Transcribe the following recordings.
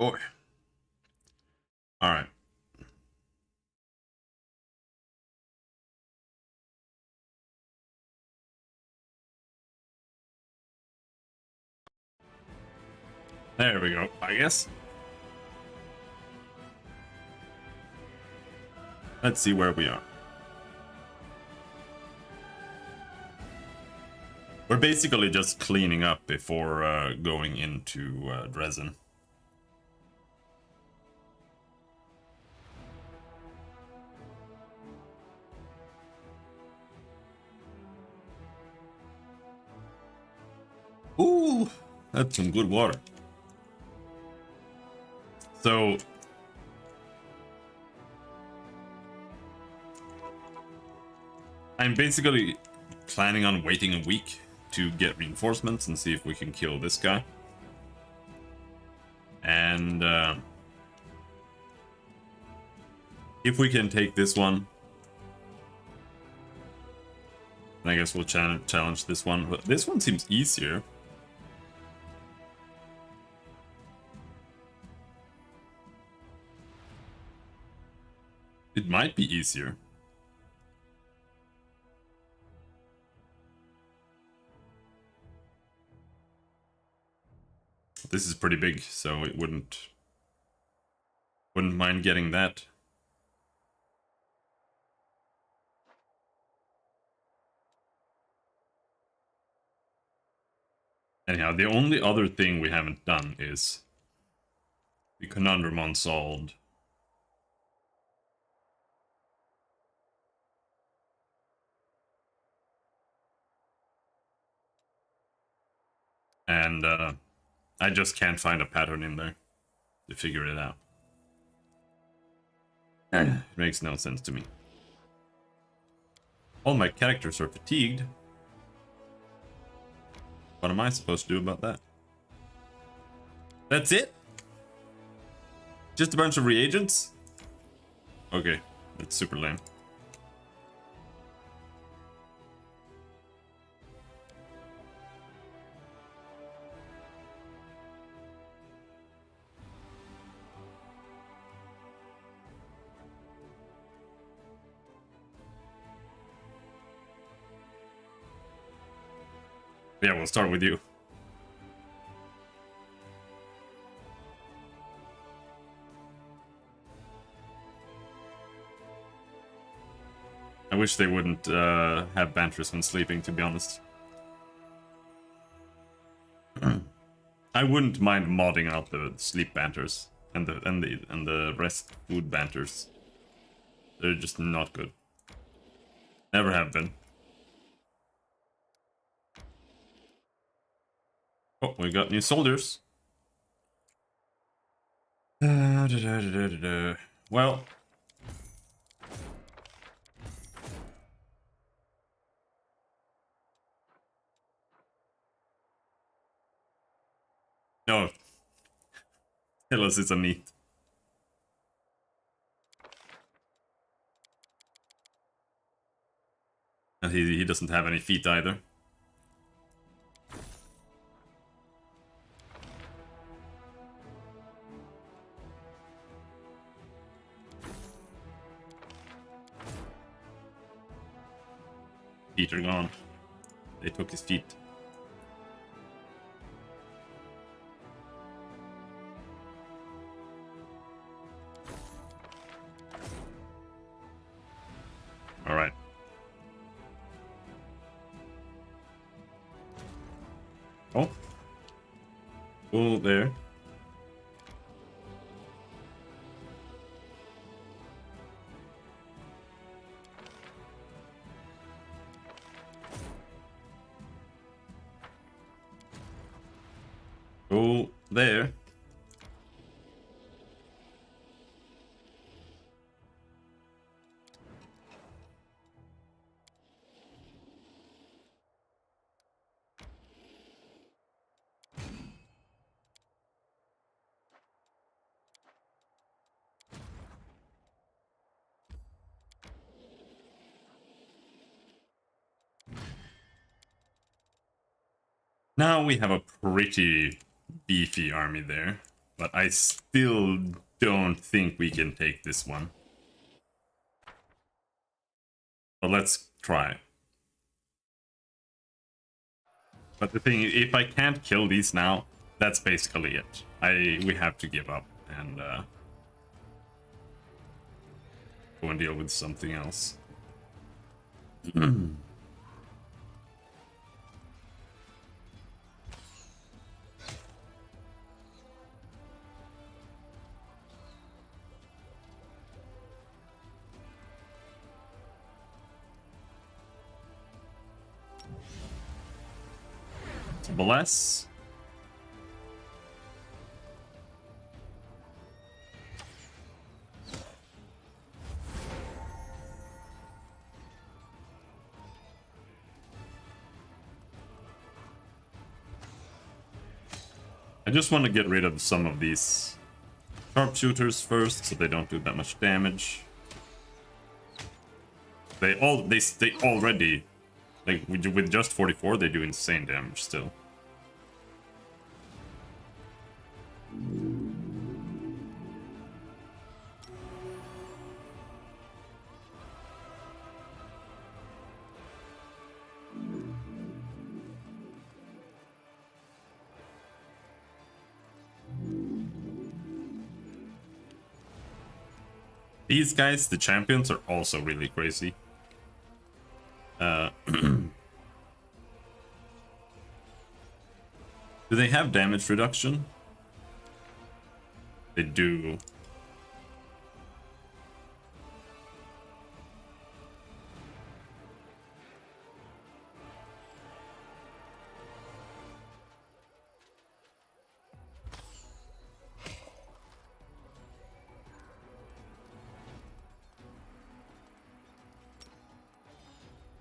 Oh, all right. There we go, I guess. Let's see where we are. We're basically just cleaning up before going into Dresden. Ooh, that's some good water. So I'm basically planning on waiting a week to get reinforcements and see if we can kill this guy. And if we can take this one, I guess we'll challenge this one. But this one seems easier. It might be easier. This is pretty big, so it wouldn't mind getting that. Anyhow, the only other thing we haven't done is the conundrum unsolved. And I just can't find a pattern in there to figure it out. It makes no sense to me. All my characters are fatigued. What am I supposed to do about that? That's it? Just a bunch of reagents? Okay, that's super lame. Yeah, we'll start with you. I wish they wouldn't have banters when sleeping, to be honest. I wouldn't mind modding out the sleep banters and the rest food banters. They're just not good. Never have been. Oh, we got new soldiers. Well, no. Tell us it's a meat. And he doesn't have any feet either. Feet are gone. They took his feet. All right. Oh. Oh, there. Go there. Now we have a pretty beefy army there, But I still don't think we can take this one. But let's try. But the thing is, if I can't kill these now, that's basically it. We have to give up and go and deal with something else. Bless. I just want to get rid of some of these sharpshooters first, so they don't do that much damage. They already, like with just 44, they do insane damage still. These guys, the champions, are also really crazy. Do they have damage reduction? They do.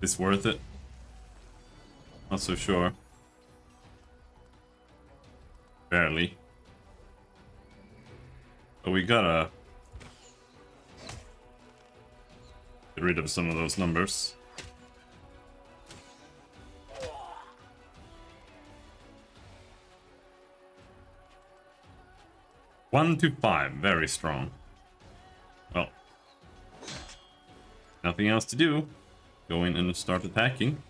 Is worth it? Not so sure. Barely. But we gotta get rid of some of those numbers. One to 5, very strong. Well, nothing else to do. Go in and start attacking.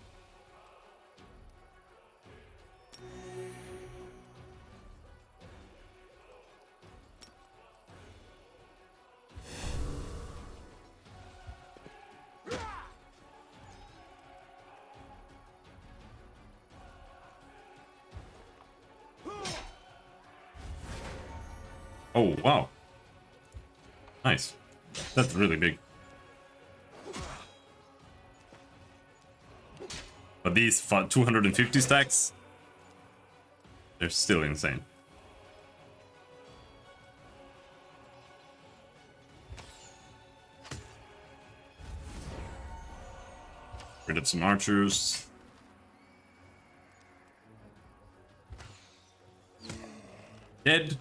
Oh, wow. Nice. That's really big. But these 250 stacks, they're still insane. Rid of some archers. Dead.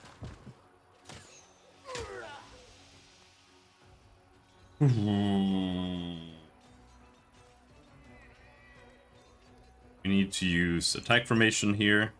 We need to use attack formation here.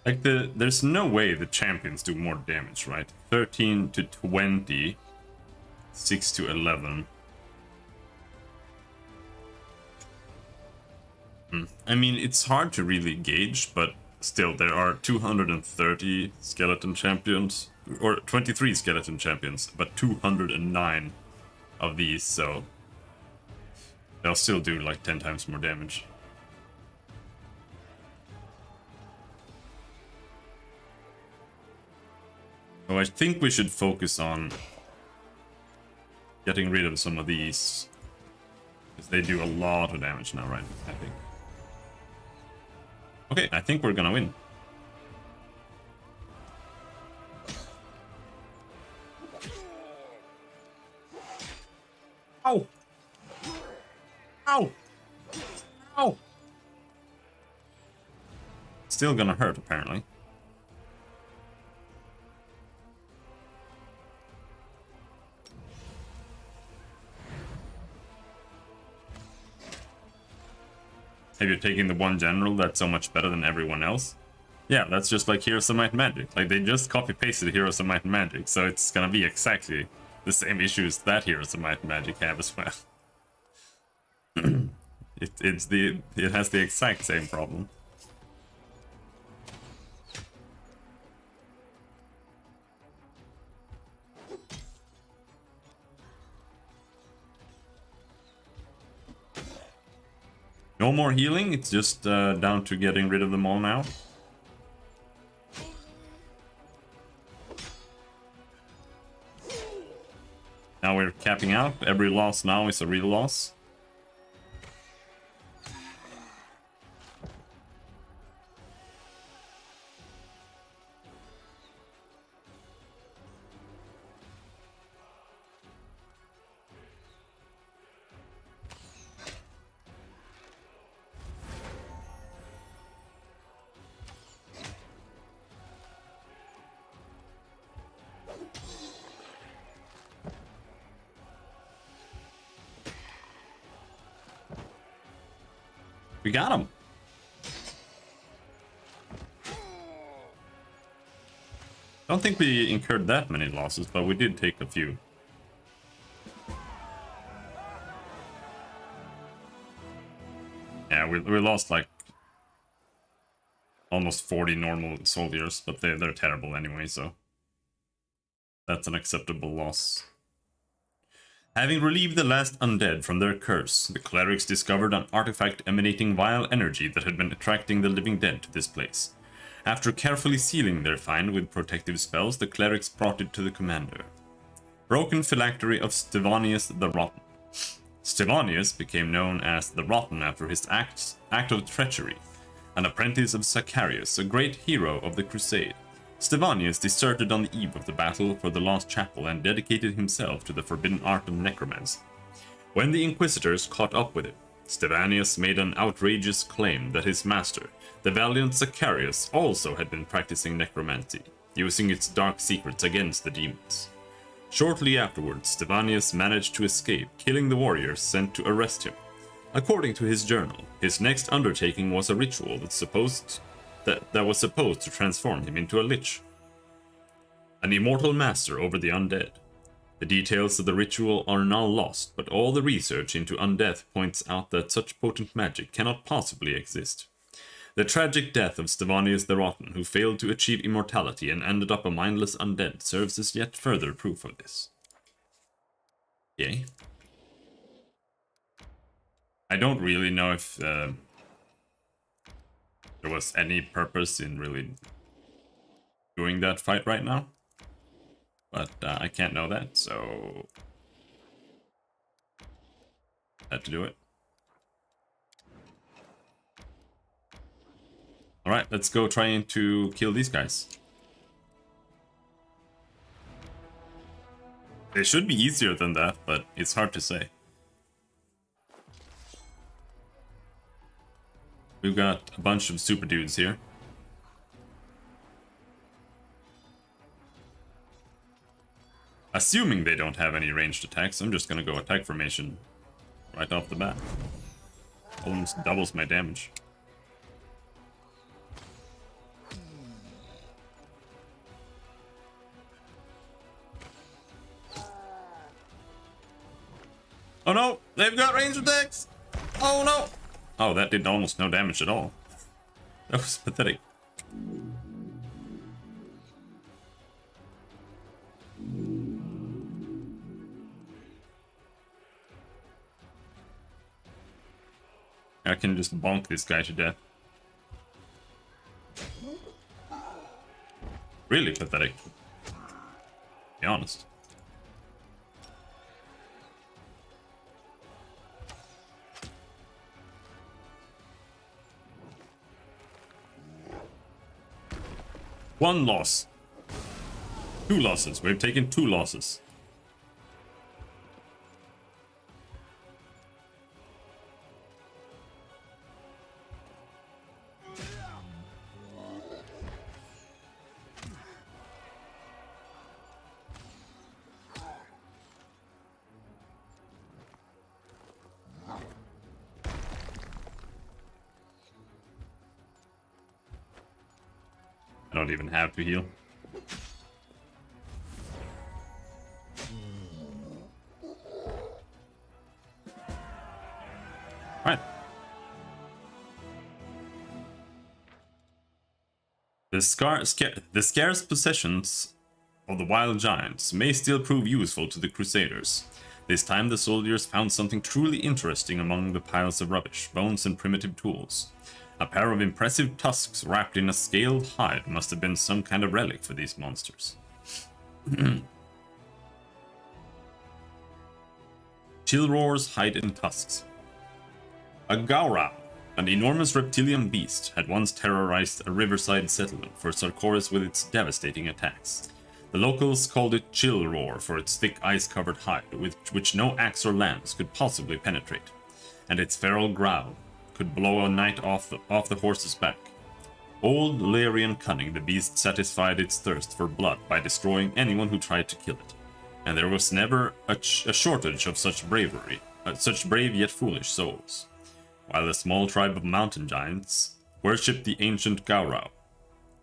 Like there's no way the champions do more damage, right? 13 to 20, 6 to 11. I mean, it's hard to really gauge, but still, there are 230 skeleton champions, or 23 skeleton champions, but 209 of these, so they'll still do like 10 times more damage. So I think we should focus on getting rid of some of these, because they do a lot of damage now, right? I think. Okay, I think we're gonna win. Ow! Ow! Still gonna hurt, apparently. Have you taken the one general that's so much better than everyone else? Yeah, that's just like Heroes of Might and Magic. Like, they just copy-pasted Heroes of Might and Magic, so it's gonna be exactly the same issues that Heroes of Might and Magic have as well. It has the exact same problem. No more healing, it's just down to getting rid of them all now. Now we're capping out. Every loss now is a real loss. We got him. Don't think we incurred that many losses, but we did take a few. Yeah, we lost like almost 40 normal soldiers, but they're terrible anyway, so that's an acceptable loss. Having relieved the last undead from their curse, the clerics discovered an artifact emanating vile energy that had been attracting the living dead to this place. After carefully sealing their find with protective spells, the clerics brought it to the commander. Broken phylactery of Stevanius the Rotten. Stevanius became known as the Rotten after his act of treachery, an apprentice of Zacharias, a great hero of the Crusade. Stevanius deserted on the eve of the battle for the Lost Chapel and dedicated himself to the forbidden art of necromancy. When the Inquisitors caught up with him, Stevanius made an outrageous claim that his master, the valiant Zacharias, also had been practicing necromancy, using its dark secrets against the demons. Shortly afterwards, Stevanius managed to escape, killing the warriors sent to arrest him. According to his journal, his next undertaking was a ritual that was supposed to transform him into a lich, an immortal master over the undead. The details of the ritual are now lost, but all the research into undeath points out that such potent magic cannot possibly exist. The tragic death of Stevanius the Rotten, who failed to achieve immortality and ended up a mindless undead, serves as yet further proof of this. Yay. I don't really know if there was any purpose in really doing that fight right now, but I can't know that, so had to do it. Alright, let's go trying to kill these guys. It should be easier than that, but it's hard to say. We've got a bunch of super dudes here. Assuming they don't have any ranged attacks, I'm just gonna go attack formation right off the bat. Almost doubles my damage. Oh no, they've got ranged attacks! Oh no! Oh, that did almost no damage at all. That was pathetic. I can just bonk this guy to death. Really pathetic. To be honest. One loss. 2 losses. We've taken 2 losses. don't even have to heal. Alright. The scarce possessions of the wild giants may still prove useful to the Crusaders. This time the soldiers found something truly interesting among the piles of rubbish, bones and primitive tools. A pair of impressive tusks wrapped in a scaled hide must have been some kind of relic for these monsters. Chillroar's hide and tusks. A Gaurau, an enormous reptilian beast, had once terrorized a riverside settlement for Sarkoris with its devastating attacks. The locals called it Chillroar for its thick ice-covered hide, which no axe or lance could possibly penetrate, and its feral growl could blow a knight off the horse's back. Old Lyrian cunning, the beast satisfied its thirst for blood by destroying anyone who tried to kill it, and there was never a shortage of such bravery, such brave yet foolish souls. While the small tribe of mountain giants worshipped the ancient Gaurau,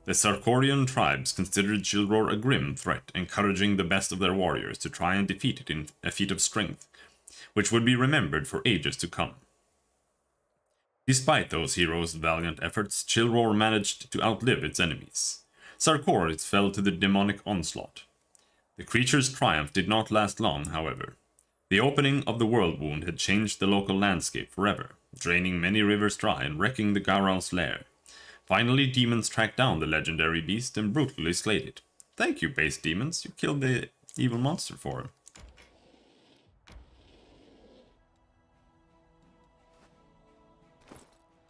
the Sarkorian tribes considered Chillroar a grim threat, encouraging the best of their warriors to try and defeat it in a feat of strength, which would be remembered for ages to come. Despite those heroes' valiant efforts, Chillroar managed to outlive its enemies. Sarkoris fell to the demonic onslaught. The creature's triumph did not last long, however. The opening of the World Wound had changed the local landscape forever, draining many rivers dry and wrecking the Gaurau's lair. Finally, demons tracked down the legendary beast and brutally slayed it. Thank you, base demons. You killed the evil monster for him.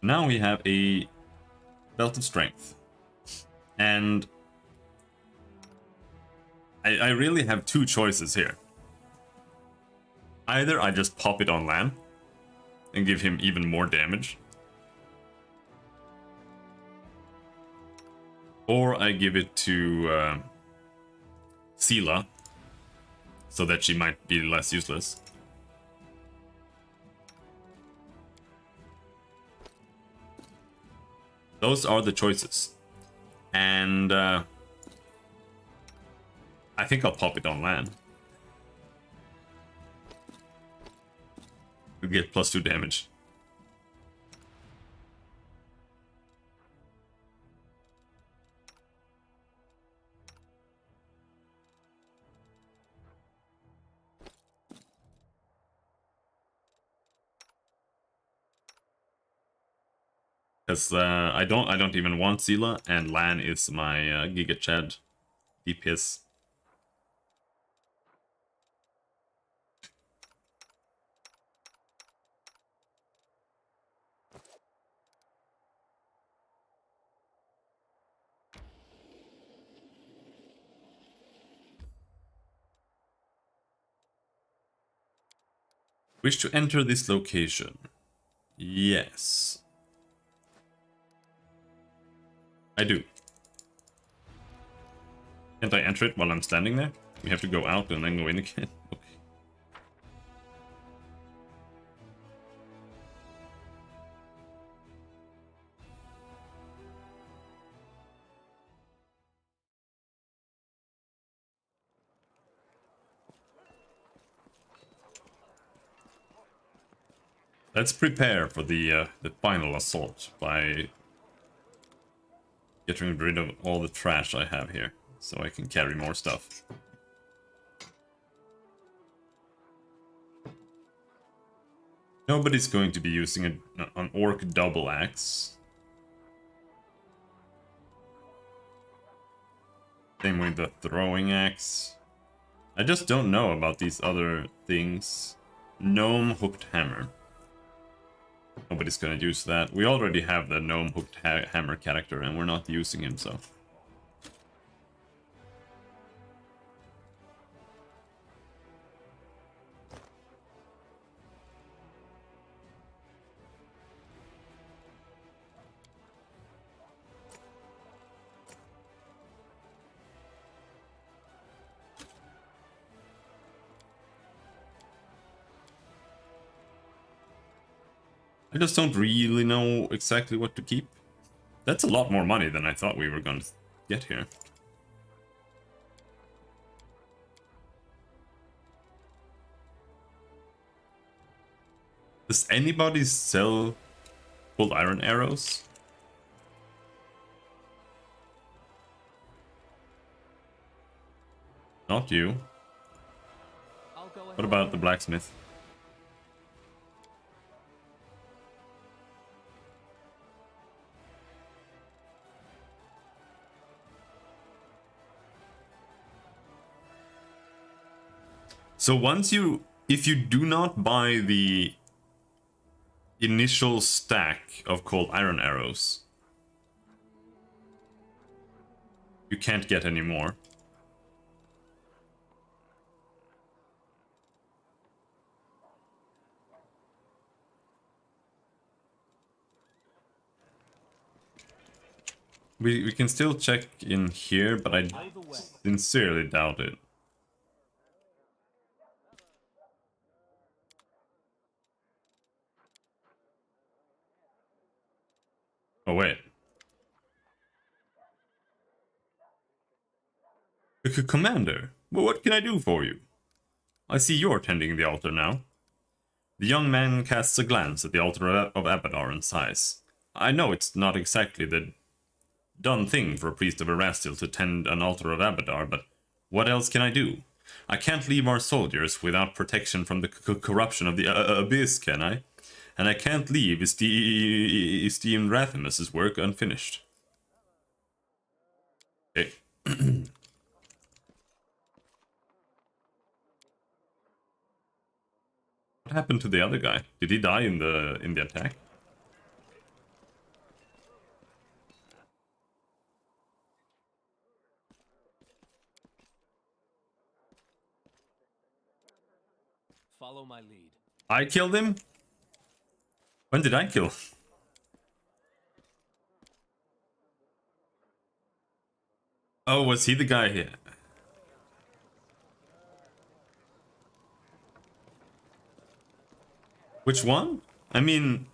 Now we have a Belt of Strength. And I really have two choices here. Either I just pop it on Lan and give him even more damage, or I give it to Sela so that she might be less useless. Those are the choices, and I think I'll pop it on Lan. We get +2 damage. Because I don't even want Sela, and Lan is my Giga Chad DPS. Wish to enter this location? Yes. I do. Can't I enter it while I'm standing there? We have to go out and then go in again? Okay. Let's prepare for the final assault by getting rid of all the trash I have here, so I can carry more stuff. Nobody's going to be using an orc double axe. Same with the throwing axe. I just don't know about these other things. Gnome hooked hammer. Nobody's gonna use that. We already have the gnome hooked hammer character and we're not using him, so. I just don't really know exactly what to keep. That's a lot more money than I thought we were going to get here? Does anybody sell cold iron arrows? Not you. What about the blacksmith? So if you do not buy the initial stack of cold iron arrows, you can't get any more. We can still check in here, but I sincerely doubt it. Oh, wait. Commander, what can I do for you? I see you're tending the altar now. The young man casts a glance at the altar of Abadar and sighs. I know it's not exactly the done thing for a priest of Erastil to tend an altar of Abadar, but what else can I do? I can't leave our soldiers without protection from the corruption of the Abyss, can I? And I can't leave esteemed Rathimus's work unfinished. Okay. What happened to the other guy? Did he die in the attack? Follow my lead. I killed him? When did I kill? Oh, was he the guy here? Which one? I mean...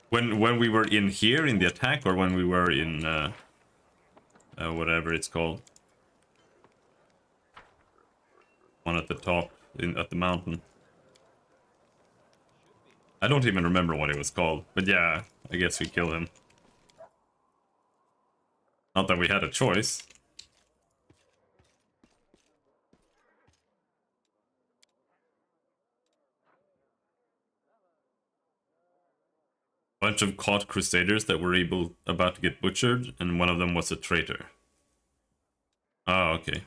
When we were in here in the attack, or when we were in whatever it's called, one at the top at the mountain. I don't even remember what it was called, but yeah, I guess we killed him. Not that we had a choice. Bunch of caught crusaders that were about to get butchered, and one of them was a traitor. Oh, okay.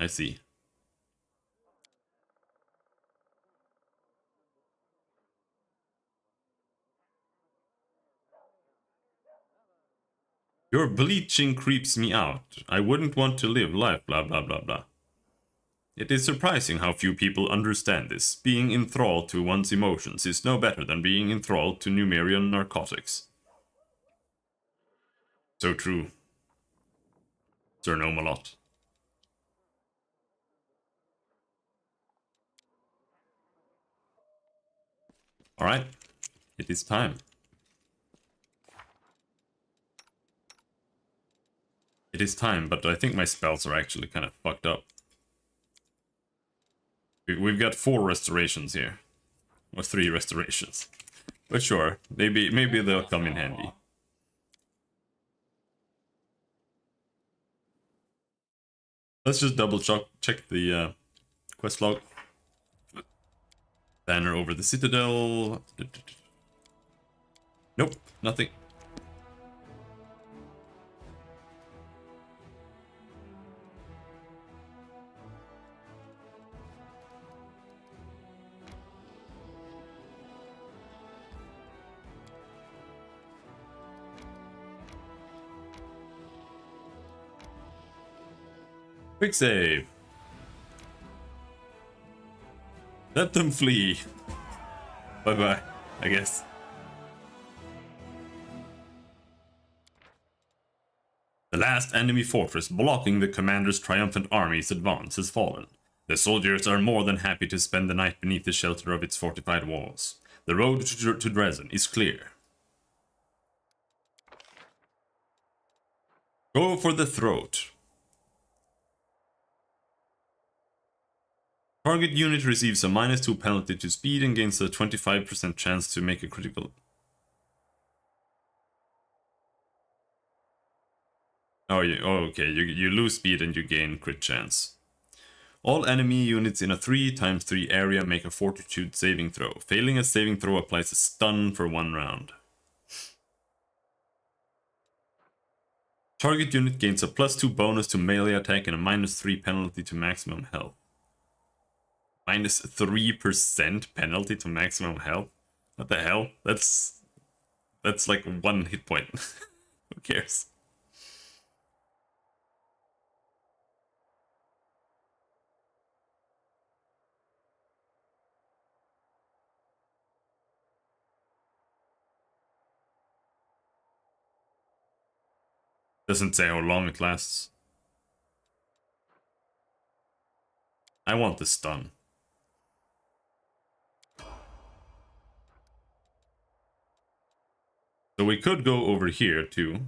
I see. Your bleaching creeps me out. I wouldn't want to live life, blah blah blah blah. It is surprising how few people understand this. Being enthralled to one's emotions is no better than being enthralled to Numerian narcotics. So true. Sir Nomalot. Alright. It is time. It is time, but I think my spells are actually kind of fucked up. We've got 4 restorations here. Or 3 restorations. But sure, maybe they'll come in handy. Let's just double check the quest log. Banner over the citadel. Nope, nothing. Quick save. Let them flee. Bye-bye, I guess. The last enemy fortress blocking the commander's triumphant army's advance has fallen. The soldiers are more than happy to spend the night beneath the shelter of its fortified walls. The road to Dresden is clear. Go for the throat. Target unit receives a -2 penalty to speed and gains a 25% chance to make a critical. Oh, okay. You lose speed and you gain crit chance. All enemy units in a 3x3 area make a fortitude saving throw. Failing a saving throw applies a stun for 1 round. Target unit gains a +2 bonus to melee attack and a -3 penalty to maximum health. -3% penalty to maximum health? What the hell? That's like 1 hit point. Who cares? Doesn't say how long it lasts. I want the stun. So we could go over here to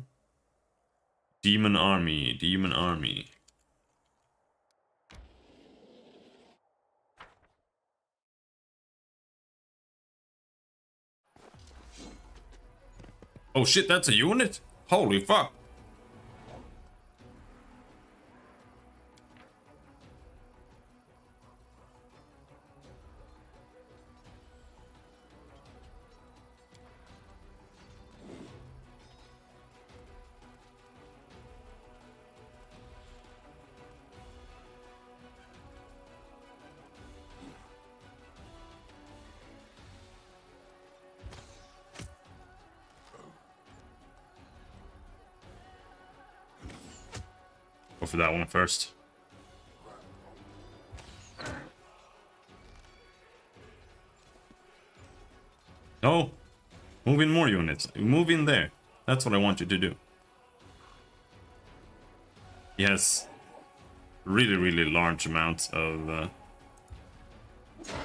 Demon Army, Demon Army. Oh shit, that's a unit? Holy fuck. Go for that one first. No! Move in more units. Move in there. That's what I want you to do. He has really large amounts of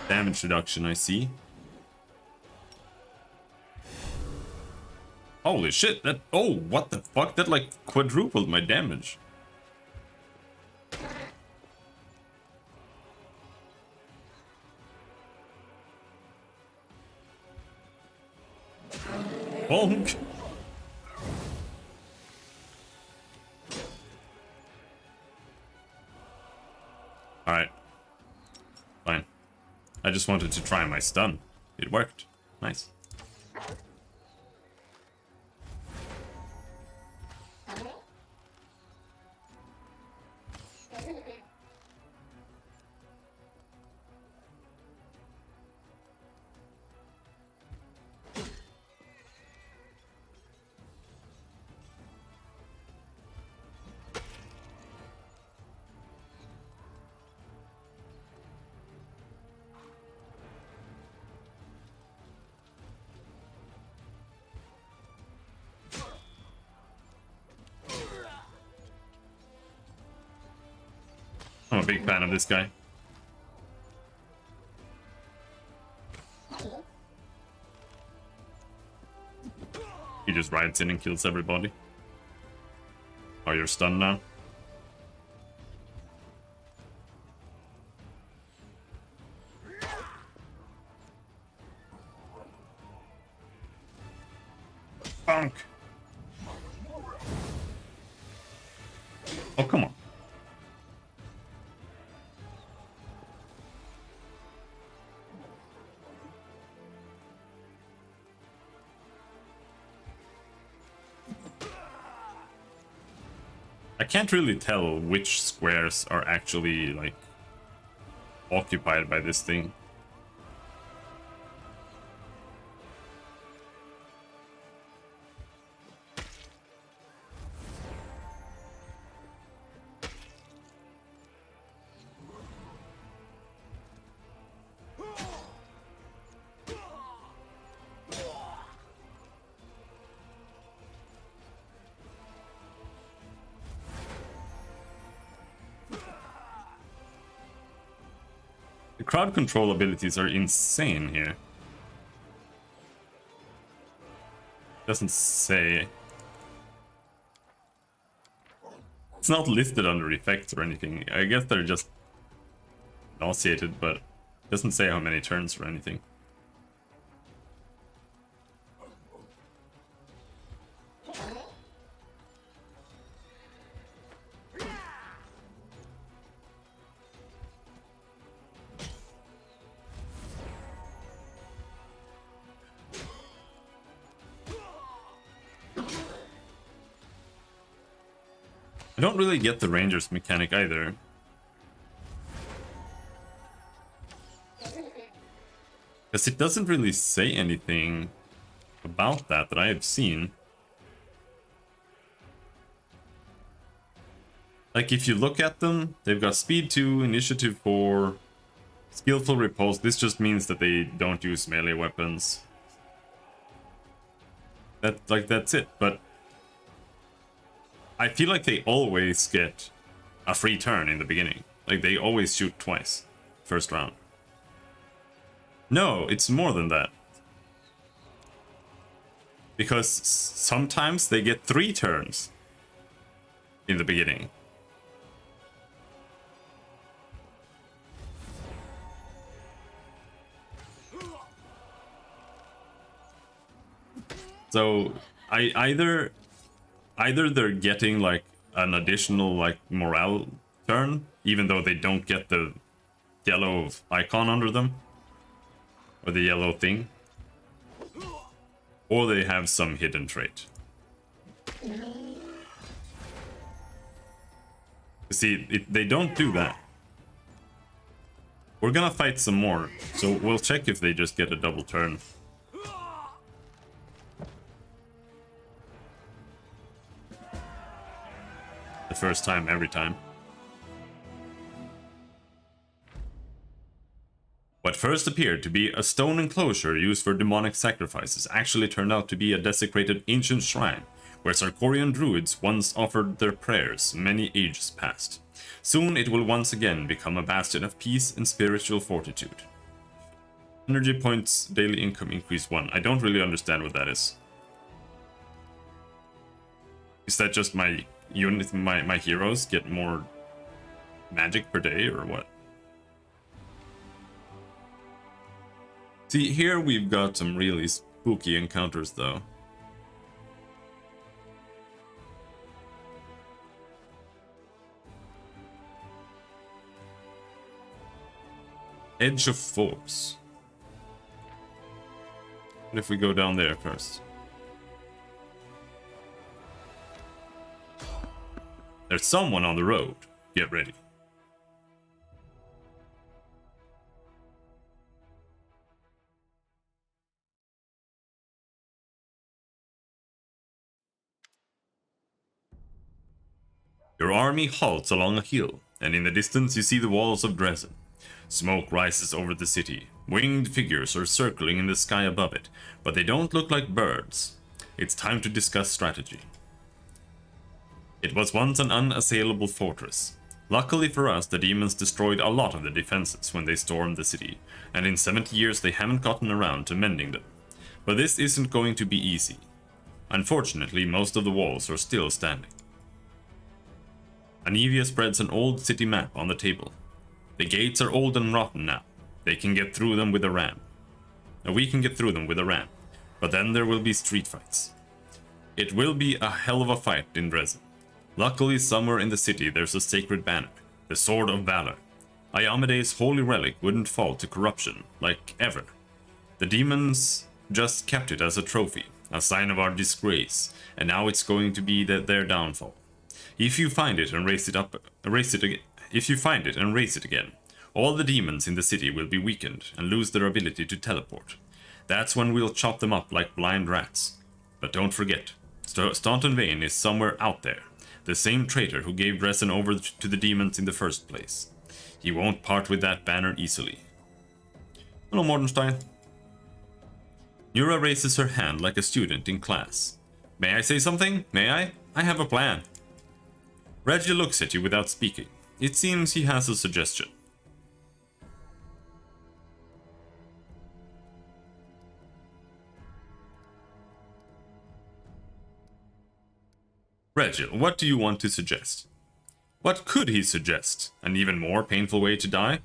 damage reduction, I see. Holy shit, that... Oh, what the fuck? That like quadrupled my damage. Bonk! Alright. Fine. I just wanted to try my stun. It worked. Nice. I'm a big fan of this guy. He just rides in and kills everybody. Oh, you're stunned now? Bonk! Oh, come on. I can't really tell which squares are actually, like, occupied by this thing. crowd control abilities are insane here. Doesn't say. It's not listed under effects or anything. I guess they're just nauseated, but it doesn't say how many turns or anything. I don't really get the Ranger's mechanic either. Because it doesn't really say anything about that I have seen. Like, if you look at them, they've got speed 2, initiative 4, skillful repulse. This just means that they don't use melee weapons. That's it, but I feel like they always get a free turn in the beginning. Like, they always shoot twice, first round. No, it's more than that. Because sometimes they get 3 turns in the beginning. So, either they're getting like an additional like morale turn, even though they don't get the yellow icon under them, or the yellow thing, or they have some hidden trait. You see, they don't do that. We're gonna fight some more, so we'll check if they just get a double turn. The first time, every time. What first appeared to be a stone enclosure used for demonic sacrifices actually turned out to be a desecrated ancient shrine, where Sarkorian druids once offered their prayers many ages past. Soon it will once again become a bastion of peace and spiritual fortitude. Energy points, daily income increase 1. I don't really understand what that is. Is that just my unit, my heroes get more magic per day, or what? See, here we've got some really spooky encounters, though. Edge of Force. What if we go down there first? There's someone on the road. Get ready. Your army halts along a hill, and in the distance you see the walls of Dresden. Smoke rises over the city. Winged figures are circling in the sky above it, but they don't look like birds. It's time to discuss strategy. It was once an unassailable fortress. Luckily for us, the demons destroyed a lot of the defenses when they stormed the city, and in 70 years they haven't gotten around to mending them. But this isn't going to be easy. Unfortunately, most of the walls are still standing. Anivia spreads an old city map on the table. The gates are old and rotten now. They can get through them with a ramp. We can get through them with a ramp, but then there will be street fights. It will be a hell of a fight in Dresden. Luckily, somewhere in the city there's a sacred banner, the Sword of Valor. Iomede's holy relic wouldn't fall to corruption, like ever. The demons just kept it as a trophy, a sign of our disgrace, and now it's going to be their downfall. If you find it and raise it again, all the demons in the city will be weakened and lose their ability to teleport. That's when we'll chop them up like blind rats. But don't forget, Staunton Vane is somewhere out there, the same traitor who gave Dresden over to the demons in the first place. He won't part with that banner easily. Hello, Mordenstein. Nura raises her hand like a student in class. May I say something? May I? I have a plan. Reggie looks at you without speaking. It seems he has a suggestion. Regil, what do you want to suggest? What could he suggest? An even more painful way to die?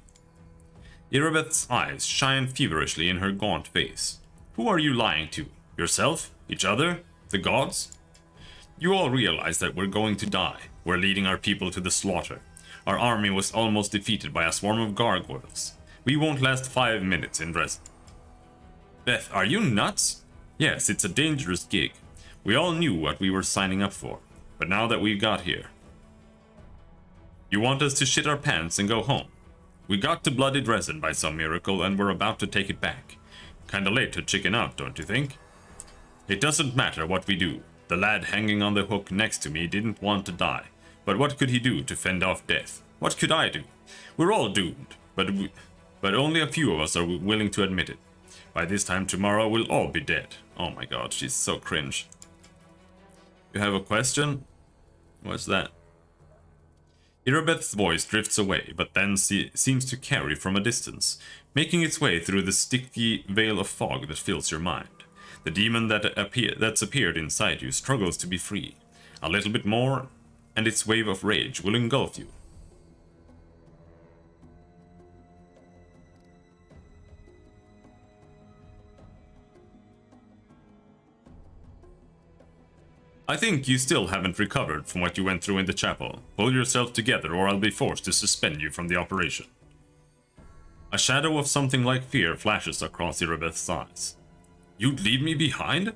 Irabeth's eyes shine feverishly in her gaunt face. Who are you lying to? Yourself? Each other? The gods? You all realize that we're going to die. We're leading our people to the slaughter. Our army was almost defeated by a swarm of gargoyles. We won't last 5 minutes in Dresden. Beth, are you nuts? Yes, it's a dangerous gig. We all knew what we were signing up for. But now that we've got here, you want us to shit our pants and go home. We got to bloody Dresden by some miracle and we're about to take it back. Kinda late to chicken out, don't you think? It doesn't matter what we do. The lad hanging on the hook next to me didn't want to die. But what could he do to fend off death? What could I do? We're all doomed, but only a few of us are willing to admit it. By this time tomorrow, we'll all be dead. Oh my god, she's so cringe. You have a question? What's that? Irabeth's voice drifts away, but then seems to carry from a distance, making its way through the sticky veil of fog that fills your mind. The demon that's appeared inside you struggles to be free. A little bit more, and its wave of rage will engulf you. I think you still haven't recovered from what you went through in the chapel. Pull yourself together or I'll be forced to suspend you from the operation. A shadow of something like fear flashes across Irabeth's eyes. You'd leave me behind?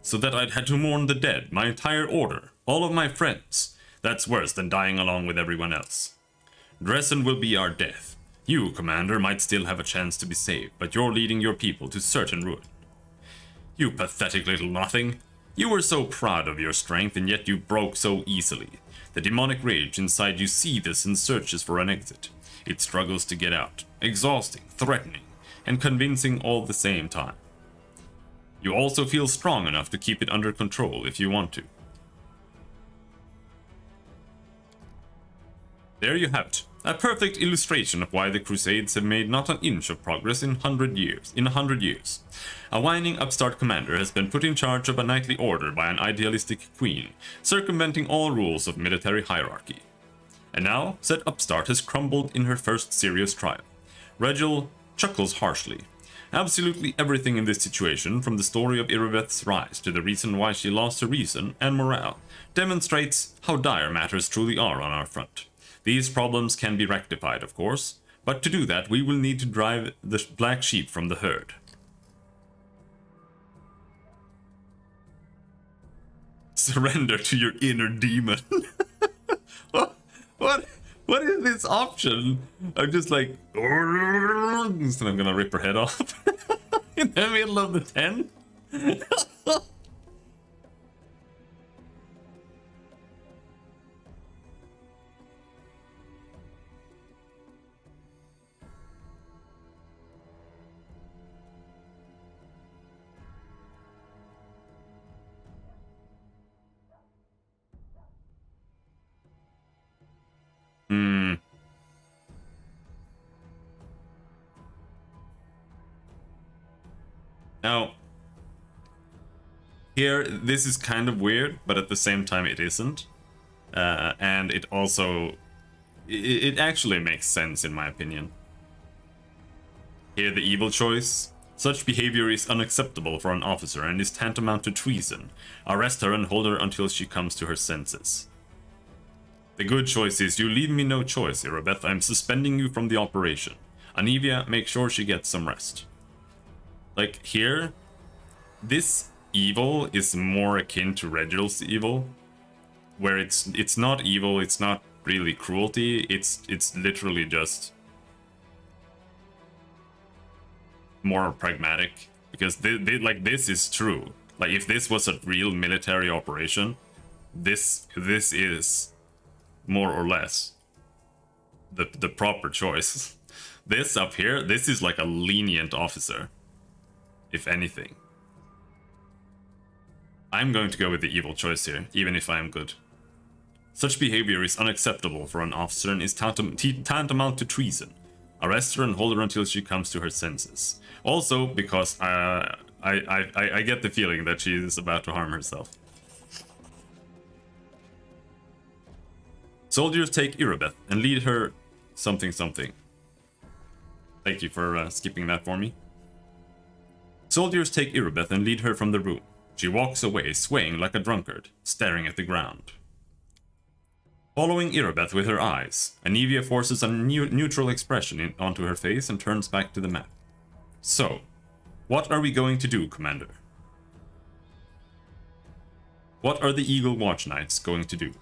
So that I'd had to mourn the dead, my entire order, all of my friends. That's worse than dying along with everyone else. Dresden will be our death. You, Commander, might still have a chance to be saved, but you're leading your people to certain ruin. You pathetic little nothing. You were so proud of your strength, and yet you broke so easily. The demonic rage inside you seethes and searches for an exit. It struggles to get out, exhausting, threatening, and convincing all at the same time. You also feel strong enough to keep it under control if you want to. There you have it. A perfect illustration of why the Crusades have made not an inch of progress in 100 years. A whining upstart commander has been put in charge of a knightly order by an idealistic queen, circumventing all rules of military hierarchy. And now, said upstart has crumbled in her first serious trial. Regil chuckles harshly. Absolutely everything in this situation, from the story of Irabeth's rise to the reason why she lost her reason and morale, demonstrates how dire matters truly are on our front. These problems can be rectified, of course, but to do that we will need to drive the black sheep from the herd. Surrender to your inner demon. What is this option? I'm just like, and I'm gonna rip her head off in the middle of the tent. Now, here, this is kind of weird, but at the same time it isn't. And it also, it actually makes sense in my opinion. Here, the evil choice. Such behavior is unacceptable for an officer and is tantamount to treason. Arrest her and hold her until she comes to her senses. The good choice is, you leave me no choice, Irabeth. I'm suspending you from the operation. Anivia, make sure she gets some rest. Like, here, this evil is more akin to Regil's evil, where it's not evil, it's not really cruelty, it's literally just more pragmatic, because like, this is true. Like, if this was a real military operation, this is more or less the proper choice. This up here, this is like a lenient officer, if anything. I'm going to go with the evil choice here, even if I am good. Such behavior is unacceptable for an officer and is tantamount to treason. Arrest her and hold her until she comes to her senses. Also, because I get the feeling that she is about to harm herself. Soldiers take Irabeth and lead her something something. Thank you for skipping that for me. Soldiers take Irabeth and lead her from the room. She walks away, swaying like a drunkard, staring at the ground. Following Irabeth with her eyes, Anivia forces a neutral expression onto her face and turns back to the map. So, what are we going to do, Commander? What are the Eagle Watch Knights going to do?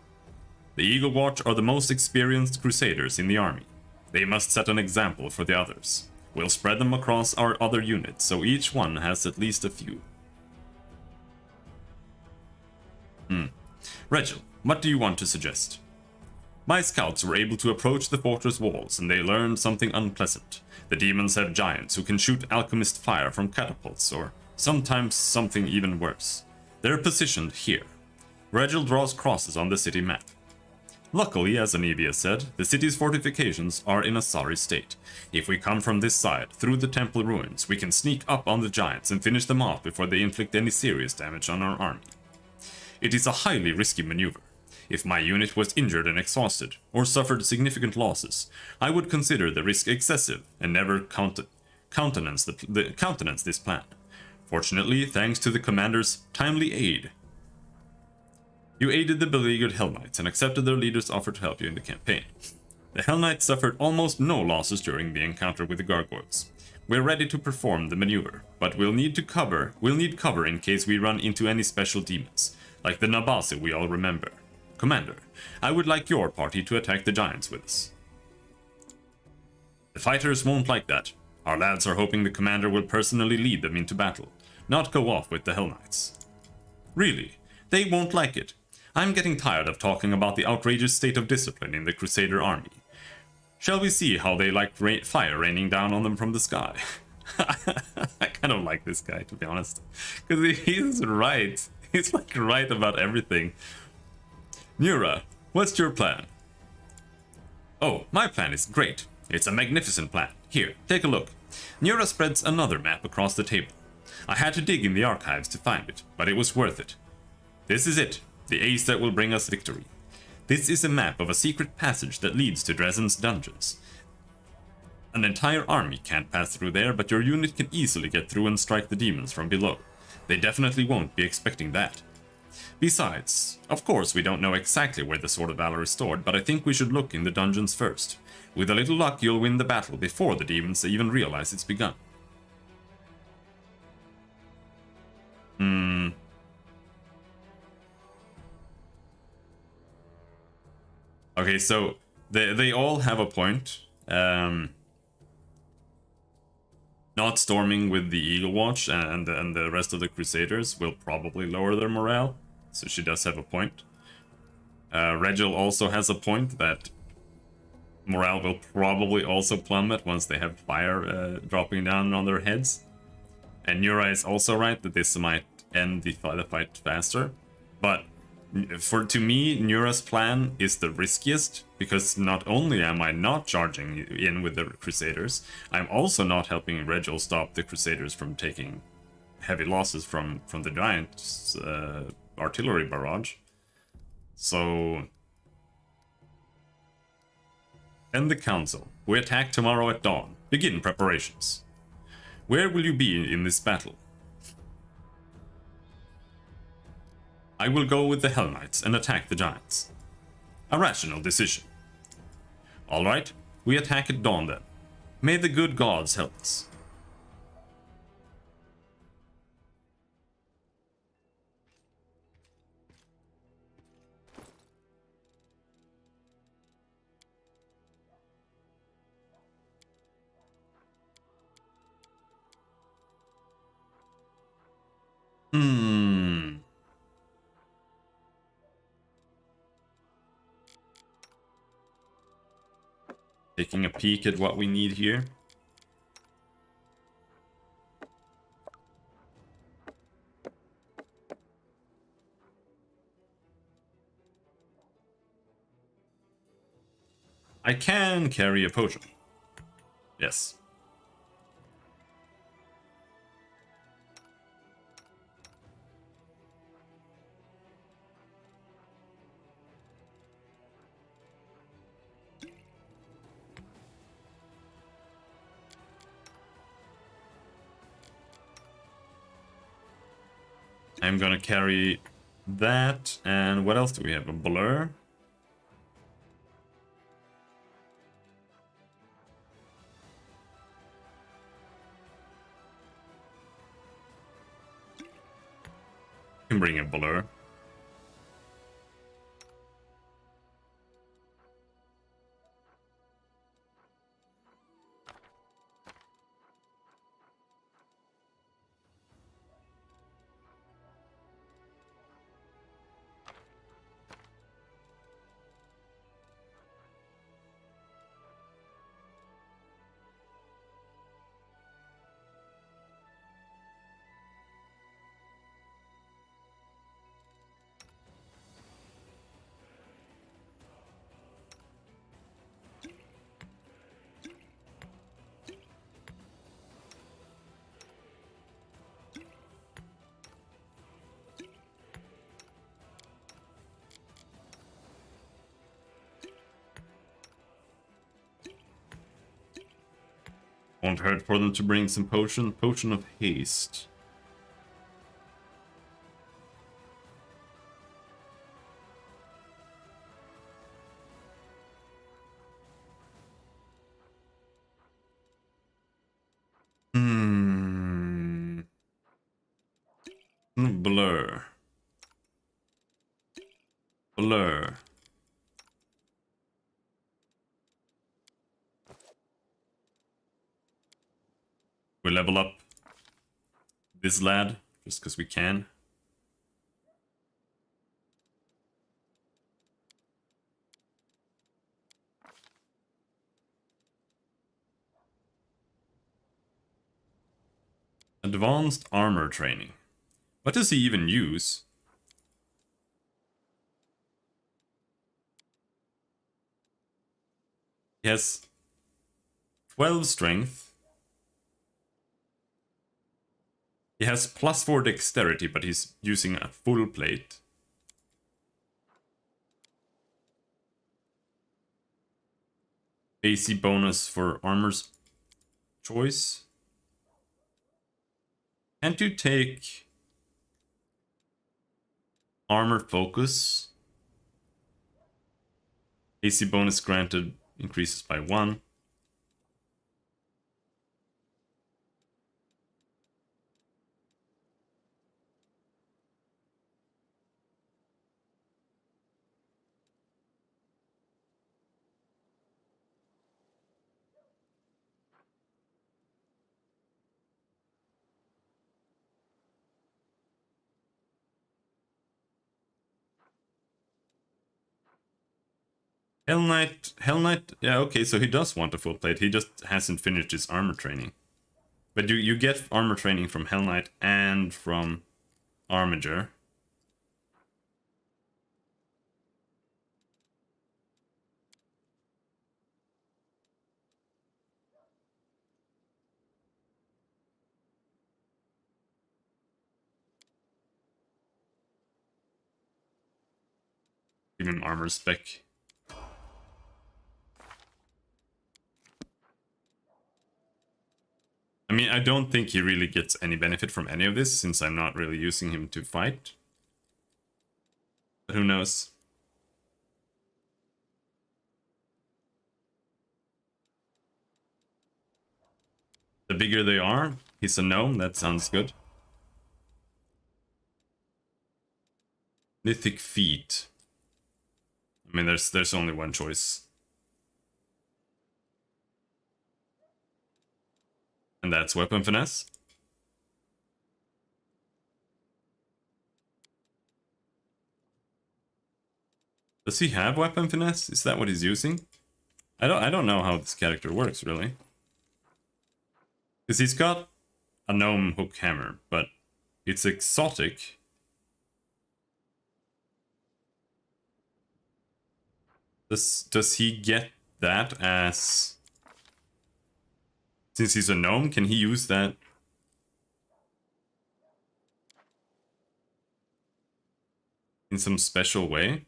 The Eagle Watch are the most experienced crusaders in the army. They must set an example for the others. We'll spread them across our other units, so each one has at least a few. Regil, what do you want to suggest? My scouts were able to approach the fortress walls, and they learned something unpleasant. The demons have giants who can shoot alchemist fire from catapults, or sometimes something even worse. They're positioned here. Regil draws crosses on the city map. Luckily, as Anivia said, the city's fortifications are in a sorry state. If we come from this side, through the temple ruins, we can sneak up on the giants and finish them off before they inflict any serious damage on our army. It is a highly risky maneuver. If my unit was injured and exhausted, or suffered significant losses, I would consider the risk excessive and never countenance this plan. Fortunately, thanks to the commander's timely aid, you aided the beleaguered Hell Knights and accepted their leader's offer to help you in the campaign. The Hell Knights suffered almost no losses during the encounter with the gargoyles. We're ready to perform the maneuver, but we'll need cover in case we run into any special demons, like the Nabasi we all remember. Commander, I would like your party to attack the giants with us. The fighters won't like that. Our lads are hoping the commander will personally lead them into battle, not go off with the Hell Knights. Really, they won't like it. I'm getting tired of talking about the outrageous state of discipline in the Crusader army. Shall we see how they like fire raining down on them from the sky? I kind of like this guy, to be honest. Because he's right. He's like right about everything. Nura, what's your plan? Oh, my plan is great. It's a magnificent plan. Here, take a look. Nura spreads another map across the table. I had to dig in the archives to find it, but it was worth it. This is it, the ace that will bring us victory. This is a map of a secret passage that leads to Dresden's dungeons. An entire army can't pass through there, but your unit can easily get through and strike the demons from below. They definitely won't be expecting that. Besides, of course we don't know exactly where the Sword of Valor is stored, but I think we should look in the dungeons first. With a little luck, you'll win the battle before the demons even realize it's begun. Okay, so they all have a point. Not storming with the Eagle Watch and the rest of the Crusaders will probably lower their morale. So she does have a point. Regil also has a point that morale will probably also plummet once they have fire dropping down on their heads. And Nura is also right that this might end the fight faster. But to me, Nura's plan is the riskiest, because not only am I not charging in with the Crusaders, I'm also not helping Regil stop the Crusaders from taking heavy losses from the Giants' artillery barrage. So, end the council. We attack tomorrow at dawn. Begin preparations. Where will you be in this battle? I will go with the Hell Knights and attack the giants. A rational decision. Alright, we attack at dawn then. May the good gods help us. Taking a peek at what we need here. I can carry a potion. Yes. I'm gonna carry that. And what else do we have? A blur? Can bring a blur. Won't hurt for them to bring some potion of haste. Blur. Blur. We level up this lad just because we can. Advanced armor training. What does he even use? He has 12 strength. He has +4 dexterity, but he's using a full plate. AC bonus for armor's choice. Can't you take armor focus? AC bonus granted increases by 1. Hell Knight, yeah, okay, so he does want a full plate. He just hasn't finished his armor training. But you get armor training from Hell Knight and from Armiger. Give him armor spec. I mean, I don't think he really gets any benefit from any of this, since I'm not really using him to fight. But who knows? The bigger they are, he's a gnome, that sounds good. Mythic feat. I mean, there's only one choice. And that's weapon finesse. Does he have weapon finesse? Is that what he's using? I don't know how this character works really. Because he's got a gnome hook hammer, but it's exotic. Does he get that as... Since he's a gnome, can he use that in some special way?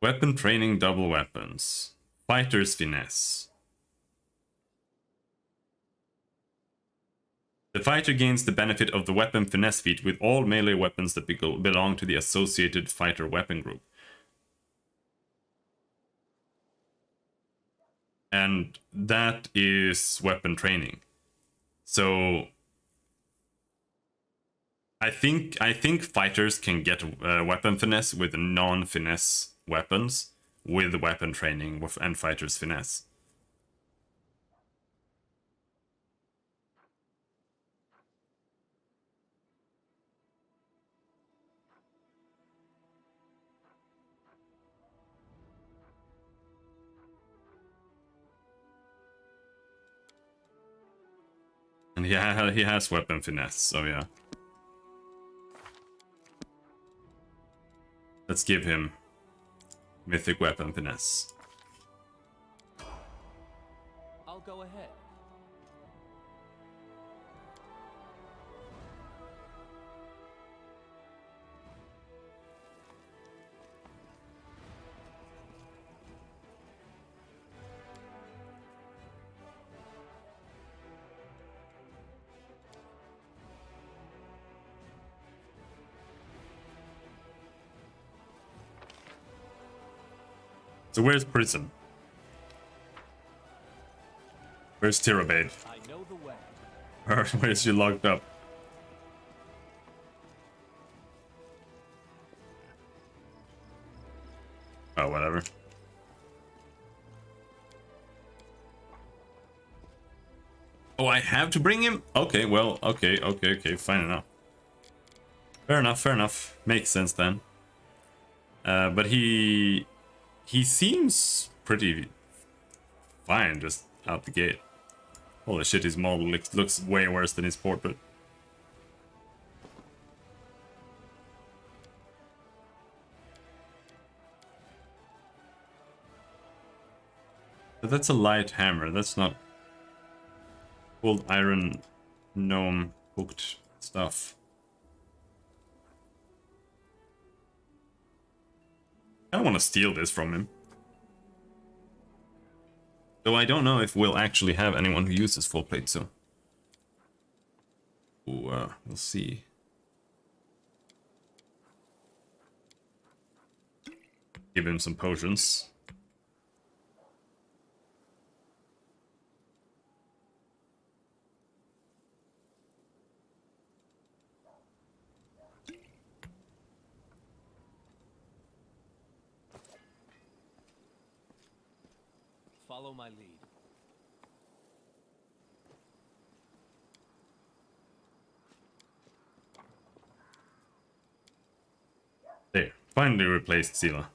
Weapon training, double weapons. Fighter's finesse. The fighter gains the benefit of the weapon finesse feat with all melee weapons that belong to the associated fighter weapon group. And that is weapon training. So I think fighters can get weapon finesse with non-finesse weapons with weapon training and fighters finesse. And he has weapon finesse, so yeah. Let's give him mythic weapon finesse. I'll go ahead. So where's Prism? Where's Tirabade? I know the way. Where's she locked up? Oh, whatever. Oh, I have to bring him? Okay, well, okay, fine enough. Fair enough. Makes sense then. But he seems pretty fine just out the gate. Holy shit, his model looks way worse than his portrait. But that's a light hammer, that's not old iron gnome hooked stuff. I don't want to steal this from him. Though I don't know if we'll actually have anyone who uses full plate, so... Ooh, we'll see. Give him some potions. Follow my lead. There, finally replaced Sela.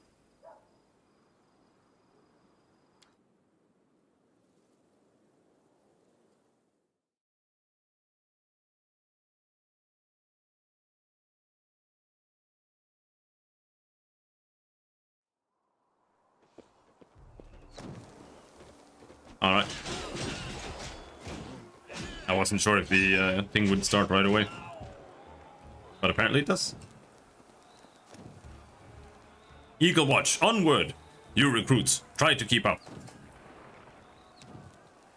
Alright. I wasn't sure if the thing would start right away. But apparently it does. Eagle Watch, onward! You recruits, try to keep up.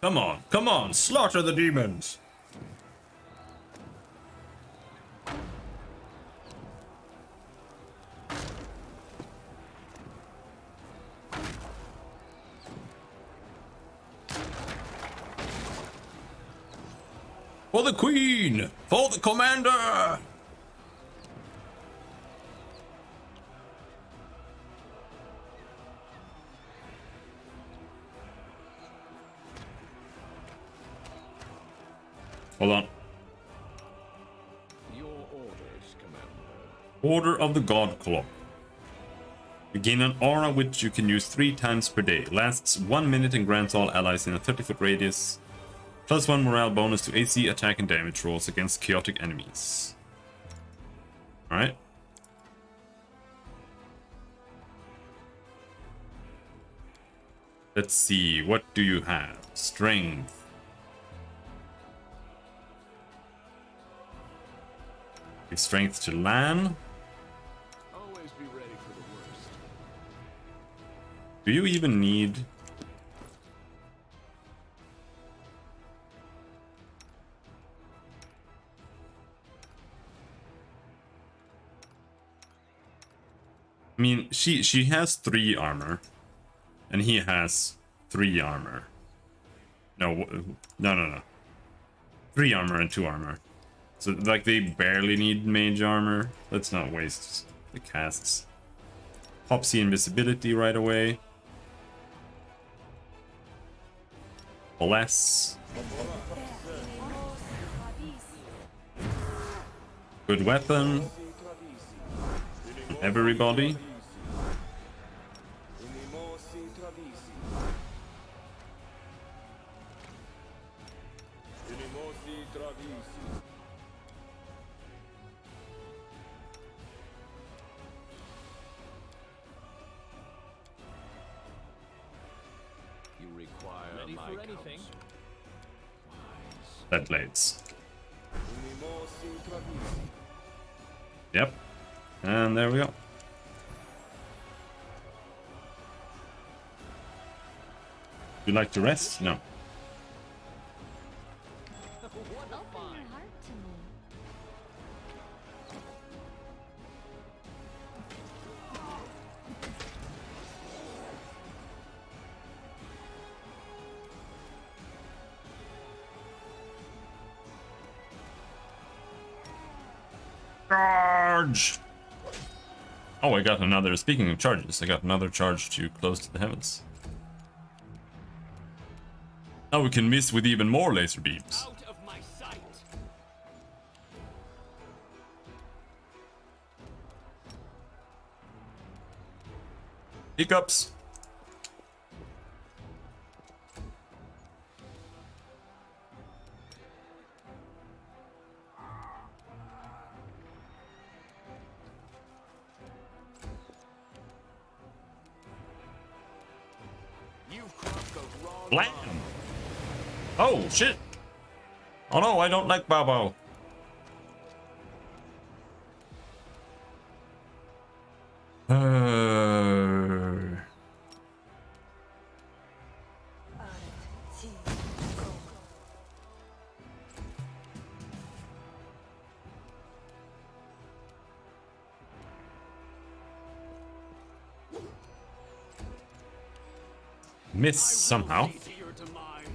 Come on, slaughter the demons! For the Queen! For the Commander! Hold on. Your orders, Commander. Order of the God Claw. You gain an aura which you can use 3 times per day. Lasts 1 minute and grants all allies in a 30-foot radius +1 morale bonus to AC, attack, and damage rolls against chaotic enemies. Alright. Let's see, what do you have? Strength. Give strength to Lan. Always be ready for the worst. Do you even need... mean, she has 3 armor, and he has 3 armor. No. 3 armor and 2 armor. So like they barely need mage armor. Let's not waste the casts. Popsy invisibility right away. Bless. Good weapon. Everybody. You require Ready my for anything. counsel. That blades. Yep. And there we go. You like to rest? No. Open your heart to me. Charge! Oh, I got another. Speaking of charges, I got another charge to close to the heavens. Now we can miss with even more laser beams. Out of my sight. Hiccups. You've crossed the wrong Blam! line. Oh, shit! Oh no, I don't like Bobo. Miss somehow. See to your demise.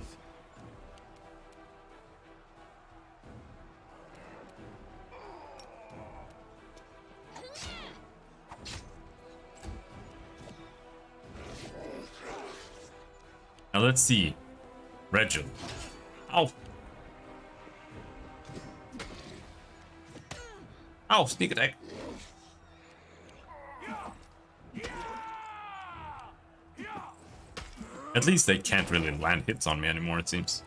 Now let's see. Regil. Ow! Ow, sneak attack. At least they can't really land hits on me anymore, it seems.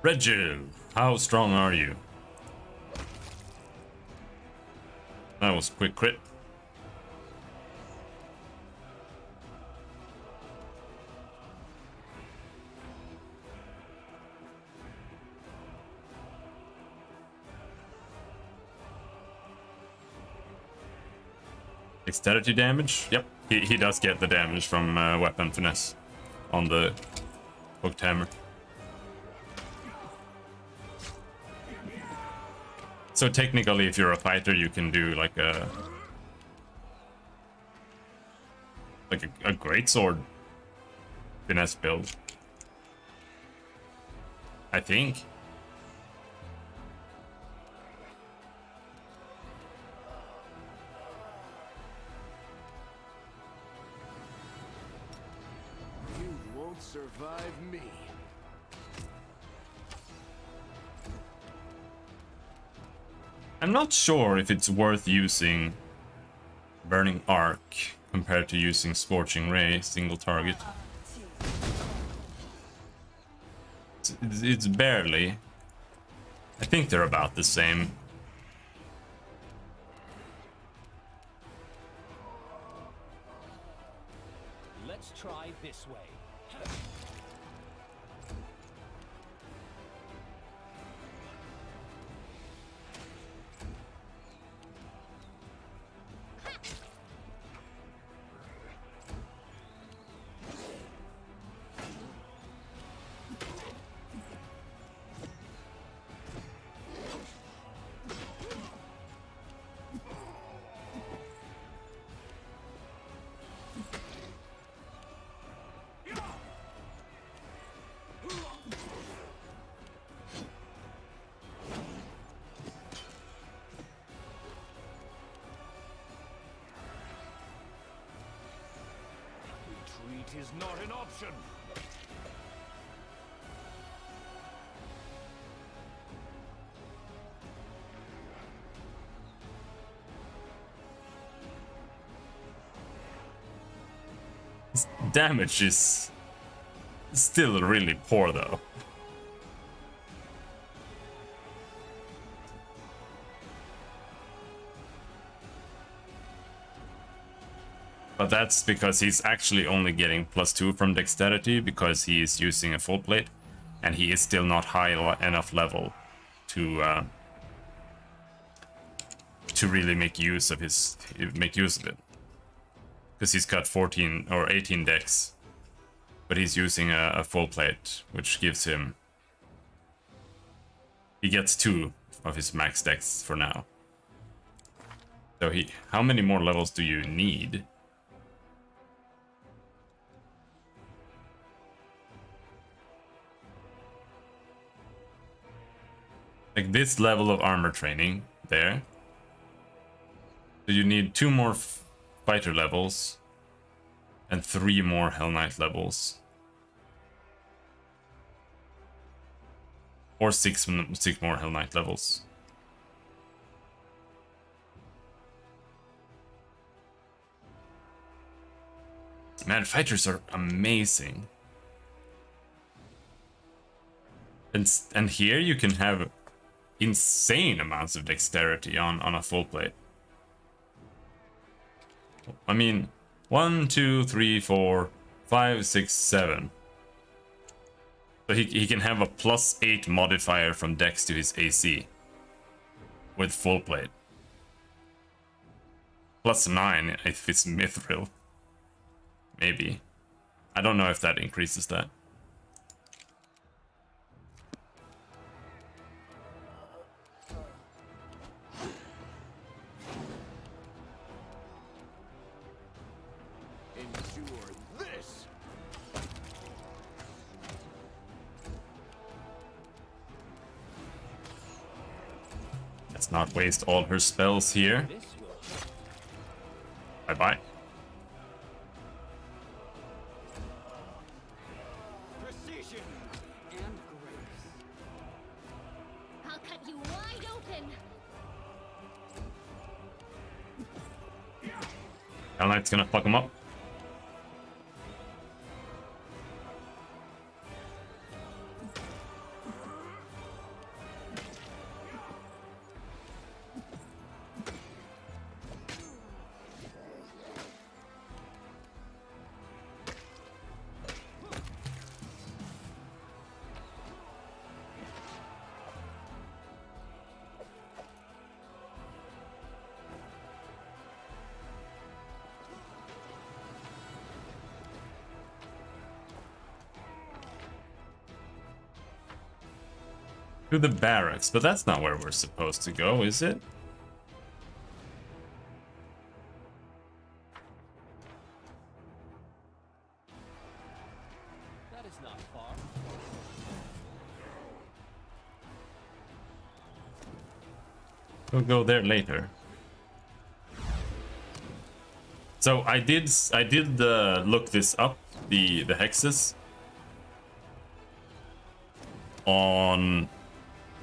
Regil, how strong are you? That was a quick crit. Dexterity damage? Yep, he does get the damage from weapon finesse on the hooked hammer. So technically, if you're a fighter, you can do like a great sword finesse build. I think. You won't survive me. I'm not sure if it's worth using Burning Arc compared to using Scorching Ray, single target. It's barely. I think they're about the same. Let's try this way. Retreat is not an option. His damage is still really poor though. But that's because he's actually only getting +2 from dexterity because he is using a full plate, and he is still not high enough level to really make use of it. Because he's got 14 or 18 dex, but he's using a full plate, which gives him. He gets 2 of his max dex for now. So how many more levels do you need? Like this level of armor training there. So you need 2 more fighter levels and 3 more Hell Knight levels. Or 6 more Hell Knight levels. Man, fighters are amazing. And here you can have insane amounts of dexterity on a full plate. I mean, 1, 2, 3, 4, 5, 6, 7. So he can have a +8 modifier from dex to his AC with full plate. +9 if it's mithril. Maybe. I don't know if that increases that. Endure this. Let's not waste all her spells here. This will Bye-bye. Precision and grace. I'll cut you wide open. Hell Knight's gonna fuck him up. To the barracks, but that's not where we're supposed to go, is it? That is not far. We'll go there later. So I did look this up, the hexes on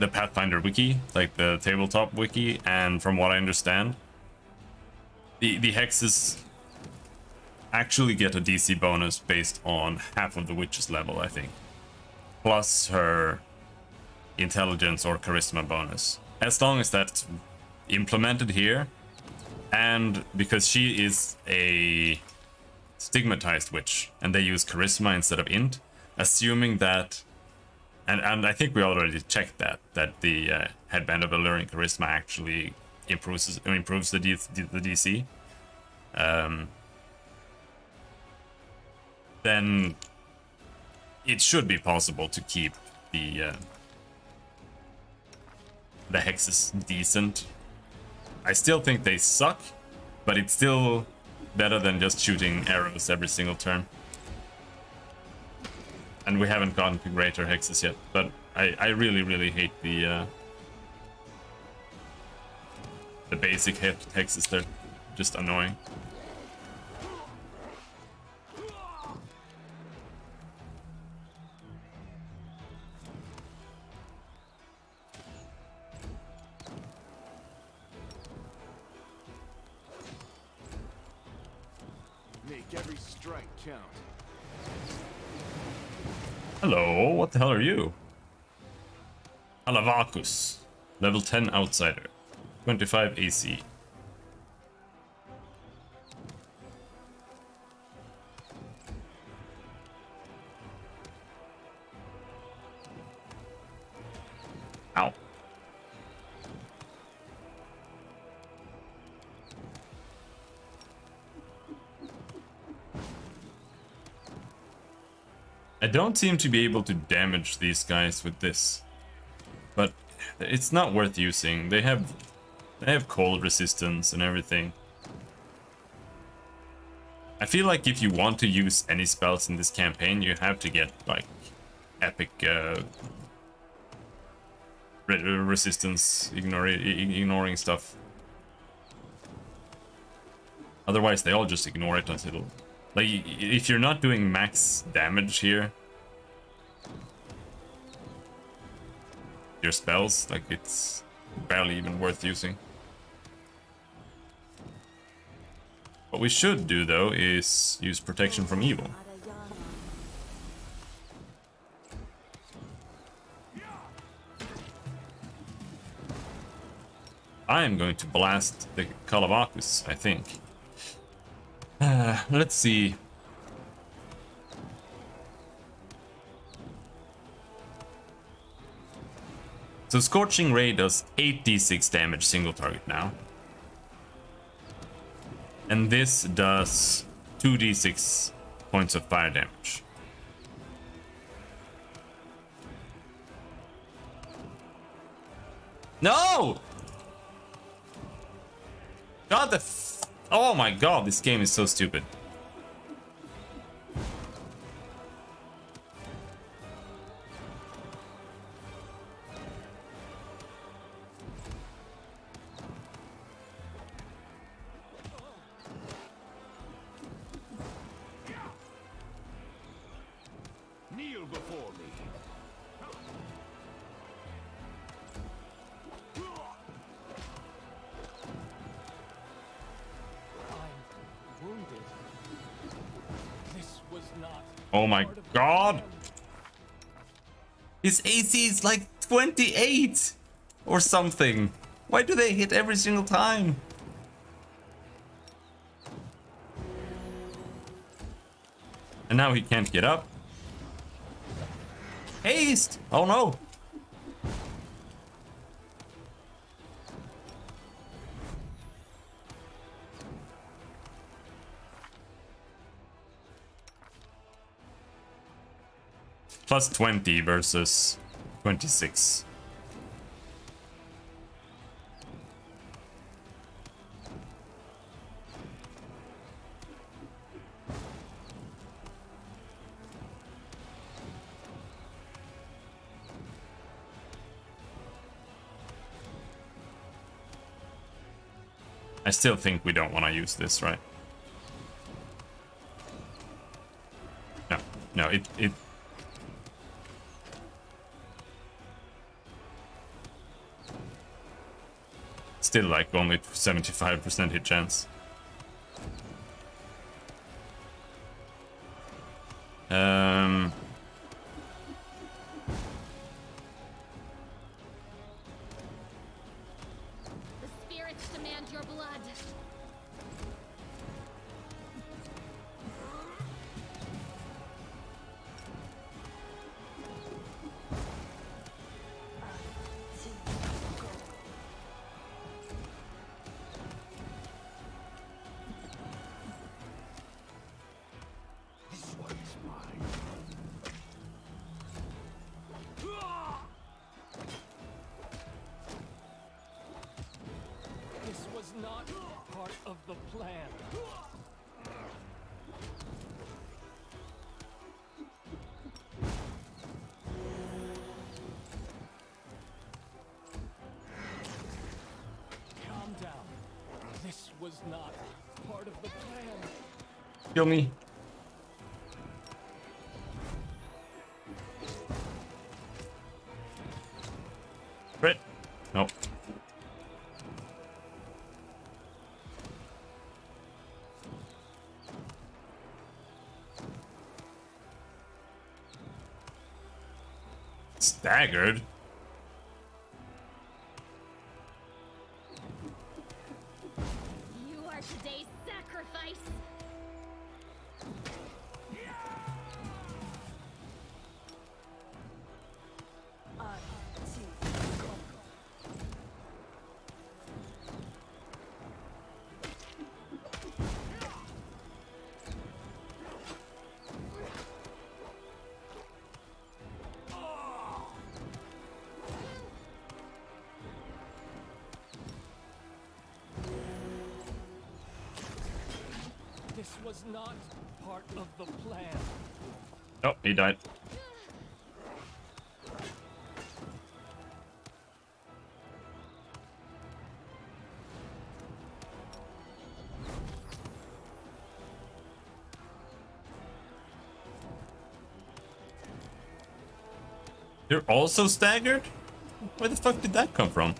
the Pathfinder wiki, like the tabletop wiki, and from what I understand, the hexes actually get a DC bonus based on half of the witch's level, I think, plus her intelligence or charisma bonus, as long as that's implemented here. And because she is a stigmatized witch and they use charisma instead of int, assuming that, and I think we already checked that the headband of alluring charisma actually improves the DC, then it should be possible to keep the hexes decent. I still think they suck, but it's still better than just shooting arrows every single turn. And we haven't gotten to greater hexes yet, but I really, really hate the basic hexes. They're just annoying. Make every strike count. Hello, what the hell are you? Alavakus, level 10 outsider, 25 AC. Ow. I don't seem to be able to damage these guys with this, but it's not worth using. They have cold resistance and everything. I feel like if you want to use any spells in this campaign, you have to get like epic resistance, ignoring stuff. Otherwise, they all just ignore it until, like, if you're not doing max damage here, your spells, like, it's barely even worth using. What we should do, though, is use protection from evil. I am going to blast the Kalavakus, I think. Let's see. So Scorching Ray does 8d6 damage single target now. And this does 2d6 points of fire damage. No! God, oh my god, this game is so stupid. Kneel before me. I'm wounded. This was not. Oh my part of the god! plan. His AC is like 28 or something. Why do they hit every single time? And now he can't get up. Haste! Oh no! Plus 20 versus 26. I still think we don't want to use this, right? No, it still like only 75% hit chance. The spirits demand your blood. This one's mine. This was not part was not part of the plan. Kill me. Crit. Nope. Staggered. You are today's sacrifice. This was not part of the plan. Oh, he died. You're also staggered? Where the fuck did that come from?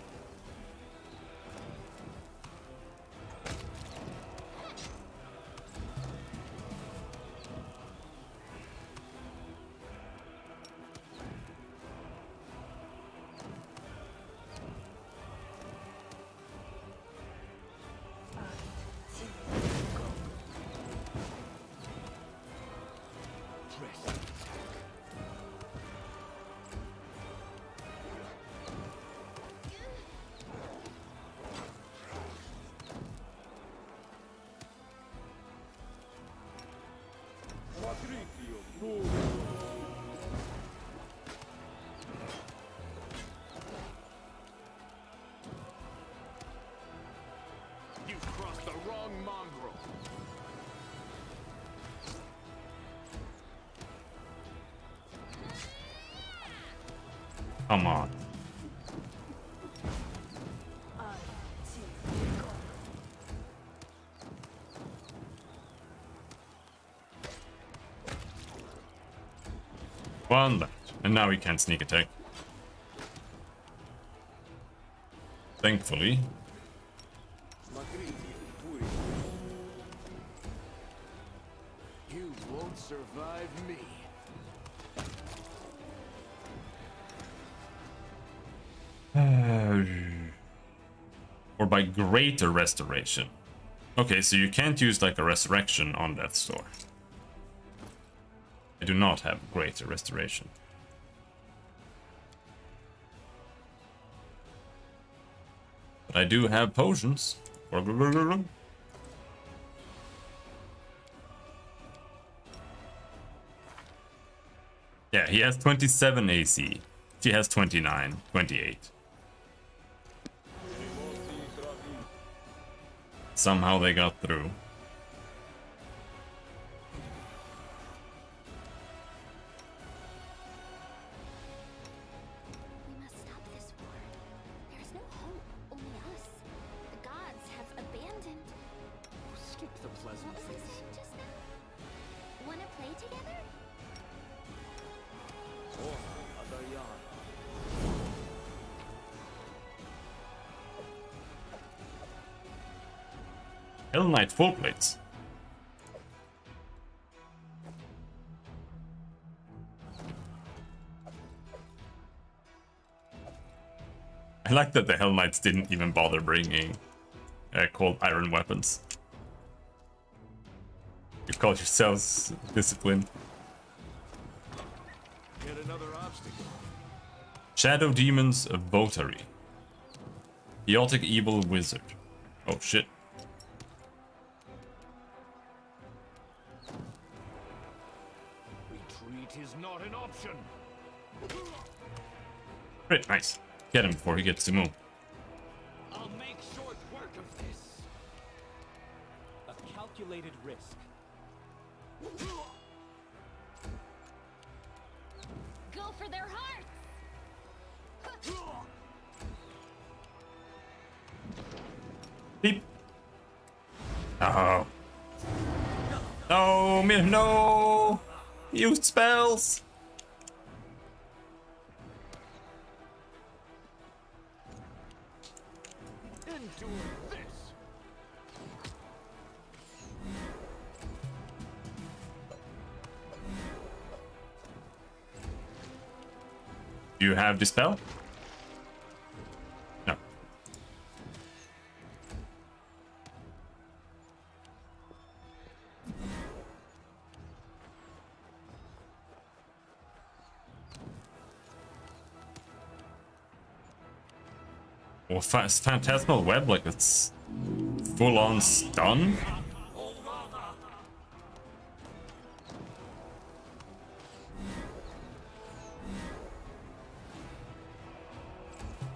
You crossed the wrong mongrel. Come on. One left. And now we can't sneak attack. Thankfully. You won't survive me. Or by greater restoration. Okay, so you can't use like a resurrection on Death's Door. I do not have greater restoration. But I do have potions. Yeah, he has 27 AC. She has 29, 28. Somehow they got through. We must stop this war. There's no hope, only us. The gods have abandoned. Skip the What was I pleasantries. saying just now? Wanna play together? Hell Knight full plates. I like that the Hell Knights didn't even bother bringing cold iron weapons. You call yourselves disciplined. Yet another obstacle. Shadow Demons of Votary. Chaotic Evil Wizard. Oh shit. Retreat is not an option. Great, nice. Get him before he gets to move. I'll make short work of this. A calculated risk. Go for their hearts! Beep. Oh. No, no! Use spells! Endure this. Do you have Dispel? No. Well, Phantasmal Web, like it's full on stun?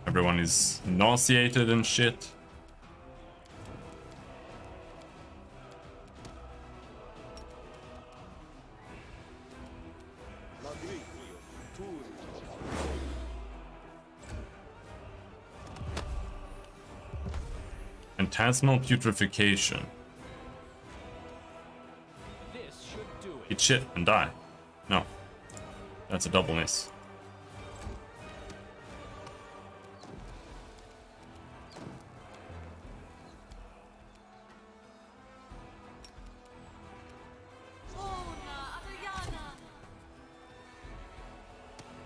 Everyone is nauseated and shit. Phantasmal Putrefaction. This should do it. Eat shit and die. No. That's a double miss.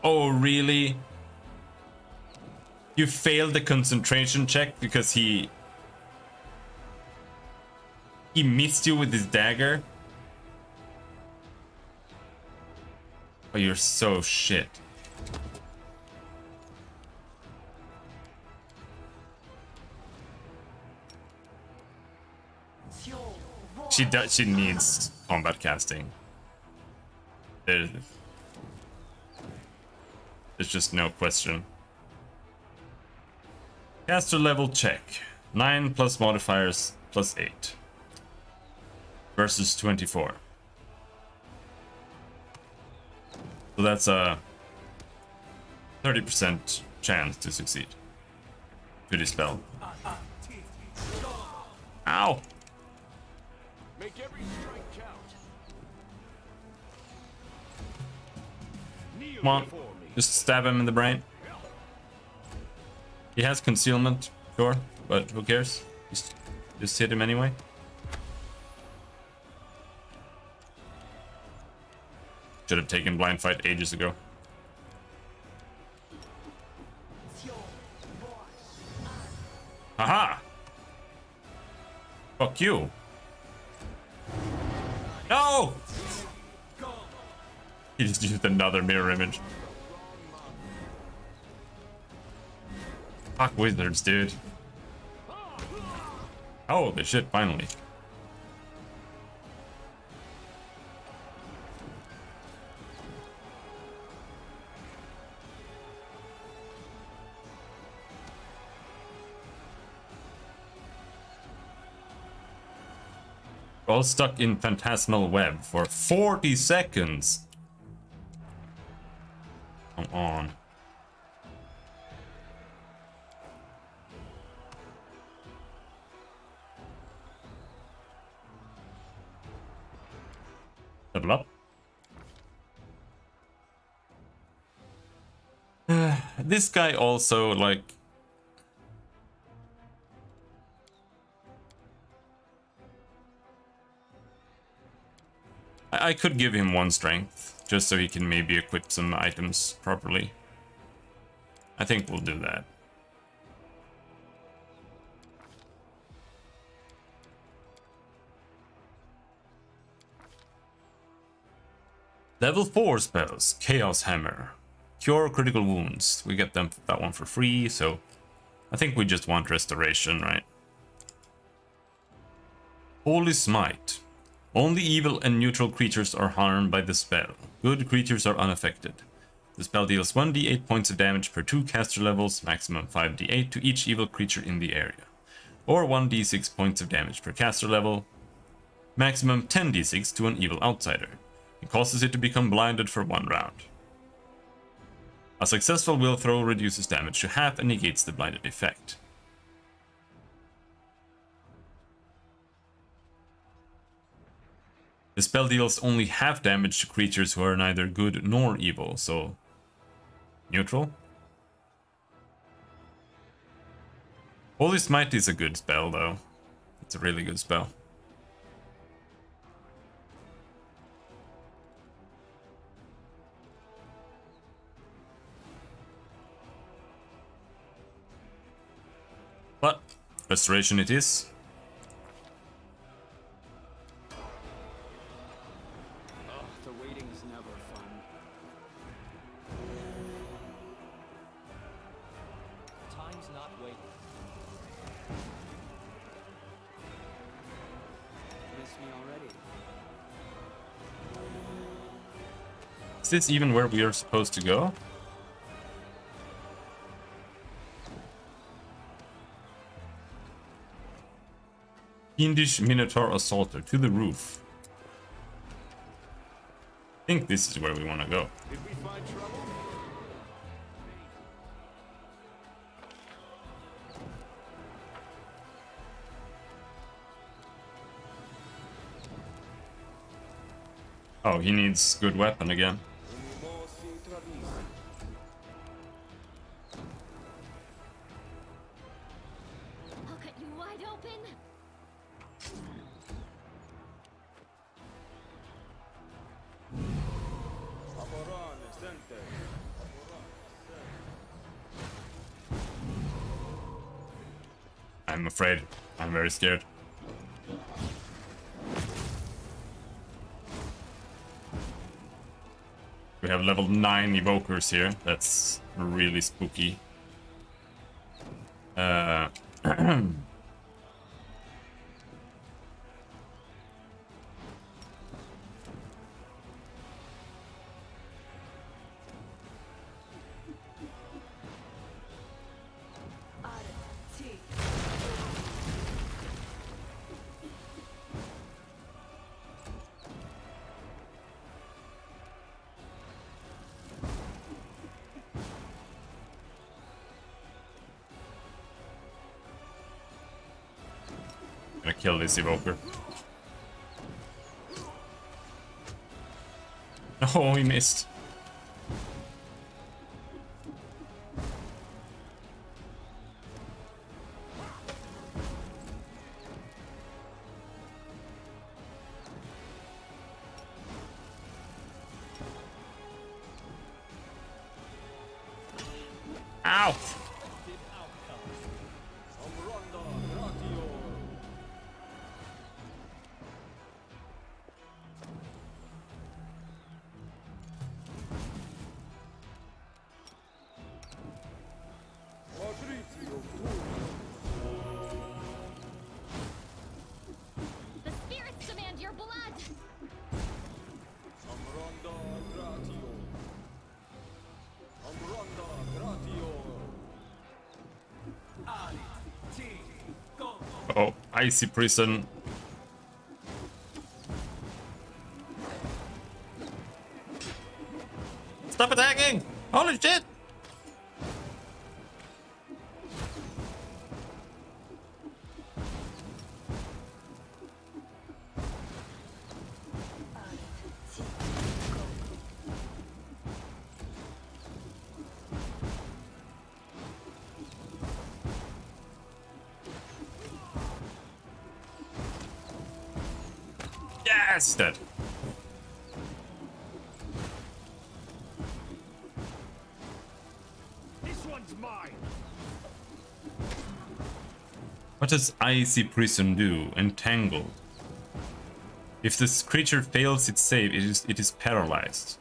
Oh, really? You failed the concentration check because he missed you with his dagger? Oh, you're so shit. She needs combat casting. There's just no question. Caster level check. 9 plus modifiers plus 8. Versus 24. So that's a 30% chance to succeed. To dispel. Ow! Make every strike count. Kneel Come on. before me. Just stab him in the brain. He has concealment, sure, but who cares? Just hit him anyway. Should have taken blind fight ages ago. Haha! Fuck you. No! He just used another mirror image. Fuck wizards, dude. Holy shit, finally. All stuck in Phantasmal Web for 40 seconds. Come on. Level up. This guy also, like... I could give him 1 strength, just so he can maybe equip some items properly. I think we'll do that. Level 4 spells, Chaos Hammer. Cure critical wounds. We get that one for free, so I think we just want restoration, right? Holy Smite. Only evil and neutral creatures are harmed by the spell. Good creatures are unaffected. The spell deals 1d8 points of damage per 2 caster levels, maximum 5d8 to each evil creature in the area. Or 1d6 points of damage per caster level, maximum 10d6 to an evil outsider. It causes it to become blinded for 1 round. A successful will throw reduces damage to half and negates the blinded effect. The spell deals only half damage to creatures who are neither good nor evil, so neutral. Holy Smite is a good spell though. It's a really good spell. But restoration it is. Oh, the waiting's never fun. Time's not waiting. Miss me already? Is this even where we are supposed to go? Fiendish Minotaur Assaulter to the roof. I think this is where we want to go. Did we find trouble? Oh, he needs good weapon again. I'll cut you wide open. I'm afraid. I'm very scared. We have level 9 evokers here. That's really spooky. Gonna kill this evoker. Oh, he missed. Ow! The spirits demand your blood. Oh, icy prison. Stop attacking! Holy shit! Yes, dead. This one's mine. What does Icy Prison do? Entangled. If this creature fails its save, it is paralyzed.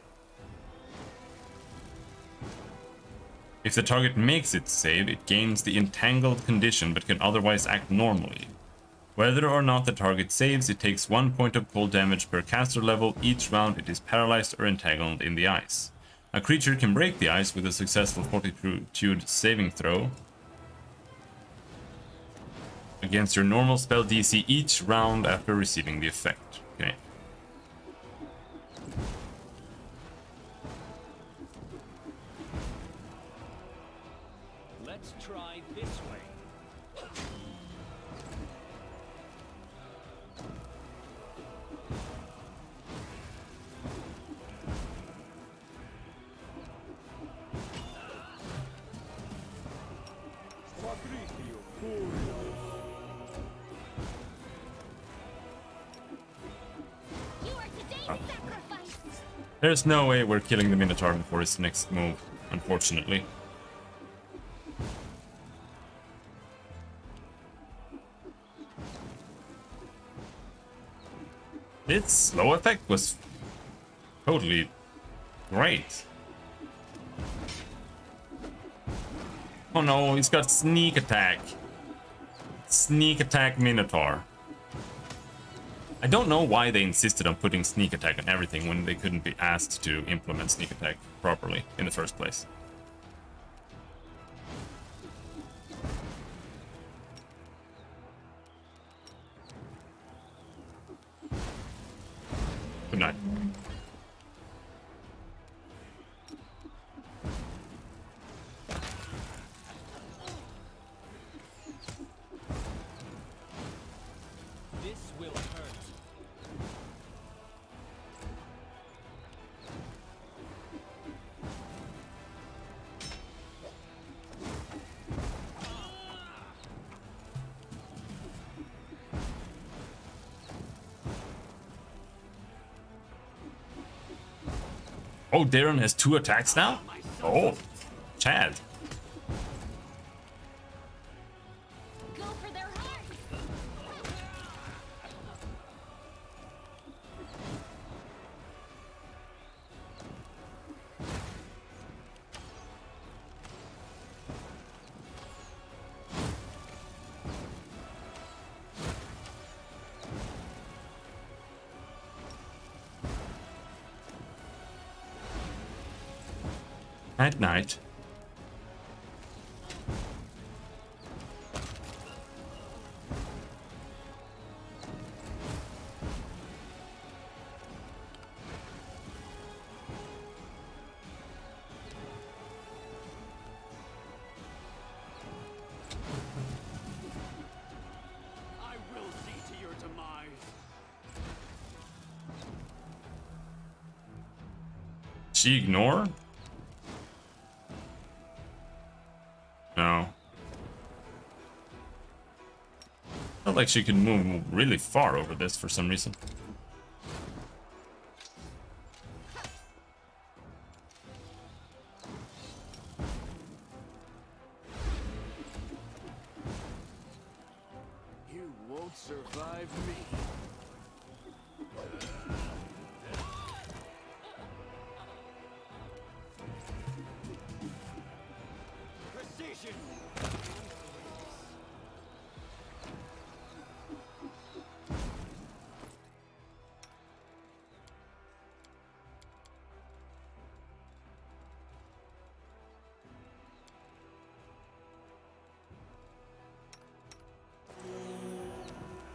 If the target makes its save, it gains the entangled condition but can otherwise act normally. Whether or not the target saves, it takes 1 point of cold damage per caster level each round it is paralyzed or entangled in the ice. A creature can break the ice with a successful fortitude saving throw against your normal spell DC each round after receiving the effect. Okay. Let's try this way. There's no way we're killing the Minotaur before his next move, unfortunately. Its slow effect was totally great. Oh no, he's got sneak attack. Sneak attack Minotaur. I don't know why they insisted on putting sneak attack on everything when they couldn't be asked to implement sneak attack properly in the first place. Good night. This will hurt. Oh, Darren has 2 attacks now? Oh, Chad. Go for their hearts. At night. I will see to your demise. She ignore? No. Felt like she could move really far over this for some reason. You won't survive me. Precision.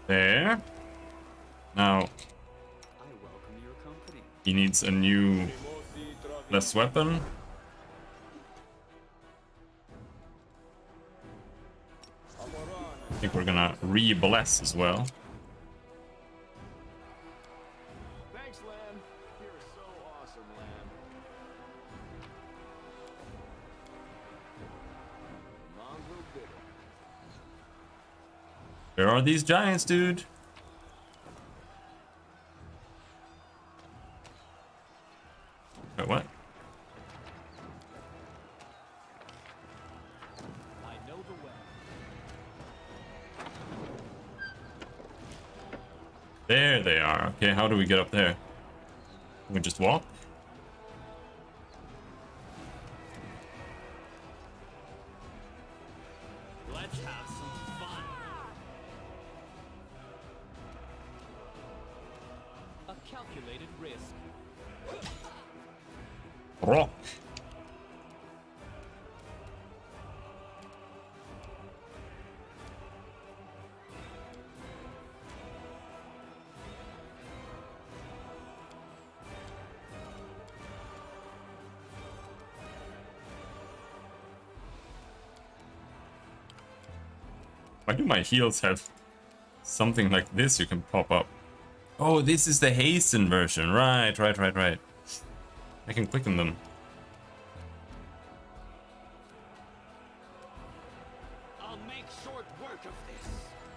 There. Now, I welcome your company. he needs a new less weapon. I think we're gonna re-bless as well. Thanks, Lamb. You're so awesome, Lamb. Mongrel bitter. Where are these giants, dude? Wait, what? I know the way. There they are. Okay, how do we get up there? We just walk? Let's have some fun. A calculated risk. Rock. Why do my heals have something like this you can pop up? Oh, this is the hasten version. Right. I can click on them. I'll make short work of this.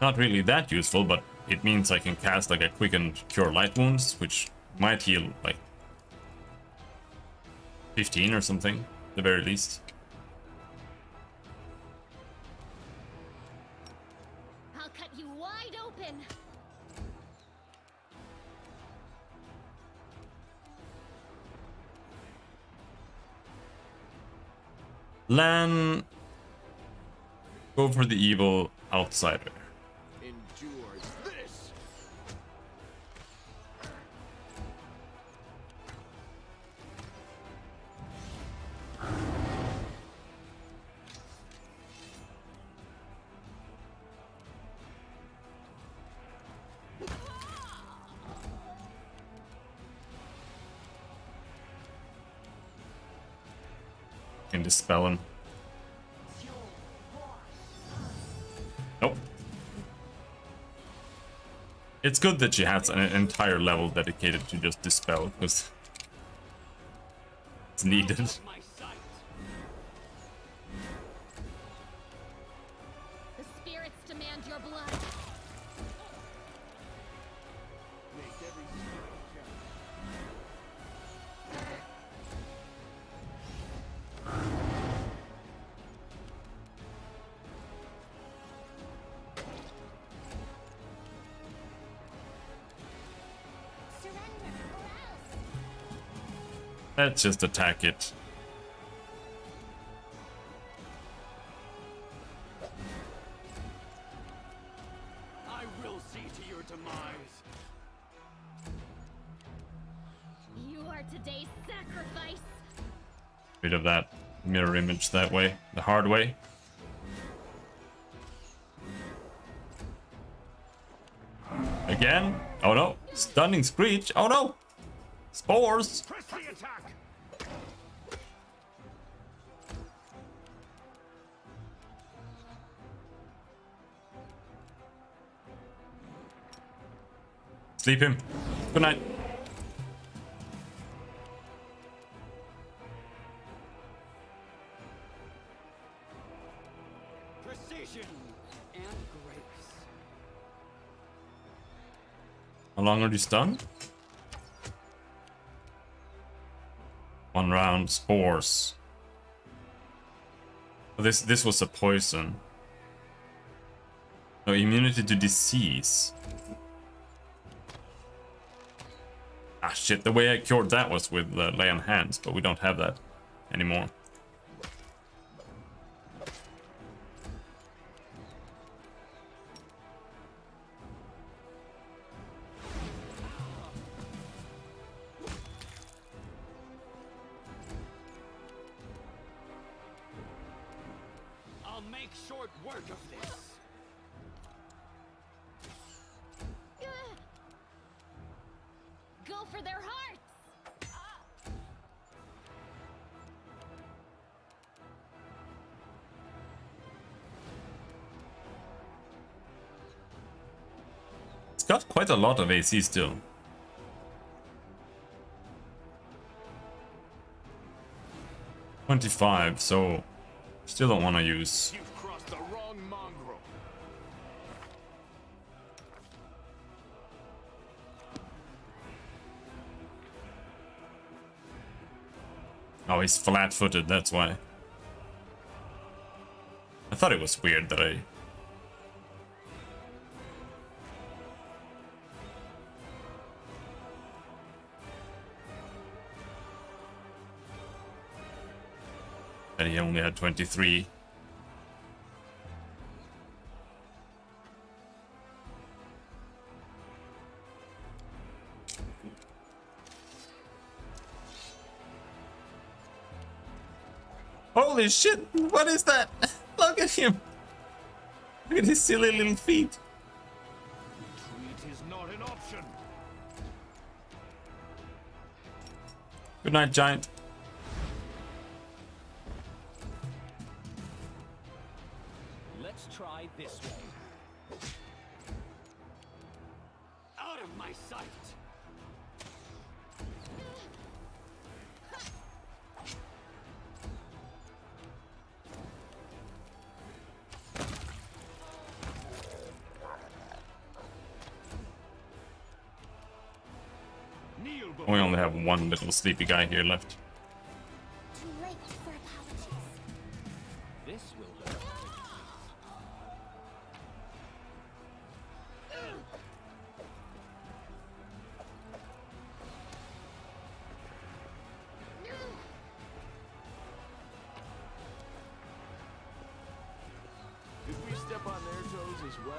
Not really that useful, but it means I can cast like a quick and cure light wounds, which might heal like 15 or something, at the very least. I'll cut you wide open. Lan, go for the evil outsider. Endure this. Can dispel him. Nope. It's good that she has an entire level dedicated to just dispel, because it's needed. Out of my sight. The spirits demand your blood. Make every skill count. Surrender or else. Let's just attack it. I will see to your demise. You are today's sacrifice. Rid of that mirror image that way, the hard way. Again? Oh no! Stunning screech! Oh no! Spores! Press the attack. Sleep him. Good night. Precision and grace. How long are you stunned? 1 round. Spores. Oh, this was a poison. No, immunity to disease. Ah shit, the way I cured that was with lay on hands, but we don't have that anymore. I'll make short work of this. Go for their hearts. It's got quite a lot of AC still. $25, so still don't want to use. You've crossed the wrong mongrel. Oh, he's flat-footed, that's why. I thought it was weird that I... that he only had 23. Holy shit! What is that? Look at him! Look at his silly little feet! Retreat is not an option. Good night, giant. Let's try this way. Out of my sight. Kneel We before only have one little sleepy guy here left. This will hurt. Did we step on their toes as well?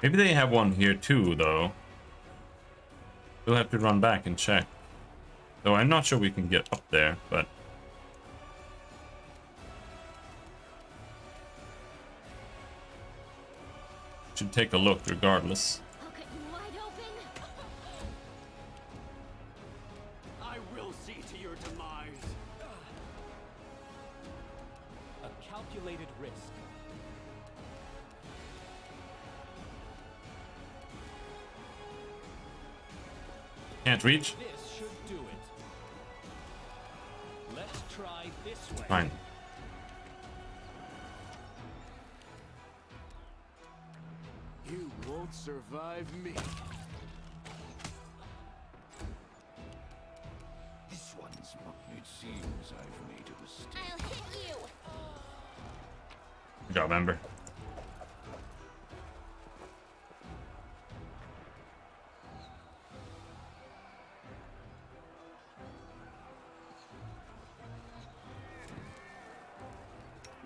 Maybe they have one here too, though. We'll have to run back and check. Though I'm not sure we can get up there, but... should take a look regardless. I'll cut you wide open. I will see to your demise. A calculated risk. Can't reach? This should do it. Let's try this way. Fine. You won't survive me. This one's not. It seems I've made a mistake. I'll hit you. Good job, Ember.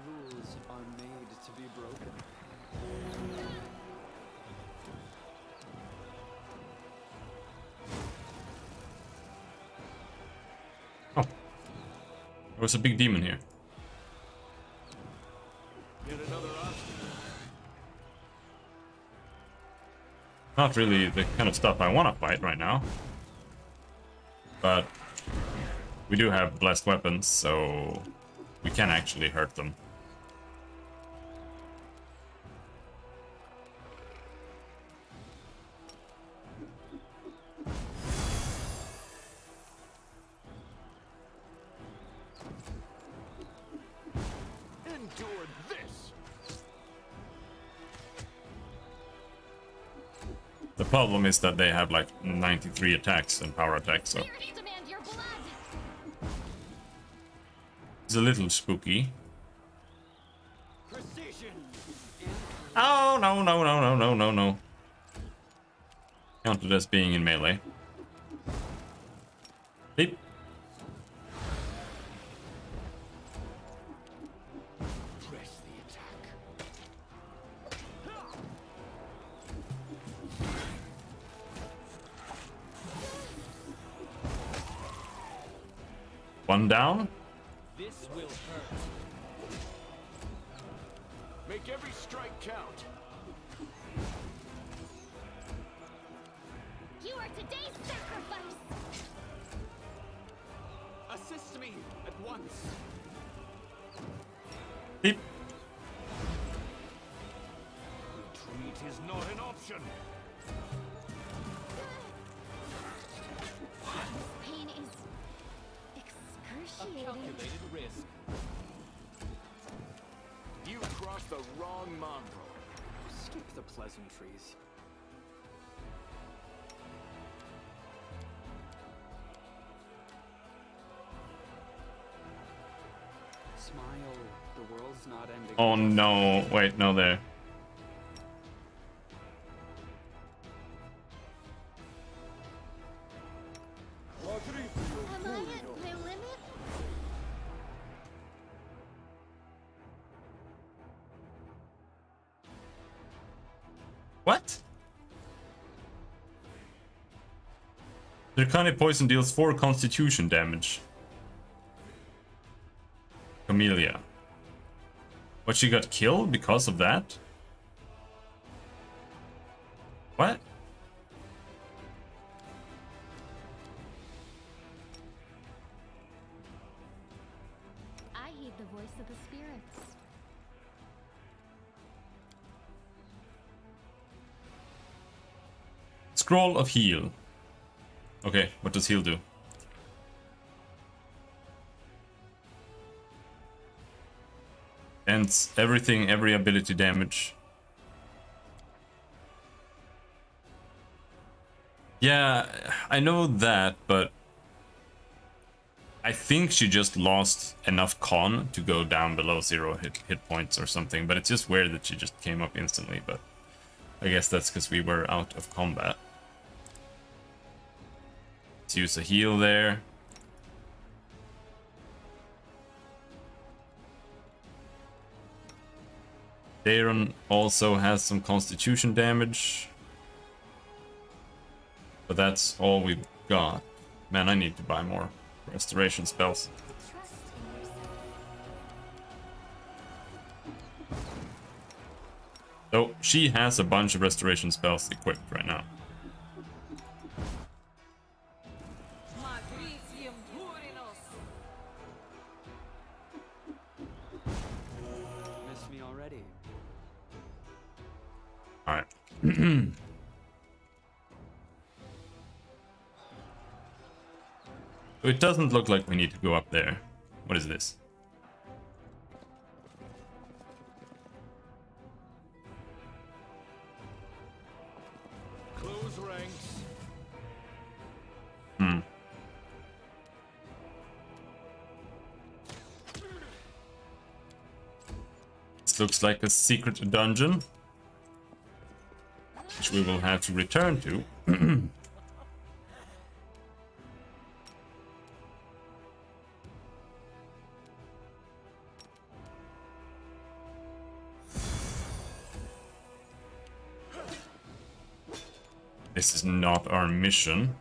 Rules are made to be broken. Oh. There was a big demon here. Yet another obstacle. Not really the kind of stuff I want to fight right now. But we do have blessed weapons, so we can actually hurt them. Endure this. The problem is that they have like 93 attacks and power attacks, so Spirits demand your blood. it's a little spooky. Precision. Oh, no, no, no, no, no, no, no. Counted as being in melee. Beep. Press the attack. One down. This will hurt. Make every strike count. You are today's sacrifice. Assist me at once. Beep. Retreat is not an option. Pain is A excruciating. calculated risk. You crossed the wrong mongrel. Skip the pleasantries. Smile. The world's not ending. Oh no. Wait, no, there. Am I at my limit? What? Draconic poison deals 4 constitution damage. Camellia. What, she got killed because of that? What? I heed the voice of the spirits. Scroll of heal. Okay, what does heal do? Ends everything, every ability damage. Yeah, I know that, but I think she just lost enough con to go down below 0 hit points or something, but it's just weird that she just came up instantly, but I guess that's because we were out of combat. Let's use a heal there. Daron also has some constitution damage. But that's all we've got. Man, I need to buy more restoration spells. Trust in yourself. So she has a bunch of restoration spells equipped right now. Miss me already. Alright. So it doesn't look like we need to go up there. What is this? Close ranks. This looks like a secret dungeon, which we will have to return to. This is not our mission.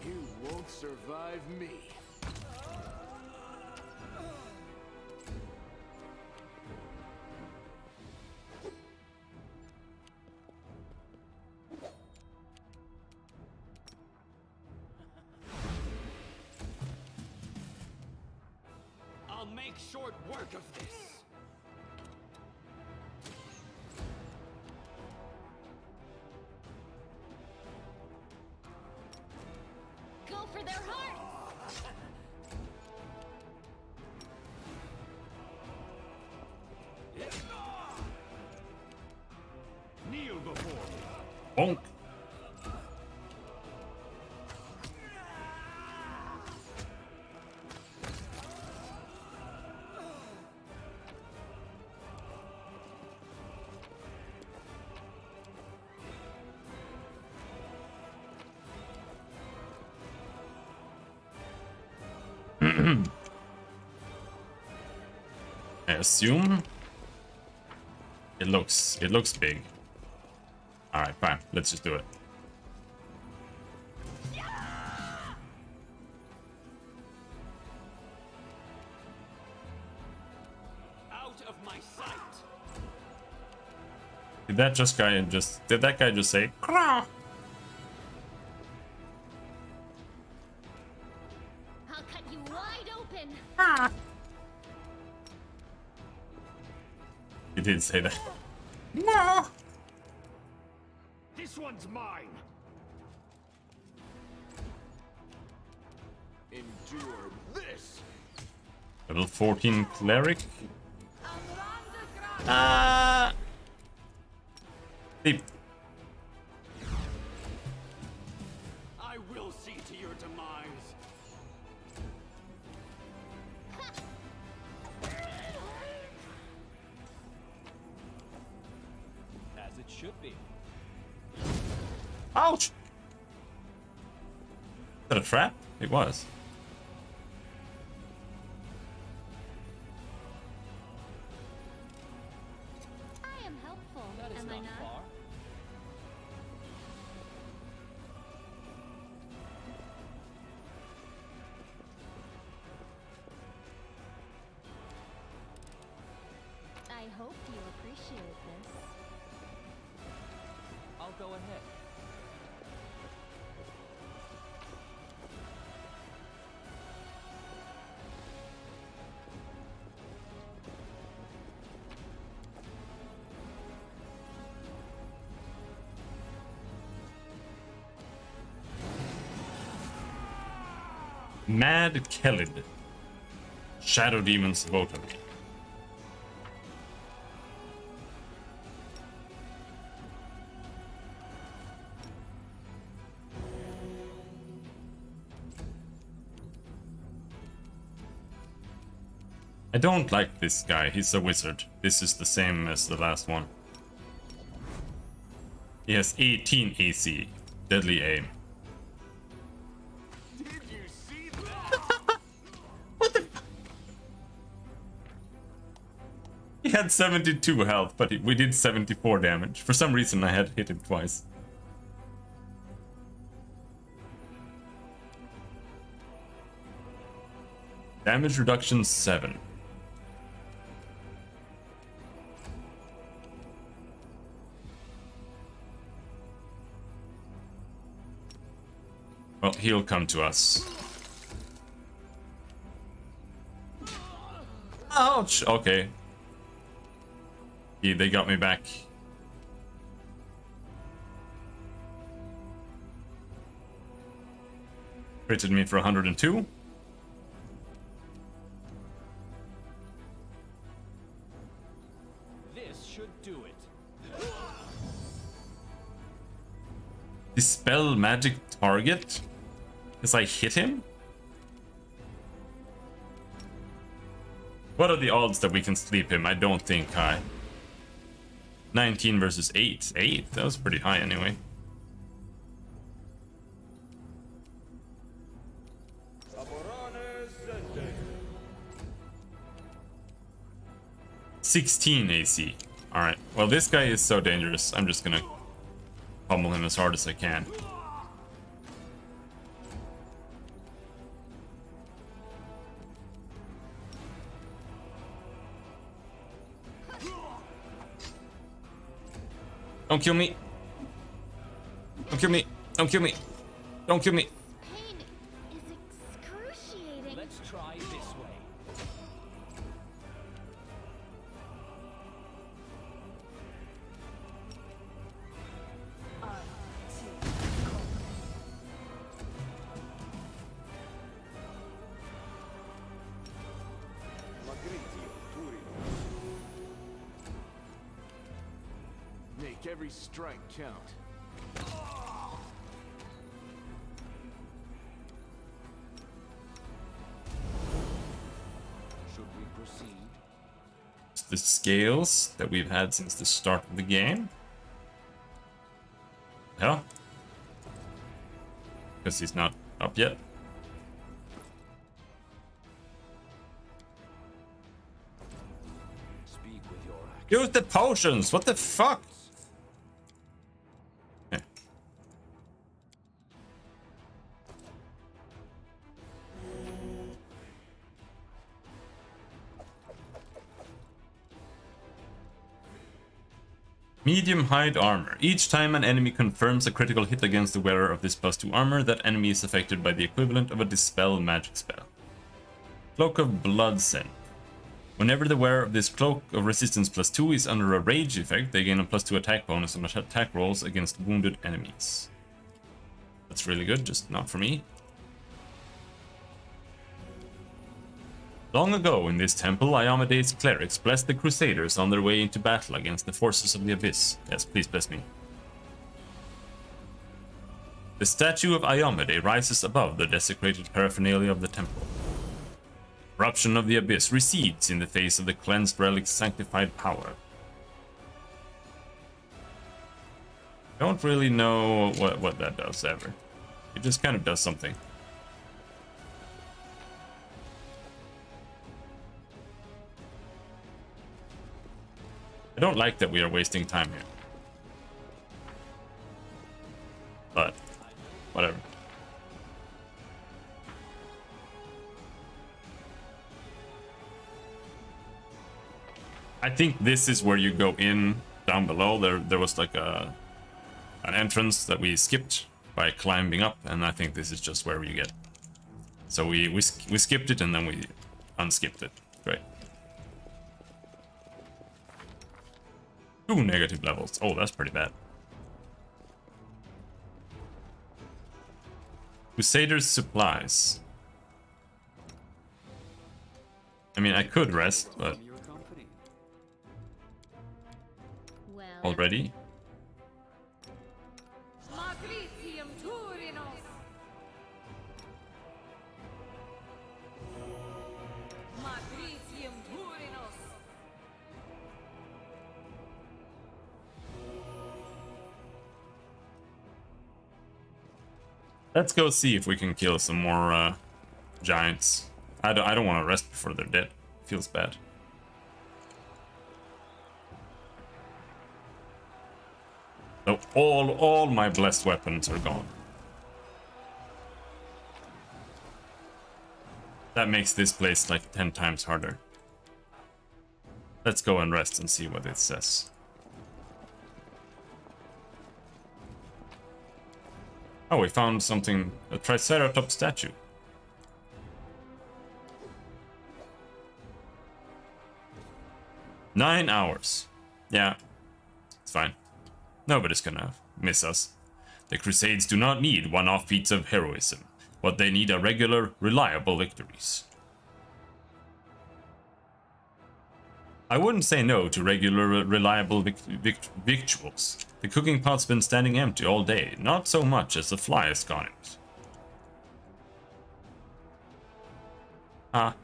You won't survive me. I'll make short work of this. Go for their hearts! Kneel before me. Bonk. I assume it looks big. All right, fine. Let's just do it. Out of my sight. Did that guy just say "Krah"? I'll cut you wide open! He did say that. No. This one's mine. Endure this. Level 14 cleric. Deep. I will see to your demise. As it should be. Ouch! Is that a trap? It was. I am helpful, That is am I not not? far. I hope you appreciate this. I'll go ahead. Mad Kellid. Shadow Demon's voter. I don't like this guy. He's a wizard. This is the same as the last one. He has 18 AC. Deadly aim. Did you see that? He had 72 health, but we did 74 damage. For some reason, I had hit him twice. Damage reduction 7. Well, he'll come to us. Ouch! Okay. Yeah, they got me back. Critted me for 102. This should do it. Dispel magic target? As I hit him? What are the odds that we can sleep him? I don't think high. 19 versus 8. 8? That was pretty high anyway. $16 AC. Alright, well this guy is so dangerous. I'm just gonna pummel him as hard as I can. Don't kill me. Don't kill me. Don't kill me. Don't kill me. Pain is excruciating. Let's try this way. Make every strike count. Should we proceed? It's the scales that we've had since the start of the game. Hell. Because he's not up yet. Speak with your act. Use the potions! What the fuck? Okay. Medium height armor. Each time an enemy confirms a critical hit against the wearer of this +2 armor, that enemy is affected by the equivalent of a dispel magic spell. Cloak of Blood Scent. Whenever the wearer of this cloak of resistance +2 is under a rage effect, they gain a +2 attack bonus on attack rolls against wounded enemies. That's really good, just not for me. Long ago in this temple, Iomede's clerics blessed the Crusaders on their way into battle against the forces of the Abyss. Yes, please bless me. The statue of Iomede rises above the desecrated paraphernalia of the temple. Corruption of the Abyss recedes in the face of the cleansed relic's sanctified power. Don't really know what that does ever. It just kind of does something. I don't like that we are wasting time here. But, whatever. I think this is where you go in down below. There was like an entrance that we skipped by climbing up, and I think this is just where you get. So we skipped it and then we unskipped it. Great. 2 negative levels. Oh, that's pretty bad. Crusaders supplies. I mean, I could rest, but Your company. Well, already. Matricium Turinos. Matricium Let's go see if we can kill some more giants. I don't want to rest before they're dead. Feels bad. So all my blessed weapons are gone. That makes this place like 10 times harder. Let's go and rest and see what it says. Oh, we found something, a Triceratops statue. Nine hours. Yeah, it's fine. Nobody's gonna miss us. The Crusades do not need one-off feats of heroism. What they need are regular, reliable victories. I wouldn't say no to regular, reliable victuals. The cooking pot's been standing empty all day, not so much as the fly has gone it. Ah.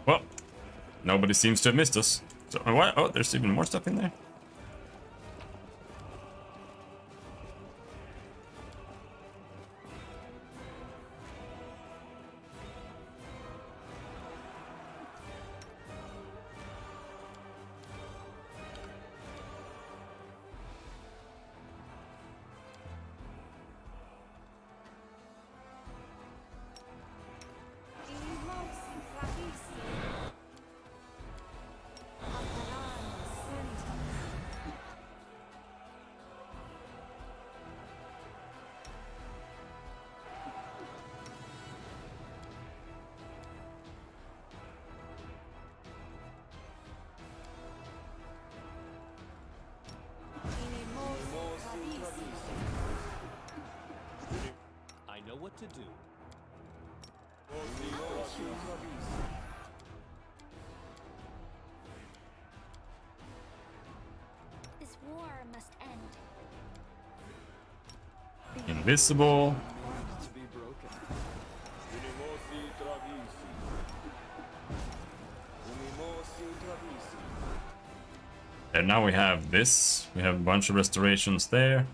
Well, nobody seems to have missed us. So, what? Oh, there's even more stuff in there. I know what to do. This war must end. Invisible. To be broken. And now we have this. We have a bunch of restorations there.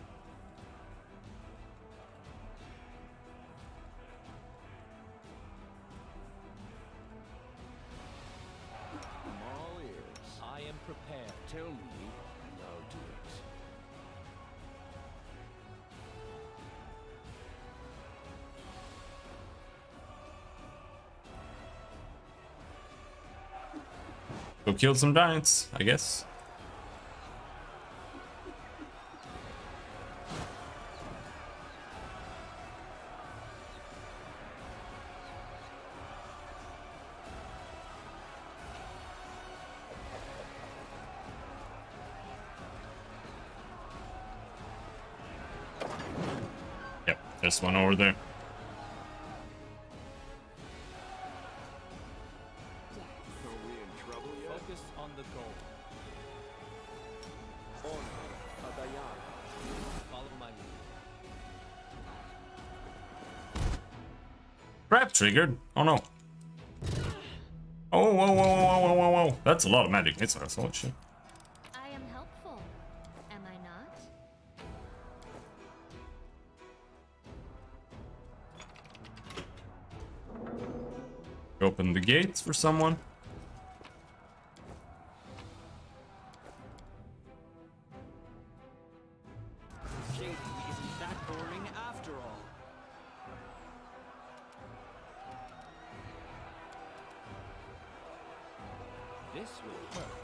I'm all ears. I am prepared. Tell me, and I'll do it. Go kill some giants, I guess. Yep, there's one over there. Are we in trouble yet? Focus on the goal. Follow my lead. Trap triggered. Oh no. Oh, whoa, whoa, whoa, whoa, whoa, whoa. That's a lot of magic missiles. Holy shit. I am helpful, am I not? Open the gates for someone. Shading isn't that boring after all. This will hurt.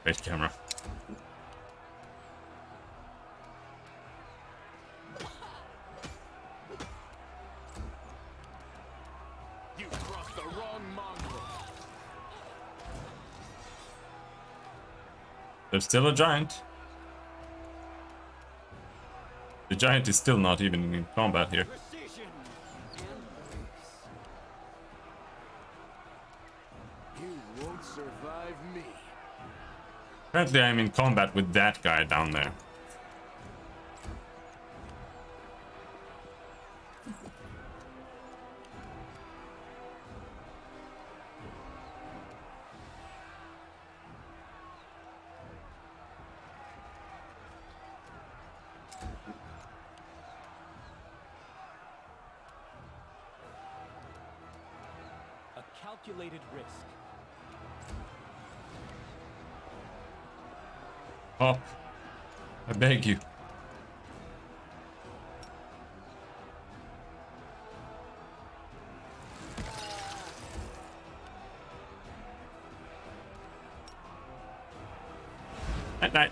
Great camera. You crossed the wrong mongrel. There's still a giant. The giant is still not even in combat here. Precision! You won't survive me. Apparently I'm in combat with that guy down there. calculated risk. Oh, I beg you. Night night.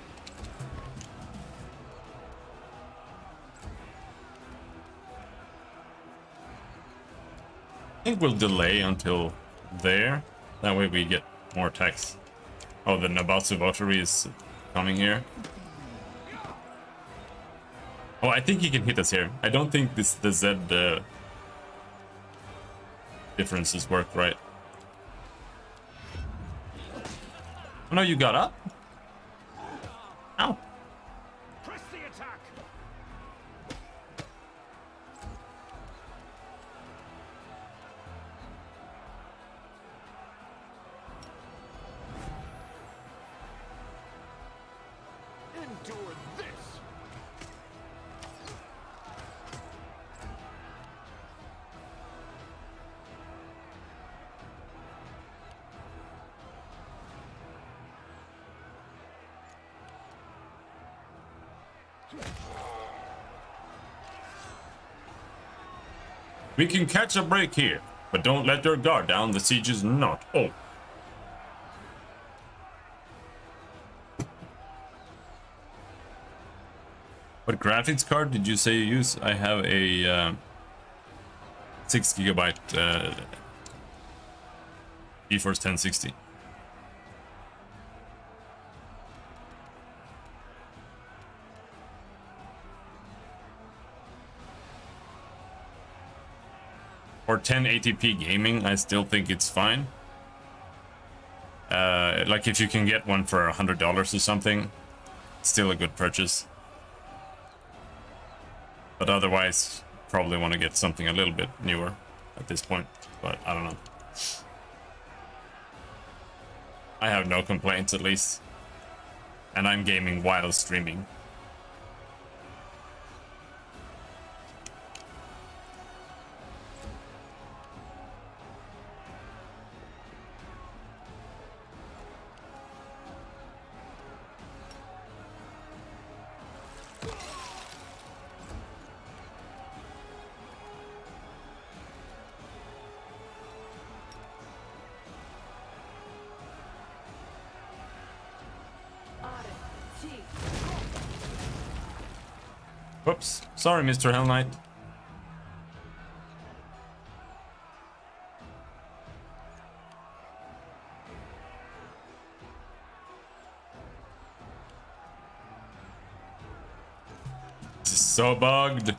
I think we'll delay until there. That way we get more attacks. Oh, the Nabatsu Votary is coming here. Oh, I think he can hit us here. I don't think the Z differences work right. Oh no, you got up? Ow. Press the attack. Endure this. We can catch a break here, but don't let your guard down. The siege is not over. What graphics card did you say you use? I have a 6 GB GeForce 1060. For 1080p gaming, I still think it's fine. Like if you can get one for $100 or something, it's still a good purchase. But otherwise, probably want to get something a little bit newer at this point. But I don't know. I have no complaints, at least. And I'm gaming while streaming. Whoops. Sorry, Mr. Hell Knight. This is so bugged.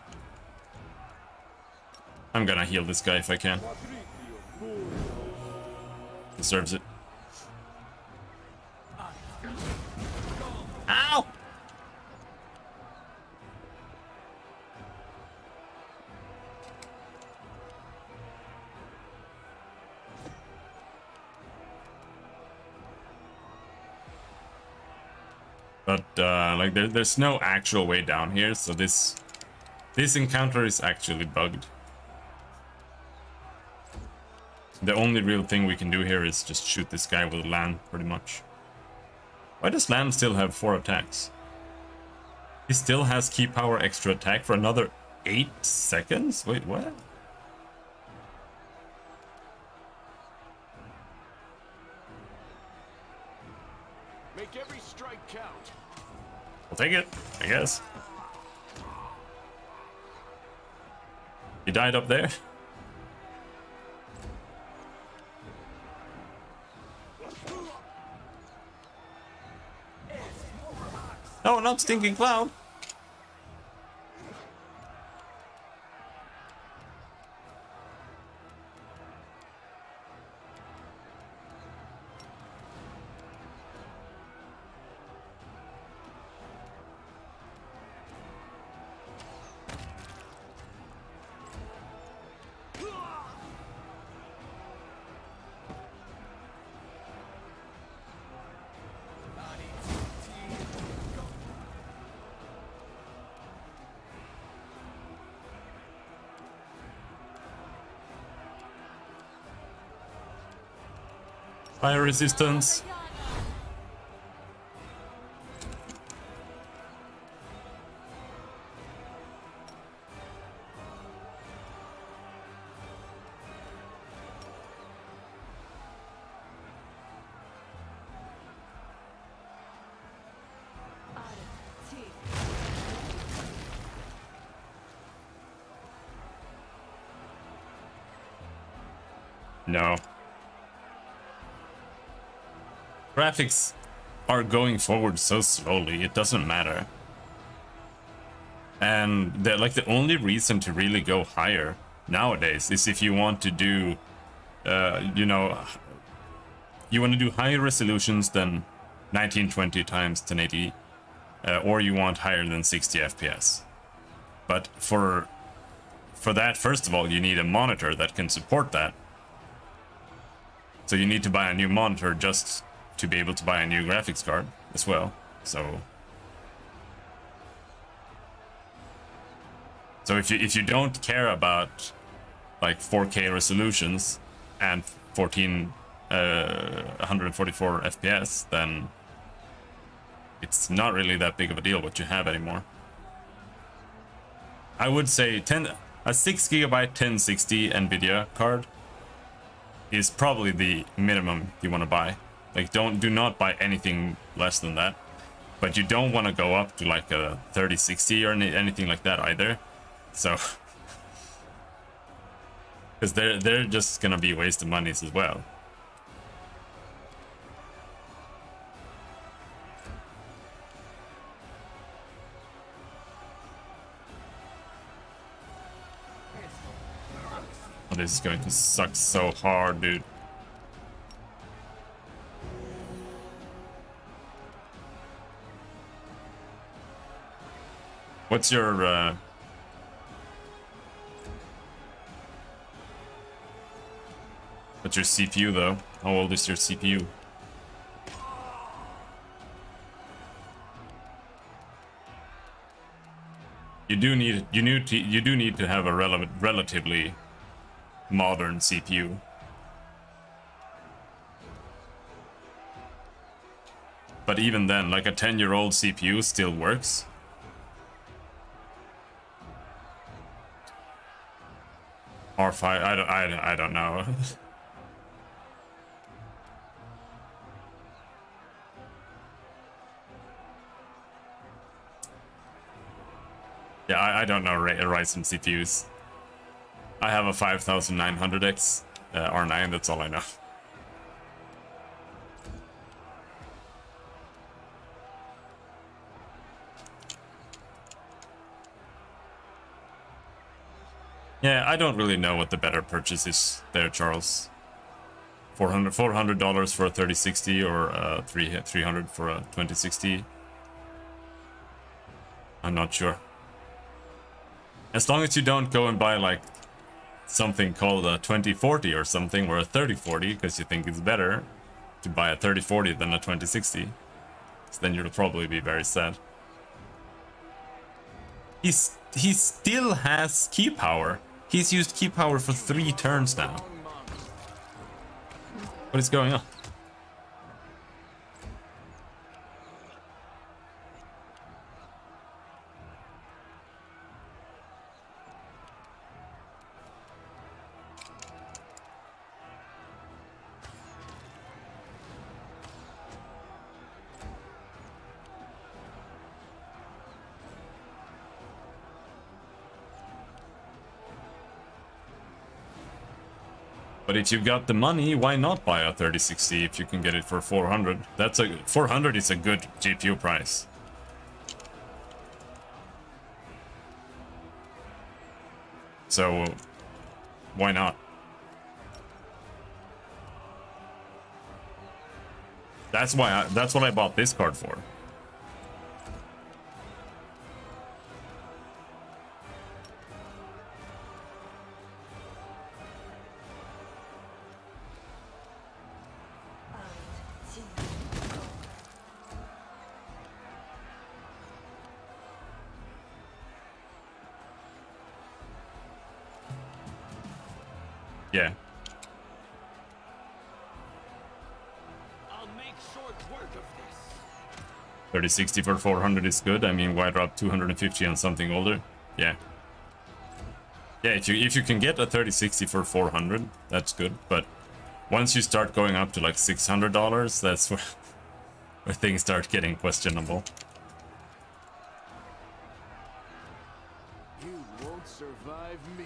I'm gonna heal this guy if I can. Deserves it. Ow! But like there's no actual way down here, so this encounter is actually bugged. The only real thing we can do here is just shoot this guy with land, pretty much. Why does land still have 4 attacks? He still has key power extra attack for another 8 seconds? Wait, what? Make every strike count. We'll take it, I guess. He died up there. No, not Stinking Cloud. Fire resistance. No. Graphics are going forward so slowly, it doesn't matter. And like the only reason to really go higher nowadays is if you want to do, you know, you want to do higher resolutions than 1920 times 1080, or you want higher than 60 FPS. But for that, first of all, you need a monitor that can support that. So you need to buy a new monitor just to be able to buy a new graphics card as well. So if you don't care about like 4K resolutions and 144 FPS, then it's not really that big of a deal what you have anymore. I would say a 6 GB 1060 Nvidia card is probably the minimum you want to buy. Like, do not buy anything less than that. But you don't want to go up to like a 3060 or anything like that either. So, because they're just gonna be a waste of money as well. Oh, this is going to suck so hard, dude. What's your CPU though? How old is your CPU? You do need to have a relatively modern CPU. But even then, like a 10-year-old CPU still works. R5, I don't know. Yeah, I don't know Ryzen CPUs. I have a 5900X R9, that's all I know. Yeah, I don't really know what the better purchase is there, Charles. $400 for a 3060 or $300 for a 2060. I'm not sure. As long as you don't go and buy like something called a 2040 or something, or a 3040, because you think it's better to buy a 3040 than a 2060. So then you'll probably be very sad. He still has key power. He's used key power for 3 turns now. What is going on? But if you've got the money, why not buy a 3060 if you can get it for 400? 400 is a good GPU price. So why not? That's what I bought this card for. Yeah. 3060 for 400 is good. I mean, why drop 250 on something older? Yeah. Yeah, if you can get a 3060 for 400, that's good. But once you start going up to like $600, that's where things start getting questionable. You won't survive me.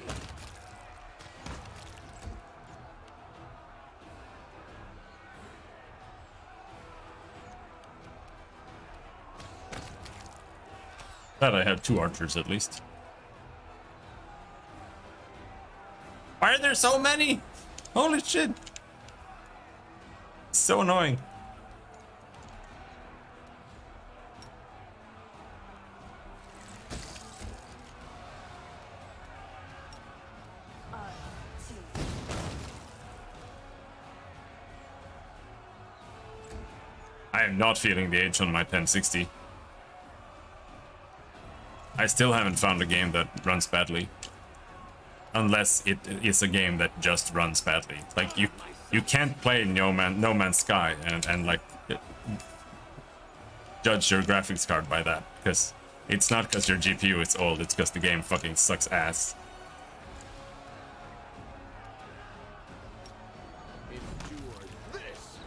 Glad I have 2 archers at least. Why are there so many? Holy shit! So annoying. I am not feeling the age on my 1060. I still haven't found a game that runs badly. Unless it is a game that just runs badly. Like you can't play No Man's Sky and like judge your graphics card by that, because it's not because your GPU is old, it's because the game fucking sucks ass. Endure this.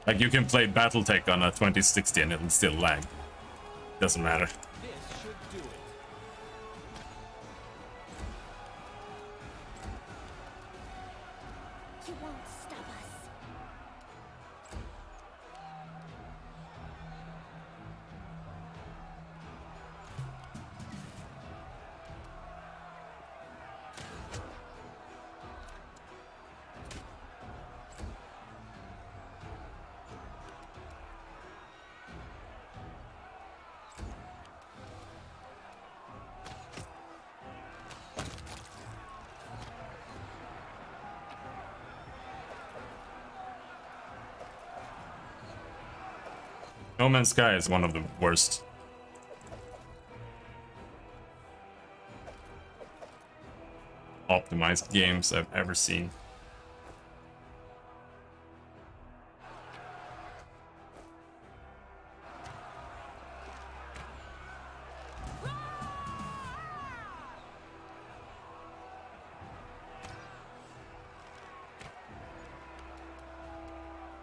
Like you can play BattleTech on a 2060 and it'll still lag. Doesn't matter. This should do it. You won't stop us. No Man's Sky is one of the worst optimized games I've ever seen.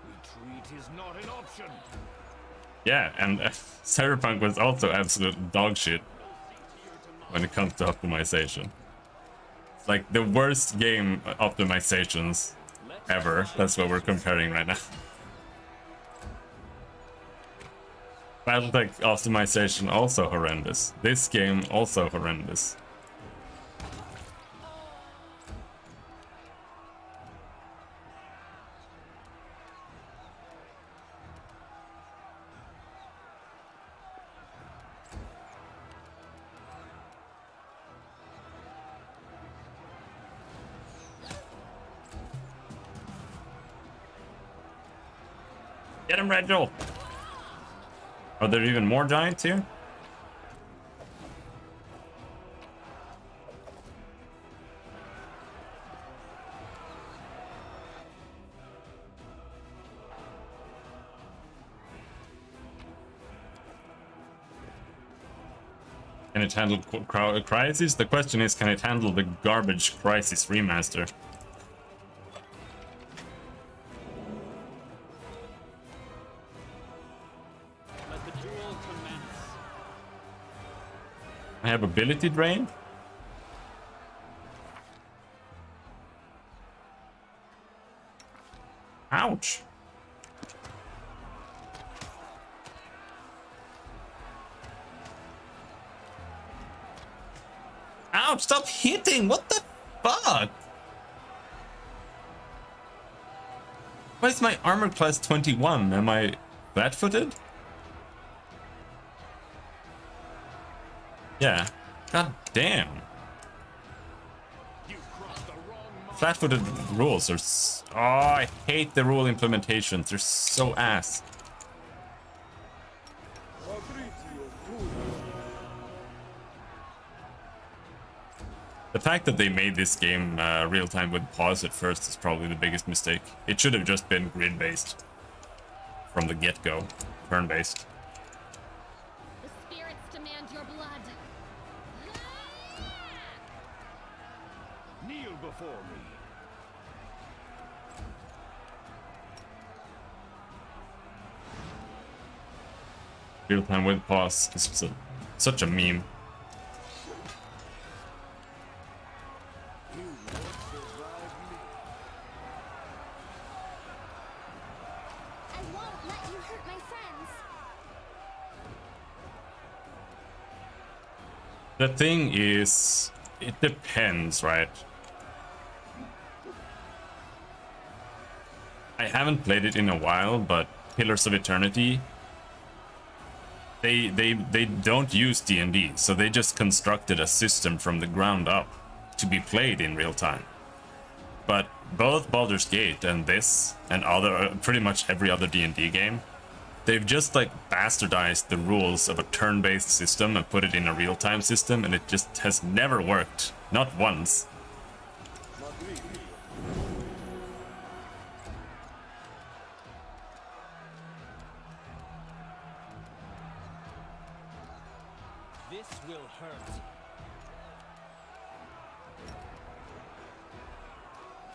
Retreat is not an option. Yeah, and Cyberpunk was also absolute dog shit when it comes to optimization. It's like the worst game optimizations ever. That's what we're comparing right now. BattleTech optimization also horrendous. This game also horrendous. Get him, Rachel! Are there even more giants here? Can it handle Crisis? The question is, can it handle the garbage Crisis remaster? Let the duel commence. I have ability drain? Ouch! Ouch, stop hitting! What the fuck? Why is my armor class 21? Am I flat-footed? Yeah. God damn. Flat-footed rules are oh, I hate the rule implementations. They're so ass. The fact that they made this game real-time with pause at first is probably the biggest mistake. It should have just been grid-based from the get-go, turn-based. The spirits demand your blood. Kneel before me. Real-time with pause is such a meme. You won't survive me. I won't let you hurt my friends. The thing is, it depends, right? I haven't played it in a while, but Pillars of Eternity, they don't use D&D, so they just constructed a system from the ground up to be played in real time. But both Baldur's Gate and this and other pretty much every other D&D game, they've just like bastardized the rules of a turn-based system and put it in a real-time system, and it just has never worked, not once. This will hurt.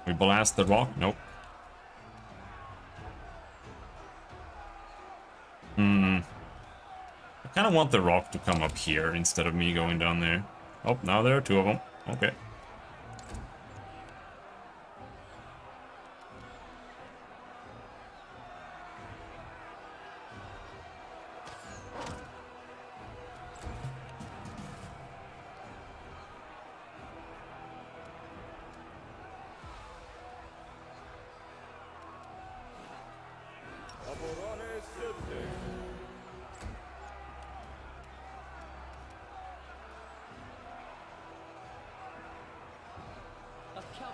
We blast the rock? Nope. I kind of want the rock to come up here instead of me going down there. Oh, now there are two of them. Okay.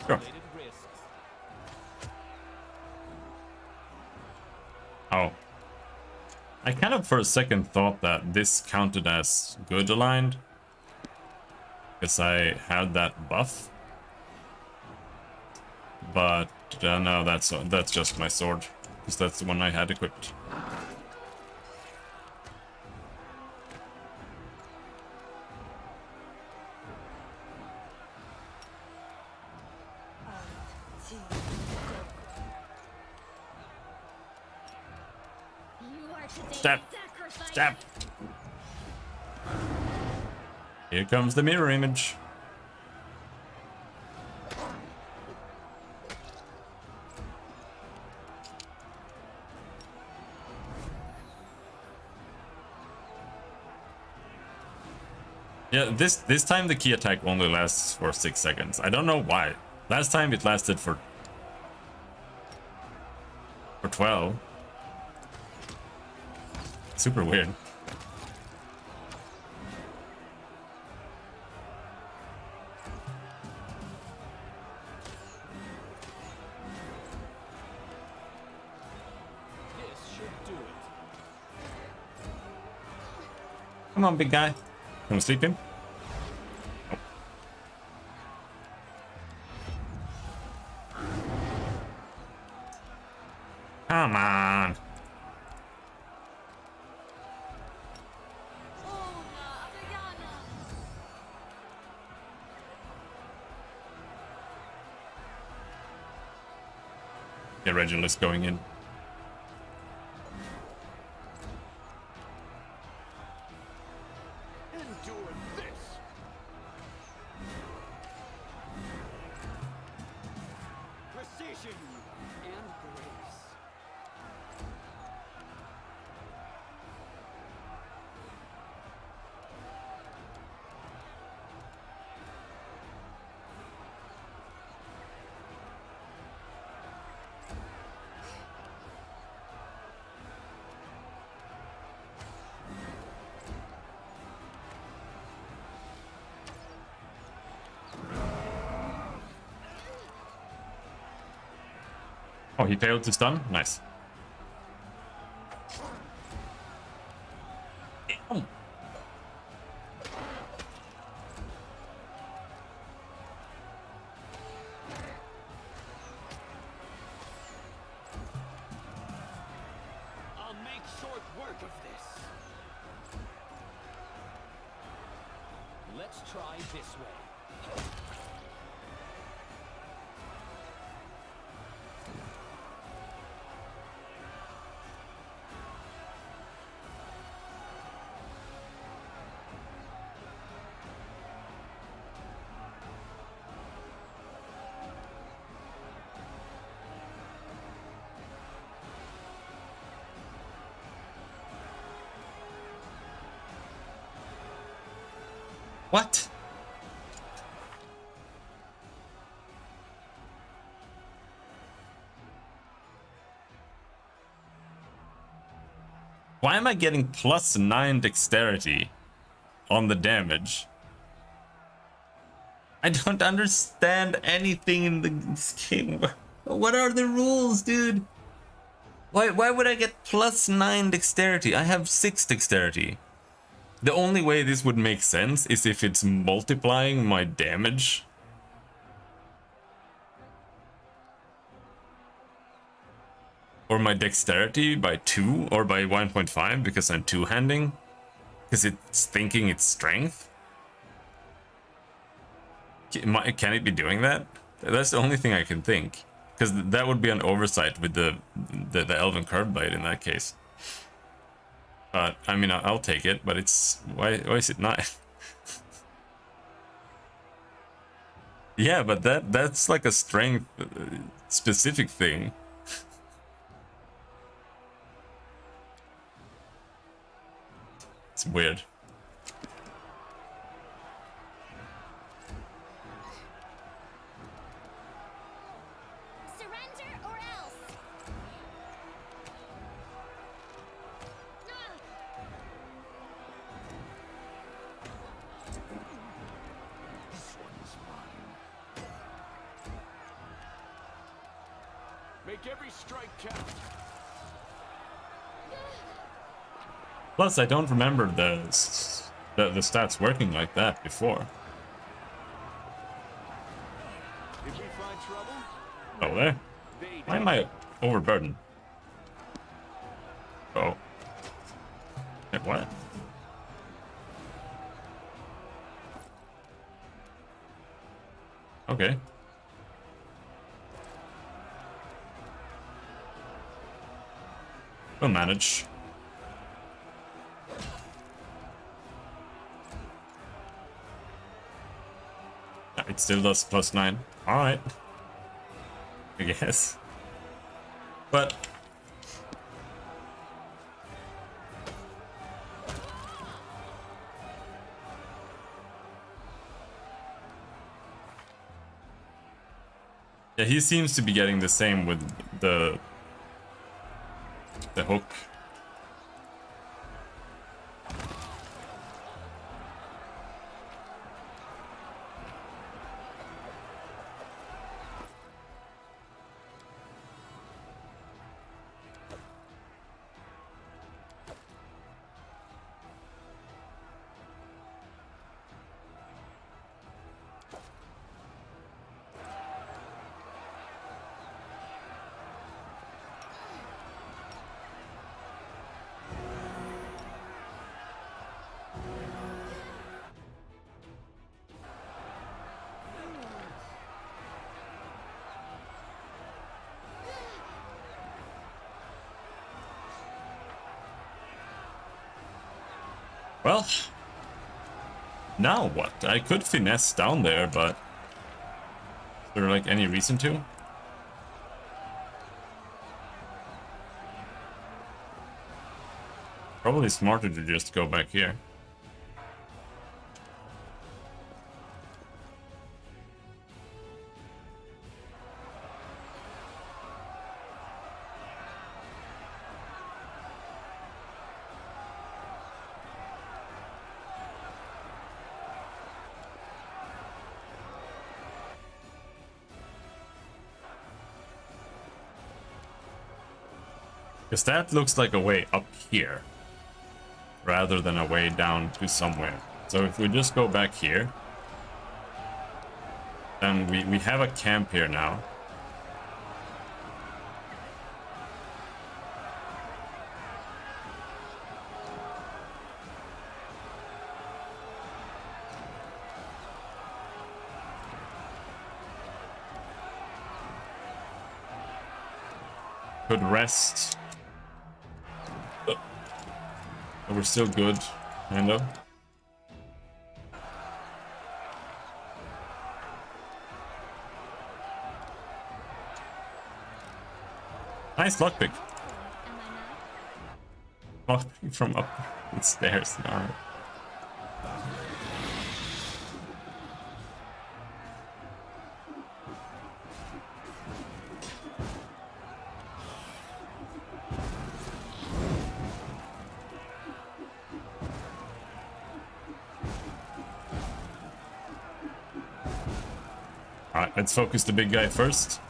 Calculated risks. Oh. I kind of for a second thought that this counted as good aligned, because I had that buff. But no, that's just my sword, because that's the one I had equipped. You are today's Step. sacrifice. Step. Here comes the mirror image. Yeah, this time the key attack only lasts for 6 seconds. I don't know why. Last time it lasted for 12. Super weird. This should do it. Come on, big guy. Can we sleep him? Nope. Come on. Yeah, Reginald's going in. Endure this. Precision and grace. Oh, he failed to stun? Nice. work of this. Let's try this way. What? Why am I getting +9 dexterity on the damage? I don't understand anything in this game. What are the rules, dude? Why would I get +9 dexterity? I have 6 dexterity. The only way this would make sense is if it's multiplying my damage. Or my dexterity by 2 or by 1.5 because I'm two-handing. Because it's thinking it's strength. Can it be doing that? That's the only thing I can think. Because that would be an oversight with the Elven Curve Blade in that case. But, I mean, I'll take it, but it's... Why is it not? Yeah, but that's like a strength specific thing. It's weird. Surrender or else. This one's mine. Make every strike count. Plus, I don't remember the stats working like that before. If we find trouble, Oh, there. they Why am I overburdened? Oh. Wait, what? Okay. We'll manage. It still does +9. Alright. I guess. But... yeah, he seems to be getting the same with the hook. Well, now what? I could finesse down there, but is there like any reason to? Probably smarter to just go back here. Because that looks like a way up here, rather than a way down to somewhere. So if we just go back here, then we have a camp here now. Could rest. But we're still good, kind of. Nice lockpick. Am I not? Lockpick from up the stairs. Alright. Alright, let's focus the big guy first.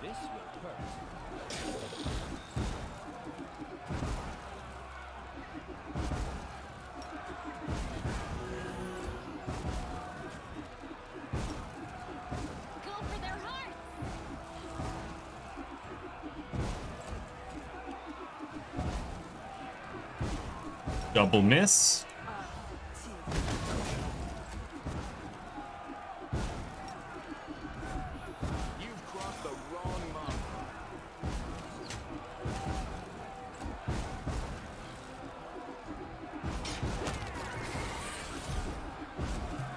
This will hurt. Go for their hearts! Double miss. You've crossed the wrong mark.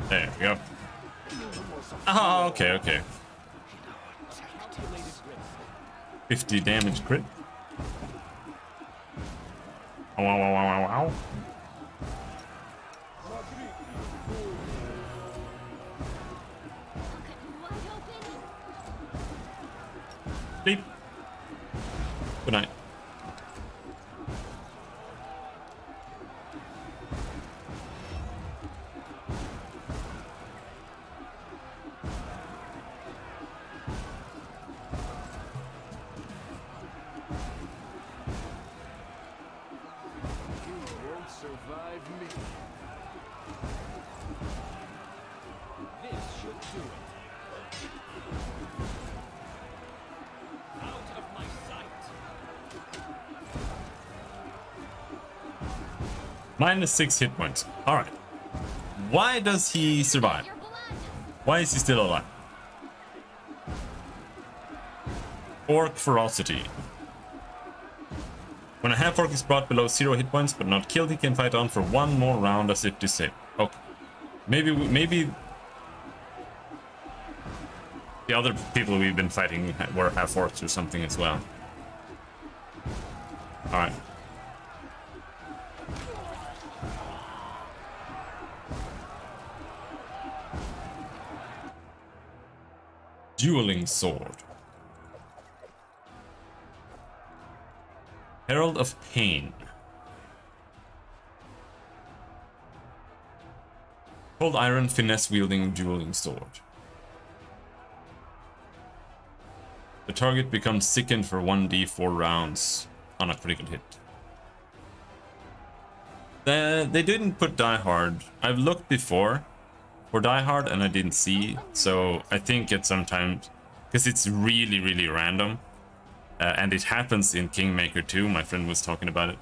There we go. Oh, okay, okay. Calculated risk. 50 damage crit. Wow, wow, wow, wow, wow. Pocket wide open! Sleep. Good night. You won't survive me. This should do it. Out of my sight. -6 hit points. Alright. Why does he survive? Your blood! Why is he still alive? Orc ferocity. When a half-orc is brought below 0 hit points but not killed, he can fight on for one more round as if disabled. Okay. Maybe the other people we've been fighting were half-orcs or something as well. Alright. Dueling sword. Herald of Pain. Cold iron finesse wielding dueling sword. The target becomes sickened for 1d4 rounds on a critical hit. They didn't put Die Hard. I've looked before for Die Hard and I didn't see, so I think it's sometimes because it's really, really random. And it happens in Kingmaker too, my friend was talking about it.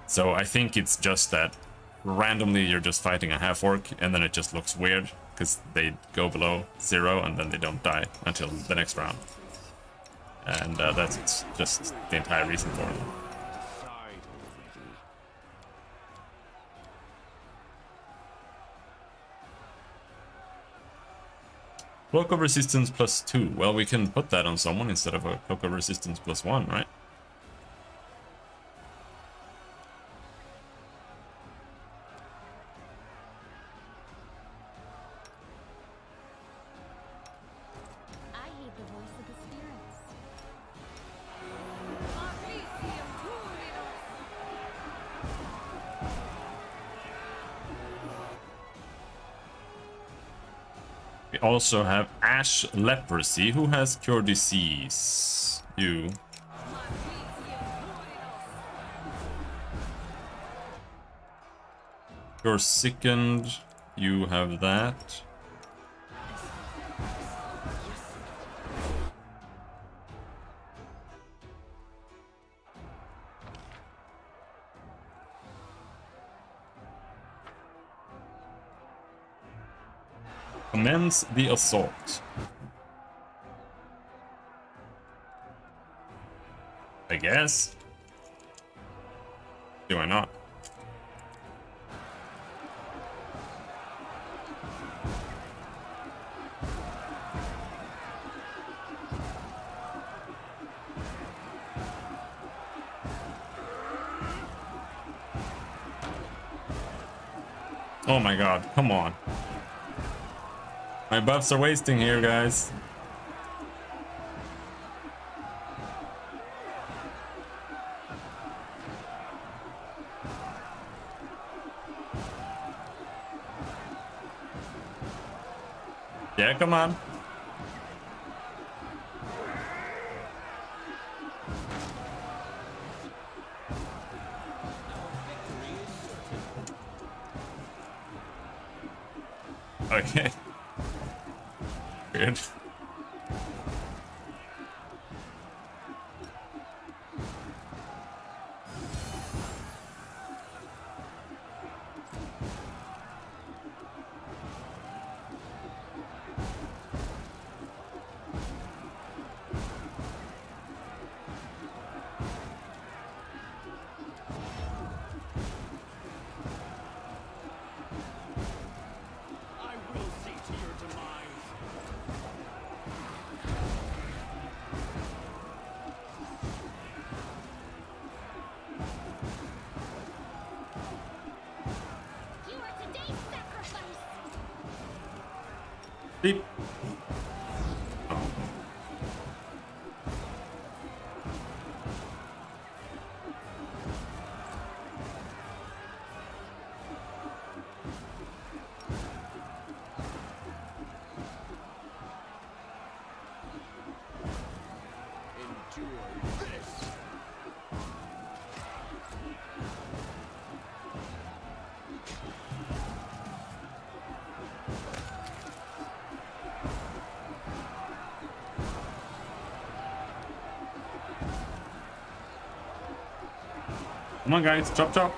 So I think it's just that randomly you're just fighting a half-orc and then it just looks weird because they go below 0 and then they don't die until the next round. And that's just the entire reason for it. Decide already. Cloak of Resistance +2. Well, we can put that on someone instead of a Cloak of Resistance +1, right? I heed the voice of the spirits. Pathfinder Turinos. We also have Ash Leprosy, who has Cure Disease. You. You're sickened. You have that. Commence the assault. I guess. Do I not? Oh my god, come on. My buffs are wasting here, guys. Yeah, come on. Okay. Weird. I will see to your demise. You are today's sacrifice. Beep. Enjoy this. Come on, guys, chop chop.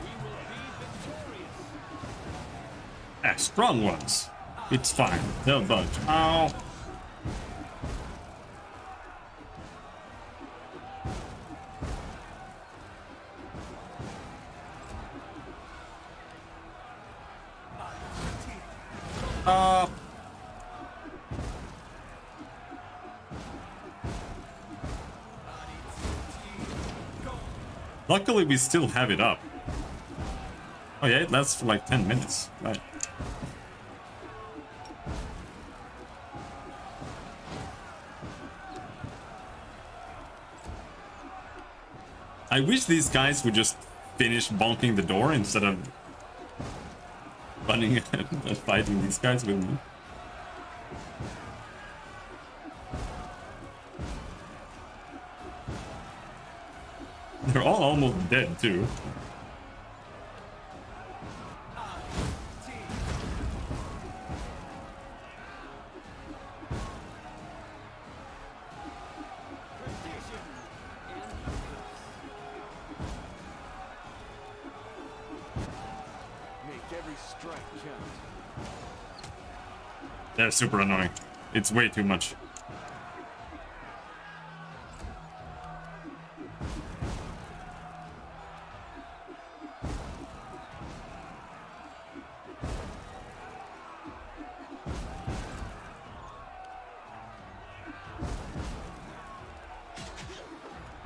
We will be victorious. Ah, strong ones. It's fine. They'll budge. Ow. Luckily, we still have it up. Oh yeah, it lasts for like 10 minutes. Right. I wish these guys would just finish bonking the door instead of running and fighting these guys with me. They're all almost dead too. Precision and Make every strike count. They're super annoying. It's way too much.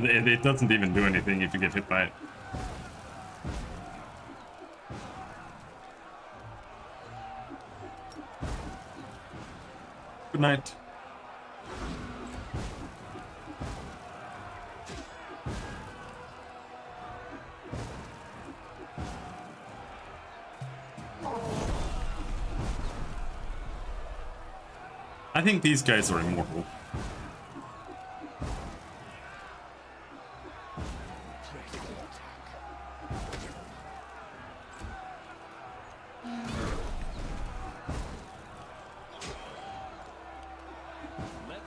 It doesn't even do anything if you get hit by it. Good night. I think these guys are immortal.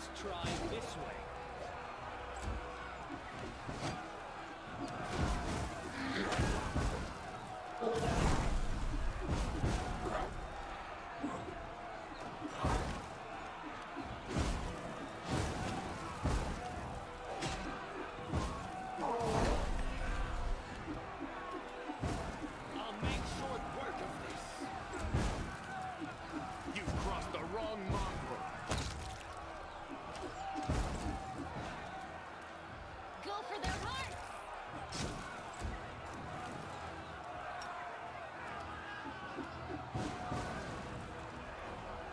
let's try this way.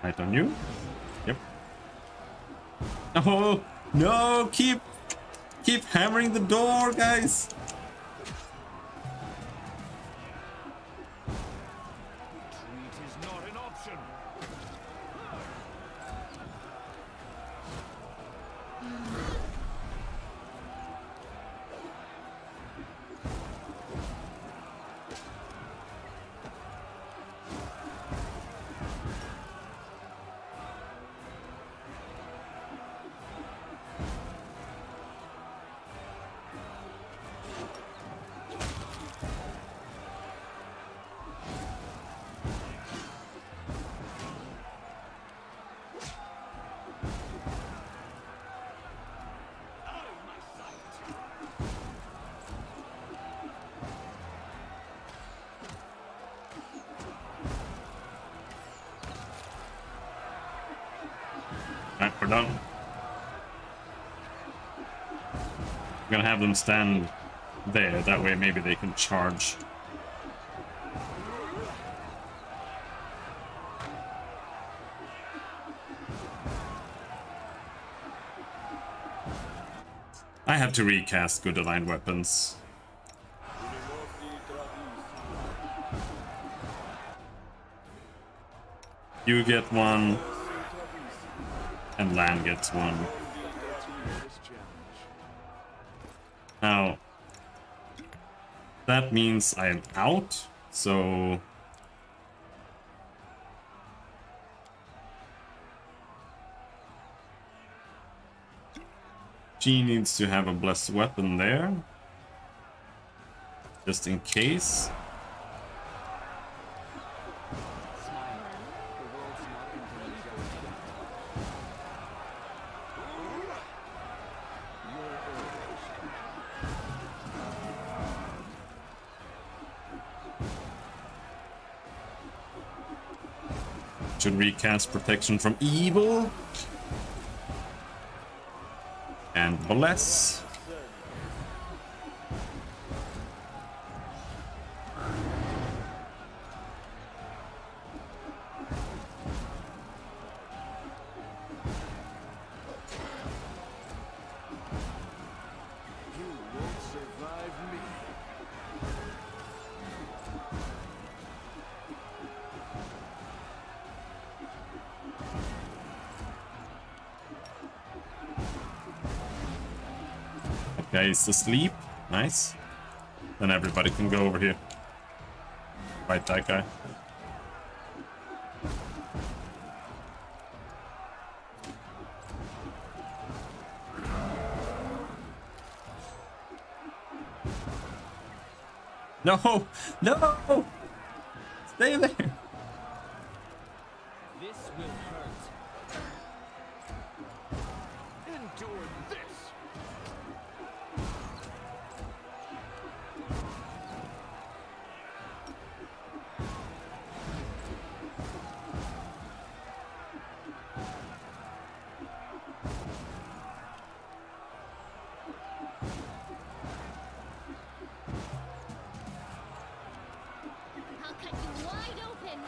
Right on you. Yep. Oh no! Keep hammering the door, guys. Retreat is not an option. Alright, we're done. I'm gonna have them stand there, that way maybe they can charge. I have to recast good aligned weapons. You get one, and Lan gets one. Now, that means I am out, so... She needs to have a blessed weapon there. Just in case. Should recast protection from evil. And bless. You won't survive me. Okay, he's asleep. Nice. Then everybody can go over here. Fight that guy. No! No! Stay there! This will hurt. Endure this. I'll cut you wide open.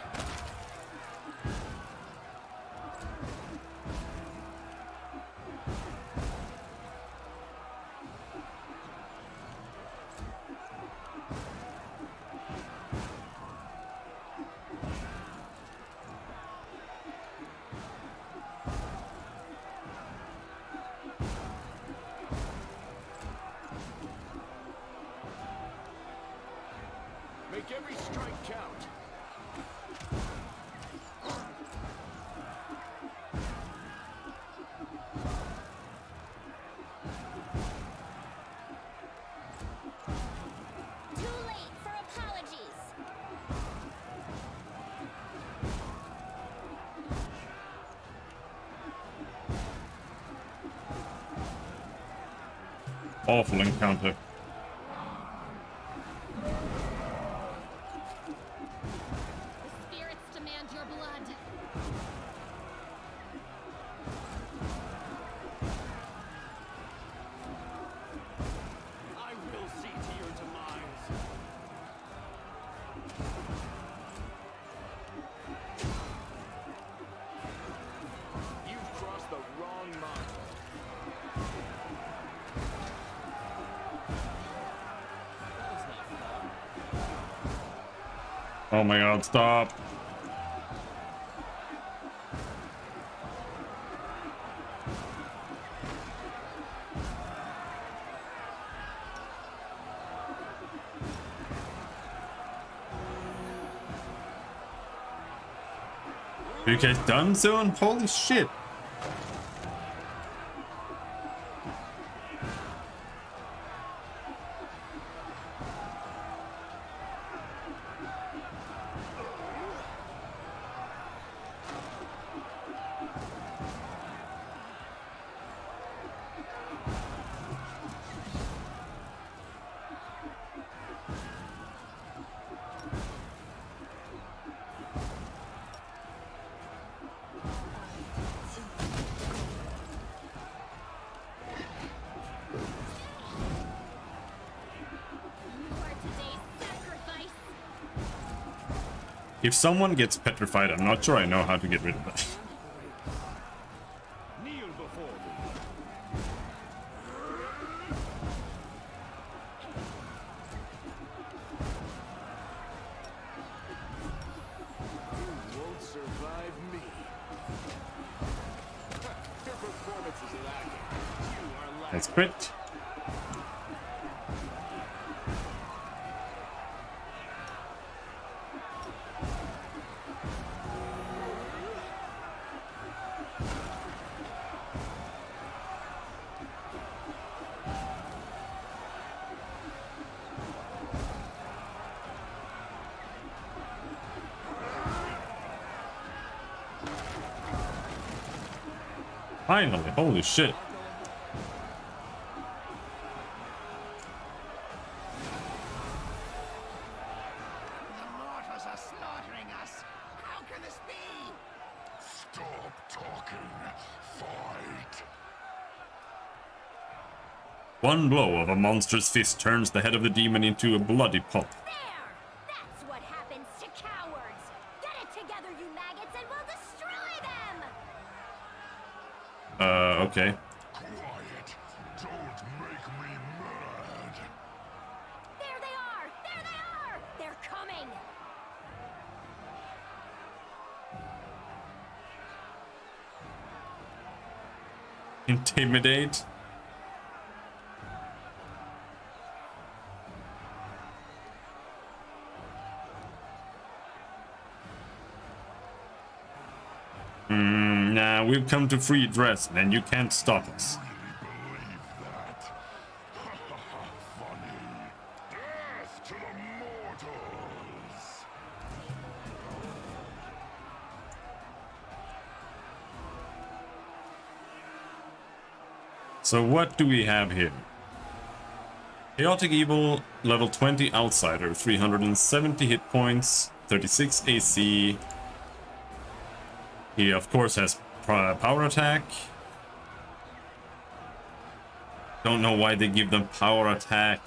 Make every strike count. Too late for apologies. Awful encounter. The spirits demand your blood. I will see to your demise. Oh my god, stop. Are you guys done soon? Holy shit. You are today's sacrifice. If someone gets petrified, I'm not sure I know how to get rid of that. Kneel before me. You won't survive me. Your performance is lacking. You are lacking. Let's quit. Finally, holy shit. The mortals are slaughtering us. How can this be? Stop talking. Fight. One blow of a monstrous fist turns the head of the demon into a bloody pulp. There! That's what happens to cowards! Get it together, you maggots, and we'll destroy them! Okay. Quiet. Don't make me mad. There they are! There they are! They're coming! Intimidate. Nah, we've come to free dress, and you can't stop us. Believe that? Funny. Death to the mortals. So what do we have here? Chaotic Evil, level 20 Outsider, 370 hit points, 36 AC. He of course has power attack. Don't know why they give them power attack.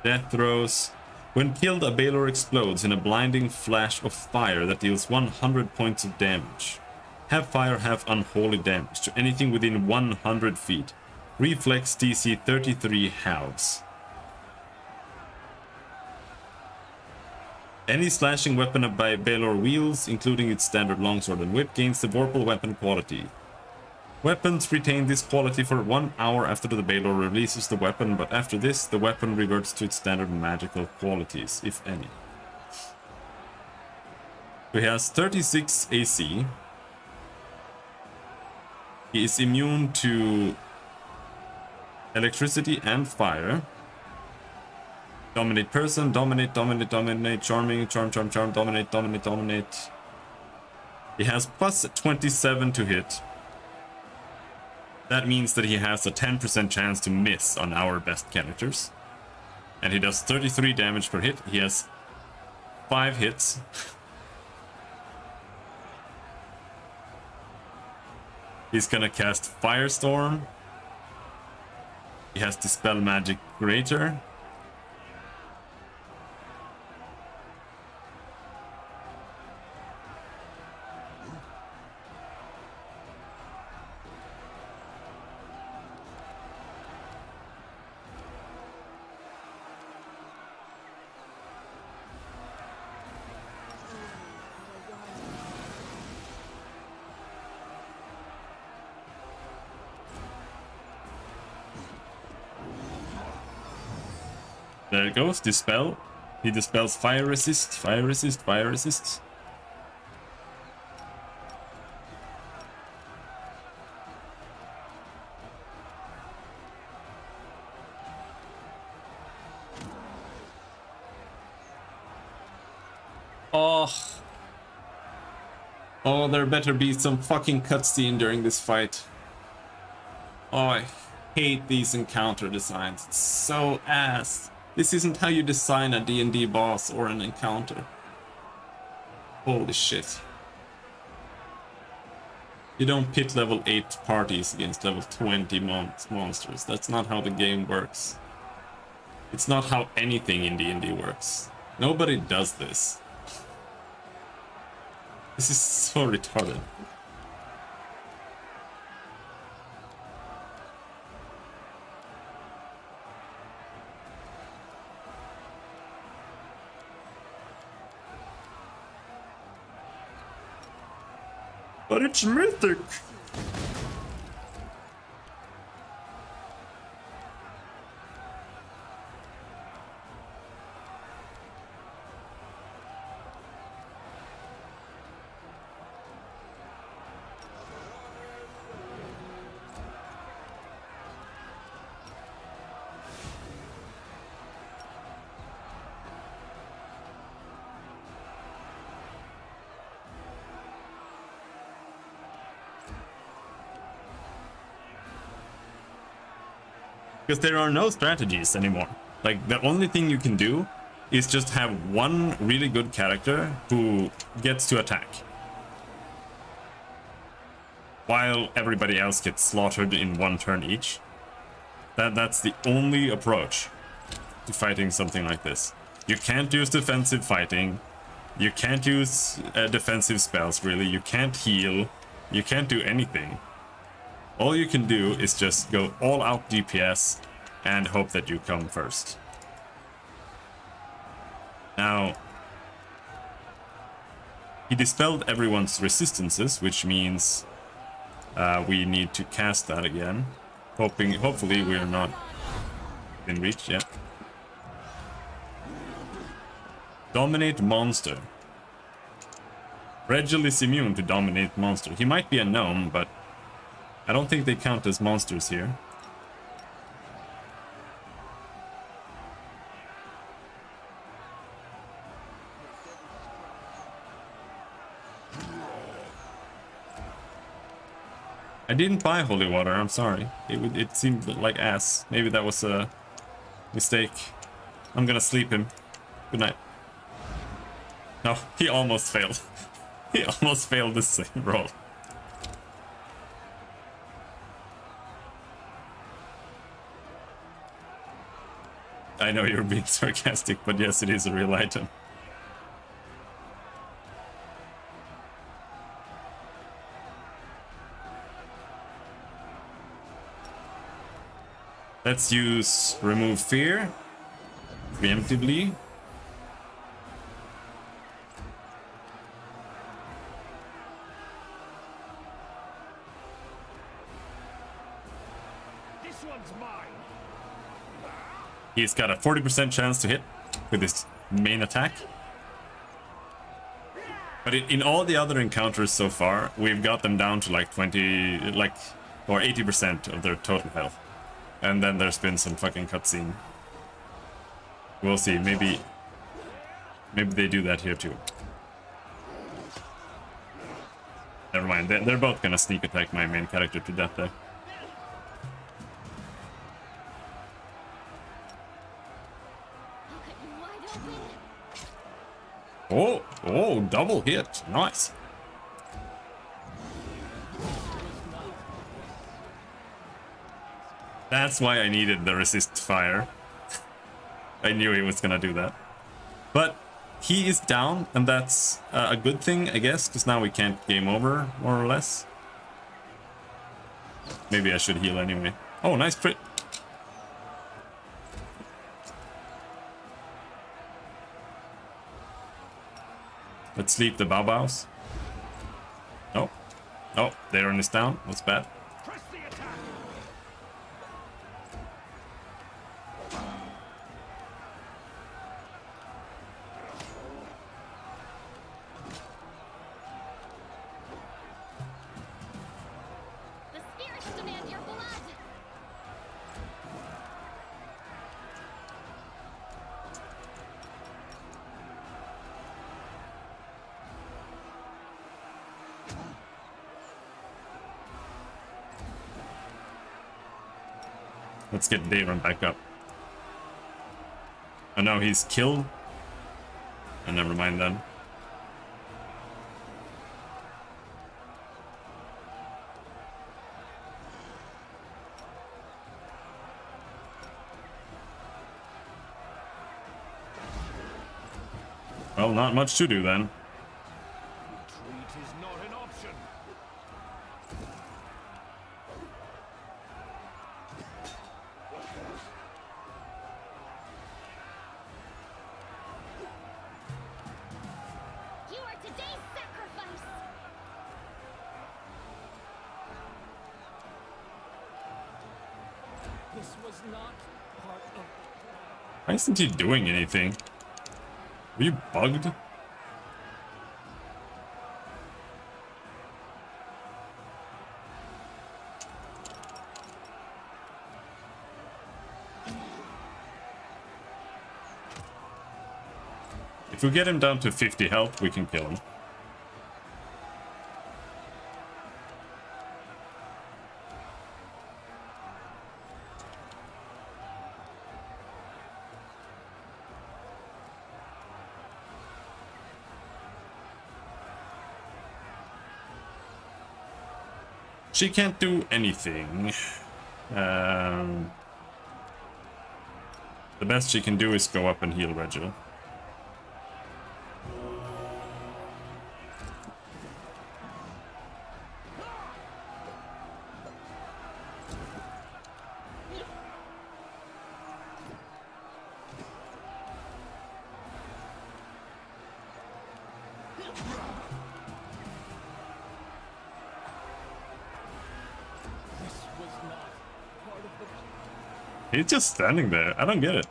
Death throws. When killed, a Balor explodes in a blinding flash of fire that deals 100 points of damage. Have fire, have unholy damage to anything within 100 feet. Reflex DC 33 halves. Any slashing weapon by Balor wields, including its standard longsword and whip, gains the Vorpal weapon quality. Weapons retain this quality for 1 hour after the Balor releases the weapon, but after this, the weapon reverts to its standard magical qualities, if any. So he has 36 AC. He is immune to electricity and fire. Dominate person, dominate, dominate, dominate, charming, charm, charm, charm, dominate, dominate, dominate. He has plus 27 to hit. That means that he has a 10% chance to miss on our best characters. And he does 33 damage per hit. He has 5 hits. He's gonna cast Firestorm. He has Dispel Magic Greater. There it goes. Dispel. He dispels fire resist, fire resist, fire resist. Oh. Oh, there better be some fucking cutscene during this fight. Oh, I hate these encounter designs. It's so ass. This isn't how you design a D&D boss or an encounter. Holy shit. You don't pit level 8 parties against level 20 monsters. That's not how the game works. It's not how anything in D&D works. Nobody does this. This is so retarded. But it's mythic! Because there are no strategies anymore. Like, the only thing you can do is just have one really good character who gets to attack, while everybody else gets slaughtered in one turn each. That's the only approach to fighting something like this. You can't use defensive fighting. You can't use defensive spells, really. You can't heal. You can't do anything. All you can do is just go all out DPS and hope that you come first. Now, he dispelled everyone's resistances, which means we need to cast that again. Hopefully we're not in reach yet. Dominate monster. Regil is immune to dominate monster. He might be a gnome, but I don't think they count as monsters here. I didn't buy holy water, I'm sorry. It seemed like ass. Maybe that was a mistake. I'm gonna sleep him. Good night. No, he almost failed. He almost failed the same roll. I know you're being sarcastic, but yes, it is a real item. Let's use remove fear preemptively. This one's mine. He's got a 40% chance to hit with his main attack. But in all the other encounters so far, we've got them down to like 20, or 80% of their total health. And then there's been some fucking cutscene. We'll see, maybe they do that here too. Never mind, they're both gonna sneak attack my main character to death there. Oh, double hit. Nice. That's why I needed the resist fire. I knew he was gonna do that. But he is down, and that's a good thing, I guess, because now we can't game over, more or less. Maybe I should heal anyway. Oh, nice crit. Let's sleep the Baobaos. Oh. Oh, their one is down. That's bad. Press the attack. Let's get Daron back up. Oh no, he's killed. Oh, never mind then. Well, not much to do then. Retreat is not an option. You are today's sacrifice! This was not part of. Why isn't he doing anything? Are you bugged? If we get him down to 50 health, we can kill him. She can't do anything. The best she can do is go up and heal Regil. This was not part of the. He's just standing there. I don't get it.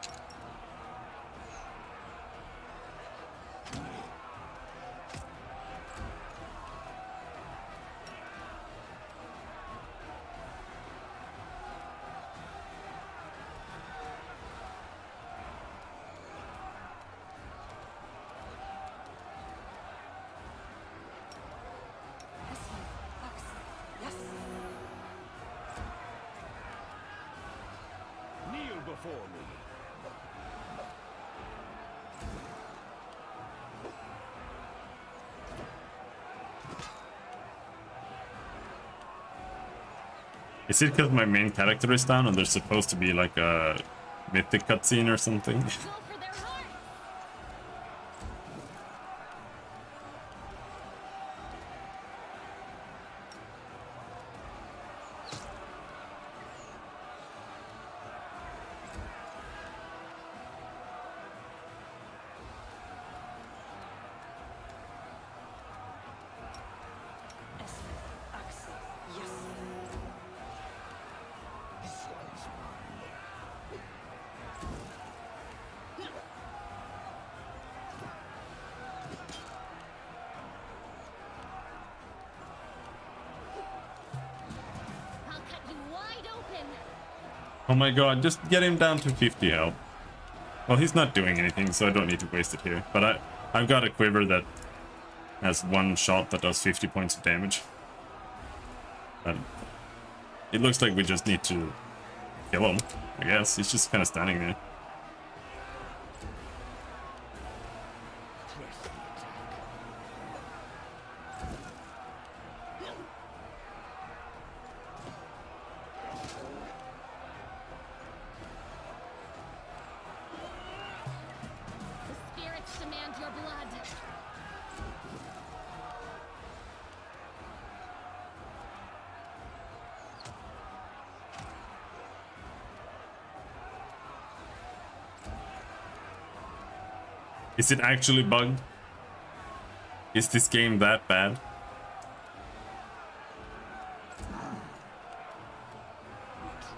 Kneel before me. Is it because my main character is down and there's supposed to be like a mythic cutscene or something? Go for their heart! I'll cut you wide open! Oh my god, just get him down to 50 health. Well, he's not doing anything, so I don't need to waste it here. But I've got a quiver that has one shot that does 50 points of damage. But it looks like we just need to kill him, I guess. He's just kind of standing there. Press the attack. The spirits demand your blood! Is it actually bugged? Is this game that bad?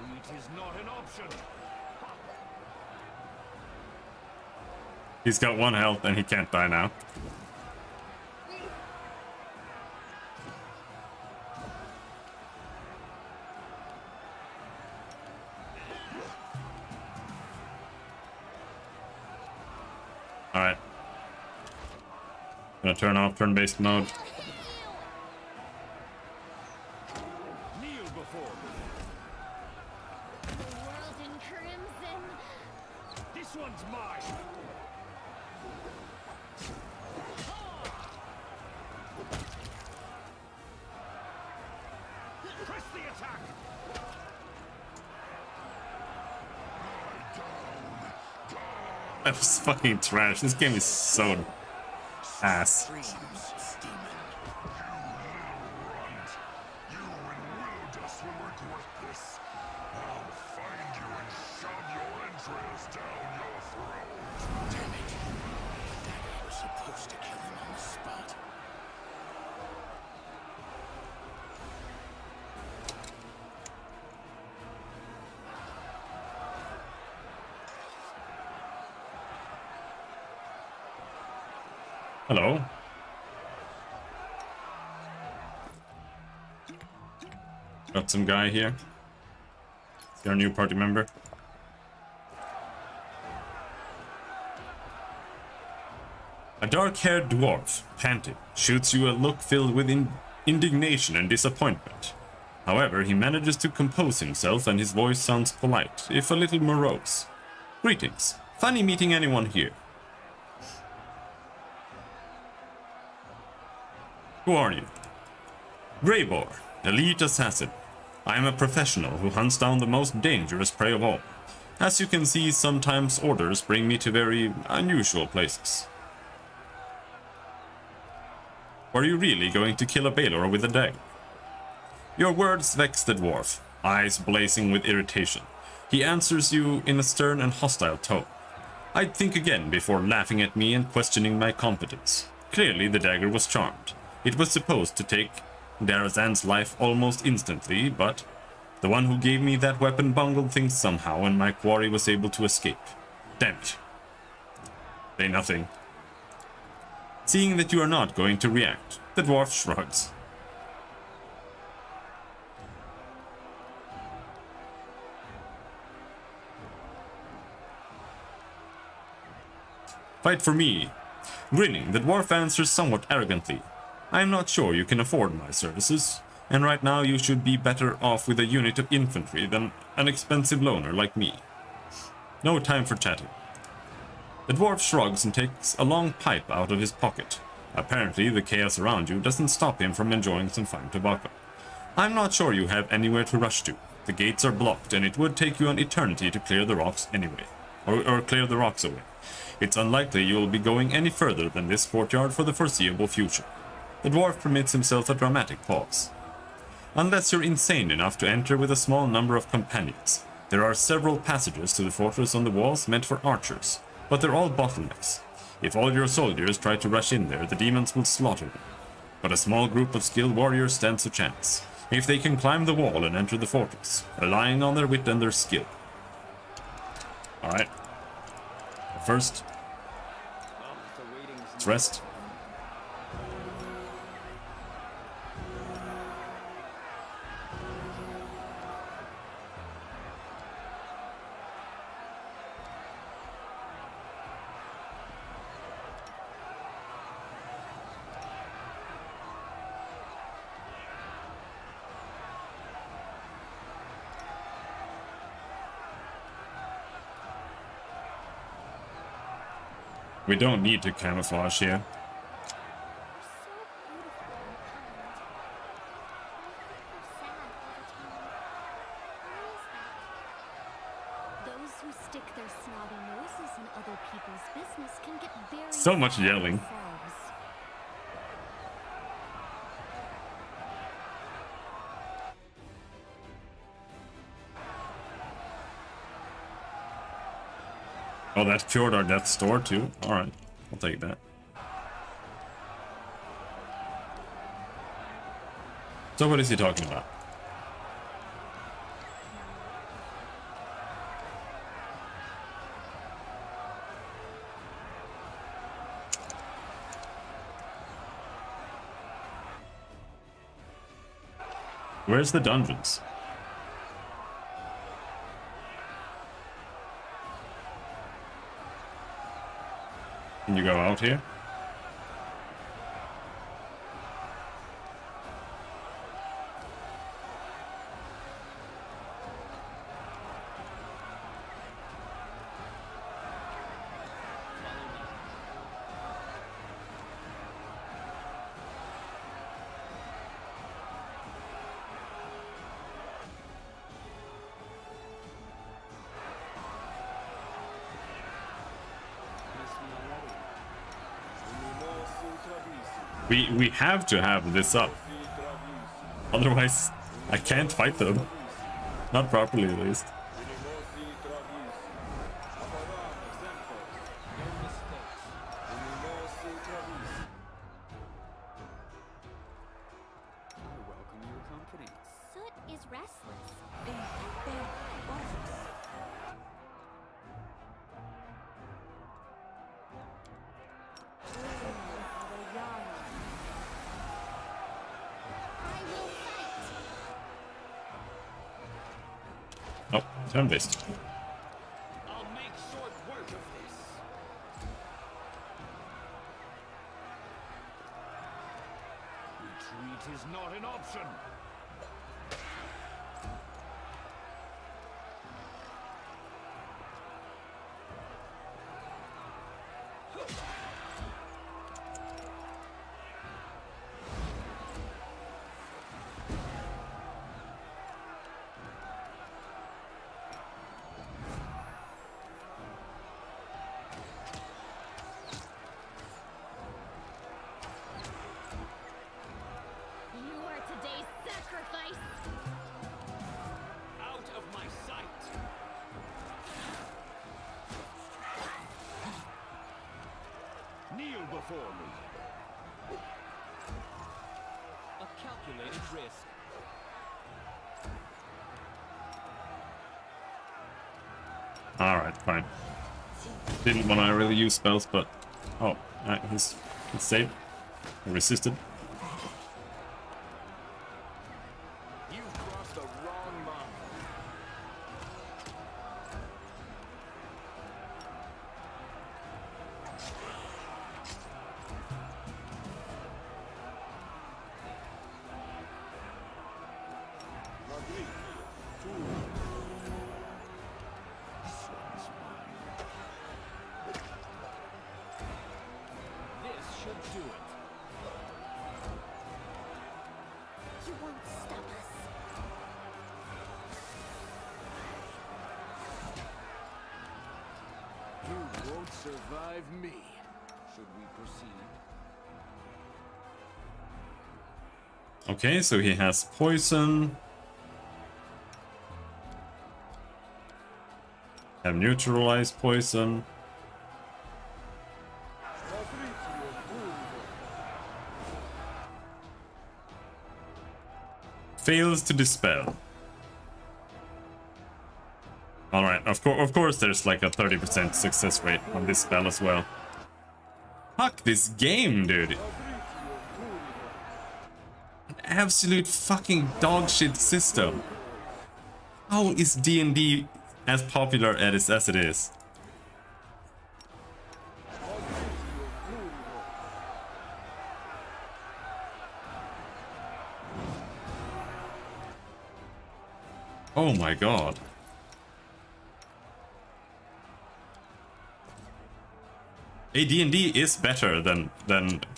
Retreat is not an option. He's got 1 health and he can't die now. Alright. Gonna turn off turn-based mode. Kneel before me. The world again. This one's mine. Press the attack. That was fucking trash. This game is so ass. Dreams, demon. You and Willdust will regret this. I'll find you and shove your entrails down your throat. Damn it. The dagger was supposed to kill him on the spot. Hello. Got some guy here. Is there a new party member? A dark-haired dwarf, panting, shoots you a look filled with indignation and disappointment. However, he manages to compose himself and his voice sounds polite, if a little morose. Greetings. Funny meeting anyone here. Who are you? Greybor, elite assassin. I am a professional who hunts down the most dangerous prey of all. As you can see, sometimes orders bring me to very unusual places. Are you really going to kill a Baelor with a dagger? Your words vex the dwarf, eyes blazing with irritation. He answers you in a stern and hostile tone. I'd think again before laughing at me and questioning my competence. Clearly the dagger was charmed. It was supposed to take Darazan's life almost instantly, but the one who gave me that weapon bungled things somehow and my quarry was able to escape. Damn it. Say nothing. Seeing that you are not going to react, the dwarf shrugs. Fight for me. Grinning, the dwarf answers somewhat arrogantly. I am not sure you can afford my services, and right now you should be better off with a unit of infantry than an expensive loner like me. No time for chatting. The dwarf shrugs and takes a long pipe out of his pocket. Apparently, the chaos around you doesn't stop him from enjoying some fine tobacco. I'm not sure you have anywhere to rush to. The gates are blocked, and it would take you an eternity to clear the rocks anyway. Or clear the rocks away. It's unlikely you will be going any further than this courtyard for the foreseeable future. The dwarf permits himself a dramatic pause. Unless you're insane enough to enter with a small number of companions. There are several passages to the fortress on the walls meant for archers, but they're all bottlenecks. If all your soldiers try to rush in there, the demons will slaughter them. But a small group of skilled warriors stands a chance, if they can climb the wall and enter the fortress, relying on their wit and their skill. Alright. First, let's rest. We don't need to camouflage here. Those who stick their snobby noses in other people's business can get very So much sad yelling. themselves. Oh, that cured our death store too? Alright, I'll take that. So what is he talking about? Where's the dungeons? Can you go out here? We have to have this up. Otherwise, I can't fight them. Not properly, at least. Soot is restless. I will fight. Oh, turn-based. I'll make short work of this. Retreat is not an option. You are today's sacrifice. Out of my sight. Kneel before me. A calculated risk. Alright, fine. Didn't want to really use spells, but... Oh, he's saved. He resisted. You've crossed the wrong line. This should do it. You won't stop us. You won't survive me. Should we proceed? Okay, so he has poison. Have neutralized poison. Fails to dispel. Alright, of course there's like a 30% success rate on this spell as well. Fuck this game, dude. An absolute fucking dogshit system. How is D&D as popular as it is? Oh my god. D&D is better than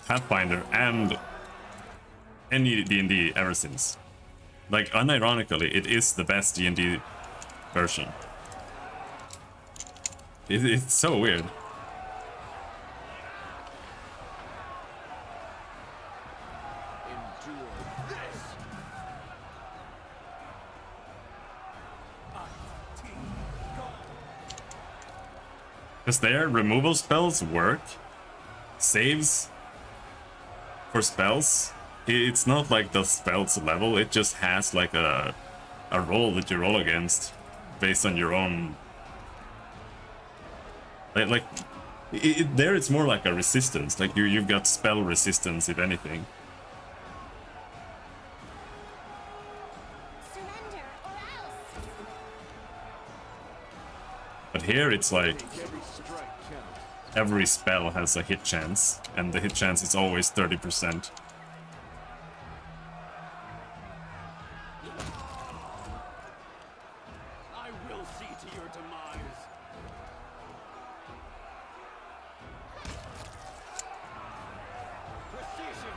Pathfinder and any D&D ever since. Like, unironically, it is the best D&D version. It's so weird. Endure this. Because their removal spells work. Saves for spells. It's not like the spell's level, it just has like a roll that you roll against based on your own. Like there it's more like a resistance. Like you've got spell resistance if anything. Surrender or else. But here it's like Every strike counts. every spell has a hit chance, and the hit chance is always 30%. I will see to your demise. Precision.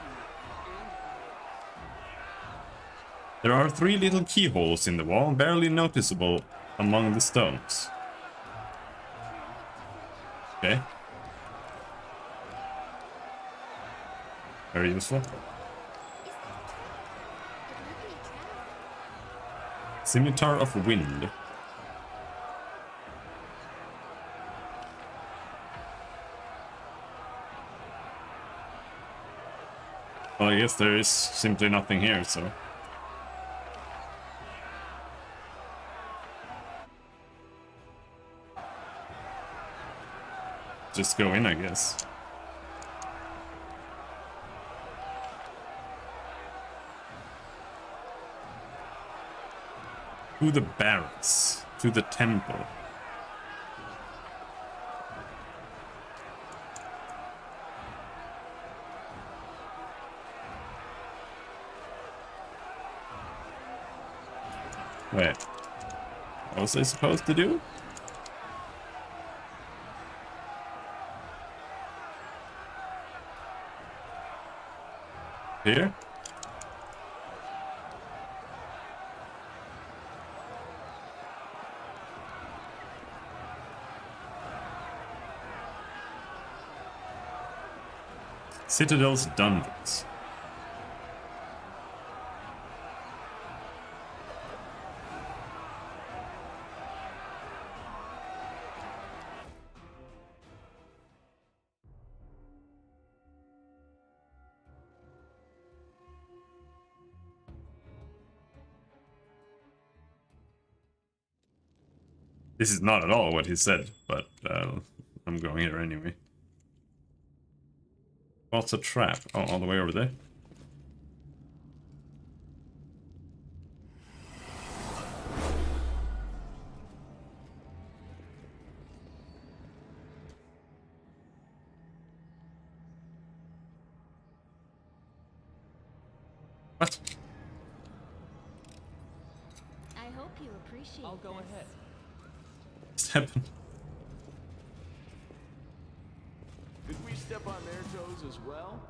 There are 3 little keyholes in the wall, barely noticeable among the stones. Okay. Very useful. Is that a trap? It might be a trap. Scimitar of Wind. Well, I guess there is simply nothing here, so... Just go in, I guess. To the barracks. To the temple. Wait. What was I supposed to do? Here? Citadel's dungeons. This is not at all what he said, but I'm going here anyway. What's a trap? Oh, all the way over there? What? I hope you appreciate I'll go this. ahead. What's happened? Did we step on their toes as well?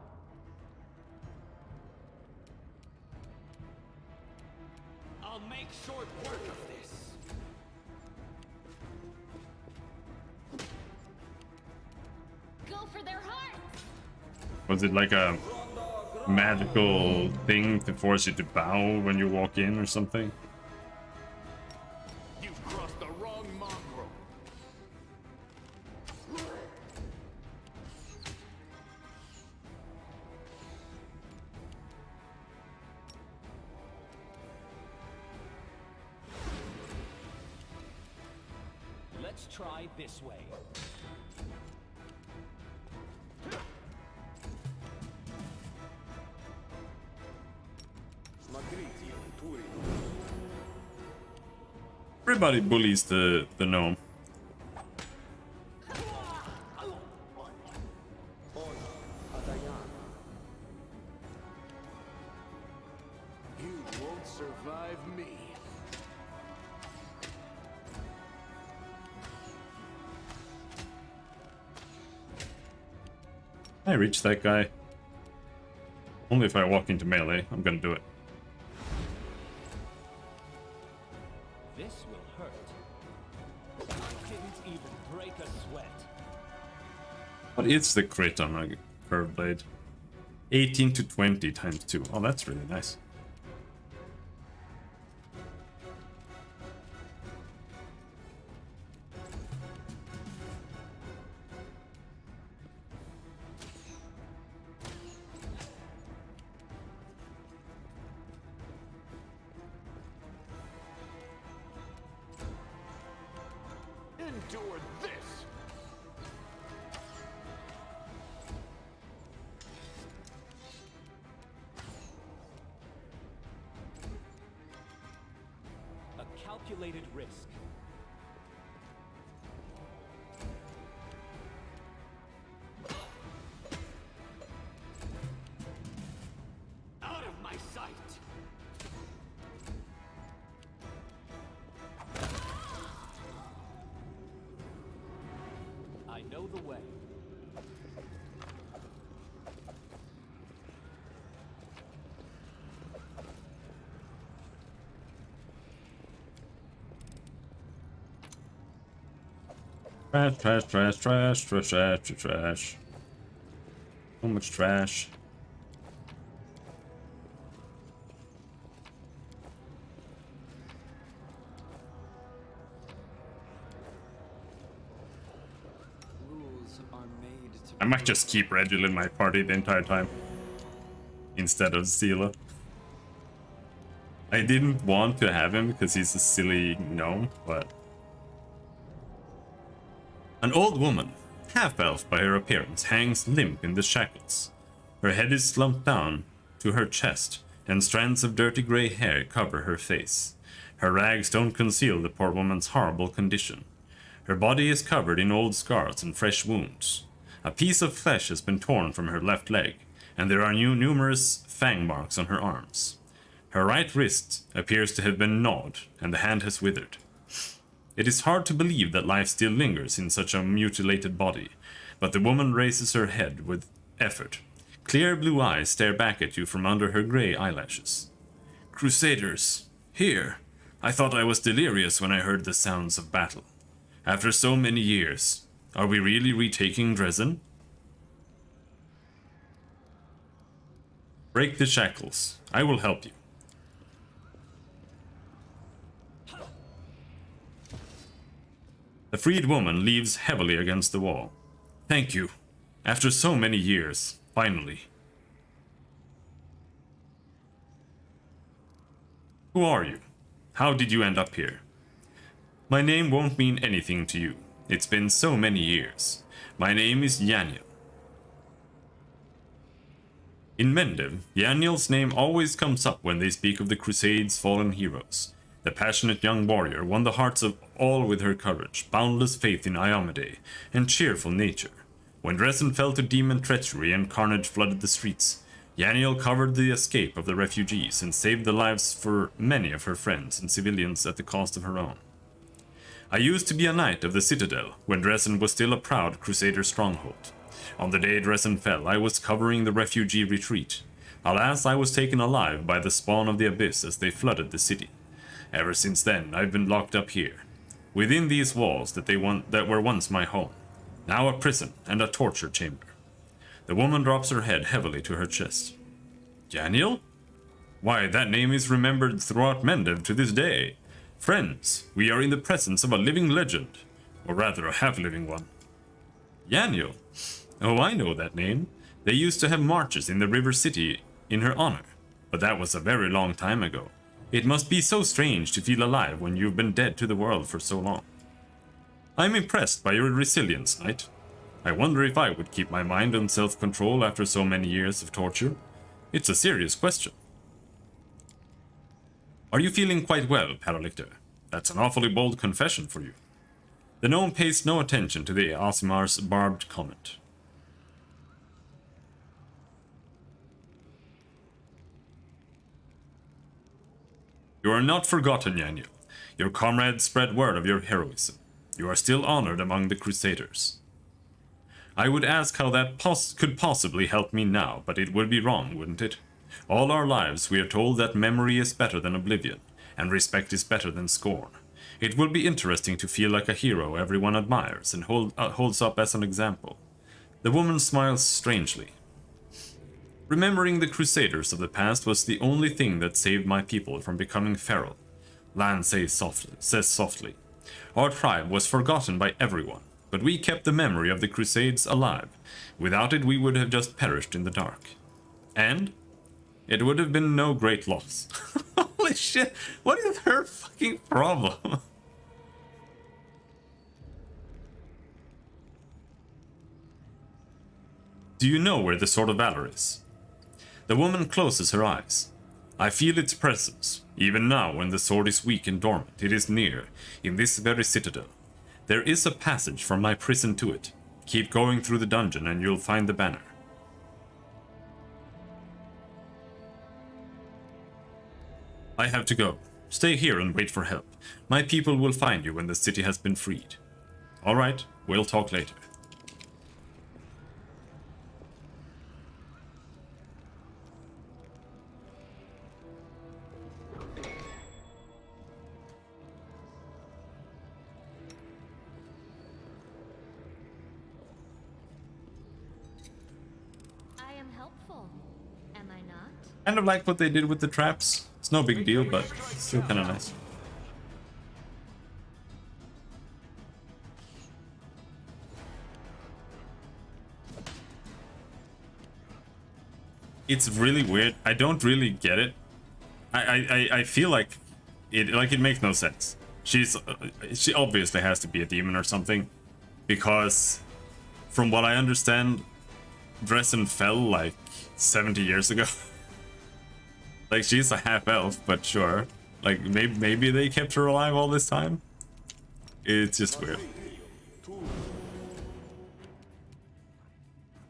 I'll make short work of this. Go for their hearts! Was it like a magical thing to force you to bow when you walk in or something? You've crossed the wrong mongrel. Let's try this way. Смотрите, Тури. Everybody bullies the gnome. You won't survive me. I reach that guy. Only if I walk into melee, I'm gonna do it. This will hurt. I didn't even break a sweat. What is the crit on a curved blade? 18 to 20 times 2. Oh, that's really nice. Endure this. A calculated risk. Out of my sight! I know the way. Trash, trash, trash, trash, trash, trash, trash. So much trash. are made to I might just keep Regil in my party the entire time instead of Sela. I didn't want to have him because he's a silly gnome, but... An old woman, half-elf by her appearance, hangs limp in the shackles. Her head is slumped down to her chest, and strands of dirty grey hair cover her face. Her rags don't conceal the poor woman's horrible condition. Her body is covered in old scars and fresh wounds. A piece of flesh has been torn from her left leg, and there are numerous fang marks on her arms. Her right wrist appears to have been gnawed, and the hand has withered. It is hard to believe that life still lingers in such a mutilated body, but the woman raises her head with effort. Clear blue eyes stare back at you from under her grey eyelashes. Crusaders, here. I thought I was delirious when I heard the sounds of battle. After so many years, are we really retaking Dresden? Break the shackles. I will help you. The freed woman leans heavily against the wall. Thank you. After so many years, finally. Who are you? How did you end up here? My name won't mean anything to you. It's been so many years. My name is Yaniel. In Mendev, Yaniel's name always comes up when they speak of the Crusade's fallen heroes. The passionate young warrior won the hearts of all with her courage, boundless faith in Iomedae, and cheerful nature. When Dresden fell to demon treachery and carnage flooded the streets, Yaniel covered the escape of the refugees and saved the lives for many of her friends and civilians at the cost of her own. I used to be a knight of the Citadel when Dresden was still a proud Crusader stronghold. On the day Dresden fell, I was covering the refugee retreat. Alas, I was taken alive by the spawn of the Abyss as they flooded the city. Ever since then, I've been locked up here, within these walls that were once my home, now a prison and a torture chamber. The woman drops her head heavily to her chest. Yaniel? Why, that name is remembered throughout Mendev to this day. Friends, we are in the presence of a living legend, or rather a half-living one. Yaniel? Oh, I know that name. They used to have marches in the river city in her honor, but that was a very long time ago. It must be so strange to feel alive when you've been dead to the world for so long. I'm impressed by your resilience, knight. I wonder if I would keep my mind and self-control after so many years of torture. It's a serious question. Are you feeling quite well, Paralictor? That's an awfully bold confession for you. The gnome pays no attention to the Asimar's barbed comment. You are not forgotten, Yaniel. Your comrades spread word of your heroism. You are still honored among the Crusaders. I would ask how that could possibly help me now, but it would be wrong, wouldn't it? All our lives we are told that memory is better than oblivion, and respect is better than scorn. It will be interesting to feel like a hero everyone admires and holds up as an example. The woman smiles strangely. Remembering the Crusaders of the past was the only thing that saved my people from becoming feral. Lan says softly. Our tribe was forgotten by everyone, but we kept the memory of the Crusades alive. Without it, we would have just perished in the dark. And it would have been no great loss. Holy shit, what is her fucking problem? Do you know where the Sword of Valor is? The woman closes her eyes. I feel its presence. Even now, when the sword is weak and dormant, it is near, in this very citadel. There is a passage from my prison to it. Keep going through the dungeon and you'll find the banner. I have to go. Stay here and wait for help. My people will find you when the city has been freed. All right, we'll talk later. I am helpful, am I not? Kind of like what they did with the traps. It's no big deal, but it's still kind of nice. It's really weird. I don't really get it. I feel like it makes no sense. She obviously has to be a demon or something, because from what I understand, Dresden fell like 70 years ago. Like, she's a half elf, but sure. Like, maybe they kept her alive all this time. It's just weird.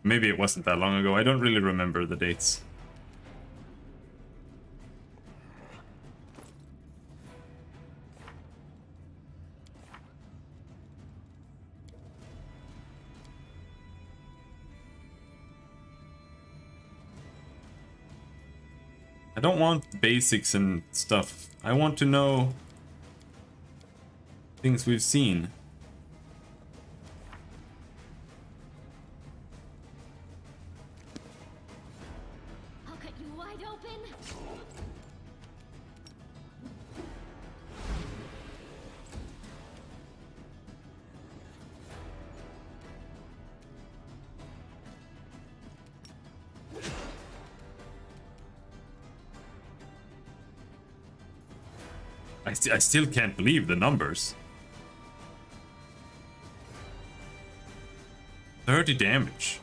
Maybe it wasn't that long ago. I don't really remember the dates. I don't want basics and stuff. I want to know things we've seen. I'll cut you wide open. I still can't believe the numbers. 30 damage.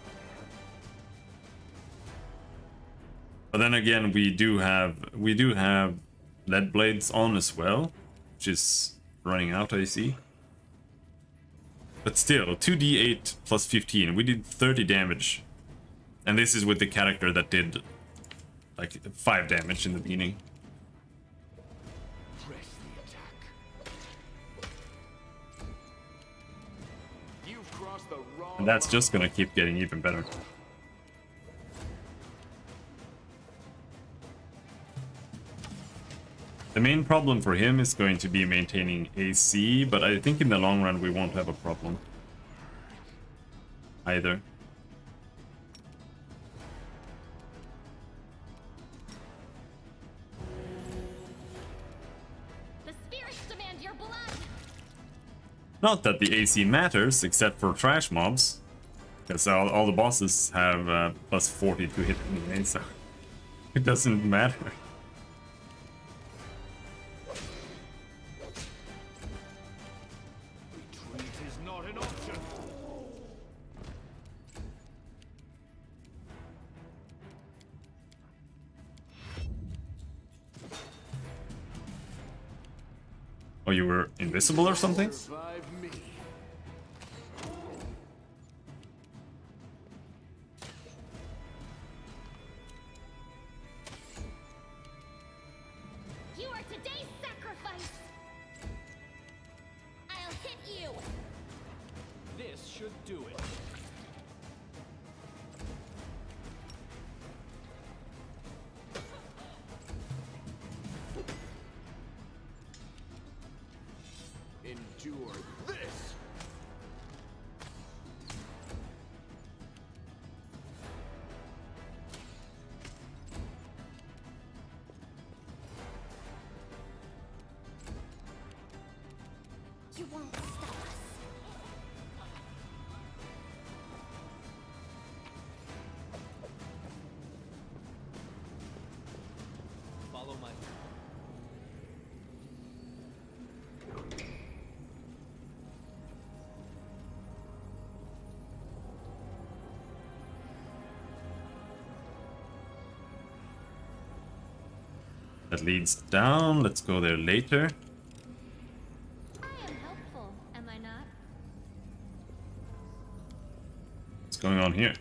But then again, we do have lead blades on as well, which is running out, I see. But still, 2d8 plus 15. We did 30 damage. And this is with the character that did like 5 damage in the beginning. Press the attack. You've crossed the wrong And that's just gonna keep getting even better. The main problem for him is going to be maintaining AC, but I think in the long run we won't have a problem either. The spirits demand your blood. Not that the AC matters, except for trash mobs, because all the bosses have plus 40 to hit anyway, so it doesn't matter. retreat is not an option. Oh, you were invisible or something? Survive me. You are today's sacrifice. I'll hit you. This should do it. Endure this. You won't stop us. Follow my. That leads down. Let's go there later. I am helpful, am I not? What's going on here?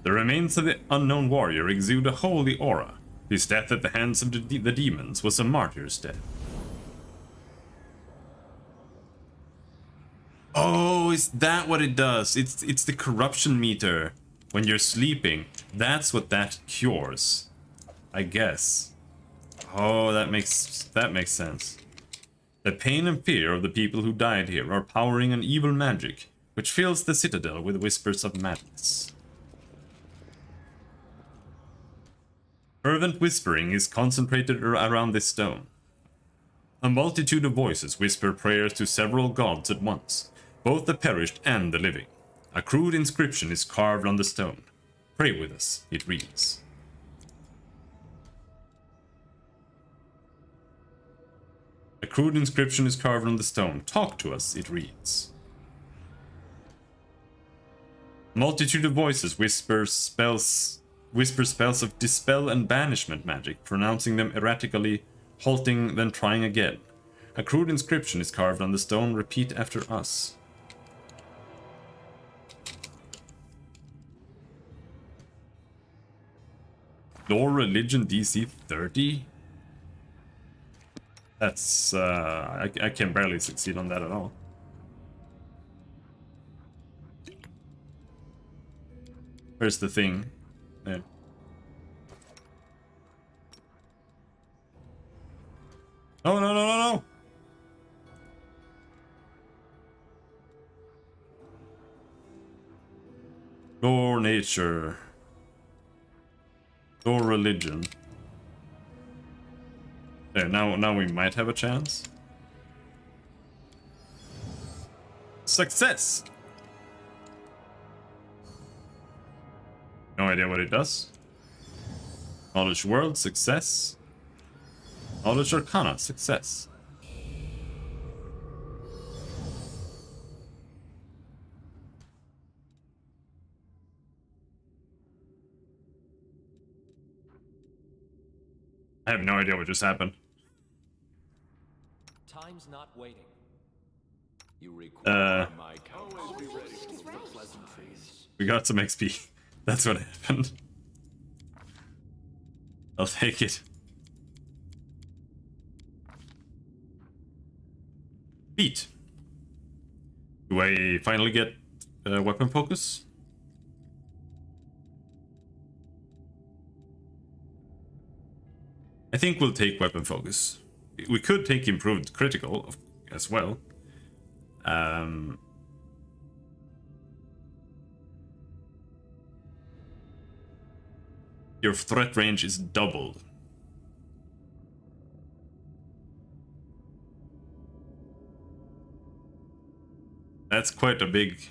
The remains of the unknown warrior exude a holy aura. His death at the hands of the demons was a martyr's death. Oh, is that what it does? It's the corruption meter. When you're sleeping, that's what that cures, I guess. Oh, that makes sense. The pain and fear of the people who died here are powering an evil magic, which fills the citadel with whispers of madness. Fervent whispering is concentrated around this stone. A multitude of voices whisper prayers to several gods at once, both the perished and the living. A crude inscription is carved on the stone. Pray with us, it reads. A crude inscription is carved on the stone. Talk to us, it reads. Multitude of voices whisper spells of dispel and banishment magic, pronouncing them erratically, halting, then trying again. A crude inscription is carved on the stone. Repeat after us. Lore religion DC 30? That's, I can barely succeed on that at all. Where's the thing? There. No, no, no, no, no! Lore nature. Lore religion. There, now we might have a chance. Success! No idea what it does. Knowledge world, success. Knowledge arcana, success. I have no idea what just happened. Time's not waiting. You require my Always be ready for the pleasantries. We got some XP. That's what happened. I'll take it. Beat. Do I finally get weapon focus? I think we'll take weapon focus. We could take improved critical as well. Your threat range is doubled. That's quite a big...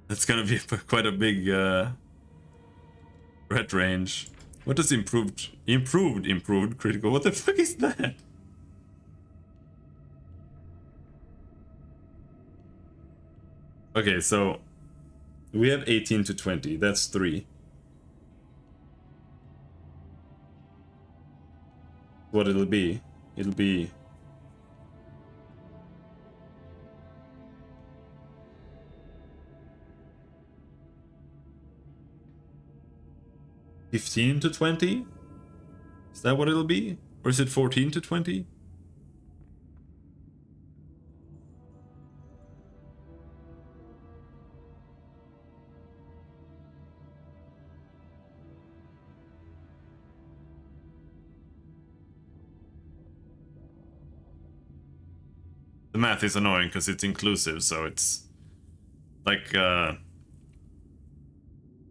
That's gonna be quite a big threat range. What does improved critical? What the fuck is that? Okay, so we have 18 to 20. That's 3. What it'll be? It'll be 15 to 20? Is that what it'll be? Or is it 14 to 20? The math is annoying because it's inclusive, so it's like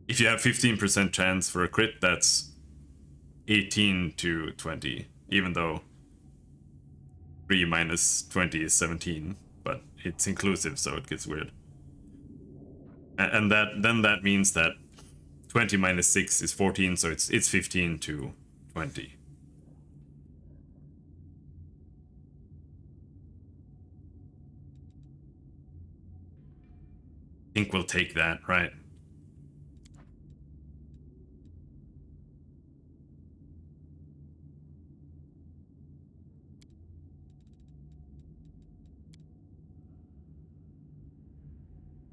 if you have 15% chance for a crit, that's 18 to 20, even though 3 minus 20 is 17, but it's inclusive, so it gets weird. And that means that 20 minus 6 is 14, so it's 15 to 20. I think we'll take that, right?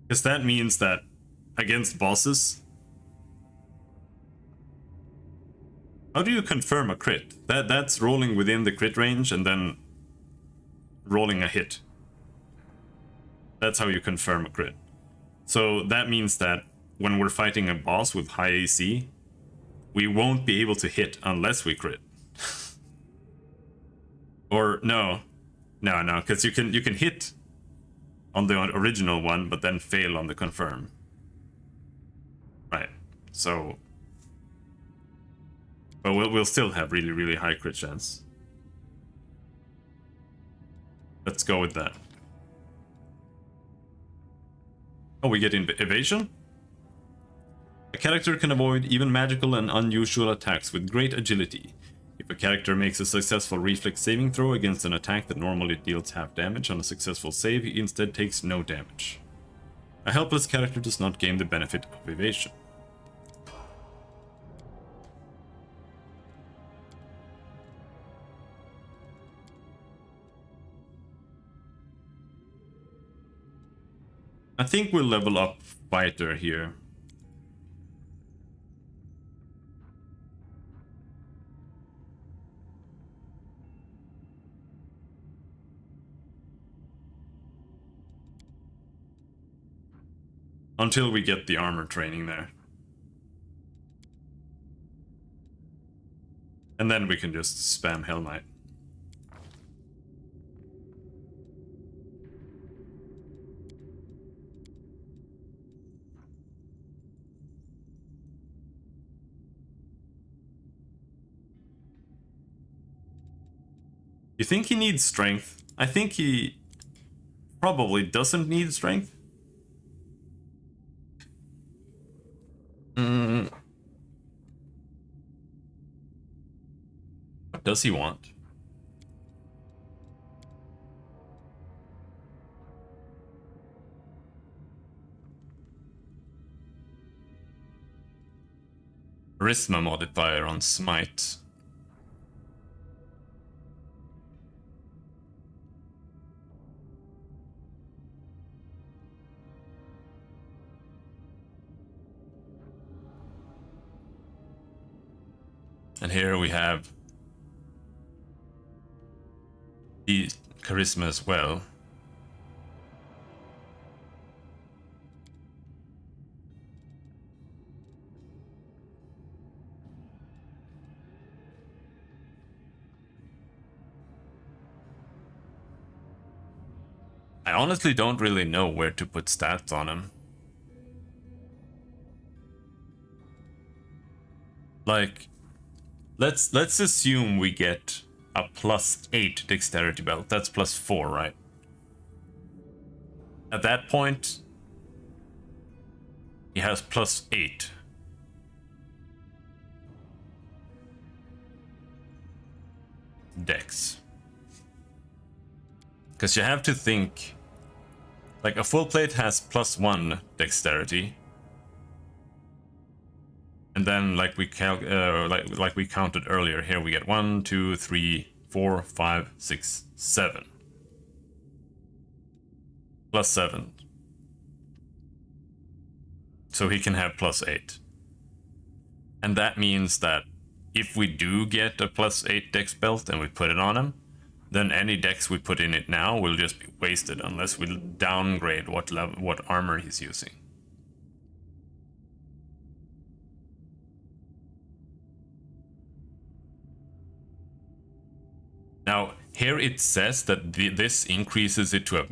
Because that means that against bosses, how do you confirm a crit? That's rolling within the crit range and then rolling a hit. That's how you confirm a crit. So that means that when we're fighting a boss with high AC, we won't be able to hit unless we crit. Or no, because you can hit on the original one, but then fail on the confirm. Right. So, but we'll still have really high crit chance. Let's go with that. Oh, we get evasion? A character can avoid even magical and unusual attacks with great agility. If If a character makes a successful reflex saving throw against an attack that normally deals half damage on a successful save, he instead takes no damage. A helpless character does not gain the benefit of evasion. I think we'll level up Fighter here. Until we get the armor training there. And then we can just spam Hell Knight. You think he needs strength? I think he probably doesn't need strength. What does he want? Charisma modifier on Smite. And here we have the charisma as well. I honestly don't really know where to put stats on him. Like, let's assume we get a +8 dexterity belt. That's +4, right? At that point, he has +8. Dex. Because you have to think, like, a full plate has +1 dexterity. And then, like we like we counted earlier, here we get 1, 2, 3, 4, 5, 6, 7. +7. So he can have +8. And that means that if we do get a +8 dex belt and we put it on him, then any dex we put in it now will just be wasted unless we downgrade what armor he's using. Now, here it says that this increases it to a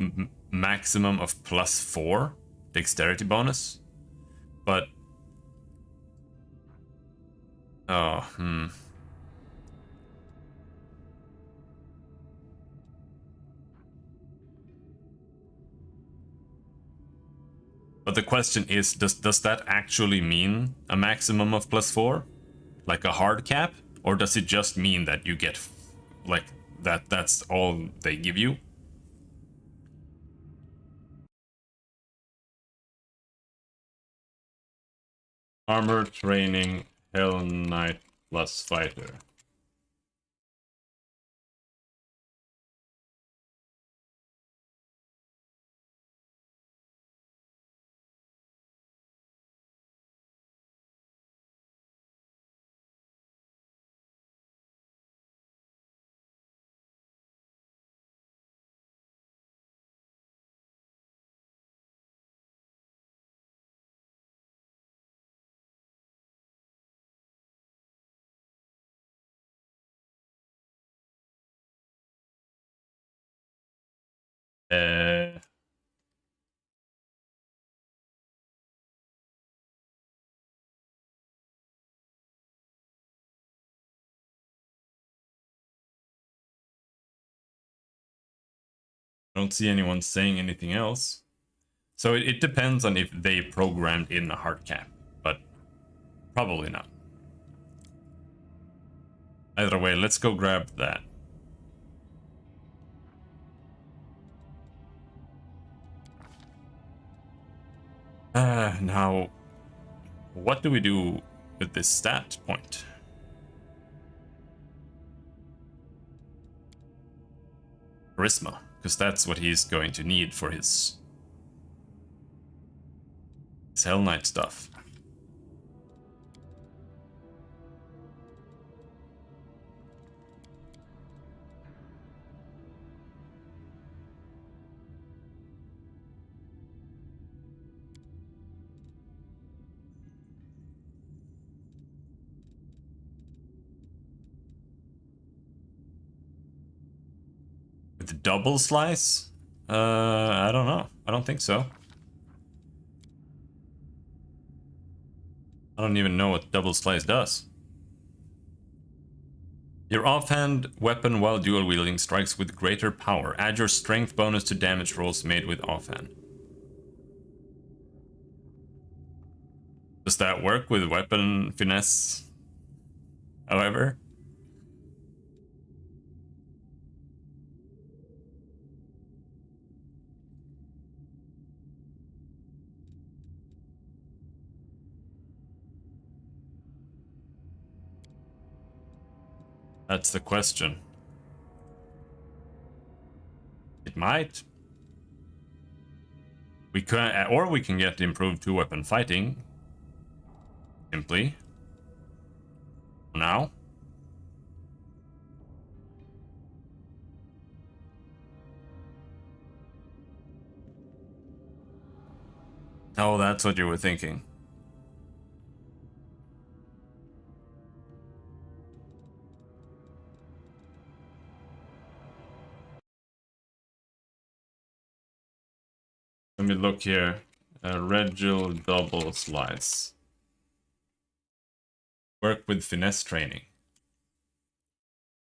maximum of +4 dexterity bonus, but but the question is, does that actually mean a maximum of +4, like a hard cap, or does it just mean that you get like that's all they give you? Armor training, Hell Knight plus Fighter. I don't see anyone saying anything else. So it depends on if they programmed in a hard cap, but probably not. Either way, let's go grab that. Now, what do we do with this stat point? Charisma, because that's what he's going to need for his Hell Knight stuff. With double slice? I don't know. I don't think so. I don't even know what double slice does. Your offhand weapon while dual wielding strikes with greater power. Add your strength bonus to damage rolls made with offhand. Does that work with weapon finesse? However? That's the question. It might. We can, or we can get improved two-weapon fighting. Simply. Now. Oh, that's what you were thinking. Let me look here. Regil double slice. Work with finesse training.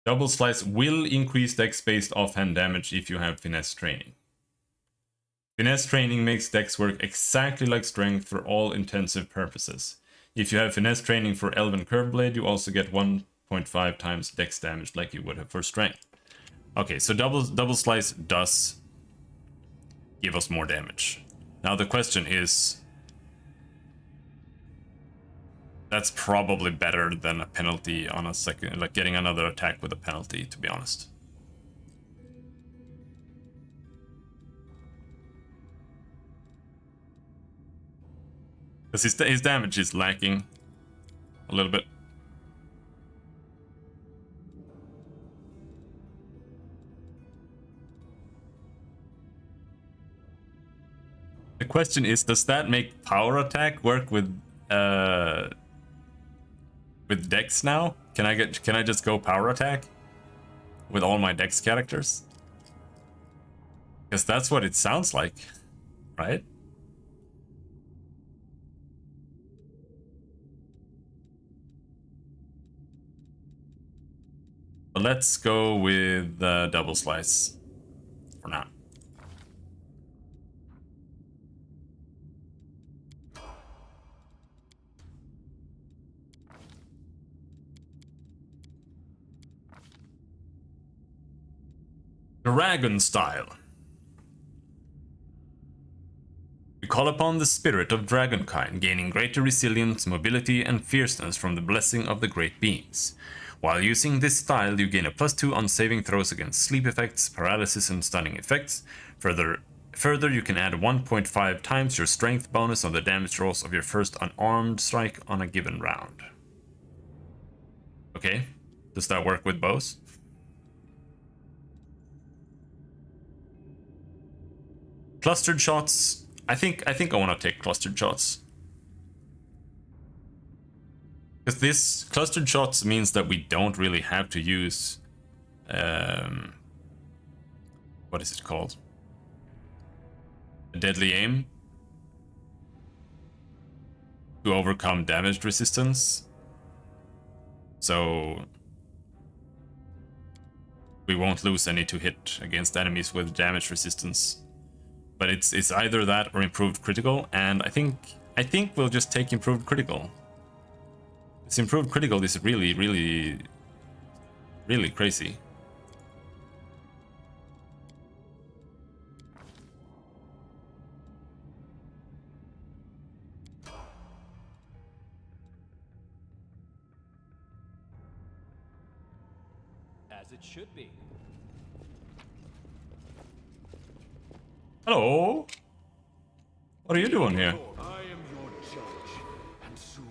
Double slice will increase dex-based offhand damage if you have finesse training. Finesse training makes dex work exactly like strength for all intensive purposes. If you have finesse training for Elven Curveblade, you also get 1.5 times dex damage like you would have for strength. Okay, so double slice does give us more damage. Now the question is, that's probably better than a penalty on a second, like getting another attack with a penalty, to be honest. Because his damage is lacking a little bit. The question is, does that make power attack work with Dex now? Can I just go power attack with all my Dex characters? Because that's what it sounds like, right? But let's go with double slice for now. Dragon style. We call upon the spirit of dragonkind, gaining greater resilience, mobility, and fierceness from the blessing of the great beings. While using this style, you gain a +2 on saving throws against sleep effects, paralysis, and stunning effects. Further, you can add 1.5 times your strength bonus on the damage rolls of your first unarmed strike on a given round. Okay, does that work with bows? Clustered shots. I think I want to take clustered shots. Because this clustered shots means that we don't really have to use what is it called? A deadly aim to overcome damage resistance. So we won't lose any to hit against enemies with damage resistance. But it's either that or improved critical, and I think we'll just take improved critical. This improved critical is really really crazy. As it should be. Hello. What are you doing here? I am your judge, and soon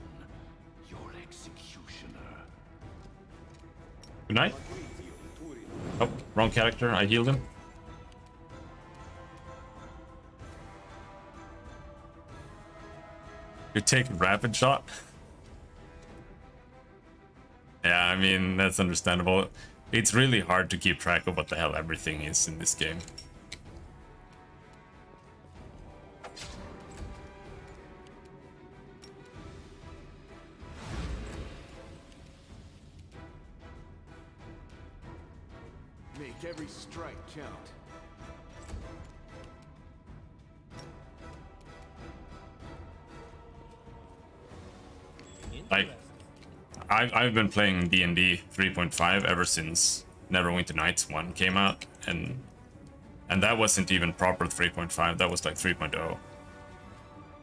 your executioner. Good night. Oh, wrong character. I healed him. You take rapid shot. Yeah, I mean, that's understandable. It's really hard to keep track of what the hell everything is in this game. Make every strike count. Like, I've been playing D&D 3.5 ever since Neverwinter Nights 1 came out, and that wasn't even proper 3.5, that was like 3.0.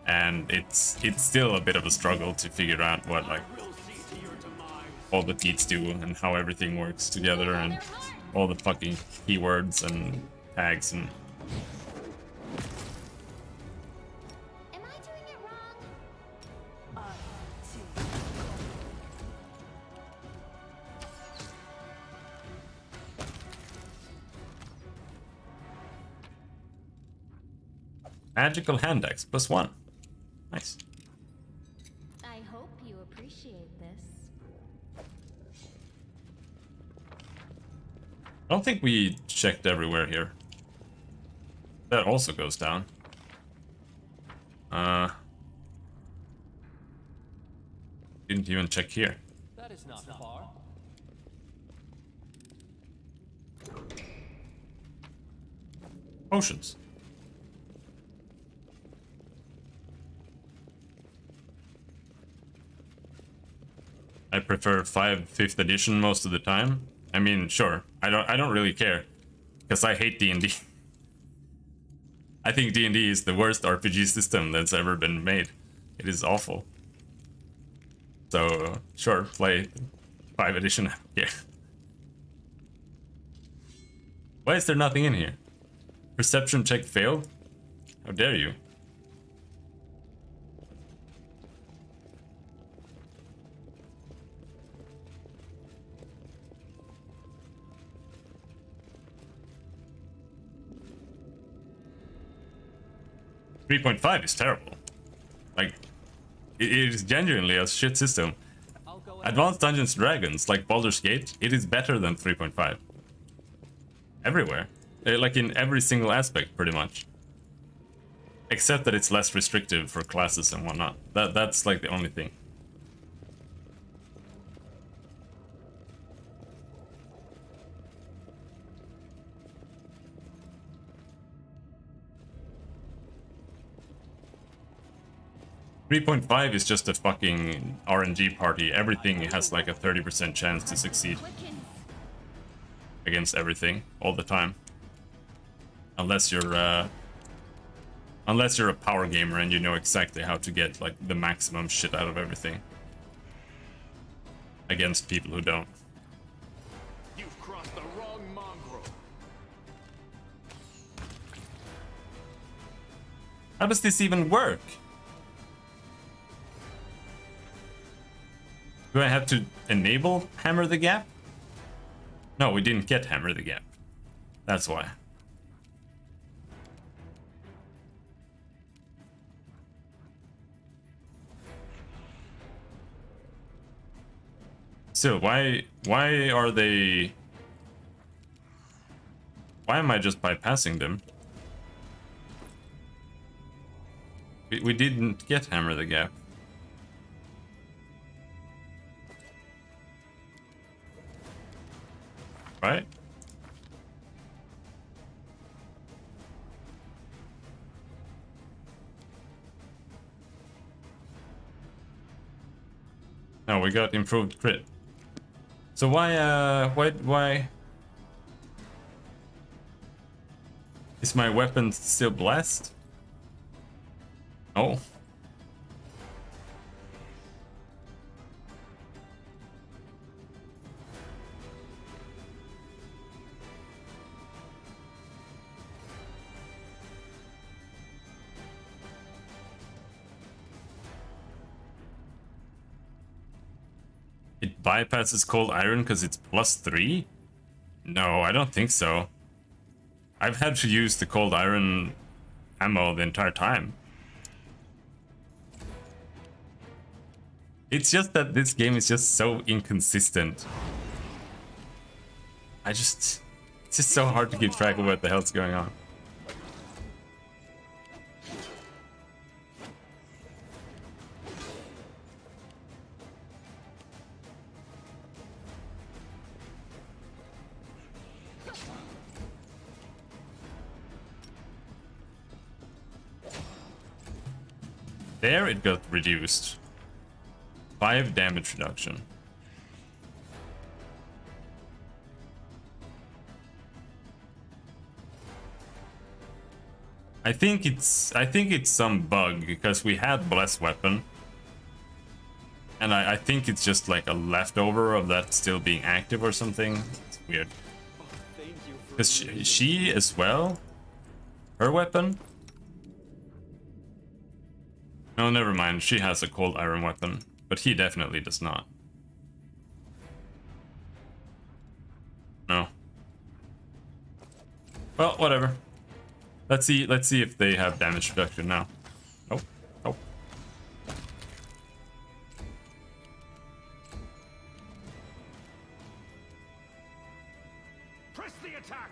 And it's still a bit of a struggle to figure out what like all the feats do and how everything works together and all the fucking keywords and tags and Am I doing it wrong? magical hand axe +1. Nice. I hope you appreciate this. I don't think we checked everywhere here. That also goes down. Didn't even check here. That is not far. Potions. I prefer 5th edition most of the time. I mean, sure. I don't really care, because I hate D&D. I think D&D is the worst RPG system that's ever been made. It is awful. So, sure, play 5th edition here. Why is there nothing in here? Perception check failed? How dare you? .5 is terrible. Like, it is genuinely a shit system. I'll go ahead. Advanced Dungeons & Dragons, like Baldur's Gate, it is better than 3.5. Everywhere. Like in every single aspect, pretty much. Except that it's less restrictive for classes and whatnot. That's like the only thing. .5 is just a fucking RNG party. Everything has like a 30% chance to succeed against everything all the time. Unless you're a power gamer and you know exactly how to get like the maximum shit out of everything. Against people who don't. You've crossed the wrong mongrel. How does this even work? Do I have to enable Hammer the Gap? No, we didn't get Hammer the Gap. That's why. Still, why are they... Why am I just bypassing them? We didn't get Hammer the Gap. Right? No, we got improved crit. So why is my weapon still blessed? Oh. It bypasses cold iron because it's +3? No, I don't think so. I've had to use the cold iron ammo the entire time. It's just that this game is just so inconsistent. It's just so hard to keep track of what the hell's going on. There it got reduced. 5 damage reduction. I think it's some bug because we had blessed weapon. And I think it's just like a leftover of that still being active or something. It's weird. Because she as well? Her weapon? No, never mind. She has a cold iron weapon, but he definitely does not. No. Well, whatever. Let's see if they have damage reduction now. Oh, oh. Press the attack.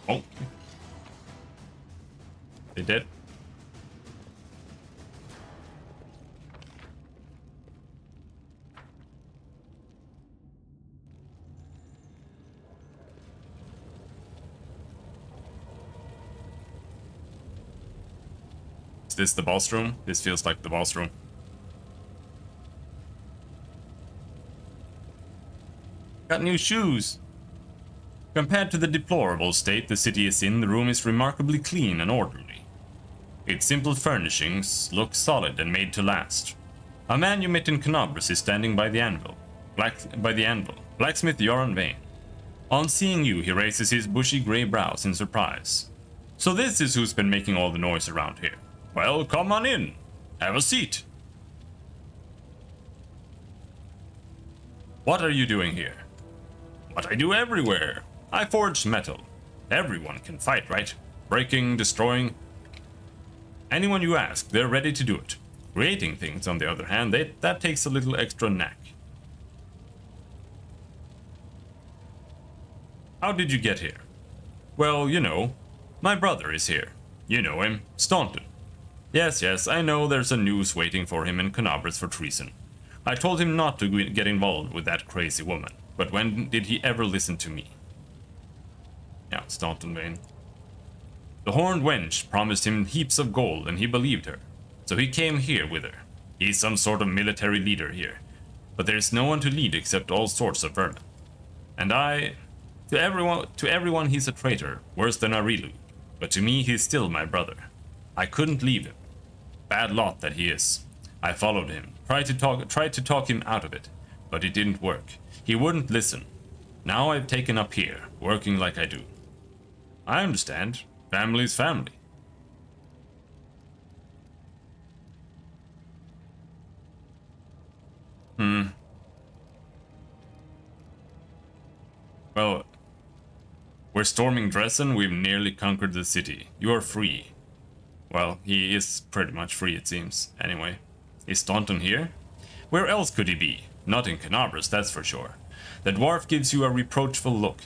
Oh. They did. Is this the boss room? This feels like the boss room. Got new shoes. Compared to the deplorable state the city is in, the room is remarkably clean and orderly. Its simple furnishings look solid and made to last. A man you met in Canobras is standing by the anvil. Blacksmith Joran Vane. On seeing you, he raises his bushy grey brows in surprise. So this is who's been making all the noise around here. Well, come on in. Have a seat. What are you doing here? What I do everywhere. I forge metal. Everyone can fight, right? Breaking, destroying. Anyone you ask, they're ready to do it. Creating things, on the other hand, that takes a little extra knack. How did you get here? Well, you know, my brother is here. You know him, Staunton. Yes, I know there's a noose waiting for him in Canobras for treason. I told him not to get involved with that crazy woman, but when did he ever listen to me? Yeah, Staunton Vane. The horned wench promised him heaps of gold and he believed her, so he came here with her. He's some sort of military leader here, but there's no one to lead except all sorts of vermin. And to everyone he's a traitor, worse than Arilu, but to me he's still my brother. I couldn't leave him. Bad lot that he is. I followed him, tried to talk him out of it, but it didn't work. He wouldn't listen. Now I've taken up here, working like I do. I understand. Family's family. Well, we're storming Dresden, we've nearly conquered the city. You are free. Well, he is pretty much free, it seems. Anyway, is Staunton here? Where else could he be? Not in Canobras, that's for sure. The dwarf gives you a reproachful look.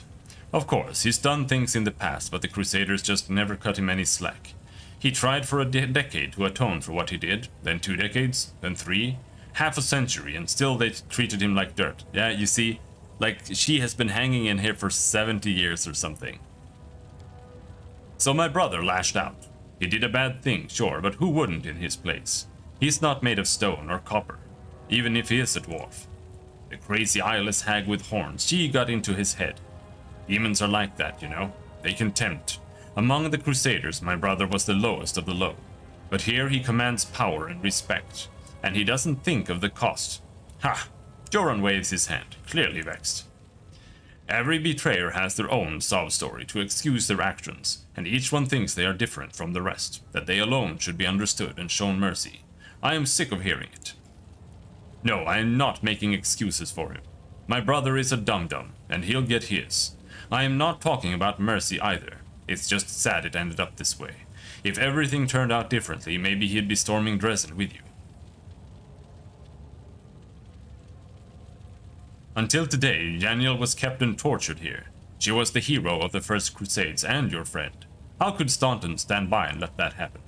Of course, he's done things in the past, but the Crusaders just never cut him any slack. He tried for a decade to atone for what he did, then 2 decades, then 3, half a century, and still they treated him like dirt. Yeah, you see, like she has been hanging in here for 70 years or something. So my brother lashed out. He did a bad thing, sure, but who wouldn't in his place? He's not made of stone or copper, even if he is a dwarf. The crazy eyeless hag with horns, she got into his head. Demons are like that, you know. They can tempt. Among the Crusaders, my brother was the lowest of the low. But here he commands power and respect, and he doesn't think of the cost. Ha! Joran waves his hand, clearly vexed. Every betrayer has their own sob story to excuse their actions, and each one thinks they are different from the rest, that they alone should be understood and shown mercy. I am sick of hearing it. No, I am not making excuses for him. My brother is a dum-dum, and he'll get his. I am not talking about mercy either. It's just sad it ended up this way. If everything turned out differently, maybe he'd be storming Dresden with you. Until today, Yaniel was kept and tortured here. She was the hero of the First Crusades and your friend. How could Staunton stand by and let that happen?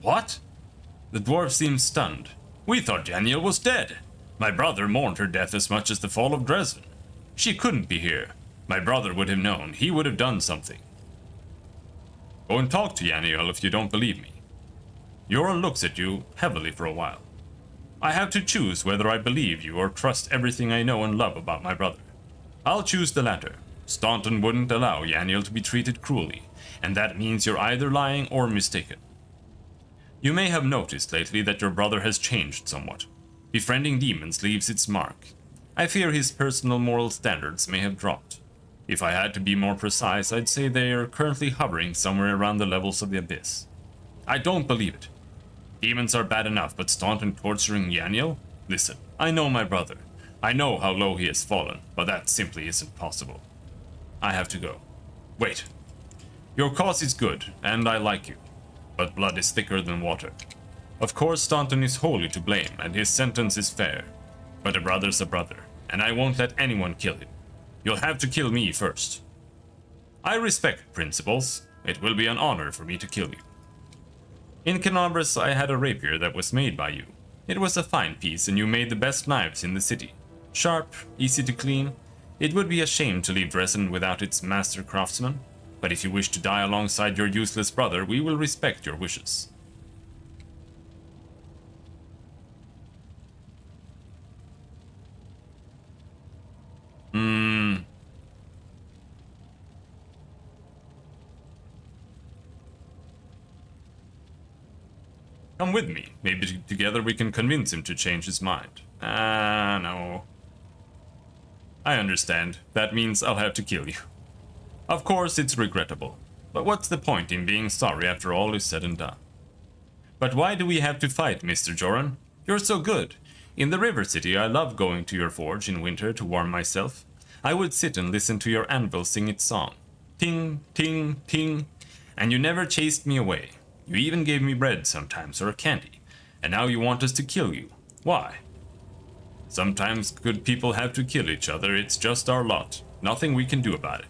What? The dwarf seemed stunned. We thought Yaniel was dead. My brother mourned her death as much as the fall of Dresden. She couldn't be here. My brother would have known. He would have done something. Go and talk to Yaniel if you don't believe me. Joran looks at you heavily for a while. I have to choose whether I believe you or trust everything I know and love about my brother. I'll choose the latter. Staunton wouldn't allow Yaniel to be treated cruelly, and that means you're either lying or mistaken. You may have noticed lately that your brother has changed somewhat. Befriending demons leaves its mark. I fear his personal moral standards may have dropped. If I had to be more precise, I'd say they are currently hovering somewhere around the levels of the abyss. I don't believe it. Demons are bad enough, but Staunton torturing Yaniel? Listen, I know my brother. I know how low he has fallen, but that simply isn't possible. I have to go. Wait. Your cause is good, and I like you. But blood is thicker than water. Of course, Staunton is wholly to blame, and his sentence is fair. But a brother's a brother, and I won't let anyone kill him. You'll have to kill me first. I respect principles. It will be an honor for me to kill you. In Canabras, I had a rapier that was made by you. It was a fine piece, and you made the best knives in the city. Sharp, easy to clean. It would be a shame to leave Dresden without its master craftsman. But if you wish to die alongside your useless brother, we will respect your wishes. Come with me. Maybe together we can convince him to change his mind. No. I understand. That means I'll have to kill you. Of course, it's regrettable. But what's the point in being sorry after all is said and done? But why do we have to fight, Mr. Joran? You're so good. In the River City, I love going to your forge in winter to warm myself. I would sit and listen to your anvil sing its song. Ting, ting, ting. And you never chased me away. You even gave me bread sometimes, or candy. And now you want us to kill you. Why? Sometimes good people have to kill each other. It's just our lot. Nothing we can do about it.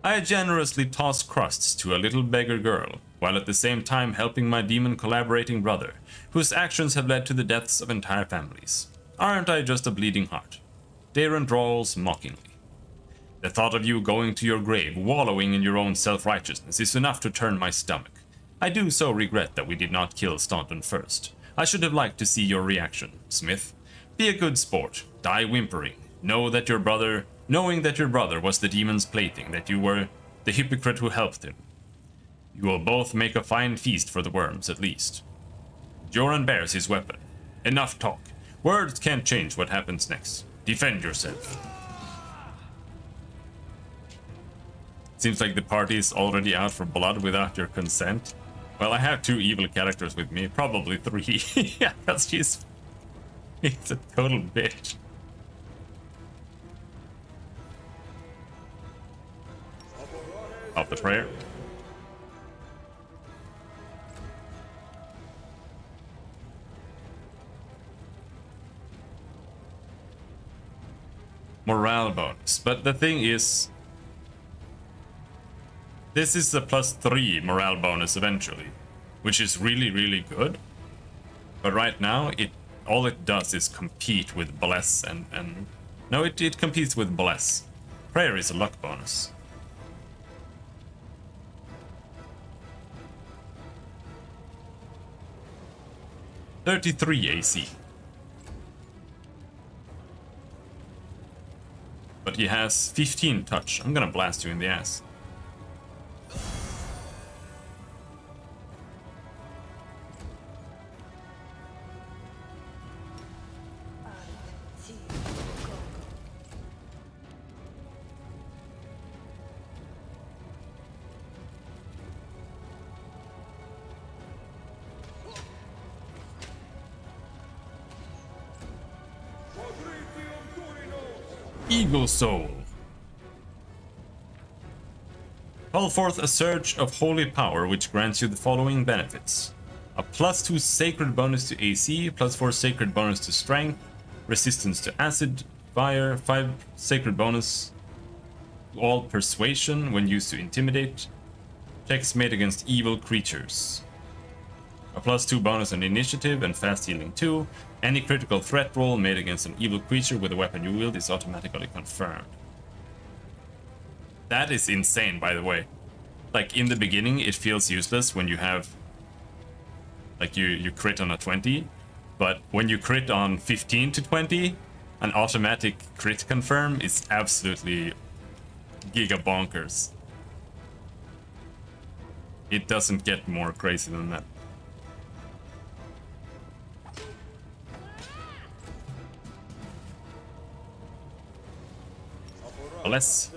I generously toss crusts to a little beggar girl, while at the same time helping my demon collaborating brother, whose actions have led to the deaths of entire families. Aren't I just a bleeding heart? Darren drawls mockingly. The thought of you going to your grave, wallowing in your own self-righteousness, is enough to turn my stomach. I do so regret that we did not kill Staunton first. I should have liked to see your reaction, Smith. Be a good sport, die whimpering, knowing that your brother was the demon's plaything, that you were the hypocrite who helped him. You will both make a fine feast for the worms, at least. Joran bears his weapon. Enough talk. Words can't change what happens next. Defend yourself. Seems like the party is already out for blood without your consent. Well, I have 2 evil characters with me, probably 3. Yeah, because he's a total bitch. Off the prayer. Morale bonus, but the thing is, this is a +3 morale bonus eventually, which is really, really good. But right now, all it does is compete with Bless and no, it competes with Bless. Prayer is a luck bonus. 33 AC. But he has 15 touch. I'm gonna blast you in the ass. Eagle Soul. Call forth a surge of holy power which grants you the following benefits. A +2 sacred bonus to AC, +4 sacred bonus to strength, resistance to acid, fire, 5 sacred bonus to all persuasion when used to intimidate, checks made against evil creatures. A +2 bonus on initiative and fast healing 2. Any critical threat roll made against an evil creature with a weapon you wield is automatically confirmed. That is insane, by the way. Like, in the beginning, it feels useless when you have... Like, you crit on a 20, but when you crit on 15 to 20, an automatic crit confirm is absolutely giga bonkers. It doesn't get more crazy than that. Less.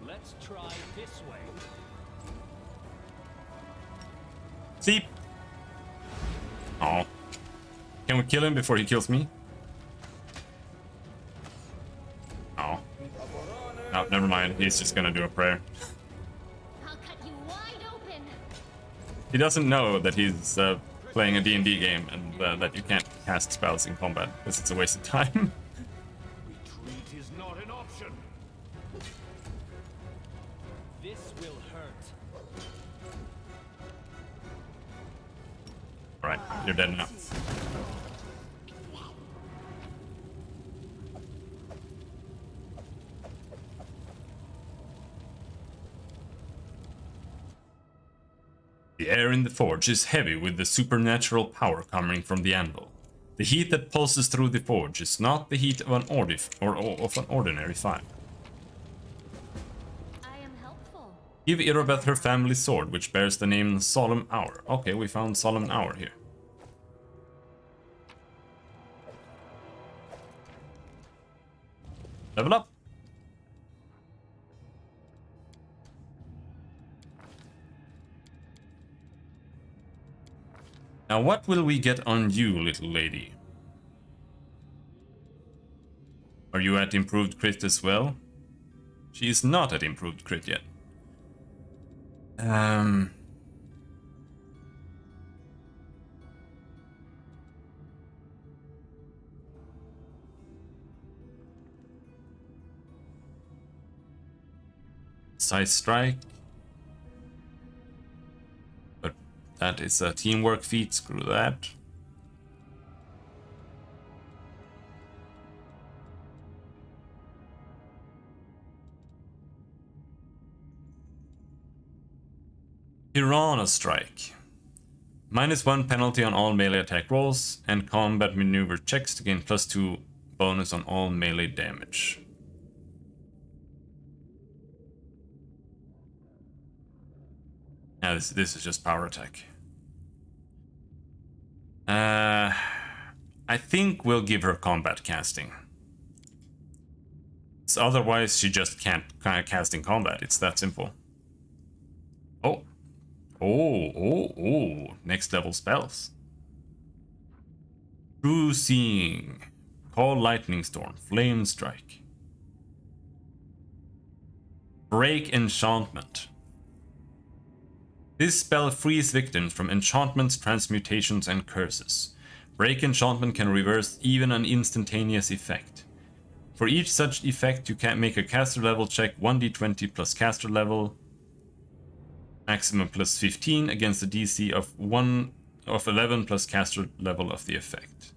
Let's try this way. See? Oh. Can we kill him before he kills me? Oh. No, never mind. He's just gonna do a prayer. I'll cut you wide open. He doesn't know that he's playing a D&D game and that you can't cast spells in combat because it's a waste of time. Retreat is not an option. This will hurt. Alright, you're dead now. The air in the forge is heavy with the supernatural power coming from the anvil. The heat that pulses through the forge is not the heat of an ordinary fire. I am helpful. Give Irobeth her family sword, which bears the name Solemn Hour. Okay, we found Solemn Hour here. Level up. Now what will we get on you, little lady? Are you at improved crit as well? She is not at improved crit yet. Size strike. But that is a teamwork feat, screw that. Piranha Strike. -1 penalty on all melee attack rolls and combat maneuver checks to gain +2 bonus on all melee damage. Yeah, this is just power attack. I think we'll give her combat casting. So otherwise, she just can't cast in combat. It's that simple. Oh. Oh. Next level spells. True Seeing. Call Lightning Storm. Flame Strike. Break Enchantment. This spell frees victims from enchantments, transmutations, and curses. Break Enchantment can reverse even an instantaneous effect. For each such effect, you can make a caster level check 1d20 plus caster level, maximum plus 15 against a DC of 11 plus caster level of the effect.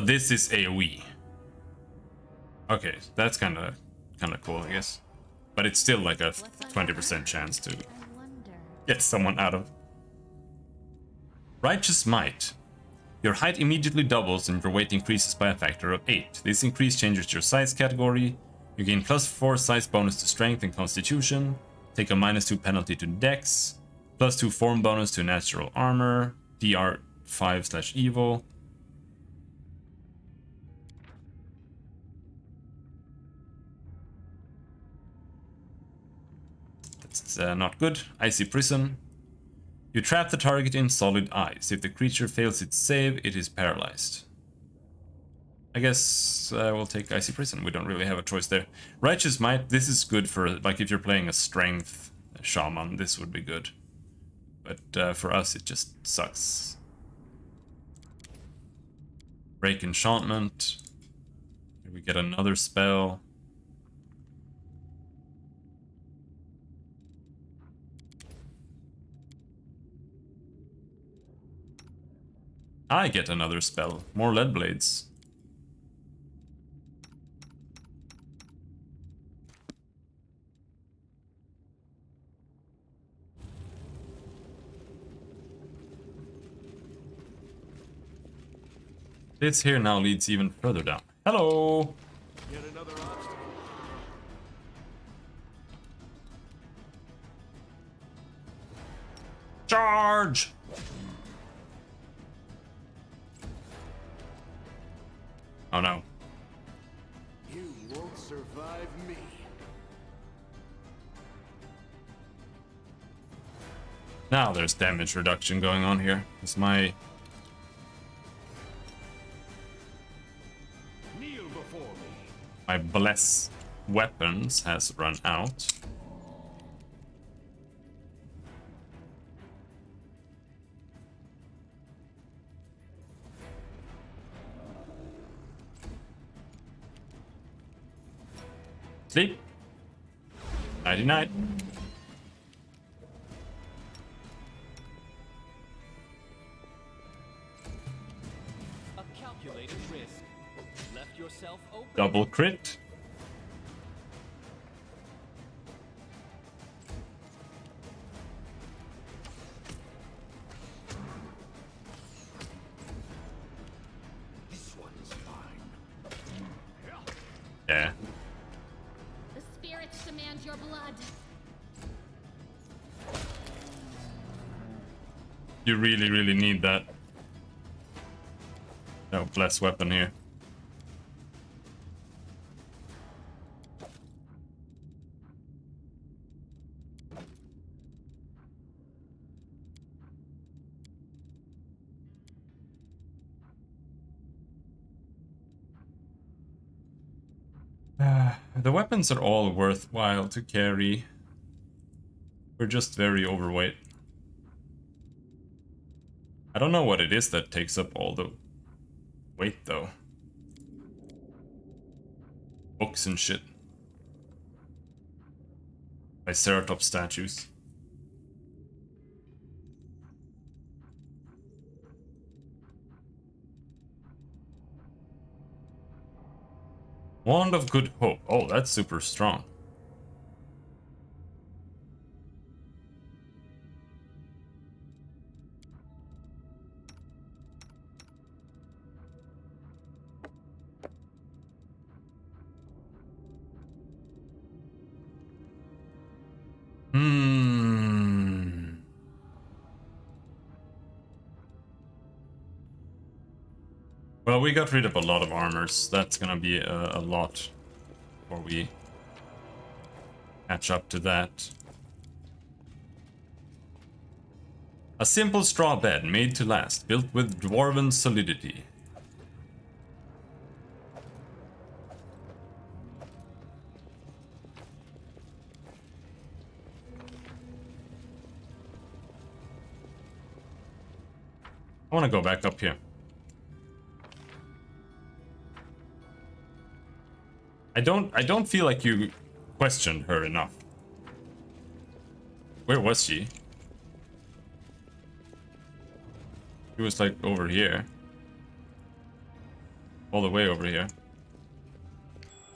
But this is AoE. Okay, that's kind of cool, I guess. But it's still like a 20% chance to get someone out of. Righteous Might. Your height immediately doubles and your weight increases by a factor of 8. This increase changes your size category. You gain +4 size bonus to strength and constitution. Take a -2 penalty to dex. +2 form bonus to natural armor. DR 5/evil. That's not good. Icy Prison. You trap the target in solid ice. If the creature fails its save, it is paralyzed. I guess we'll take Icy Prison. We don't really have a choice there. Righteous Might. This is good for, like, if you're playing a strength shaman, this would be good. But for us, it just sucks. Break Enchantment. Here we get another spell. I get another spell. More lead blades. This here now leads even further down. Hello! Yet another obstacle. Charge! Oh no. You won't survive me. Now there's damage reduction going on here. It's my... Kneel before me. my bless weapons has run out. Sleep. Nighty night. A calculated risk. Left yourself open. Double crit. This one's fine. Yeah. The spirits demand your blood. You really, really need that. No, bless weapon here. The weapons are all worthwhile to carry. We're just very overweight. I don't know what it is that takes up all the weight though. Books and shit. Triceratops statues. Wand of Good Hope. Oh, that's super strong. Well, we got rid of a lot of armors. That's gonna be a lot before we catch up to that. A simple straw bed made to last, built with dwarven solidity. I want to go back up here. I don't feel like you questioned her enough. Where was she? She was like over here. all the way over here.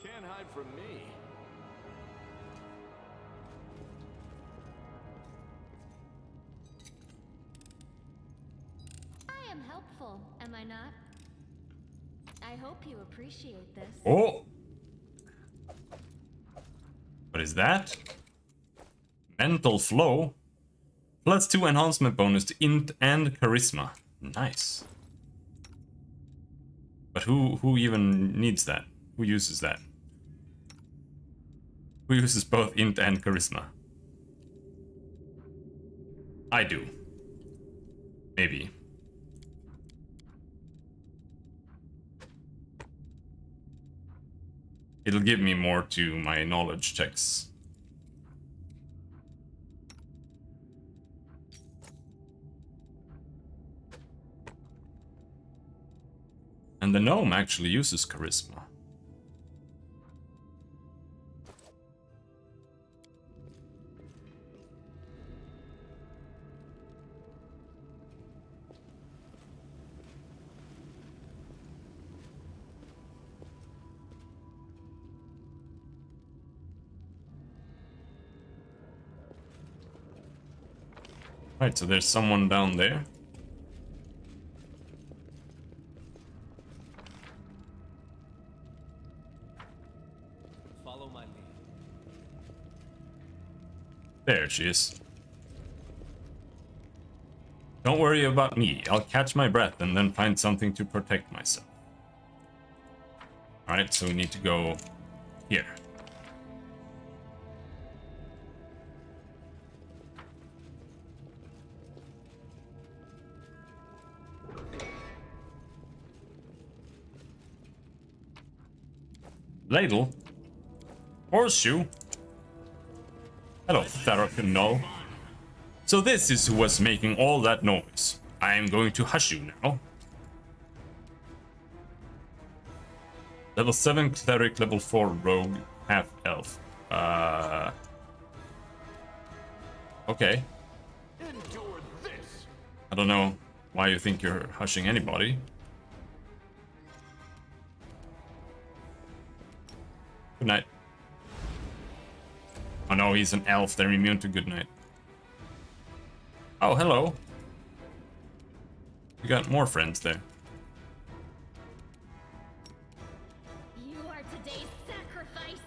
Can't hide from me. I am helpful, am I not? I hope you appreciate this. Oh! What is that? Mental flow. +2 enhancement bonus to int and charisma. Nice. But who even needs that? Who uses that? Who uses both int and charisma? I do. Maybe. It'll give me more to my knowledge checks. And the gnome actually uses charisma. Right, so there's someone down there. Follow my lead. There she is. Don't worry about me. I'll catch my breath and then find something to protect myself. Alright, so we need to go here. Ladle? Horseshoe? Hello, Therapinull. So this is who was making all that noise. I am going to hush you now. Level 7 cleric, level 4 rogue, half elf. Okay. Endure this. I don't know why you think you're hushing anybody. Good night. Oh no, he's an elf. They're immune to good night. Oh, hello. We got more friends there. You are today's sacrifice.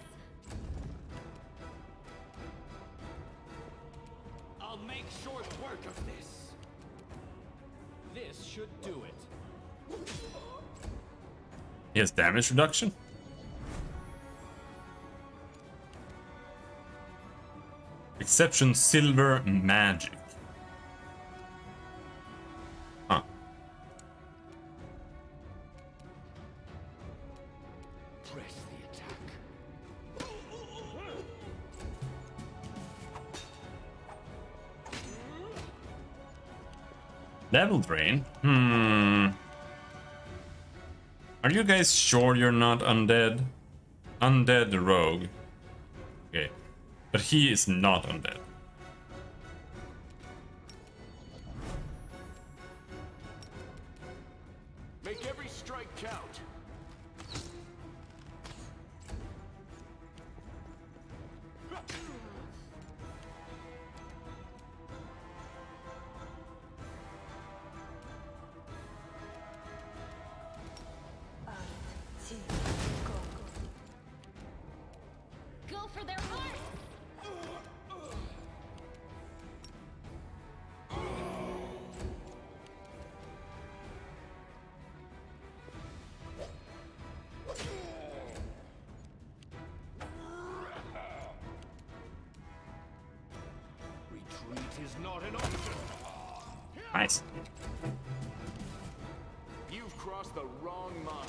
I'll make short work of this. This should do it. He has damage reduction? Exception silver magic. Huh. Press the attack. Level drain? Are you guys sure you're not undead? Undead rogue. Okay. But he is not undead. Make every strike count. Go for their heart. Retreat is not an option. Nice. You've crossed the wrong line.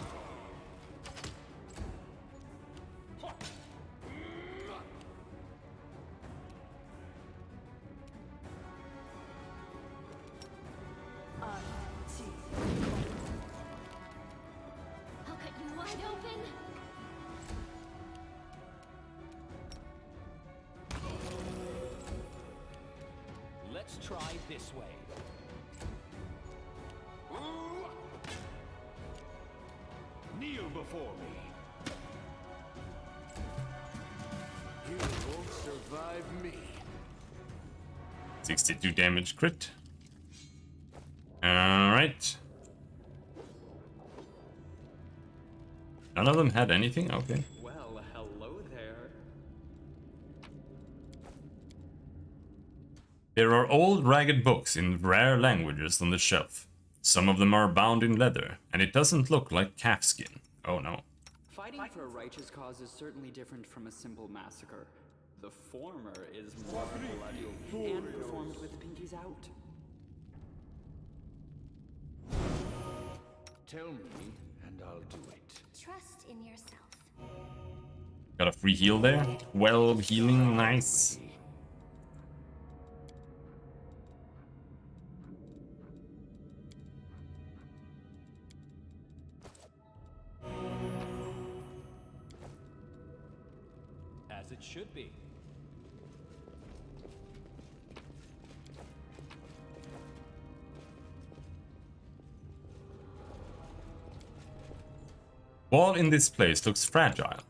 I'll cut you wide open. Let's try this way. Kneel before me. You won't survive me. 62 damage crit. Alright. None of them had anything? Okay. Well, hello there. There are old ragged books in rare languages on the shelf. Some of them are bound in leather, and it doesn't look like calfskin. Oh no. Fighting for a righteous cause is certainly different from a simple massacre. The former is more bloody and performed with the pinkies out. Tell me, and I'll do it. Trust in yourself. Got a free heal there. 12 healing, nice. As it should be. Wall in this place looks fragile.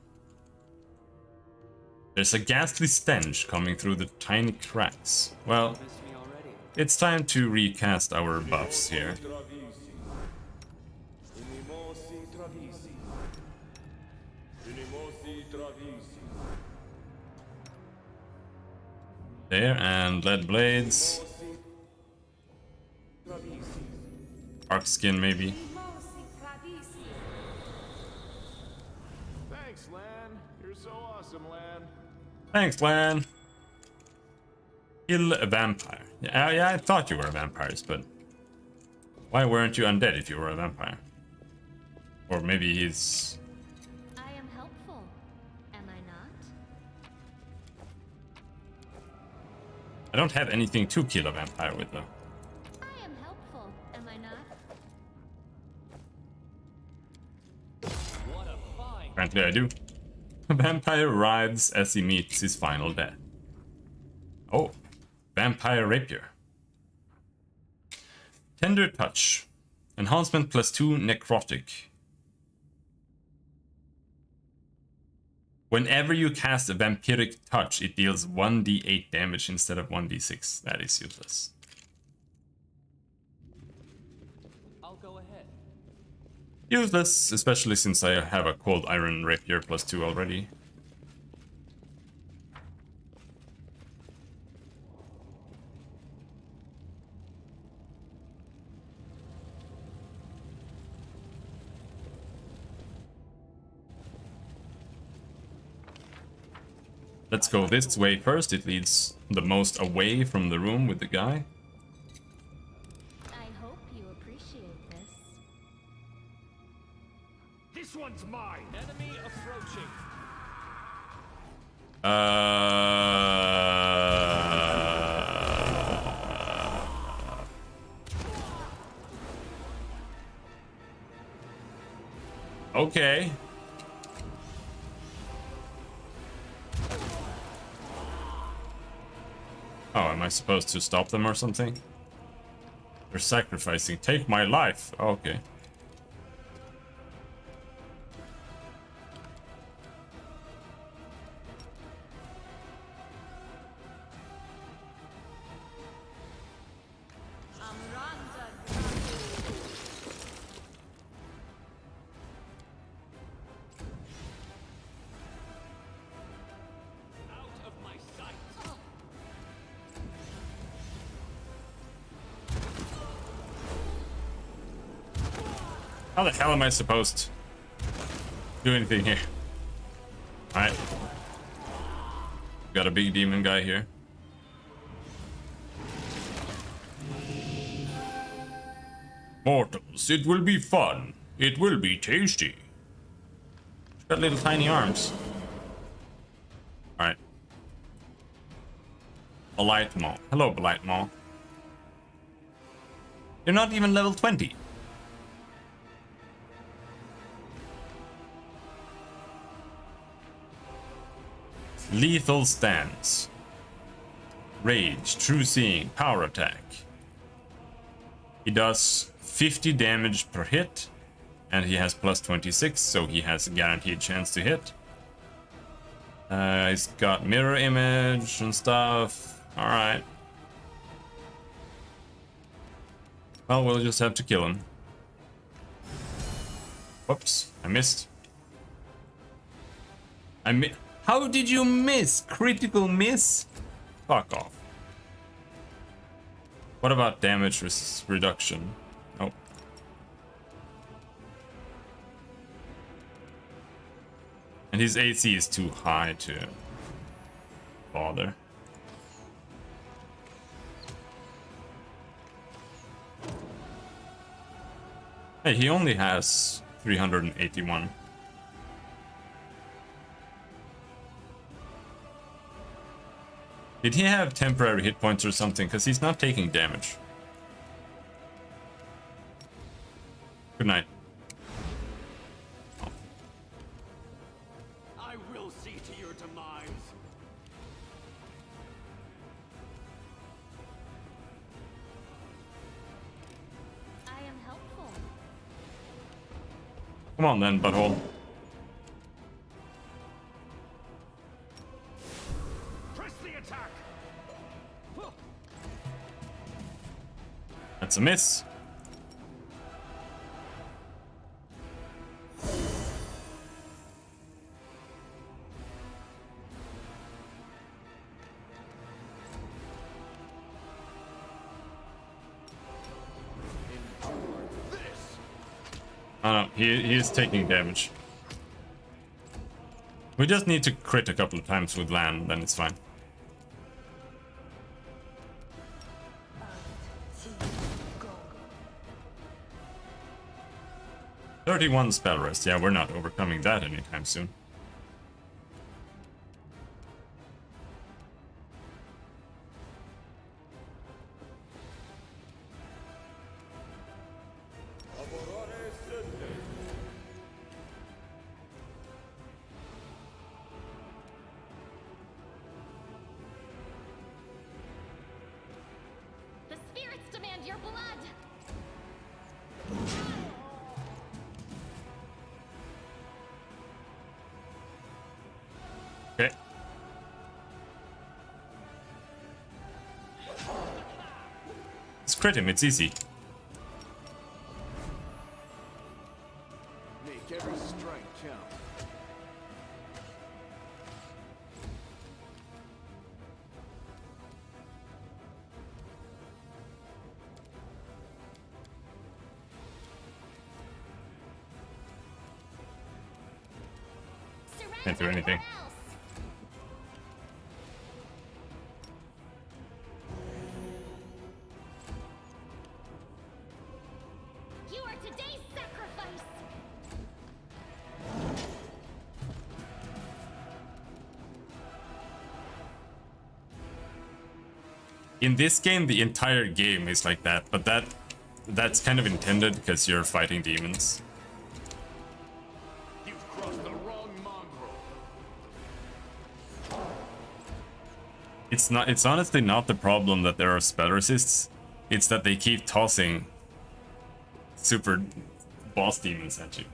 There's a ghastly stench coming through the tiny cracks. Well, Missed me already. it's time to recast our buffs here. There, and lead blades. Arc skin, maybe. Thanks, Lan. You're so awesome, Lan. Thanks, Lan. Kill a vampire. Yeah, I thought you were vampires, but why weren't you undead if you were a vampire? Or maybe he's... I am helpful, am I not? I don't have anything to kill a vampire with, though. I am helpful, am I not? What a fine. Apparently I do. A vampire writhes as he meets his final death. Oh, vampire rapier. Tender touch. Enhancement +2 necrotic. Whenever you cast a vampiric touch, it deals 1d8 damage instead of 1d6. That is useless. I'll go ahead. Useless, especially since I have a cold iron rapier +2 already. Let's go this way first. It leads the most away from the room with the guy. I hope you appreciate this. This one's mine. Enemy approaching. Okay. Oh, am I supposed to stop them or something? They're sacrificing. Take my life. Oh, okay. Out of my sight. How the hell am I supposed to do anything here? Alright. Got a big demon guy here. Mortals, it will be fun. It will be tasty. She's got little tiny arms. Alright. Polite Maw. Hello, Polite Maw. You're not even level 20. Lethal stance. Rage, true seeing, power attack. He does 50 damage per hit And he has plus 26, so he has a guaranteed chance to hit. He's got mirror image and stuff. Alright. Well, we'll just have to kill him. Whoops, I missed. How did you miss? Critical miss? Fuck off. What about damage reduction? Oh. And his AC is too high to bother. Hey, he only has 381. Did he have temporary hit points or something? Because he's not taking damage. Good night. I will see to your demise. I am helpful. Come on then, butthole. Press the attack. That's a miss. Oh no, he is taking damage. We just need to crit a couple of times with land, then it's fine. Go. 31 spell rest. Yeah, we're not overcoming that anytime soon. The spirits demand your blood. Okay. Just crit him, it's easy. Make every strike count. Can't do anything. Or else. You are today's sacrifice. In this game, the entire game is like that, but that's kind of intended because you're fighting demons. You've crossed the wrong mongrel. It's honestly not the problem that there are spell resists. It's that they keep tossing super boss demons at you.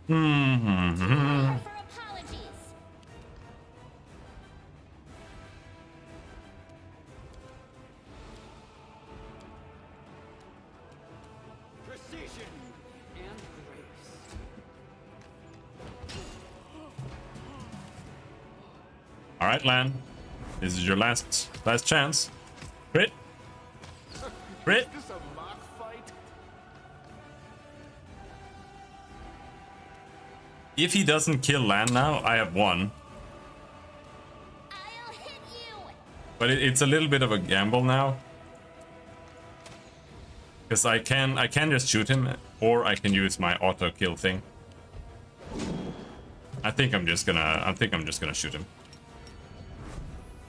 Prepare for apologies. Precision. And grace. All right, Lan. This is your last chance. Crit. Crit. Is this a mock fight? If he doesn't kill Lan now, I have won. I'll hit you. But it's a little bit of a gamble now. Because I can just shoot him, or I can use my auto kill thing. I think I'm just gonna shoot him.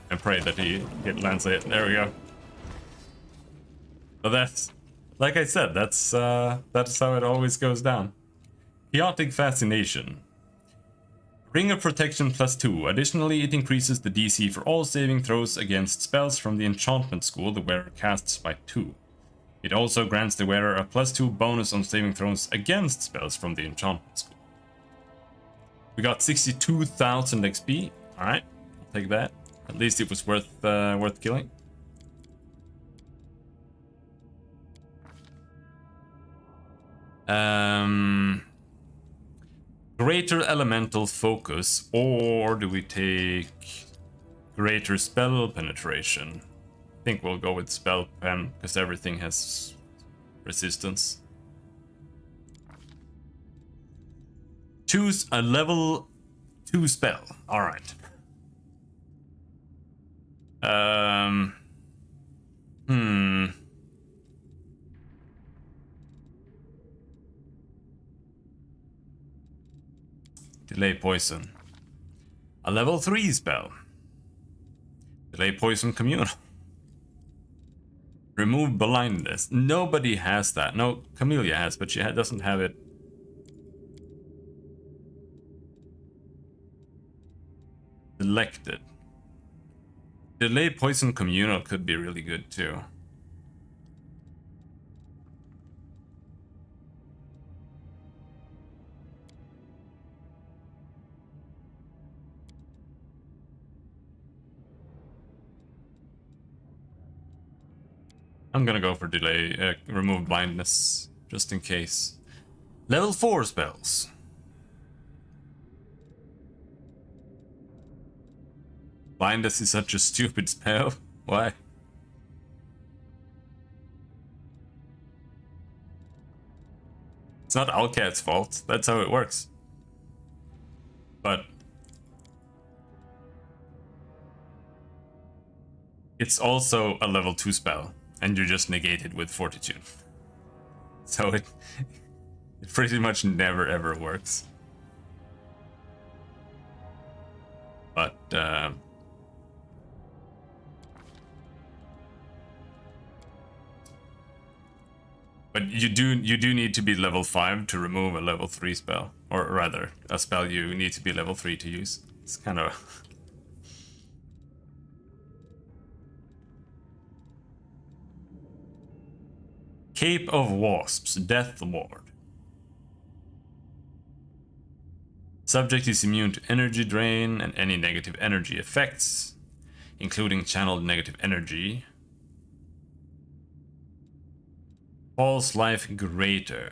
And pray that he lands it. There we go. So like I said, that's how it always goes down. Chaotic Fascination. Ring of Protection +2. Additionally, it increases the DC for all saving throws against spells from the enchantment school the wearer casts by 2. It also grants the wearer a +2 bonus on saving throws against spells from the enchantment school. We got 62,000 XP. Alright, I'll take that. At least it was worth killing. Greater Elemental Focus, or do we take Greater Spell Penetration? I think we'll go with Spell Pen, because everything has resistance. Choose a level 2 spell. Alright. Delay Poison. A level 3 spell. Delay Poison Communal. Remove Blindness. Nobody has that. No, Camellia has, but she doesn't have it. Selected. Delay Poison Communal could be really good too. I'm gonna go for delay, remove blindness, just in case. Level 4 spells. Blindness is such a stupid spell. Why? It's not Alcat's fault. That's how it works. But it's also a level 2 spell, and you just negate it with Fortitude. So it pretty much never ever works. But you do need to be level 5 to remove a level 3 spell, or rather, a spell you need to be level 3 to use. It's kind of Cape of Wasps, Death Ward. Subject is immune to energy drain and any negative energy effects, including channeled negative energy. False life greater.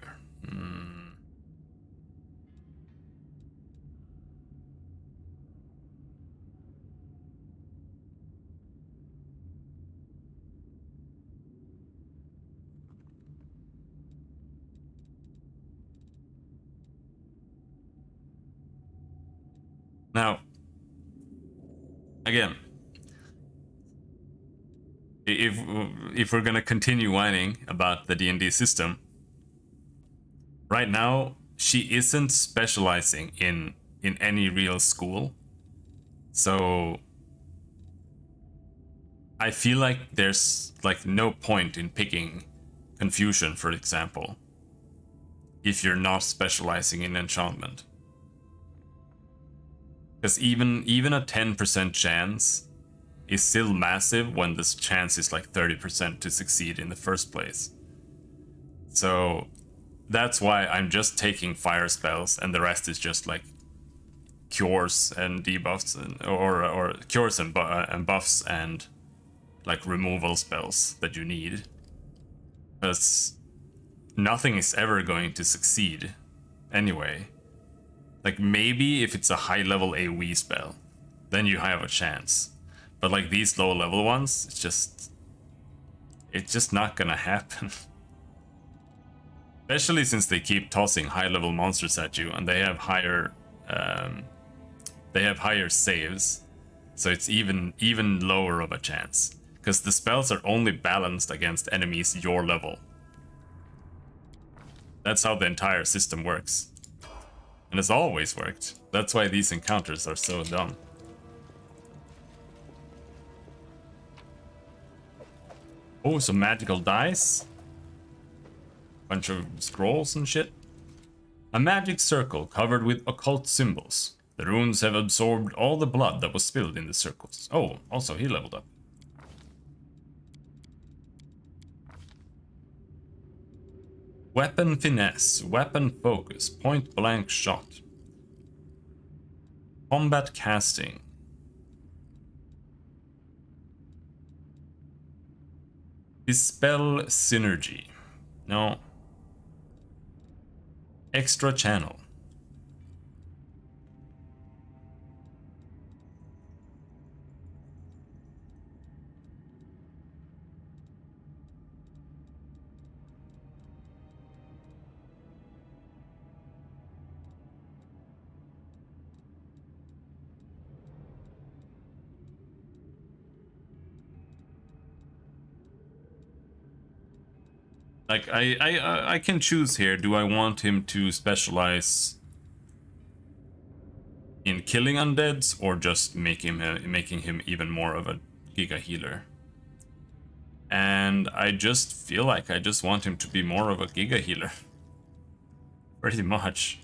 Now, again, if we're gonna continue whining about the D&D system, right now she isn't specializing in any real school, so I feel like there's like no point in picking Confusion, for example, if you're not specializing in enchantment. Because even a 10% chance is still massive when this chance is like 30% to succeed in the first place. So that's why I'm just taking fire spells, and the rest is just like cures and debuffs, or cures and buffs and like removal spells that you need. Because nothing is ever going to succeed anyway. Like, maybe if it's a high-level AoE spell, then you have a chance. But like these low-level ones, it's just not gonna happen. Especially since they keep tossing high-level monsters at you, and they have higher saves, so it's even lower of a chance. Because the spells are only balanced against enemies your level. That's how the entire system works. And it's always worked. That's why these encounters are so dumb. Oh, some magical dice. Bunch of scrolls and shit. A magic circle covered with occult symbols. The runes have absorbed all the blood that was spilled in the circles. Oh, also he leveled up. Weapon finesse, weapon focus, point blank shot. Combat casting. Dispel synergy. No. Extra channel. Like I can choose here. Do I want him to specialize in killing undeads or just making him even more of a Giga healer? And I just feel like I just want him to be more of a Giga healer. Pretty much.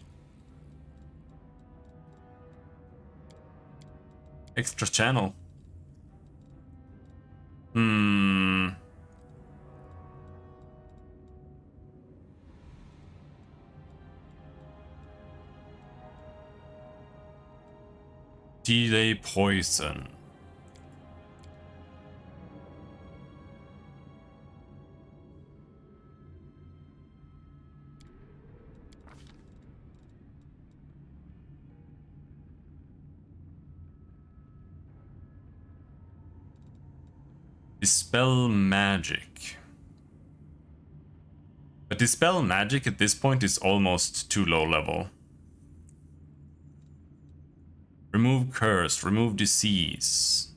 Extra channel. Delay poison. Dispel magic. But dispel magic at this point is almost too low level. Remove curse, remove disease.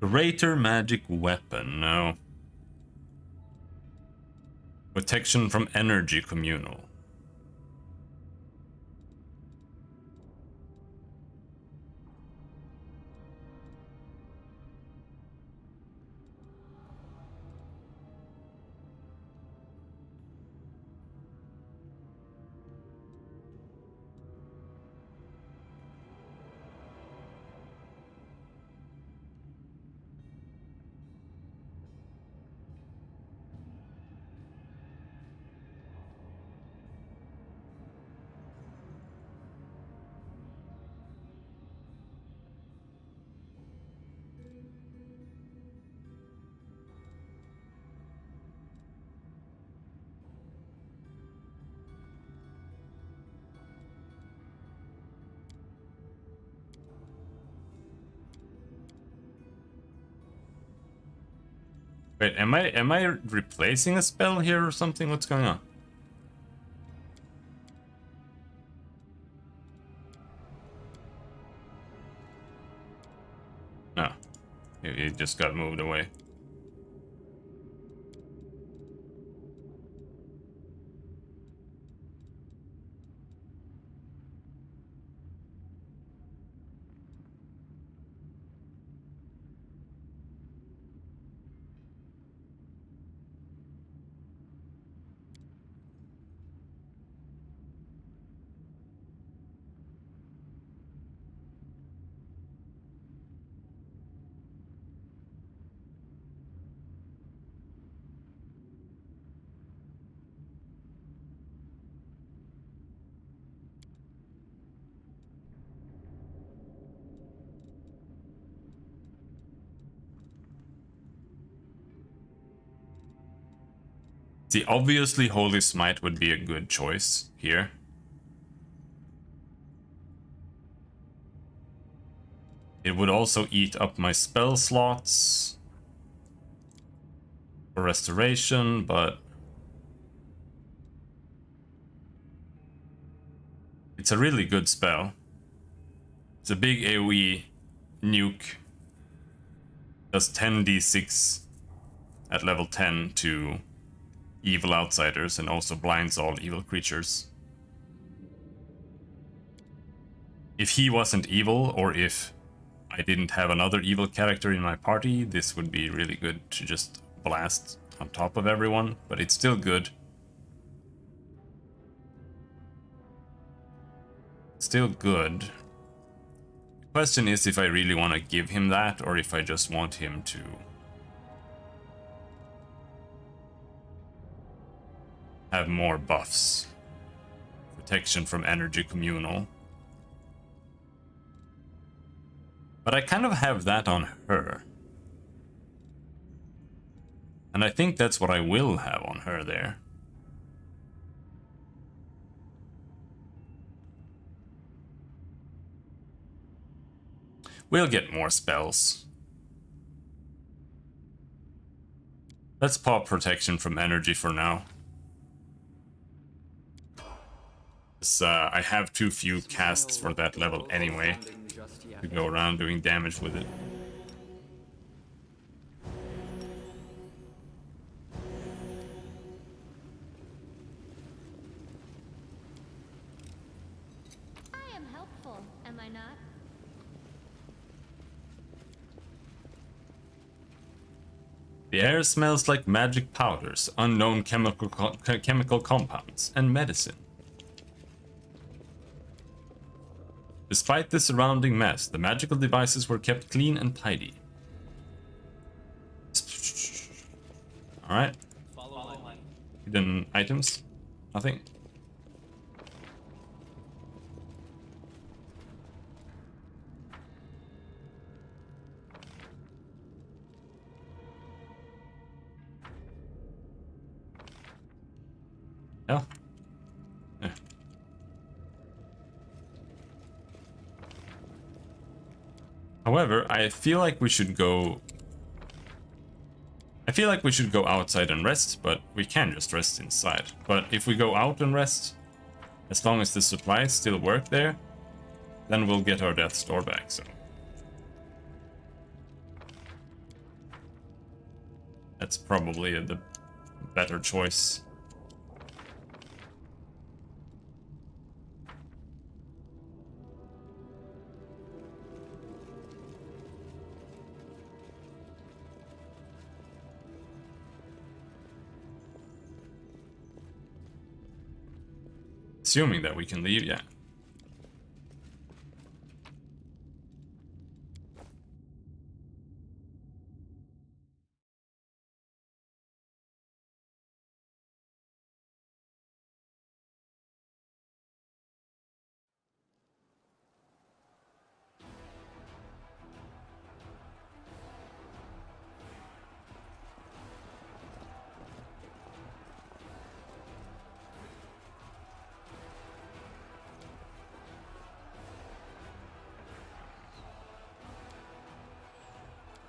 Greater magic weapon, no. Protection from energy communal. Wait, am I replacing a spell here or something? What's going on? No. It just got moved away. See, obviously Holy Smite would be a good choice here. It would also eat up my spell slots for restoration, but it's a really good spell. It's a big AoE nuke. Does 10d6 at level 10 to evil outsiders and also blinds all evil creatures. If he wasn't evil, or if I didn't have another evil character in my party, this would be really good to just blast on top of everyone, but it's still good. Still good. The question is if I really want to give him that, or if I just want him to have more buffs. Protection from energy communal. But I kind of have that on her. And I think that's what I will have on her there. We'll get more spells. Let's pop protection from energy for now. I have too few casts for that level anyway to go around doing damage with it. I am helpful, am I not? The air smells like magic powders, unknown chemical compounds, and medicine. Despite the surrounding mess, the magical devices were kept clean and tidy. Alright. Hidden items? Nothing? Yeah. Yeah. However, I feel like we should go outside and rest, but we can just rest inside. But if we go out and rest, as long as the supplies still work there, then we'll get our death store back, so. That's probably the better choice. Assuming that we can leave, yeah.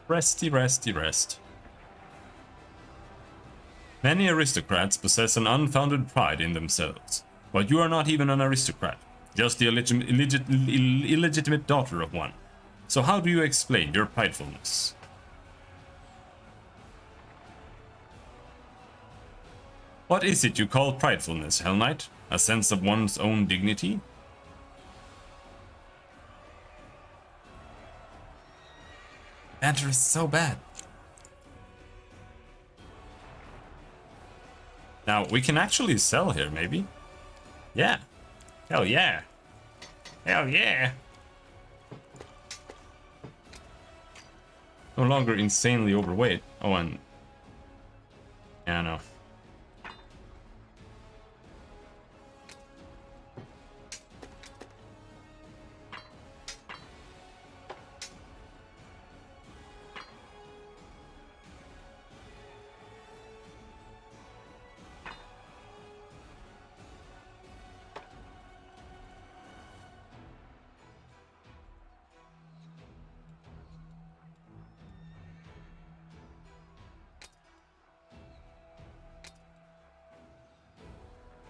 Resty, resty, rest. Many aristocrats possess an unfounded pride in themselves, but you are not even an aristocrat, just the illegitimate daughter of one. So how do you explain your pridefulness? What is it you call pridefulness, Hell Knight? A sense of one's own dignity? Banter is so bad. Now, we can actually sell here, maybe? Yeah. Hell yeah. Hell yeah. No longer insanely overweight. Oh, and... yeah, I know.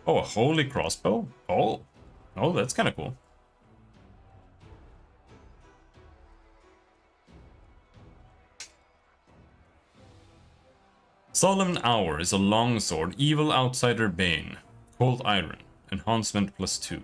Oh, a holy crossbow? Oh. Oh, that's kind of cool. Solemn Hour is a longsword, evil outsider bane, cold iron, enhancement +2.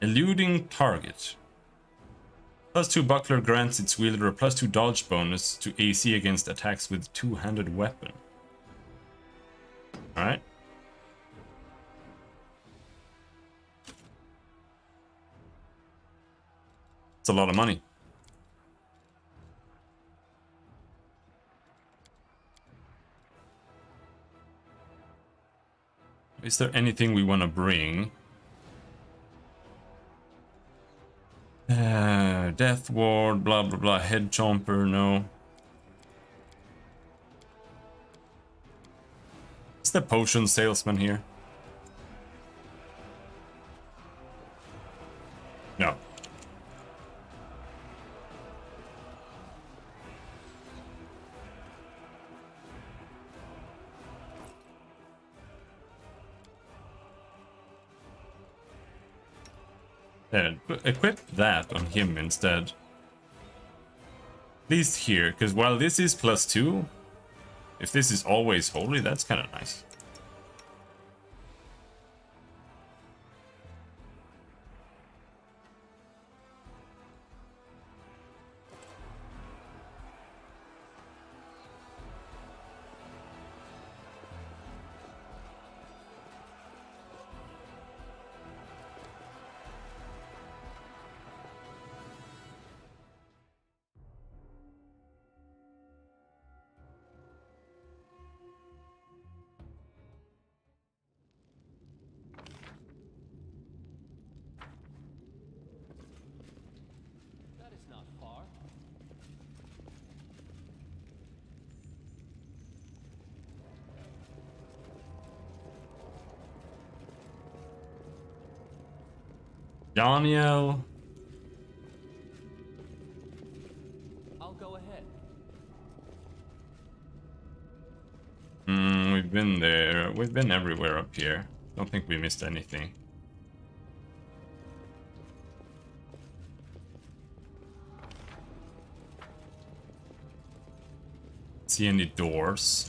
Eluding target. +2 buckler grants its wielder a +2 dodge bonus to AC against attacks with two-handed weapon. Alright. It's a lot of money. Is there anything we want to bring? Death ward, blah blah blah, head chomper, no. Is the potion salesman here? No. Equip that on him instead. At least here, because while this is +2, if this is always holy, that's kind of nice. That is not far. Daniel. I'll go ahead. We've been there. We've been everywhere up here. Don't think we missed anything. See any doors?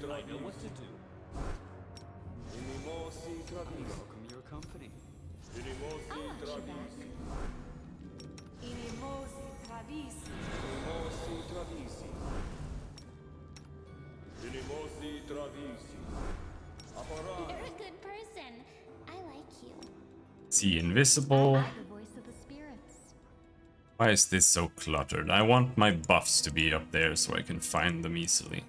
I know what to do. Welcome your company. I'll watch you back. Inimos Travis. You're a good person. I like you. See invisible. I'm the voice of the spirits. Why is this so cluttered? I want my buffs to be up there so I can find them easily.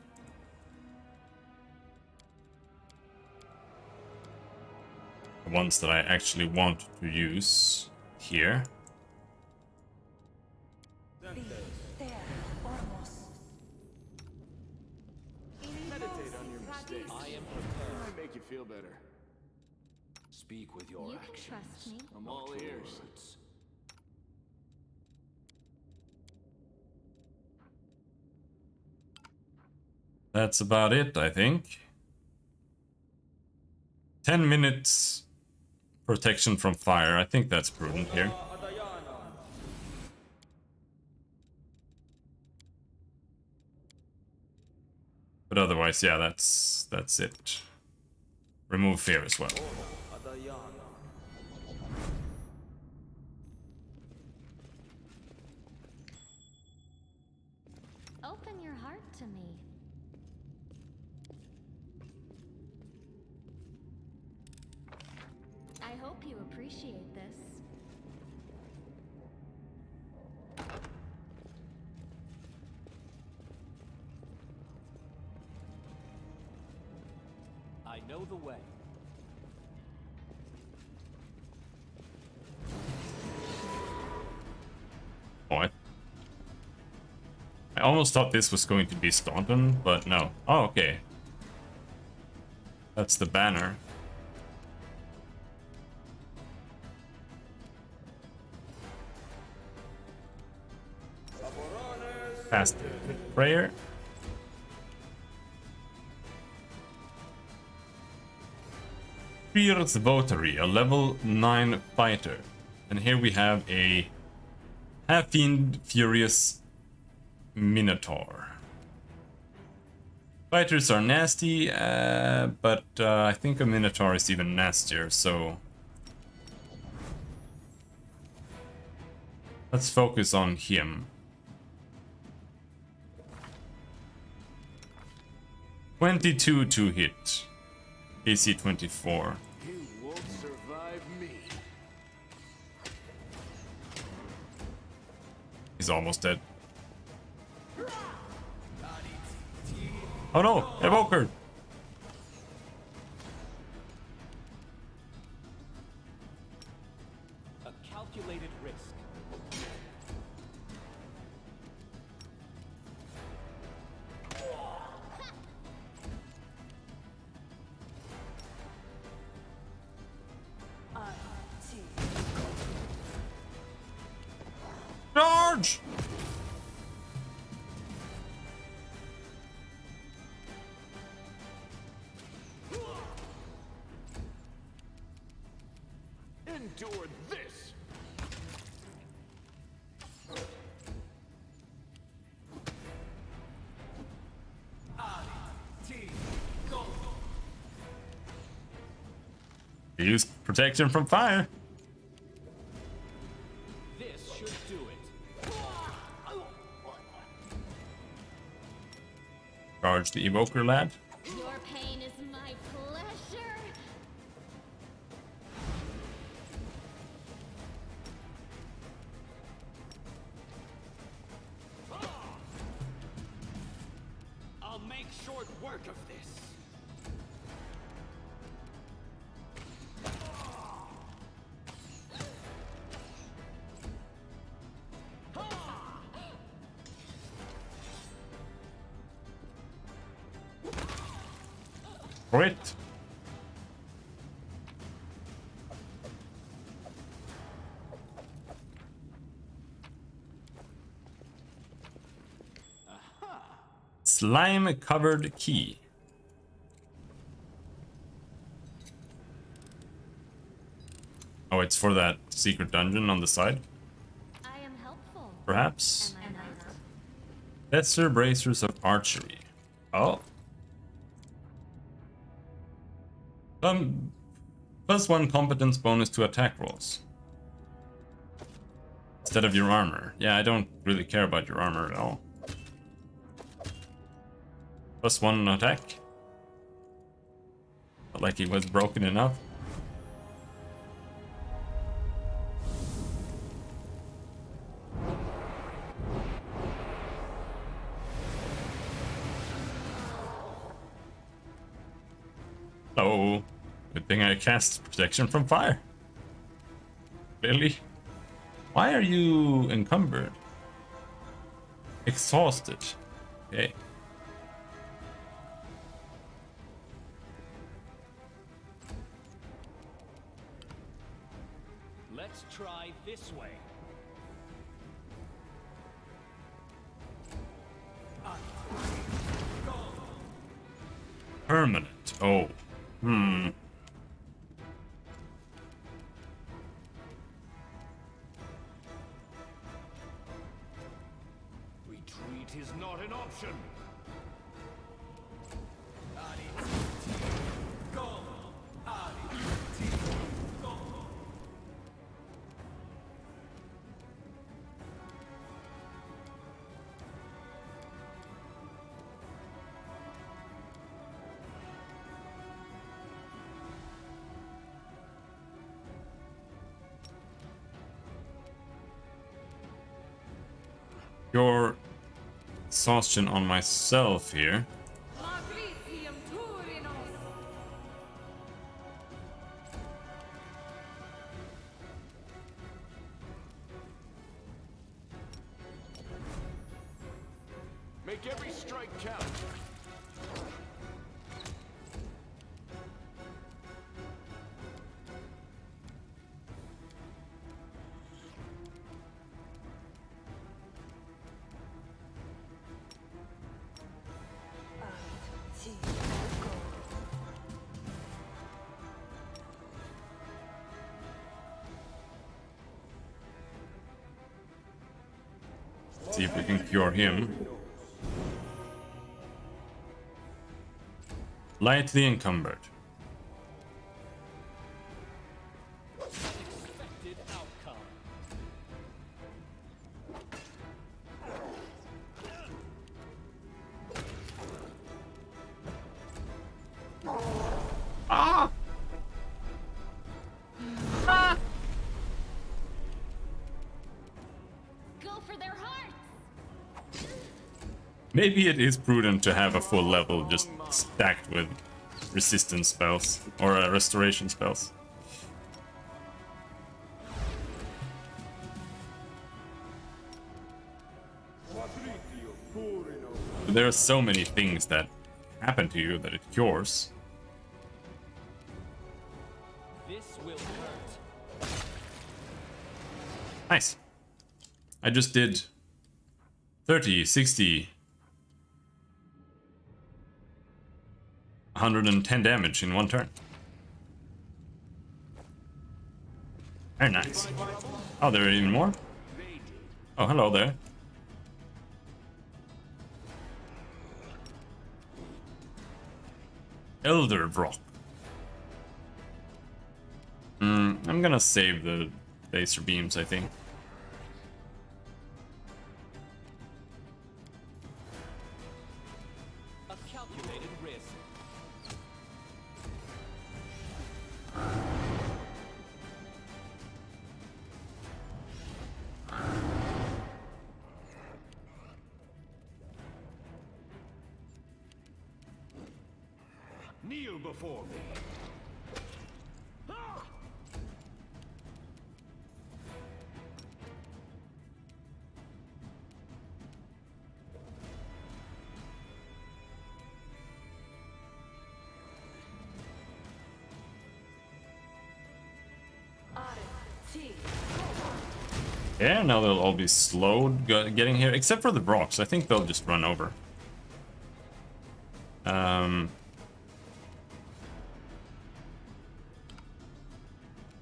The ones that I actually want to use here. There, Ormos. Meditate on your mistakes. I am It prepared. might make you feel better. Speak with your You can actions. trust me. I'm all not your ears. words. That's about it, I think. 10 minutes protection from fire. I think that's prudent here. But otherwise, yeah, that's it. Remove fear as well. Adayana. open your heart to me. I hope you appreciate this. I know the way. Oh, I almost thought this was going to be Staunton, but no. Oh, okay. That's the banner. Past the prayer. Fierce Votary, a level 9 fighter. And here we have a half-fiend furious Minotaur. Fighters are nasty, but I think a Minotaur is even nastier, so let's focus on him. 22 to hit. AC 24. You won't survive me. He's almost dead. Oh no! Evoker! A calculated risk. Charge! Endure this. Use protection from fire. This should do it. Charge the evoker lad. Your pain is my pleasure. I'll make short work of this. Crit. Slime covered key. Oh, it's for that secret dungeon on the side, I am helpful. perhaps. Am I not? Lesser bracers of archery. Oh. +1 competence bonus to attack rolls. Instead of your armor. Yeah, I don't really care about your armor at all. +1 attack. Felt like he was broken enough. Oh, good thing I cast protection from fire. Really? Why are you encumbered? Exhausted. Okay. Let's try this way. Permanent. Oh. Hmm. Retreat is not an option. Your exhaustion on myself here. Matricium Turinos. Make every strike count. See if we can cure him. Lightly encumbered. Expected outcome. Go for their hearts! Maybe it is prudent to have a full level just stacked with resistance spells or restoration spells. There are so many things that happen to you that it cures. This will hurt. Nice. I just did 30, 60, 110 damage in one turn. Very nice. Oh, there are even more? Oh, hello there. Elder Brock. I'm gonna save the laser beams, I think. A calculated risk. Kneel before me. Yeah, now they'll all be slowed getting here, except for the Brocks. I think they'll just run over.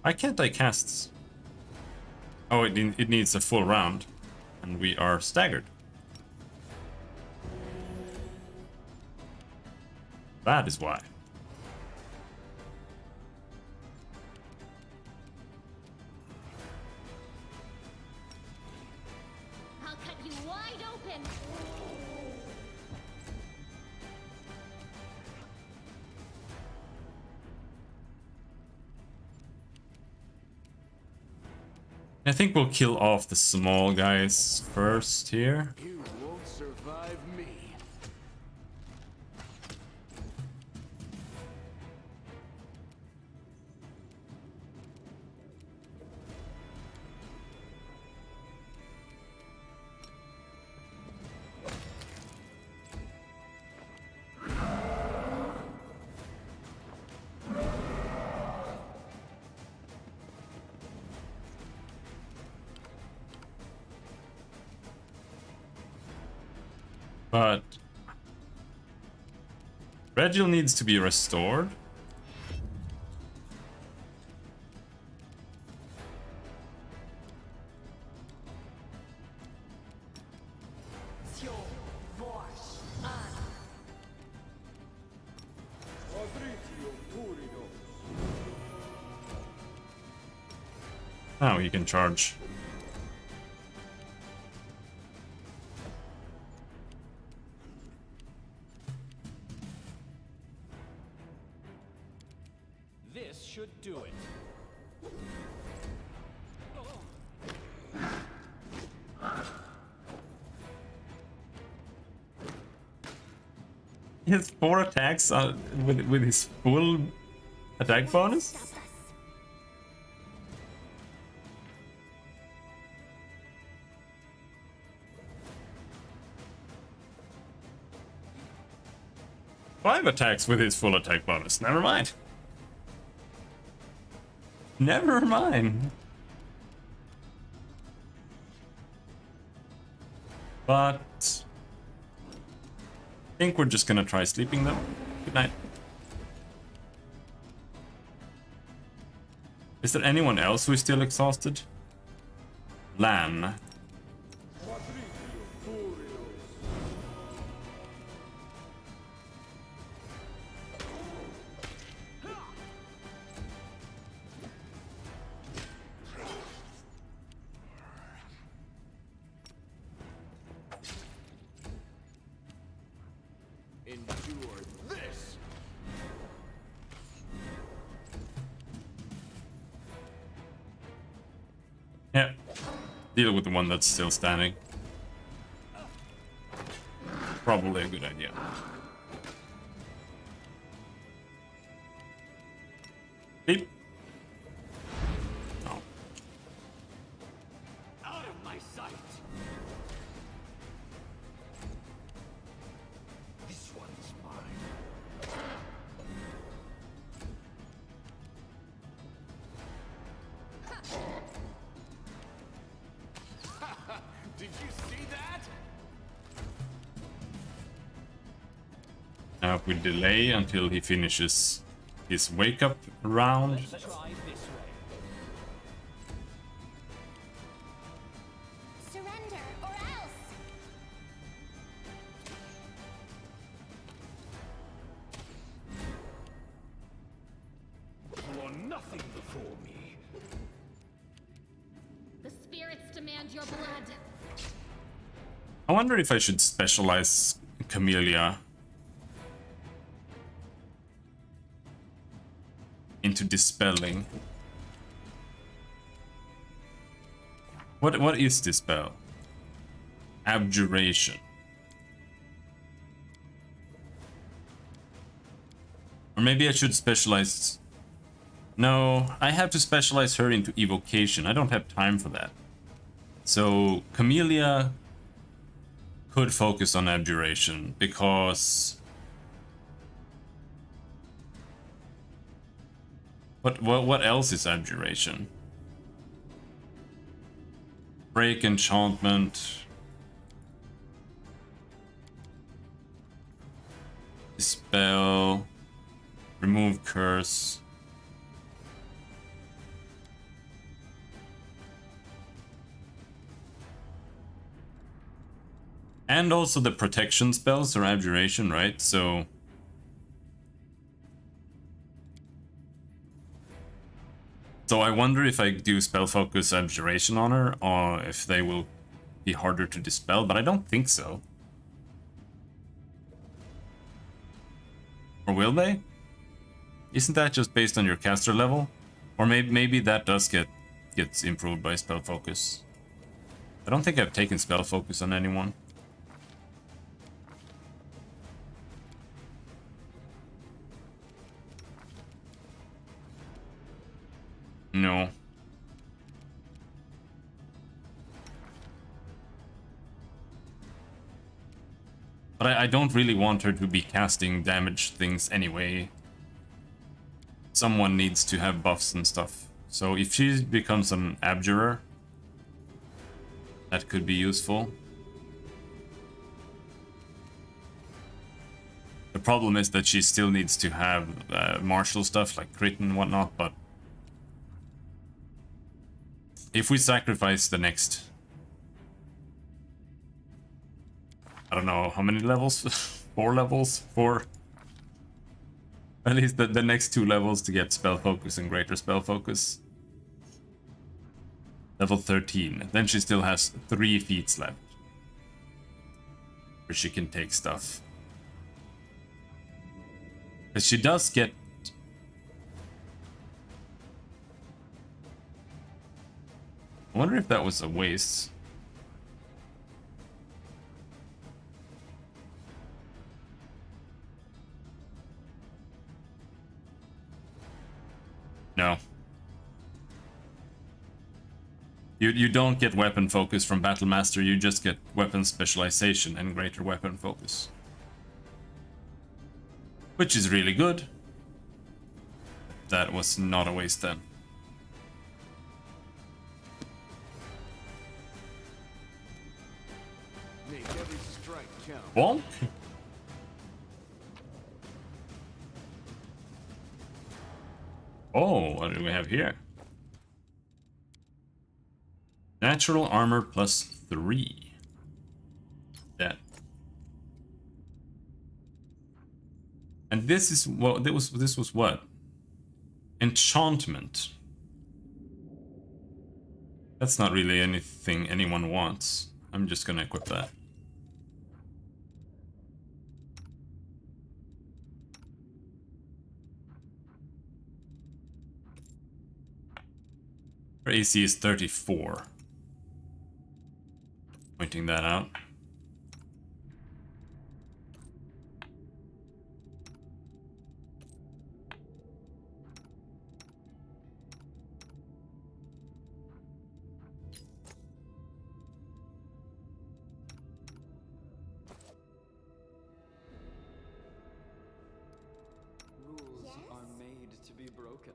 Why can't I cast? Oh, it needs a full round, and we are staggered. That is why. I'll cut you wide open! I think we'll kill off the small guys first here. You won't survive me. But Regil needs to be restored. Oh, he can charge. This should do it. He has 4 attacks with his full attack bonus? Stop us. Five attacks with his full attack bonus. Never mind. Never mind. But I think we're just gonna try sleeping them. Good night. Is there anyone else who is still exhausted? Lan. Endure this. Yeah. Deal with the one that's still standing. Probably a good idea. Sleep. Oh. Out of my sight! This one's mine. Did you see that? Now if we delay until he finishes his wake up round. Let's try this way. Surrender or else. You are nothing before me. The spirits demand your blood. I wonder if I should specialize Camellia into dispelling. What is dispel? Abjuration. Or maybe I should specialize. No, I have to specialize her into evocation. I don't have time for that. So Camellia could focus on abjuration because what else is abjuration? Break enchantment, dispel, remove curse. And also the protection spells are abjuration, right? So I wonder if I do spell focus abjuration on her, or if they will be harder to dispel, but I don't think so. Or will they? Isn't that just based on your caster level? Or maybe that does gets improved by spell focus. I don't think I've taken spell focus on anyone. No. But I don't really want her to be casting damage things anyway. Someone needs to have buffs and stuff. So if she becomes an abjurer, that could be useful. The problem is that she still needs to have martial stuff like crit and whatnot, but if we sacrifice the next, I don't know how many levels, 4 levels, 4, at least the next 2 levels to get spell focus and greater spell focus. Level 13, then she still has 3 feats left, where she can take stuff. Because she does get I wonder if that was a waste. No. You don't get weapon focus from Battle Master, you just get weapon specialization and greater weapon focus. Which is really good. That was not a waste then. Make every strike count. Bonk. Oh, what do we have here? Natural armor +3. That. And this is what this was what? Enchantment. That's not really anything anyone wants. I'm just gonna equip that. Her AC is 34. Pointing that out. Rules are made to be broken.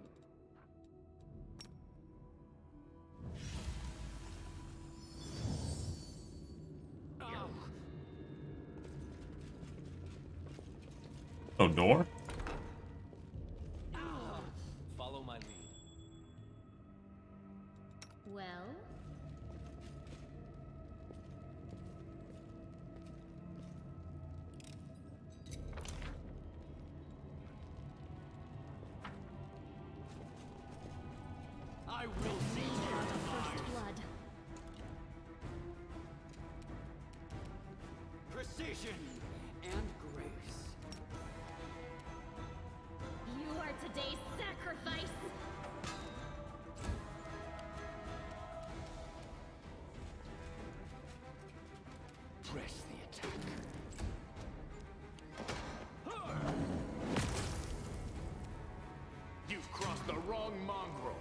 Oh, door? Follow my lead. Well, I will see you. first blood. Precision. And grace. You are today's sacrifice. Press the attack. You've crossed the wrong mongrel.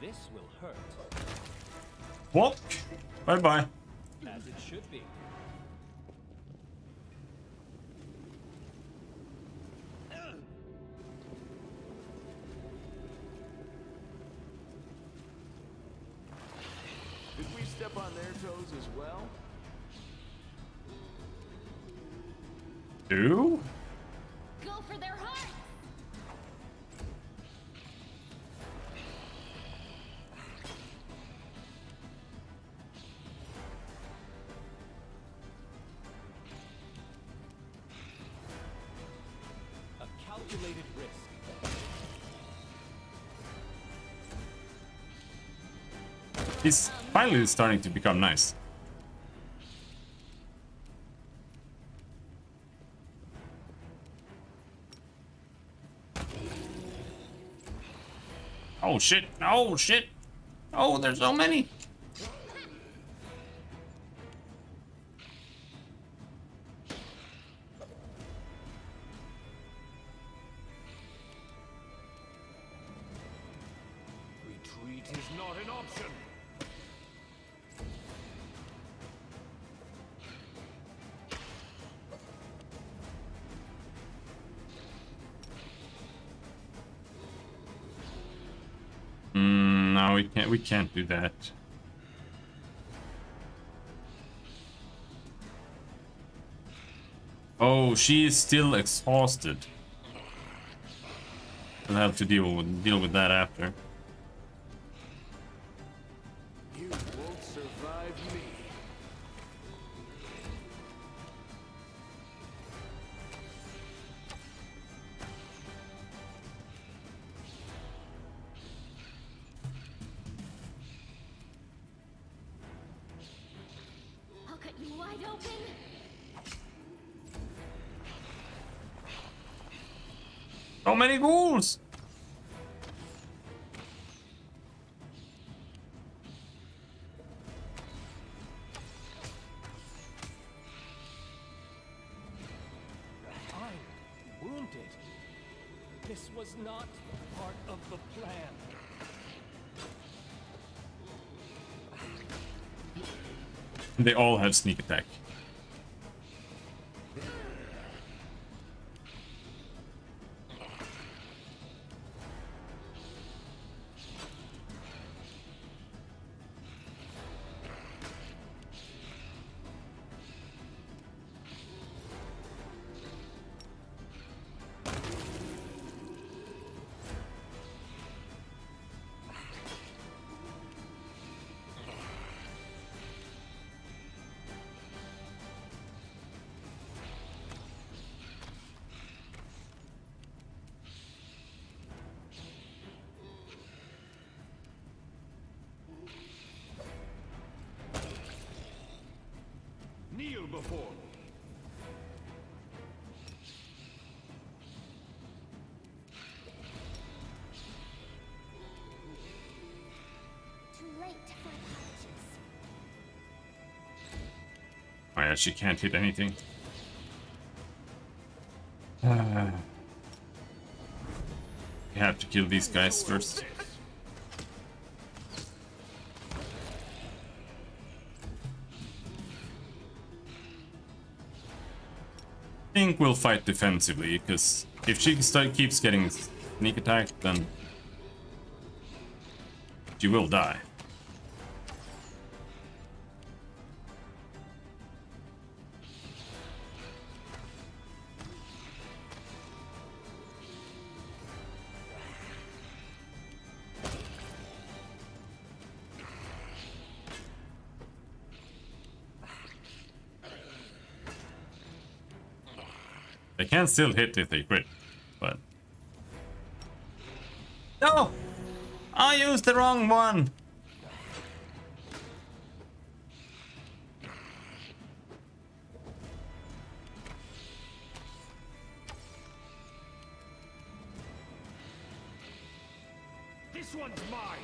This will hurt, What? Bye-bye. as it should be. Did we step on their toes as well? Two? Go for their hearts. A calculated risk. He's finally starting to become nice. Oh shit, oh shit. Oh, there's so many. Retreat is not an option. No, we can't do that. Oh, she is still exhausted. We'll have to deal with that after. You won't survive me. I'll cut you wide open. So many ghouls! This was not part of the plan. They all have sneak attack. Kneel before me. Too late for apologies. Oh yeah, she can't hit anything. We have to kill these guys first. I think we'll fight defensively, because if she keeps getting sneak attack, then she will die. They can still hit if they crit, but... No! I used the wrong one! This one's mine.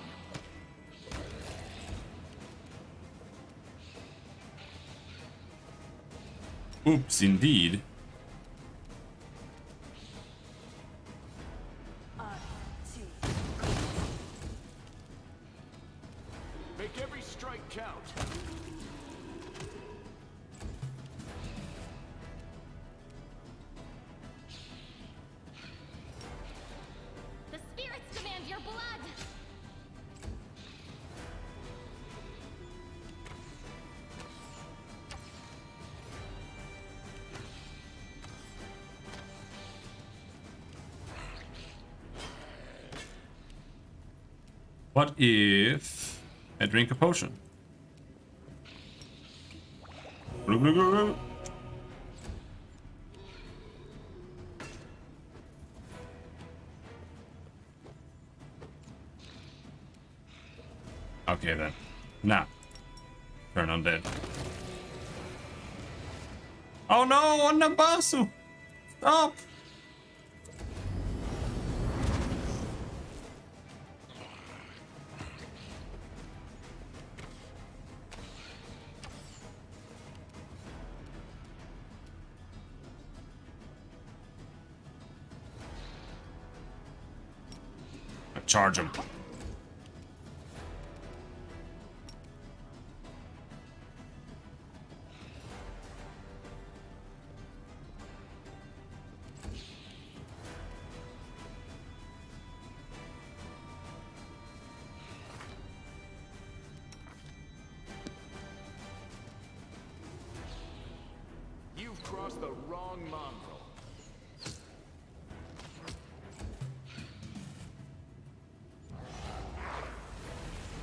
Oops, indeed. Make every strike count. The spirits demand your blood! What if I drink a potion? Glug, glug, glug, glug. Okay then. Now. Turn undead. Oh no, Onabasu! Stop! Charge him. You've crossed the wrong mongrel.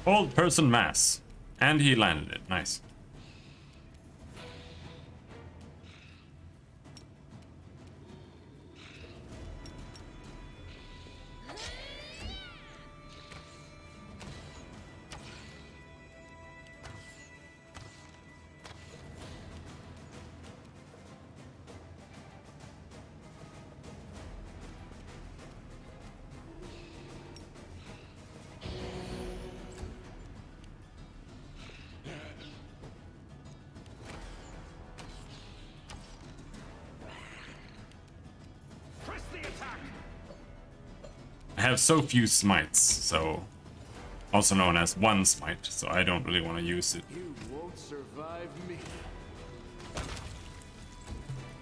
Old person mass. And he landed it. Nice. have so few smites, so also known as one smite, so I don't really want to use it. You won't survive me.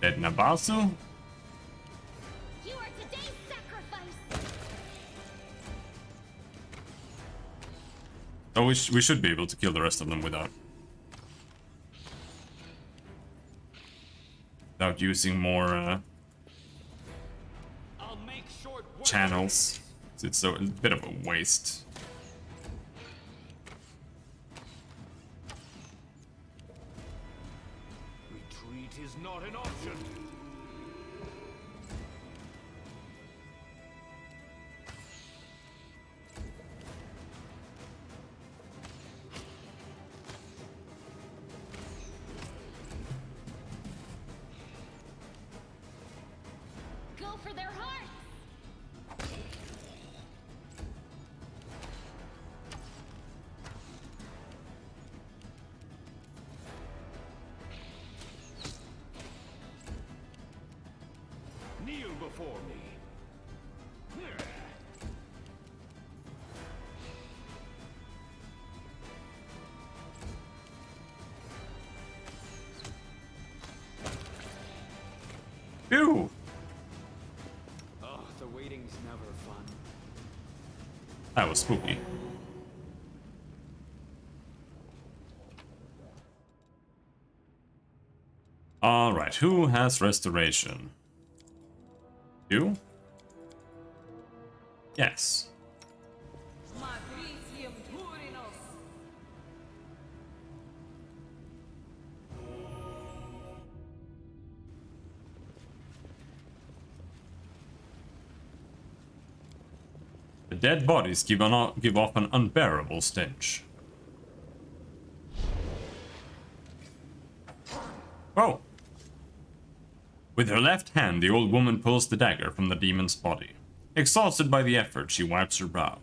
Dead Nabasu? You are today's sacrifice. Oh, we should be able to kill the rest of them without using more I'll make short work channels. It's a bit of a waste. Retreat is not an option. Go for their hearts. Kneel before me. Ew! Oh, the waiting's never fun. That was spooky. Alright, who has restoration? You? Yes. The dead bodies give off an unbearable stench. Oh! With her left hand, the old woman pulls the dagger from the demon's body. Exhausted by the effort, she wipes her brow.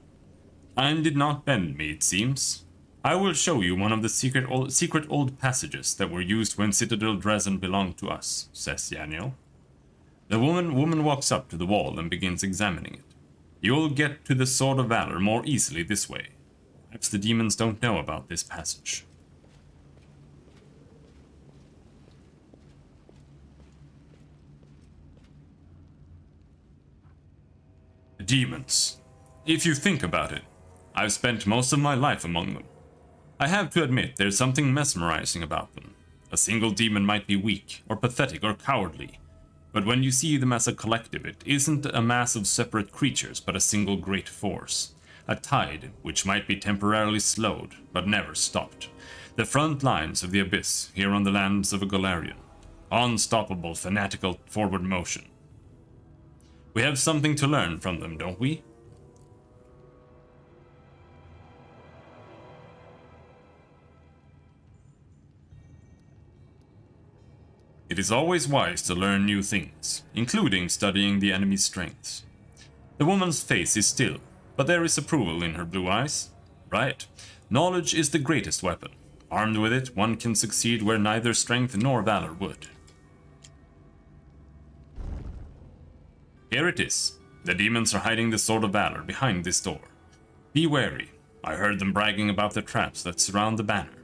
Time did not bend me, it seems. I will show you one of the secret old passages that were used when Citadel Dresden belonged to us, says Daniel. The woman walks up to the wall and begins examining it. You'll get to the Sword of Valor more easily this way. Perhaps the demons don't know about this passage. The demons. If you think about it, I've spent most of my life among them. I have to admit there's something mesmerizing about them. A single demon might be weak, or pathetic, or cowardly. But when you see them as a collective, it isn't a mass of separate creatures, but a single great force. A tide which might be temporarily slowed, but never stopped. The front lines of the abyss, here on the lands of a Galarian. Unstoppable, fanatical forward motion. We have something to learn from them, don't we? It is always wise to learn new things, including studying the enemy's strengths. The woman's face is still, but there is approval in her blue eyes. Right. Knowledge is the greatest weapon. Armed with it, one can succeed where neither strength nor valor would. Here it is. The demons are hiding the Sword of Valor behind this door. Be wary. I heard them bragging about the traps that surround the banner.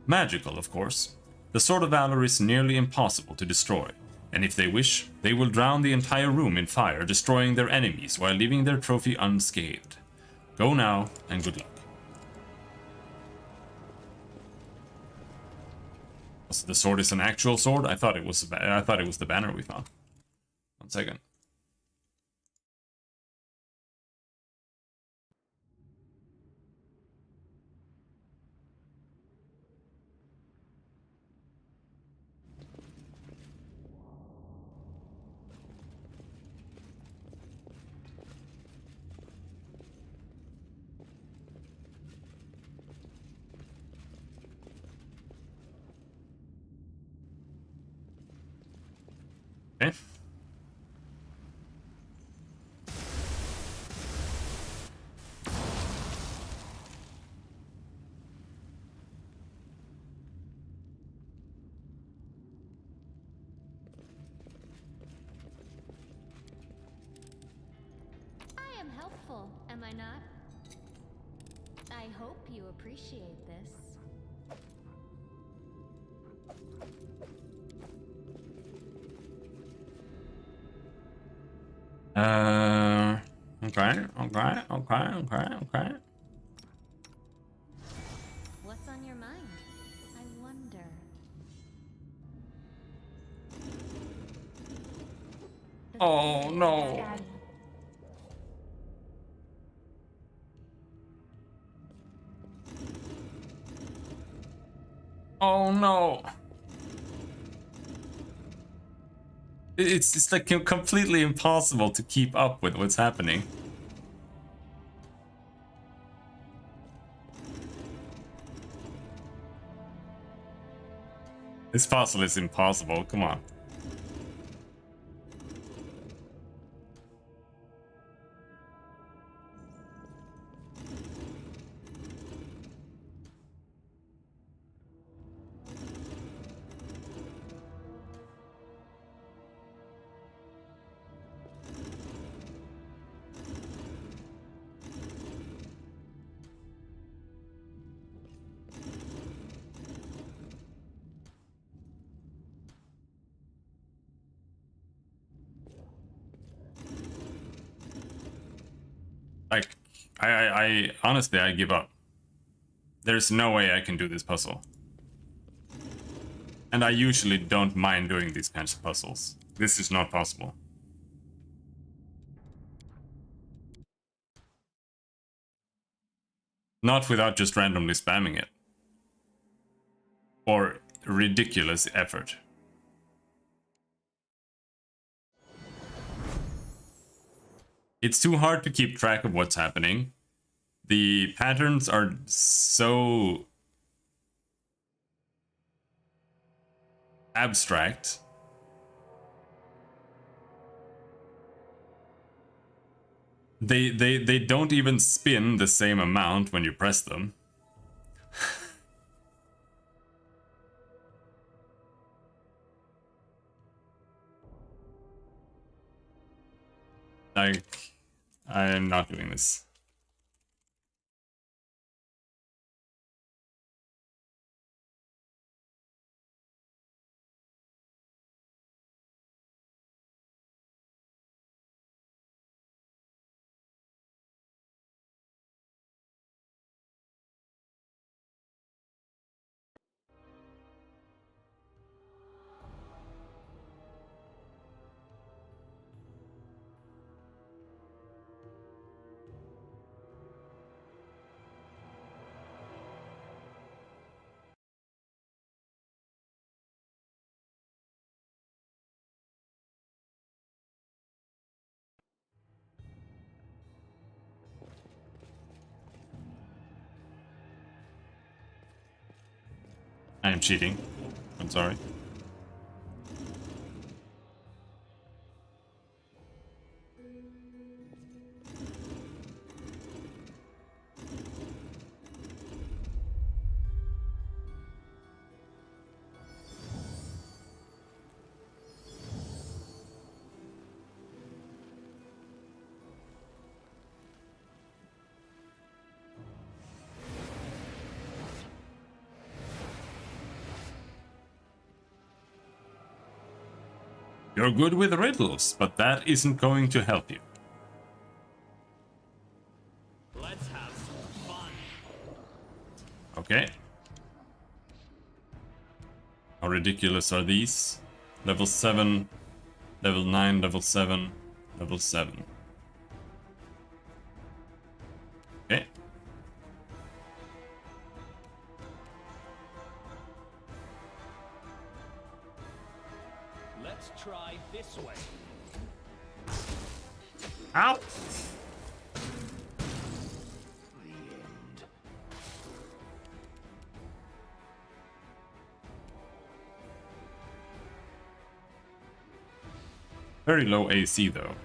Magical, of course. The Sword of Valor is nearly impossible to destroy, and if they wish, they will drown the entire room in fire, destroying their enemies while leaving their trophy unscathed. Go now, and good luck. So the sword is an actual sword? I thought it was the banner we found. 1 second. Okay. am helpful, am I not? I hope you appreciate this. Okay. What's on your mind? I wonder. Oh no. Oh no. It's like completely impossible to keep up with what's happening. This puzzle is impossible, come on. Like, I honestly, I give up. There's no way I can do this puzzle. And I usually don't mind doing these kinds of puzzles. This is not possible. Not without just randomly spamming it. Or ridiculous effort. It's too hard to keep track of what's happening. The patterns are so abstract. They don't even spin the same amount when you press them. Like, I'm not doing this. I am cheating. I'm sorry. You're good with riddles, but that isn't going to help you. Let's have some fun. Okay. How ridiculous are these? Level 7, level 9, level 7, level 7. Okay. Let's try this way. Ow! The end. Very low AC though.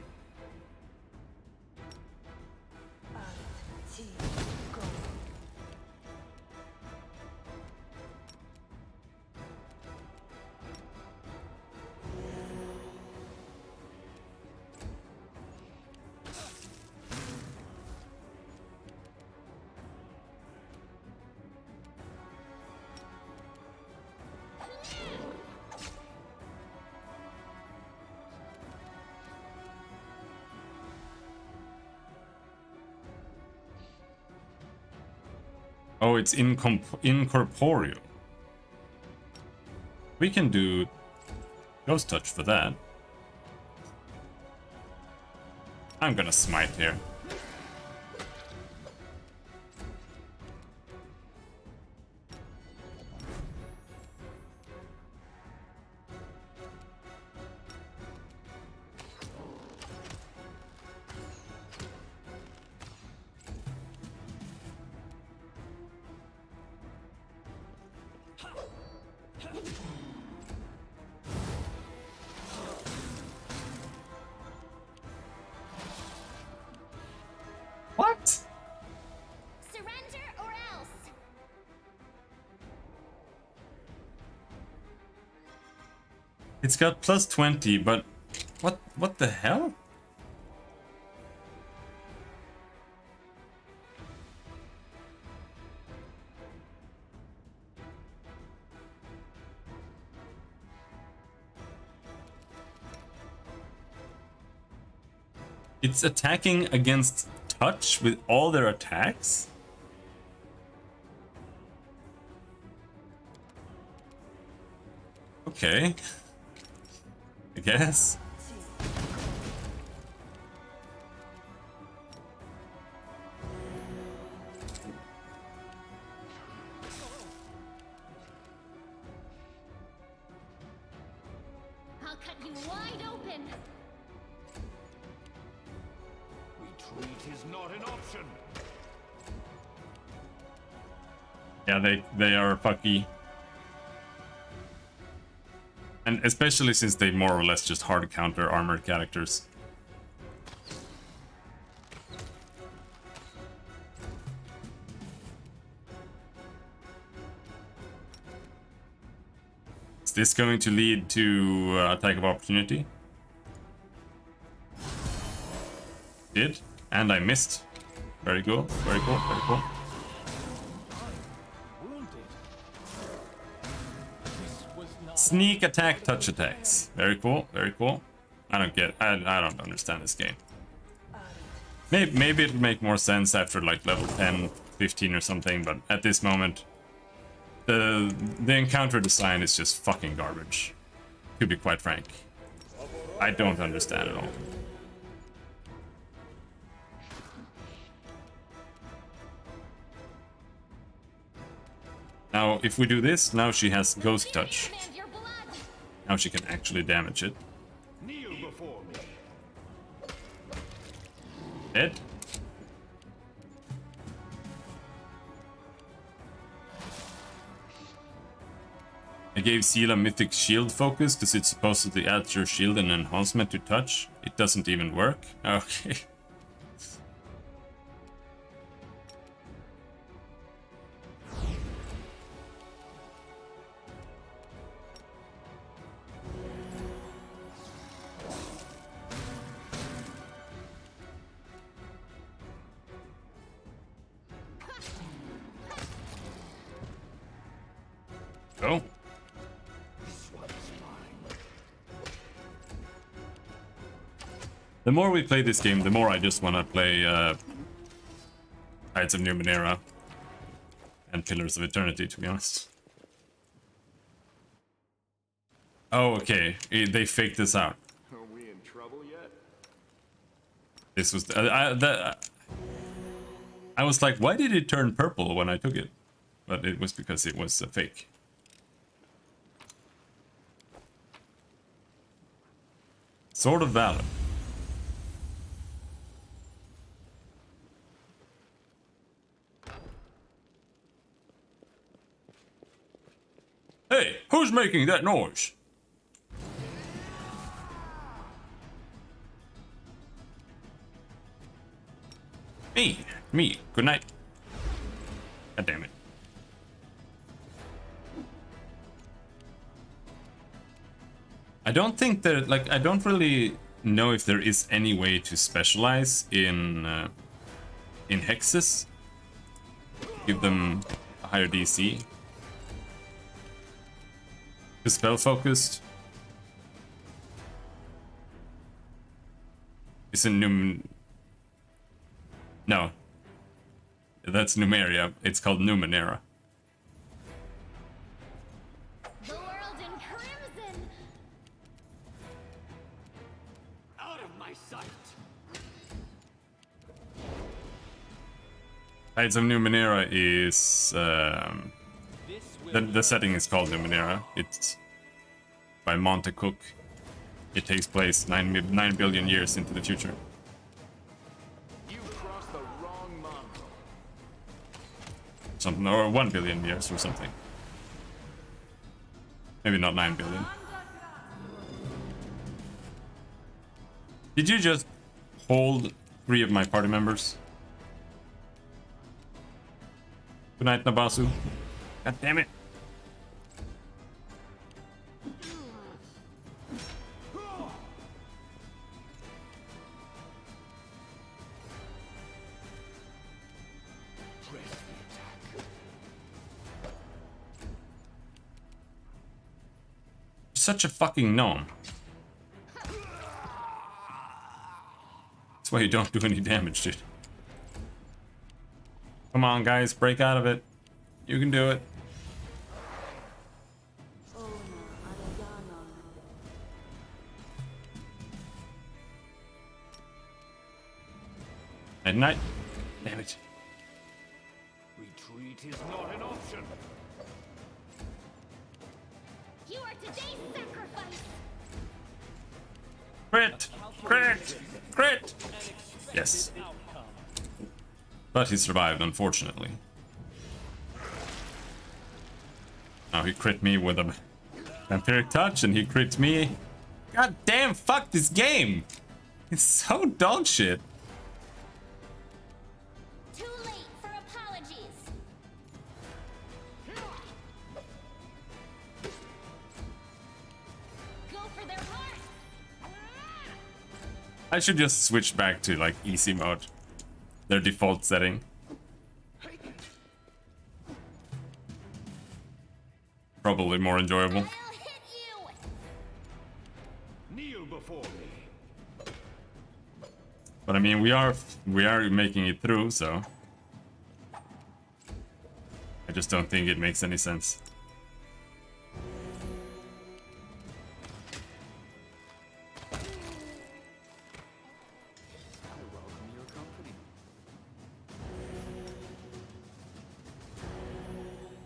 Oh, it's incorporeal. We can do Ghost Touch for that. I'm gonna smite here. What? Surrender or else. It's got plus 20, but what the hell? It's attacking against touch with all their attacks? Okay. I guess. I'll cut you wide open. Retreat is not an option. Yeah, they are fucky. And especially since they more or less just hard counter armored characters. Is this going to lead to attack of opportunity? Did, and I missed. Very cool, very cool, very cool. Wounded. This was not. Sneak attack, touch attacks. Very cool, very cool. I don't get, I don't understand this game. Maybe it'll make more sense after like level 10, 15 or something, but at this moment, the encounter design is just fucking garbage. To be quite frank. I don't understand at all. Now, if we do this, now she has Ghost Touch. Demand your blood. Now she can actually damage it. Kneel before me. Dead. I gave Seela Mythic Shield focus because it supposedly adds your shield and enhancement to touch. It doesn't even work. Okay. Go. The more we play this game, the more I just want to play Tides of Numenera and Pillars of Eternity, to be honest. Oh, okay. They faked this out. Are we in trouble yet? This was... I was like, why did it turn purple when I took it? But it was because it was a fake. Sword of Valor. Hey, who's making that noise? Me. Good night. God damn it. I don't think that, like, I don't really know if there is any way to specialize in hexes. Give them a higher DC. Spell focused. Is a No. That's Numeria. It's called Numenera. The world in crimson. Out of my sight. Tides of Numenera is This will the setting is called Numenera. It's by Monte Cook. It takes place 9 billion years into the future. You crossed the wrong mongrel. Something, or 1 billion years or something. Maybe not 9 billion. Did you just hold 3 of my party members? Good night, Nabasu. God damn it. Press the attack. Such a fucking gnome. That's why you don't do any damage, dude. Come on, guys, break out of it. You can do it. At night. Damn it. Retreat is not an option. You are today's sacrifice. Crit! Crit! Crit! Yes. But he survived, unfortunately. Now he crit me with a vampiric touch, and he crit me. God damn, fuck this game! It's so dog shit. Too late for apologies. Go for their heart. I should just switch back to like easy mode. Their default setting. Probably more enjoyable. I'll hit you. Kneel before me. But I mean, we are making it through, so I just don't think it makes any sense. I welcome your company.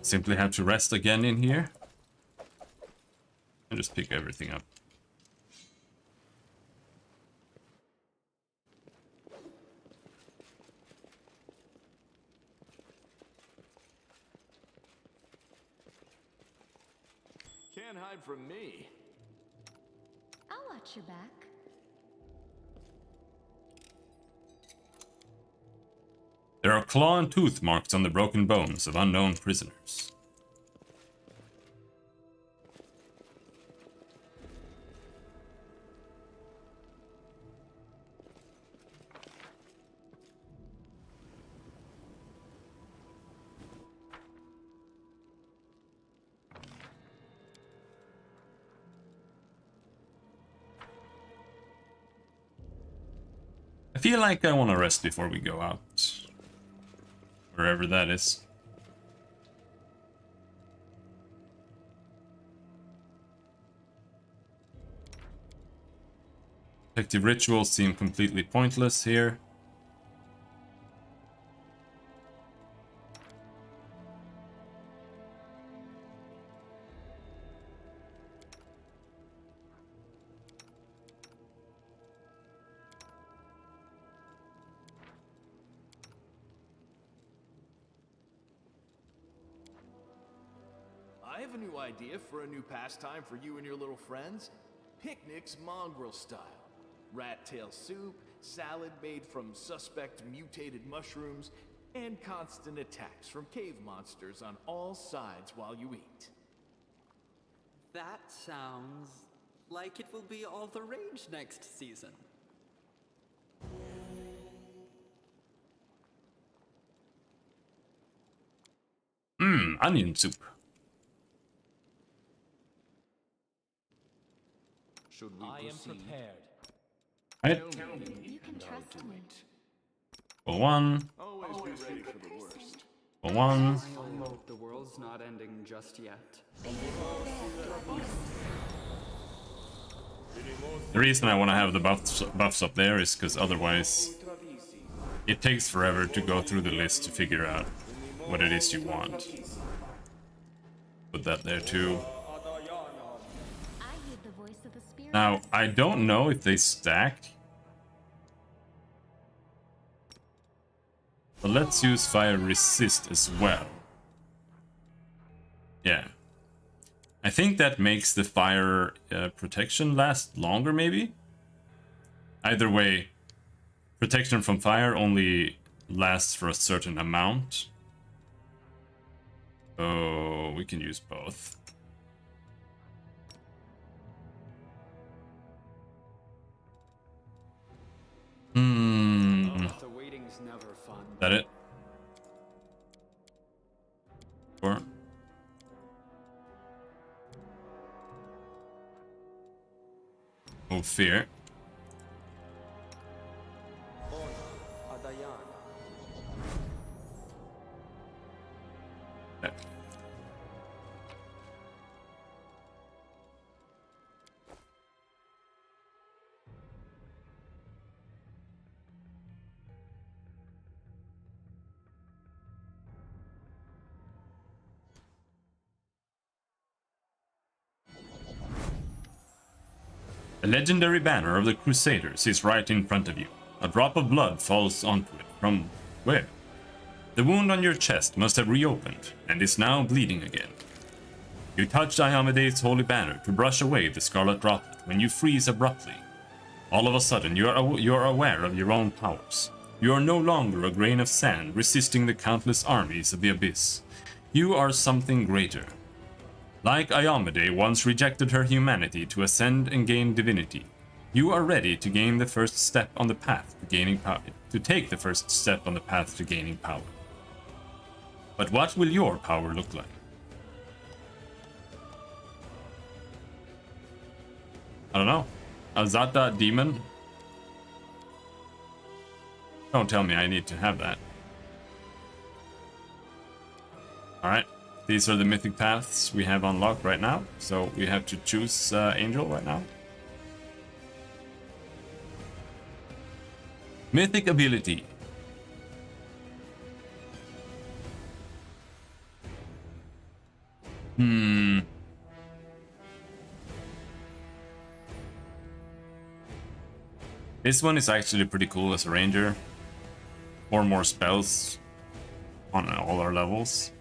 Simply have to rest again in here and just pick everything up. Can't hide from me. I'll watch your back. There are claw and tooth marks on the broken bones of unknown prisoners. I feel like I want to rest before we go out. Wherever that is. Protective rituals seem completely pointless here. I have a new idea for a new pastime for you and your little friends. Picnics mongrel style. Rat tail soup, salad made from suspect mutated mushrooms, and constant attacks from cave monsters on all sides while you eat. That sounds like it will be all the rage next season. Onion soup. Should we I am proceed? prepared. Right? You can trust me. Well, one. Always be ready for the worst. One. The world's not ending just yet. The reason I want to have the buffs up there is because otherwise it takes forever to go through the list to figure out what it is you want. Put that there too. I hear the voice of the spirit. Now, I don't know if they stack. But let's use fire resist as well. Yeah. I think that makes the fire protection last longer, maybe? Either way, protection from fire only lasts for a certain amount. So we can use both. The waiting's never fun. Is that it? Or oh, fear. Okay. The legendary banner of the Crusaders is right in front of you. A drop of blood falls onto it. From where? The wound on your chest must have reopened, and is now bleeding again. You touch Diomede's holy banner to brush away the scarlet droplet when you freeze abruptly. All of a sudden, you are aware of your own powers. You are no longer a grain of sand resisting the countless armies of the abyss. You are something greater. Like Iomede once rejected her humanity to ascend and gain divinity, you are ready to gain the first step on the path to gaining power. To take the first step on the path to gaining power. But what will your power look like? I don't know. Azata demon? Don't tell me I need to have that. Alright. These are the mythic paths we have unlocked right now. So we have to choose Angel right now. Mythic ability. This one is actually pretty cool as a ranger. 4 more spells on all our levels.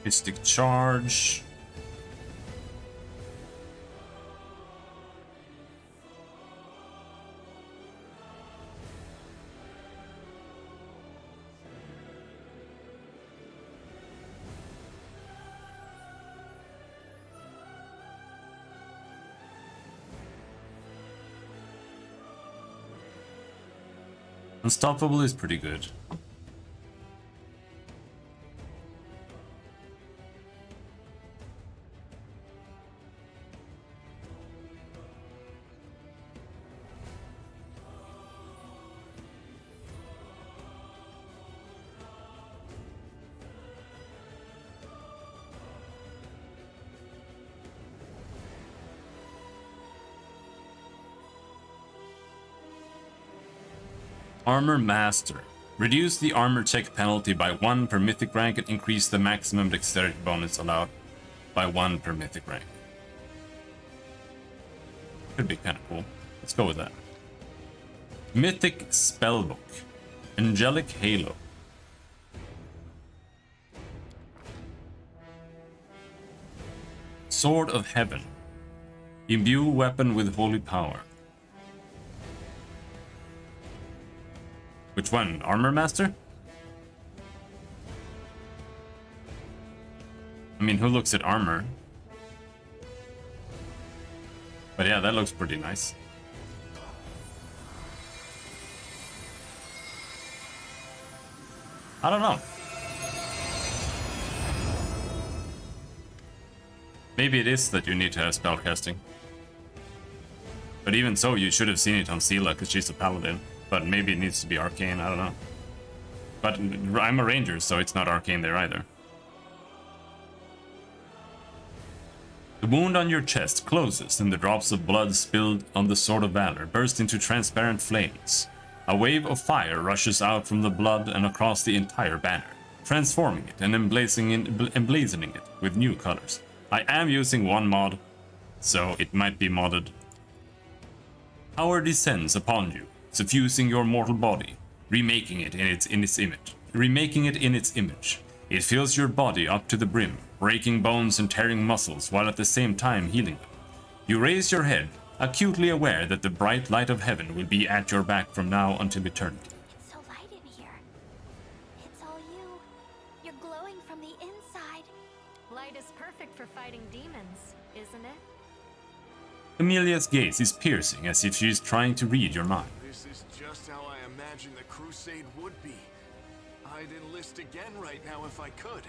Mystic charge. Unstoppable is pretty good. Armor Master. Reduce the armor check penalty by 1 per mythic rank and increase the maximum dexterity bonus allowed by 1 per mythic rank. Could be kind of cool. Let's go with that. Mythic Spellbook. Angelic Halo. Sword of Heaven. Imbue weapon with holy power. Which one? Armor Master? I mean, who looks at armor? But yeah, that looks pretty nice. I don't know. Maybe it is that you need to have spellcasting. But even so, you should have seen it on Sela, because she's a paladin. But maybe it needs to be arcane, I don't know. But I'm a ranger, so it's not arcane there either. The wound on your chest closes, and the drops of blood spilled on the Sword of Valor burst into transparent flames. A wave of fire rushes out from the blood and across the entire banner, transforming it and emblazoning it with new colors. I am using one mod, so it might be modded. Power descends upon you, suffusing your mortal body, remaking it in its image. It fills your body up to the brim, breaking bones and tearing muscles while at the same time healing them. You raise your head, acutely aware that the bright light of heaven will be at your back from now until eternity. It's so light in here. It's all you. You're glowing from the inside. Light is perfect for fighting demons, isn't it? Amelia's gaze is piercing, as if she is trying to read your mind. This is just how I imagined the crusade would be. I'd enlist again right now if I could.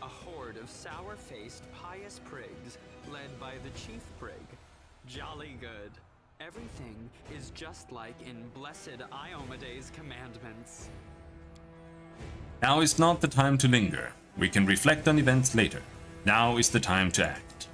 A horde of sour-faced, pious prigs, led by the chief prig. Jolly good. Everything is just like in blessed Iomede's commandments. Now is not the time to linger. We can reflect on events later. Now is the time to act.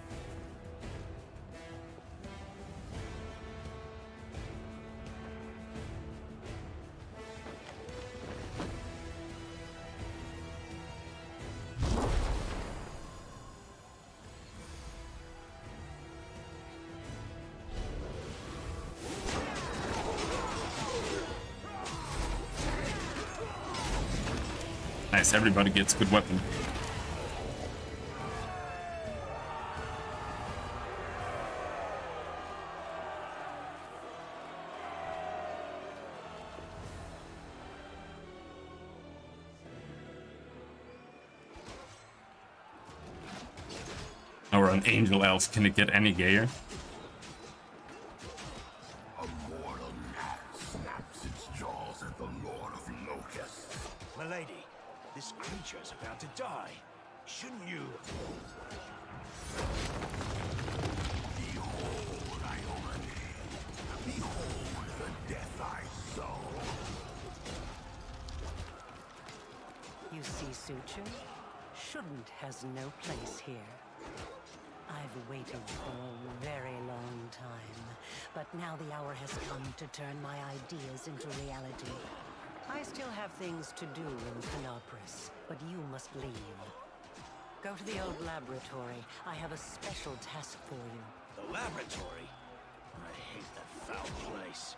Nice, everybody gets a good weapon. Or an angel elf, can it get any gayer? A mortal gnat snaps its jaws at the Lord of Locusts. Milady, this creature's about to die. Shouldn't you? Behold, Iomade. Behold the death I sow. You see, Suture? Shouldn't has no place here. I've waited for a very long time, but now the hour has come to turn my ideas into reality. I still have things to do in Canopris, but you must leave. Go to the old laboratory. I have a special task for you. The laboratory? I hate that foul place.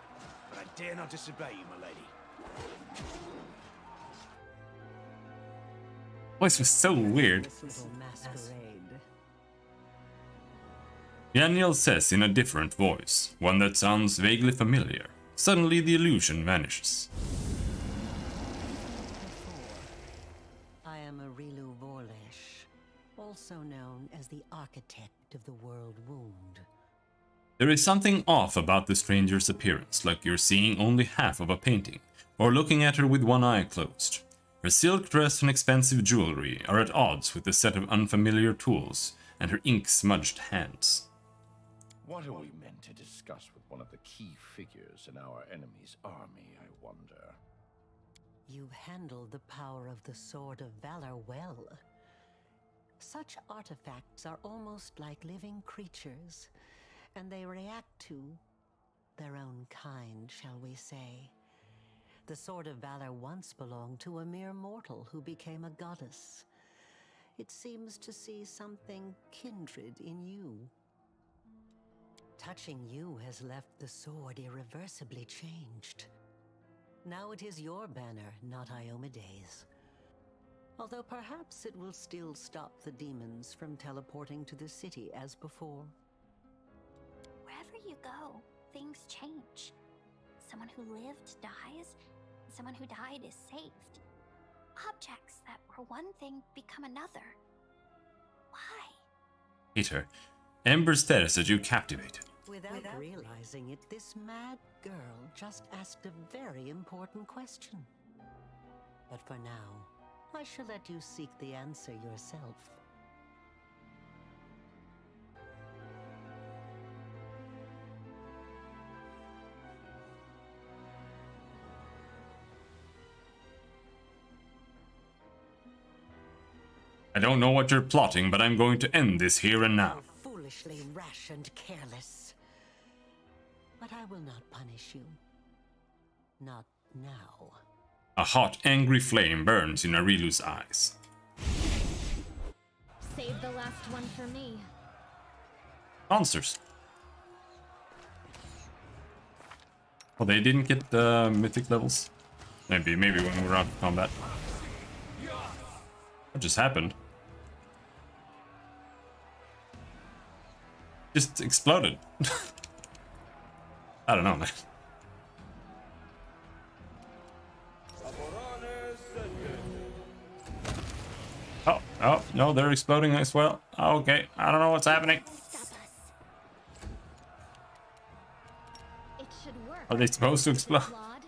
But I dare not disobey you, milady. Voice was so weird. This little masquerade. Daniel says in a different voice, one that sounds vaguely familiar. Suddenly the illusion vanishes. I am Arilu Vorlesh, also known as the architect of the World Wound. There is something off about the stranger's appearance, like you're seeing only half of a painting, or looking at her with one eye closed. Her silk dress and expensive jewelry are at odds with the set of unfamiliar tools and her ink-smudged hands. What are we meant to discuss with one of the key figures in our enemy's army, I wonder? You've handled the power of the Sword of Valor well. Such artifacts are almost like living creatures, and they react to their own kind, shall we say. The Sword of Valor once belonged to a mere mortal who became a goddess. It seems to see something kindred in you. Touching you has left the sword irreversibly changed. Now it is your banner, not Iomede's. Although perhaps it will still stop the demons from teleporting to the city as before. Wherever you go, things change. Someone who lived dies, and someone who died is saved. Objects that were one thing become another. Why? Peter, Ember stares at you captivated. Without realizing it, this mad girl just asked a very important question. But for now, I shall let you seek the answer yourself. I don't know what you're plotting, but I'm going to end this here and now. You're foolishly rash and careless. But I will not punish you. Not now. A hot, angry flame burns in Arilu's eyes. Save the last one for me. Monsters. Oh, they didn't get the mythic levels? Maybe when we're out of combat. What just happened? Just exploded. I don't know, man. Oh, no, they're exploding as well. Okay, I don't know what's happening. It should work. Are they supposed to explode? Claude.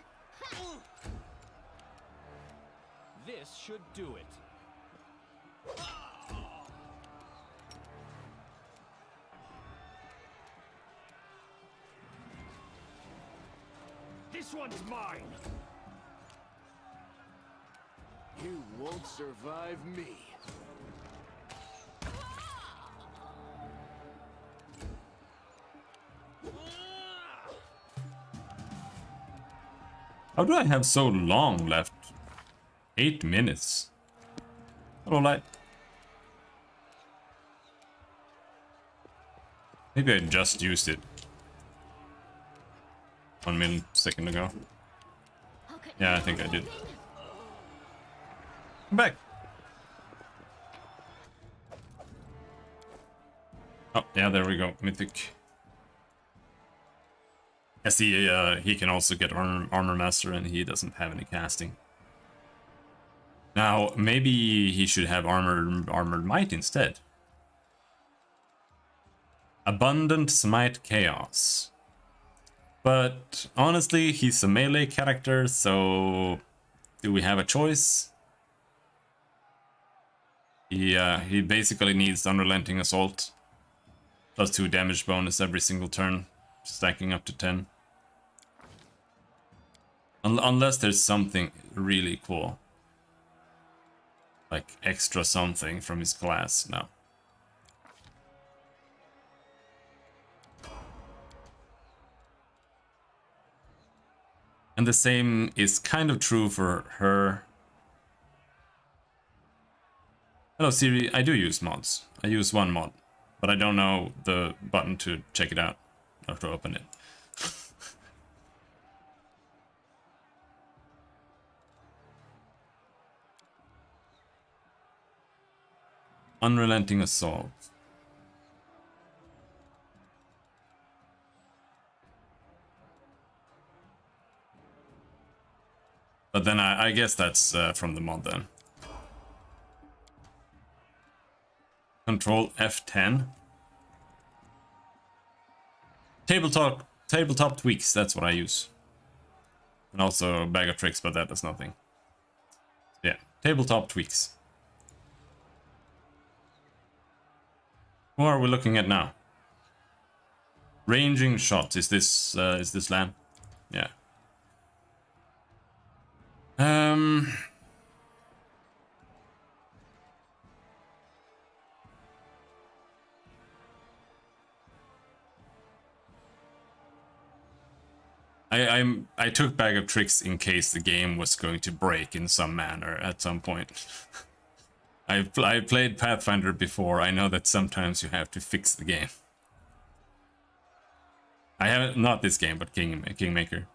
This should do it. This one's mine. You won't survive me. How do I have so long left? 8 minutes. Hello, light. Maybe I just used it 1 millisecond ago. Yeah, I think I did. I'm back. Oh, yeah, there we go. Mythic. I see he can also get Armor Master and he doesn't have any casting. Now, maybe he should have Armored Might instead. Abundant Smite Chaos. But honestly, he's a melee character, so do we have a choice? He basically needs Unrelenting Assault. Plus 2 damage bonus every single turn, stacking up to 10. Unless there's something really cool. Like extra something from his class. No. And the same is kind of true for her. Hello Siri, I do use mods. I use one mod, but I don't know the button to check it out or to open it. Unrelenting Assault. But then I guess that's from the mod then. Control F10. Tabletop tweaks, that's what I use. And also Bag of Tricks, but that does nothing. Yeah, tabletop tweaks. Who are we looking at now? Ranging shots. Is this land? Yeah. I took Bag of Tricks in case the game was going to break in some manner at some point. I played Pathfinder before. I know that sometimes you have to fix the game. I haven't, not this game, but Kingmaker.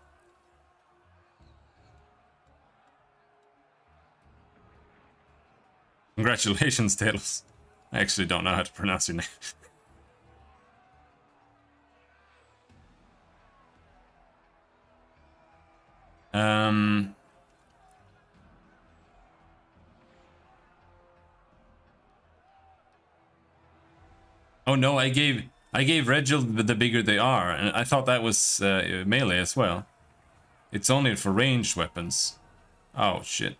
Congratulations, Tails. I actually don't know how to pronounce your name. Oh no, I gave Reginald the bigger they are, and I thought that was melee as well. It's only for ranged weapons. Oh shit.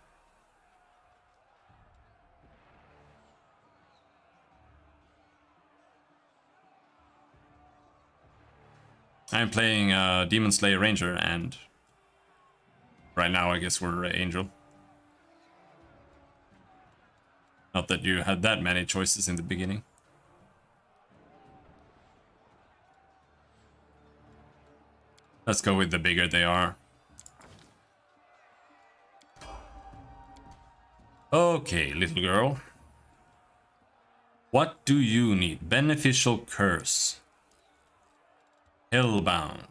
I'm playing Demonslayer Ranger, and right now I guess we're Angel. Not that you had that many choices in the beginning. Let's go with the bigger they are. Okay, little girl. What do you need? Beneficial curse. Hellbound.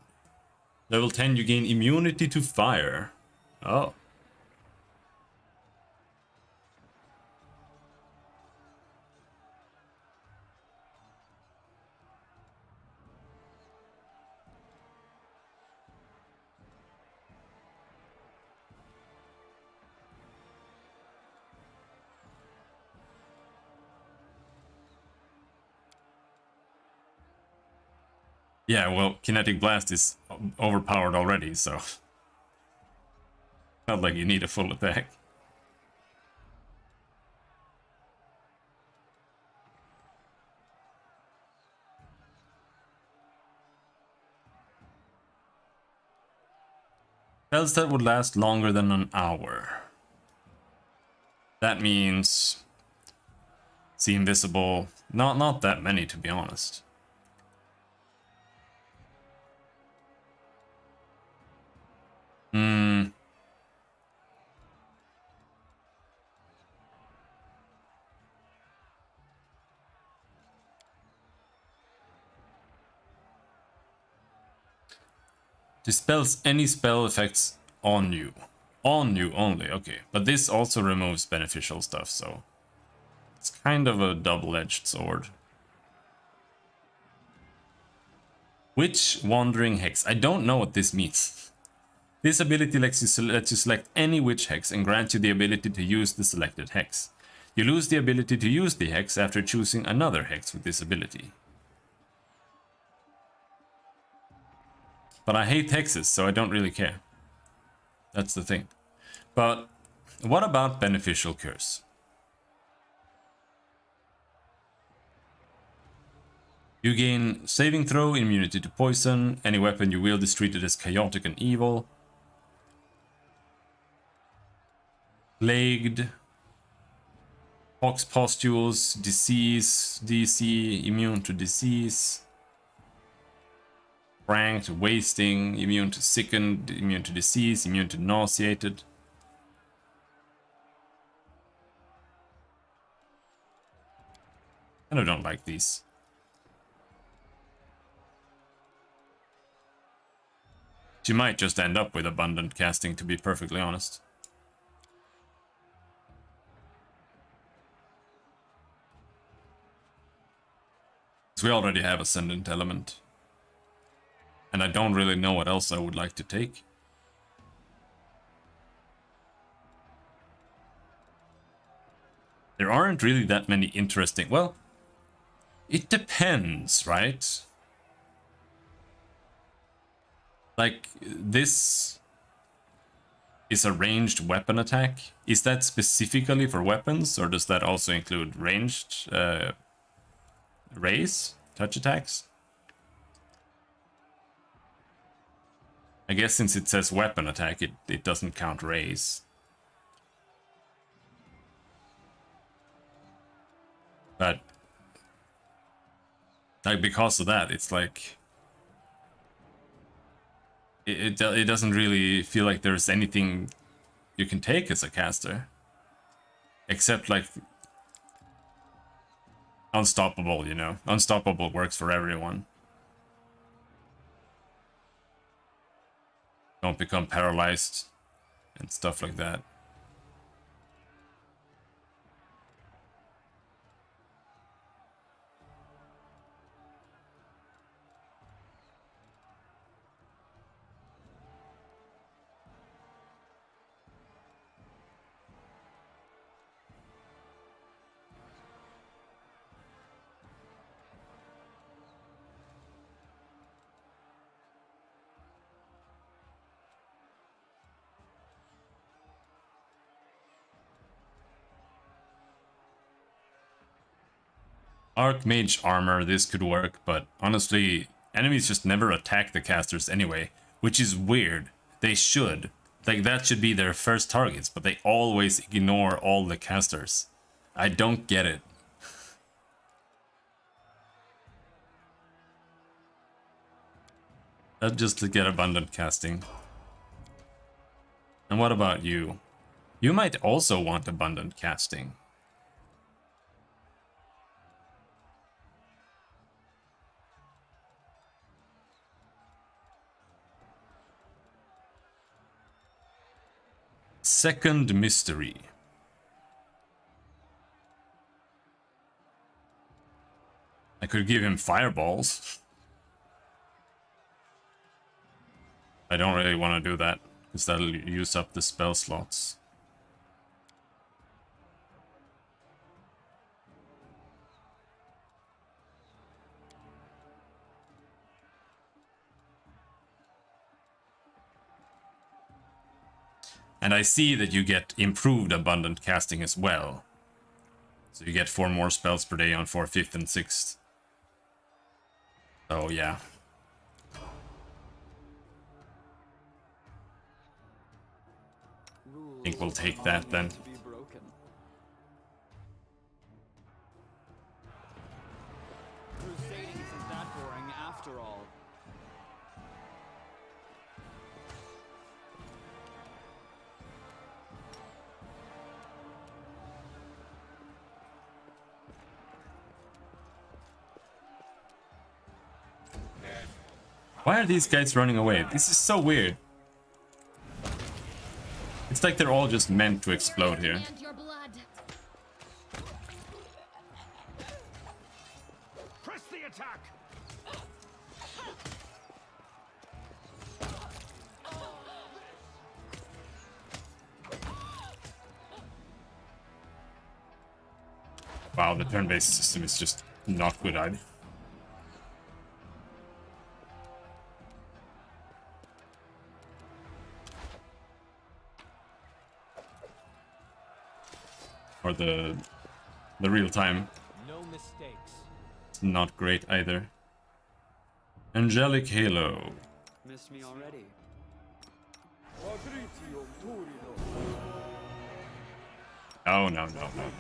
Level 10, you gain immunity to fire. Oh. Yeah, well, Kinetic Blast is overpowered already, so... Not like you need a full attack. Spells that would last longer than an hour. That means... See invisible... Not that many, to be honest. Hmm... Dispels any spell effects on you. On you only, okay. But this also removes beneficial stuff, so... It's kind of a double-edged sword. Witch Wandering Hex. I don't know what this means. This ability lets you select any witch hex and grants you the ability to use the selected hex. You lose the ability to use the hex after choosing another hex with this ability. But I hate hexes, so I don't really care. That's the thing. But what about Beneficial Curse? You gain saving throw, immunity to poison. Any weapon you wield is treated as chaotic and evil. Plagued. Pox pustules, disease, DC, immune to disease. Ranked, wasting, immune to sickened, immune to disease, immune to nauseated. And I don't like these. She might just end up with abundant casting, to be perfectly honest. We already have Ascendant Element. And I don't really know what else I would like to take. There aren't really that many interesting... Well, it depends, right? Like, this is a ranged weapon attack. Is that specifically for weapons, or does that also include ranged raise, touch attacks? I guess since it says weapon attack, it doesn't count raise. But, like, because of that, it's like... It doesn't really feel like there's anything you can take as a caster. Except, like... Unstoppable, you know? Unstoppable works for everyone. Don't become paralyzed and stuff like that. Archmage armor, this could work, but honestly, enemies just never attack the casters anyway, which is weird. They should. Like, that should be their first targets, but they always ignore all the casters. I don't get it. Just to get abundant casting. And what about you? You might also want abundant casting. Second mystery. I could give him fireballs. I don't really want to do that, because that'll use up the spell slots. And I see that you get improved abundant casting as well. So you get 4 more spells per day on 4th, 5th, and 6th. So yeah. I think we'll take that then. Crusading isn't that boring after all. Why are these guys running away? This is so weird. It's like they're all just meant to explode here. Press the attack! Wow, the turn-based system is just not good either. Or the real time. No mistakes. It's not great either. Angelic Halo. Missed me already. Oh no, no, no.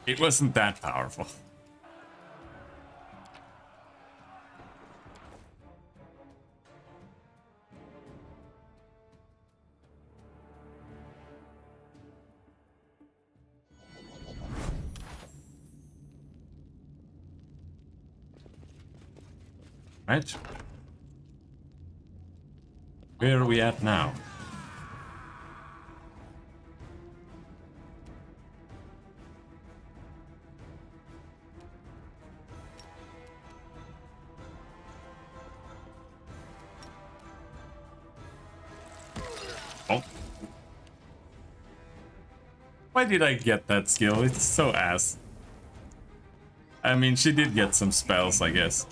It wasn't that powerful. Right? Where are we at now? Oh. Why did I get that skill? It's so ass. I mean, she did get some spells, I guess.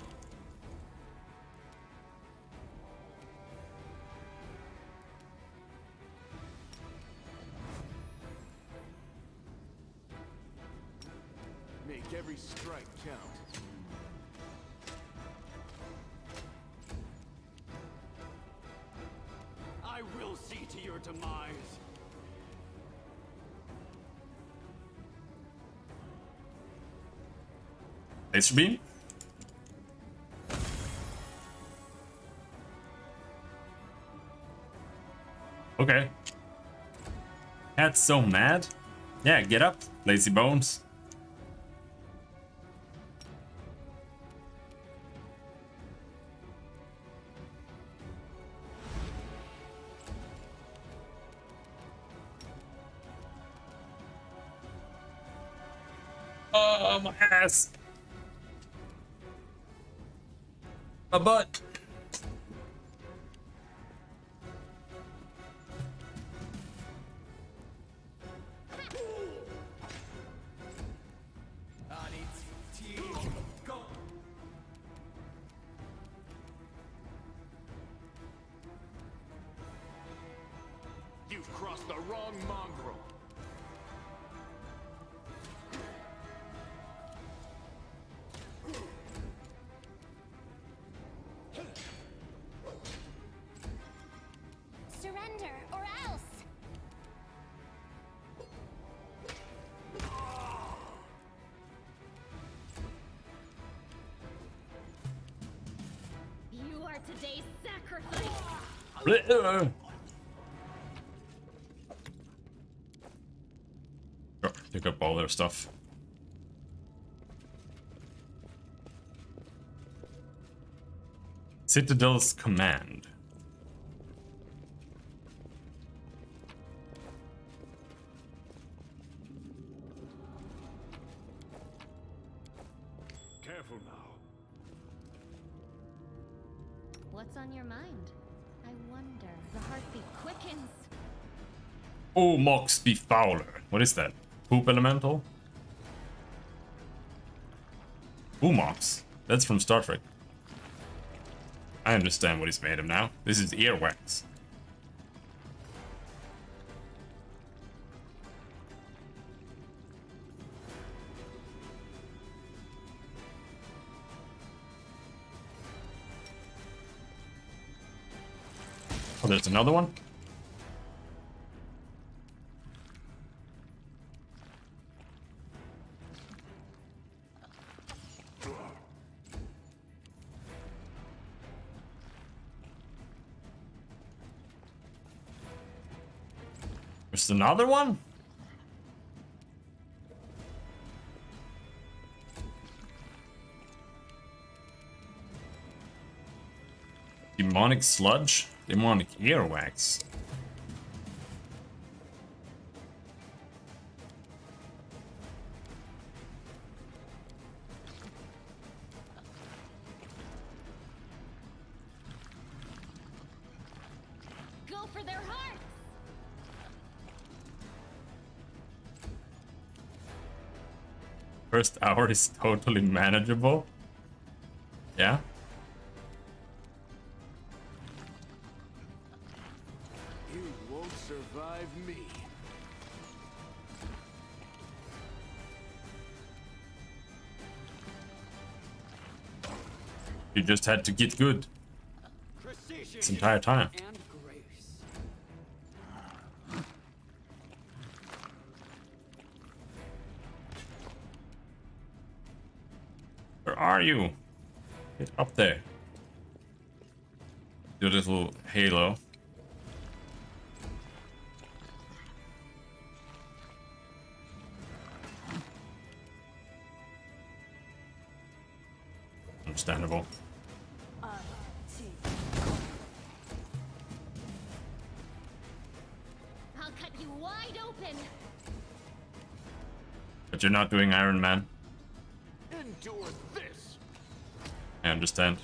Make every strike count. I will see to your demise. Laser beam? Okay. Cat's so mad. Yeah, get up, lazy bones. Oh, my ass. My butt. You've crossed the wrong mongrel. today's sacrifice. Sure, pick up all their stuff. Citadel's command. Careful now. What's on your mind? I wonder. The heartbeat quickens. Oh, Mox be Fowler. What is that? Poop elemental? Mox. That's from Star Trek. I understand what he's made of now. This is earwax. Oh, there's another one? There's another one? Demonic sludge? Demonic earwax. Go for their hearts. First hour is totally manageable. Yeah. You won't survive me. You just had to get good Precision this entire time. and grace. Where are you? Get up there. Your little halo. Understandable. I'll cut you wide open. But you're not doing Iron Man. Endure this. I understand.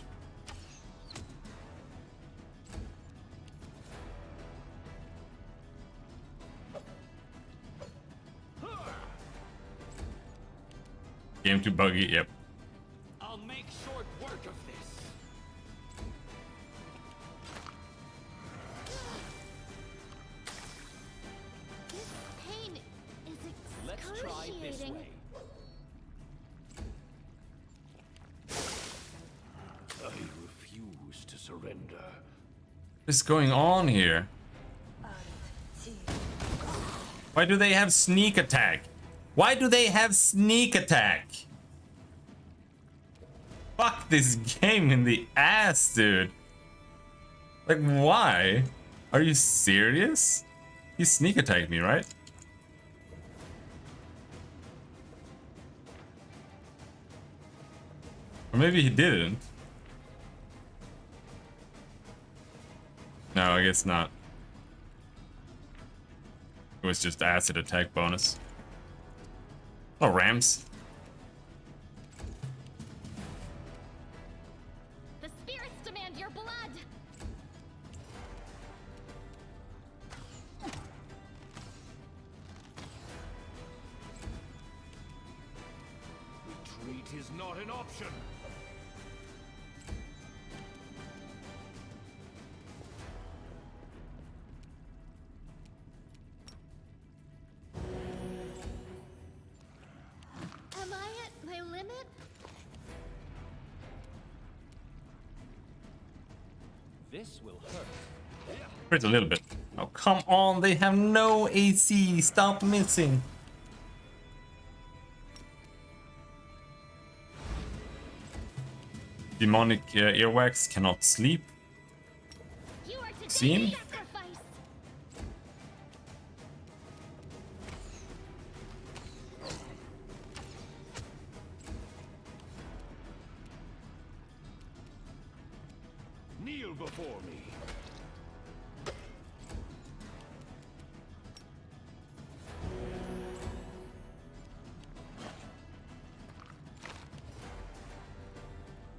Game too buggy, yep. I'll make short work of this. This pain is Let's try this excruciating. way. I refuse to surrender. What is going on here? Why do they have sneak attack? Why do they have sneak attack? Fuck this game in the ass, dude. Like, why? Are you serious? He sneak attacked me, right? Or maybe he didn't. No, I guess not. It was just acid attack bonus. Oh, Rams. The spirits demand your blood. Retreat is not an option. Am I at my limit? This will hurt. Hurt a little bit. Oh, come on. They have no AC. Stop missing. Demonic earwax cannot sleep. vaccine. Sacrifice. Kneel before me.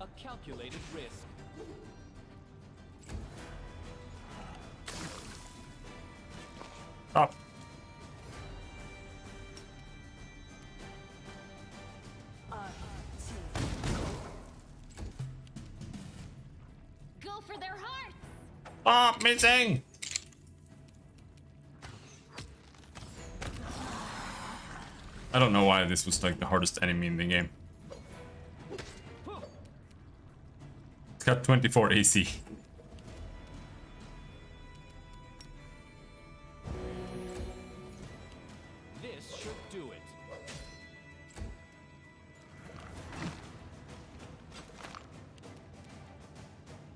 A calculated risk. Stop. Go for their hearts. Stop missing. I don't know why this was like the hardest enemy in the game. It's got 24 AC. This should do it.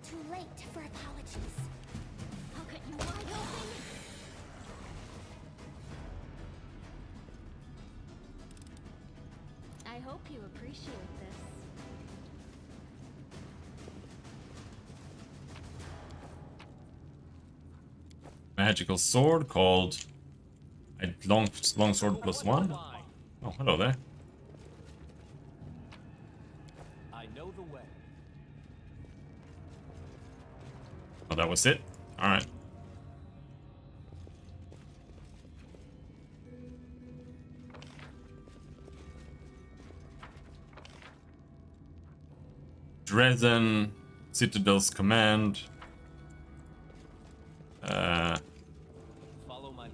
Too late for apologies. I'll cut you wide open. I hope you appreciate this. Magical sword called a long sword plus one. Fine. Oh, hello there. I know the way. Oh, that was it? Alright. Dresden, Citadel's command. Follow my lead.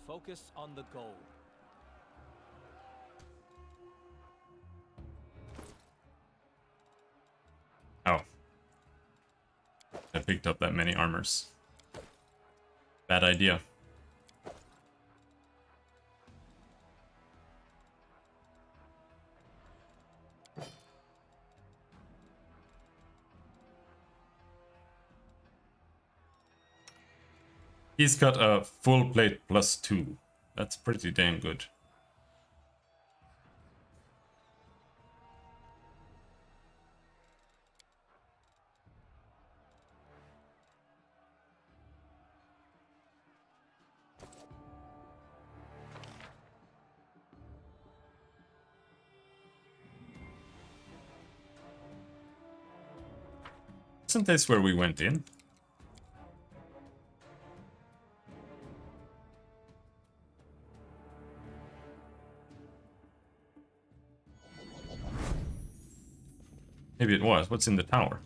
Focus on the goal. Oh. I picked up that many armors. Bad idea. He's got a full plate plus 2. That's pretty damn good. Isn't this where we went in? Maybe it was. What's in the tower?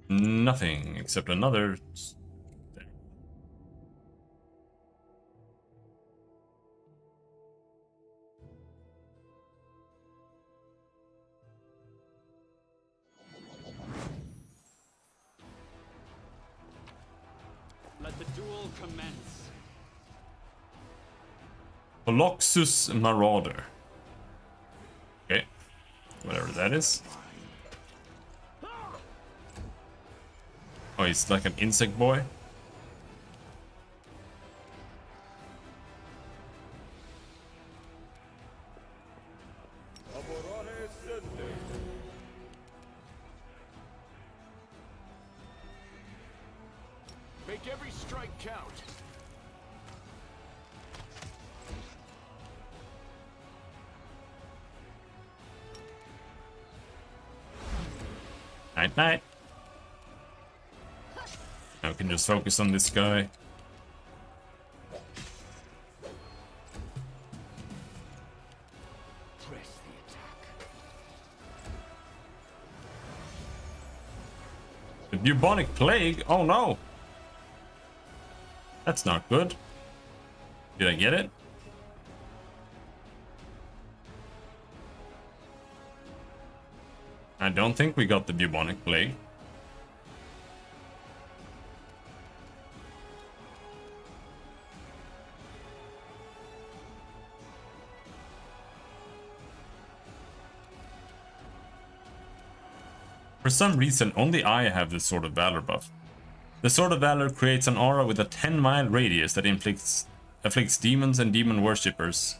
Nothing except another. Let the duel commence. Holoxus Marauder. Okay. Whatever that is. Oh, he's like an insect boy. Make every strike count. Night night. Now we can just focus on this guy. Press the attack. The bubonic plague? Oh no! That's not good. Did I get it? don't think we got the bubonic plague. For some reason, only I have the Sword of Valor buff. The Sword of Valor creates an aura with a 10-mile radius that afflicts demons and demon worshippers.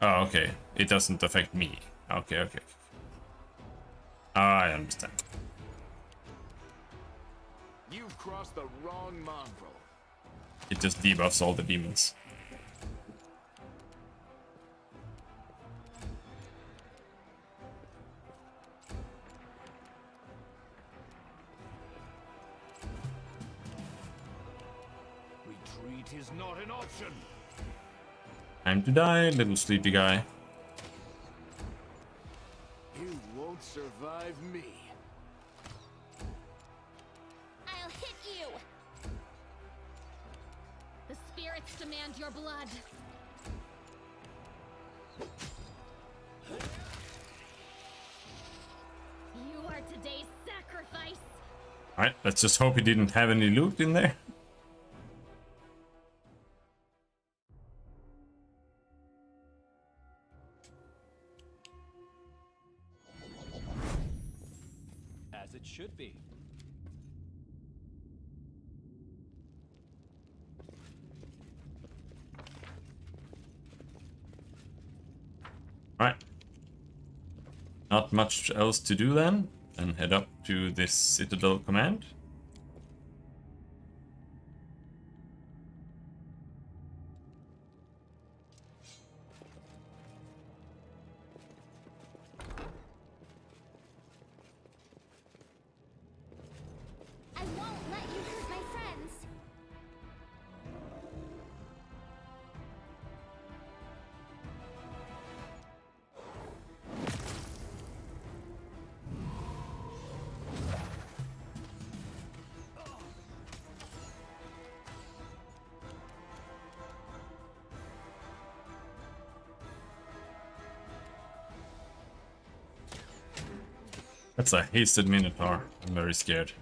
Oh, okay. It doesn't affect me. Okay, okay. I understand. You've crossed the wrong mongrel. It just debuffs all the demons. Retreat is not an option. Time to die, little sleepy guy. You won't survive me. I'll hit you! The spirits demand your blood. You are today's sacrifice. Alright, let's just hope he didn't have any loot in there. As it should be. Alright. Not much else to do then. And head up to this Citadel command. I won't let you hurt my friends. That's a hasted Minotaur. I'm very scared.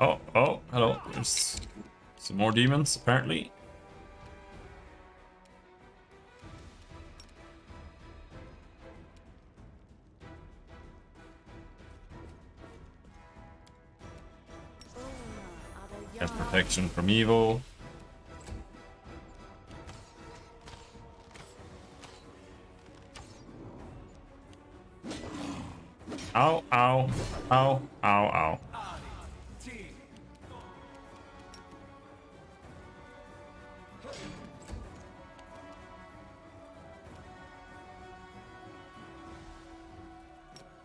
Oh, oh, hello. There's some more demons, apparently. Get protection from evil. Ow, ow, ow, ow, ow.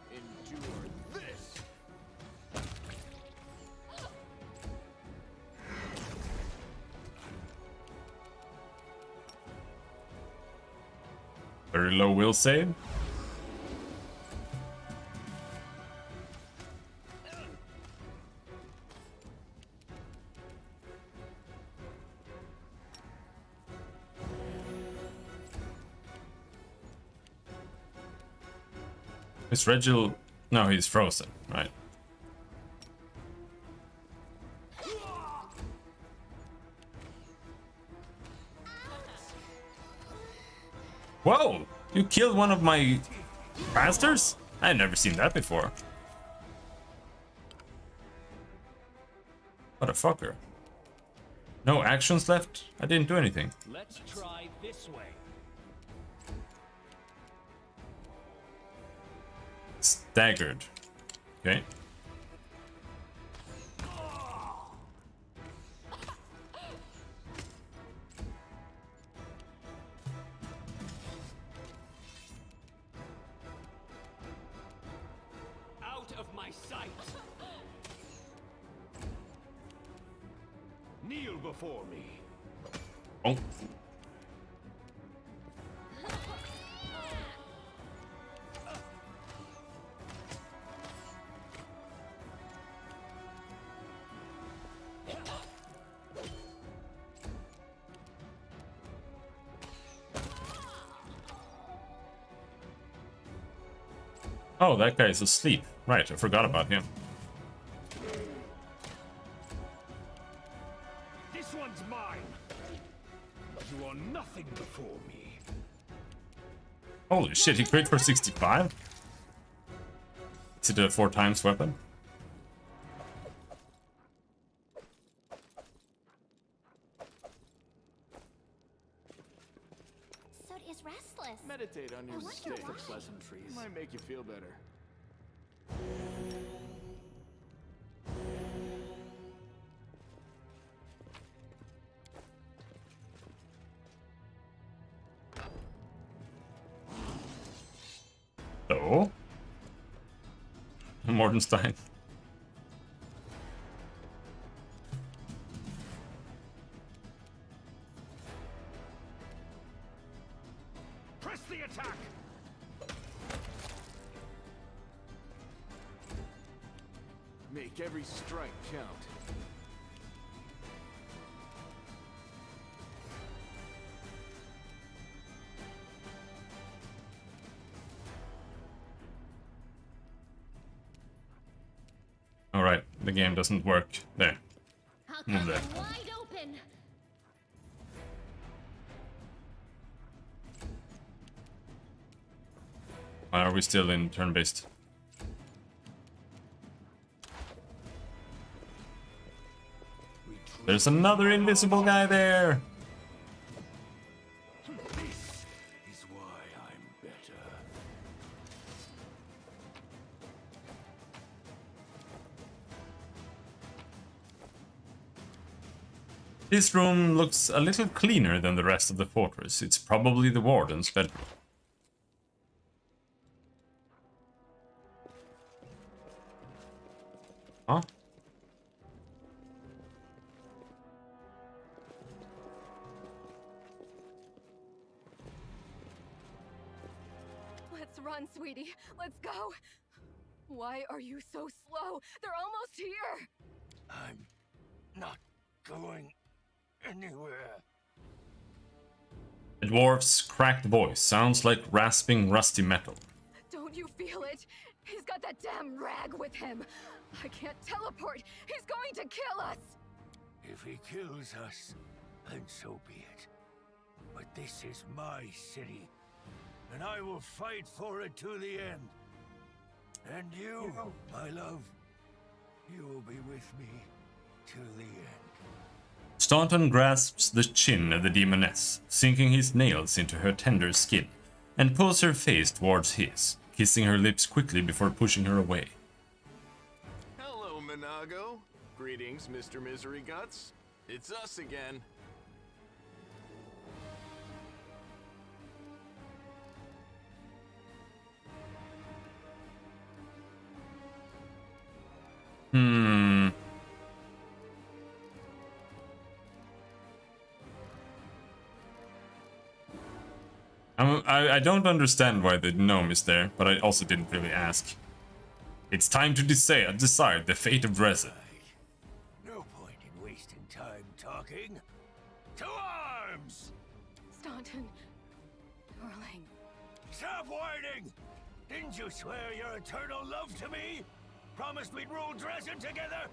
Endure this. Very low will save. Is Regil... No, he's frozen, right? Whoa! You killed one of my bastards? I've never seen that before. What a fucker. No actions left? I didn't do anything. Let's try this way. Staggered. Okay. Out of my sight. Kneel before me. Oh. Oh, that guy is asleep. Right, I forgot about him. This one's mine. You are nothing before me. Holy shit, he crit for 65? Is it a 4 times weapon? Soot is restless. Meditate on your I wonder mistakes. why. Pleasantries might make you feel better. So? Mordenstein. Press the attack. Make every strike count. Alright, the game doesn't work. There. I'll Move cut there. them wide open. Why are we still in turn-based? There's another invisible guy there! This is why I'm better. This room looks a little cleaner than the rest of the fortress. It's probably the warden's bedroom. Huh? Let's run, sweetie. Let's go. Why are you so slow? They're almost here. I'm not going anywhere. The dwarf's cracked voice sounds like rasping rusty metal. Don't you feel it? He's got that damn rag with him. I can't teleport. He's going to kill us. If he kills us, then so be it. But this is my city, and I will fight for it to the end. And you, my love, you will be with me till the end. Staunton grasps the chin of the demoness, sinking his nails into her tender skin, and pulls her face towards his, kissing her lips quickly before pushing her away. Hello, Minago. Greetings, Mr. Misery Guts. It's us again. I don't understand why the gnome is there, but I also didn't really ask. It's time to decide the fate of Dresden. No point in wasting time talking. To arms! Staunton, darling. Stop whining! Didn't you swear your eternal love to me? Promised we'd rule Dresden together?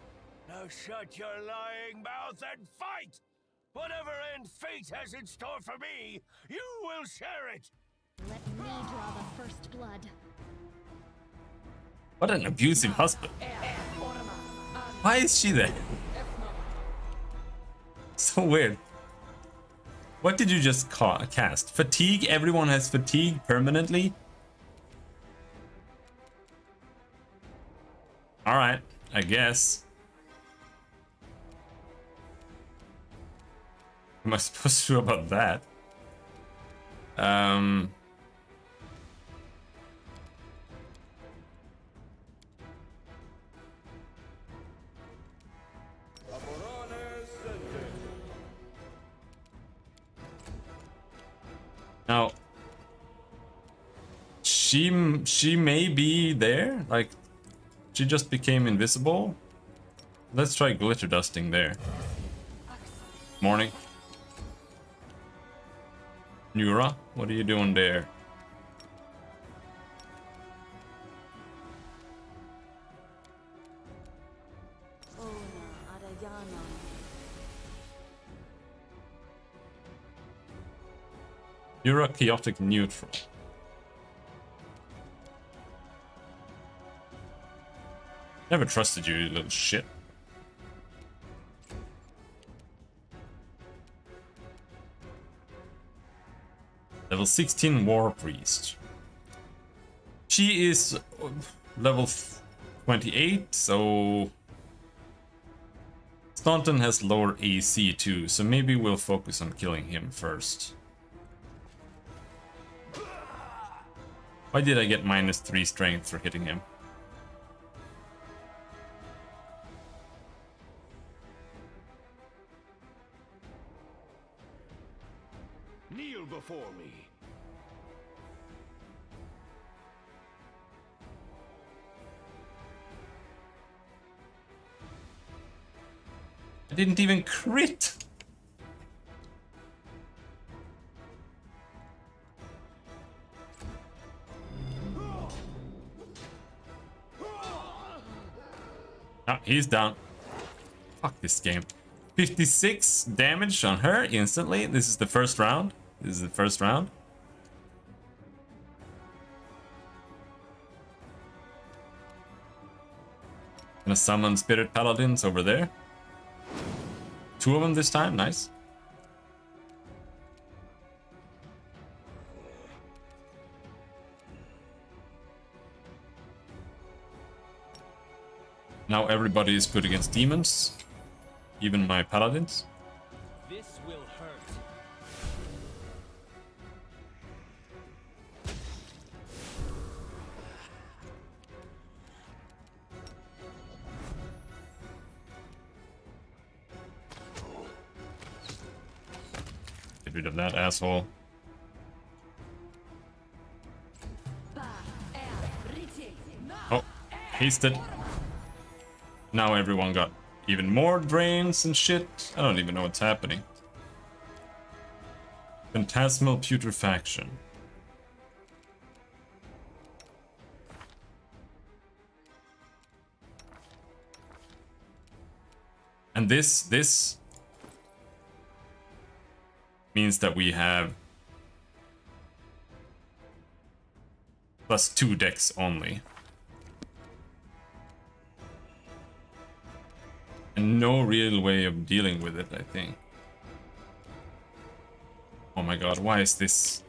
Now shut your lying mouth and fight! Whatever end fate has in store for me, you will share it! Let me draw the first blood. What an abusive husband. Why is she there? So weird. What did you just cast? Fatigue? Everyone has fatigue permanently? Alright, I guess. What am I supposed to do about that? Now, she may be there. Like, she just became invisible. Let's try glitter dusting there. Morning. Nura, what are you doing there? You're a chaotic neutral. Never trusted you, you little shit. Level 16 War Priest. She is level 28, so Staunton has lower AC too, so maybe we'll focus on killing him first. Why did I get -3 strength for hitting him? Kneel before me. I didn't even crit! Ah, he's down. Fuck this game. 56 damage on her instantly. This is the first round. This is the first round. Gonna summon Spirit Paladins over there. 2 of them this time, nice. Now everybody is good against demons. Even my paladins. This will hurt. Get rid of that asshole. Oh, hasted. Now everyone got even more drains and shit. I don't even know what's happening. Phantasmal putrefaction. And this means that we have +2 decks only. And no real way of dealing with it, I think. Oh my god, why is this?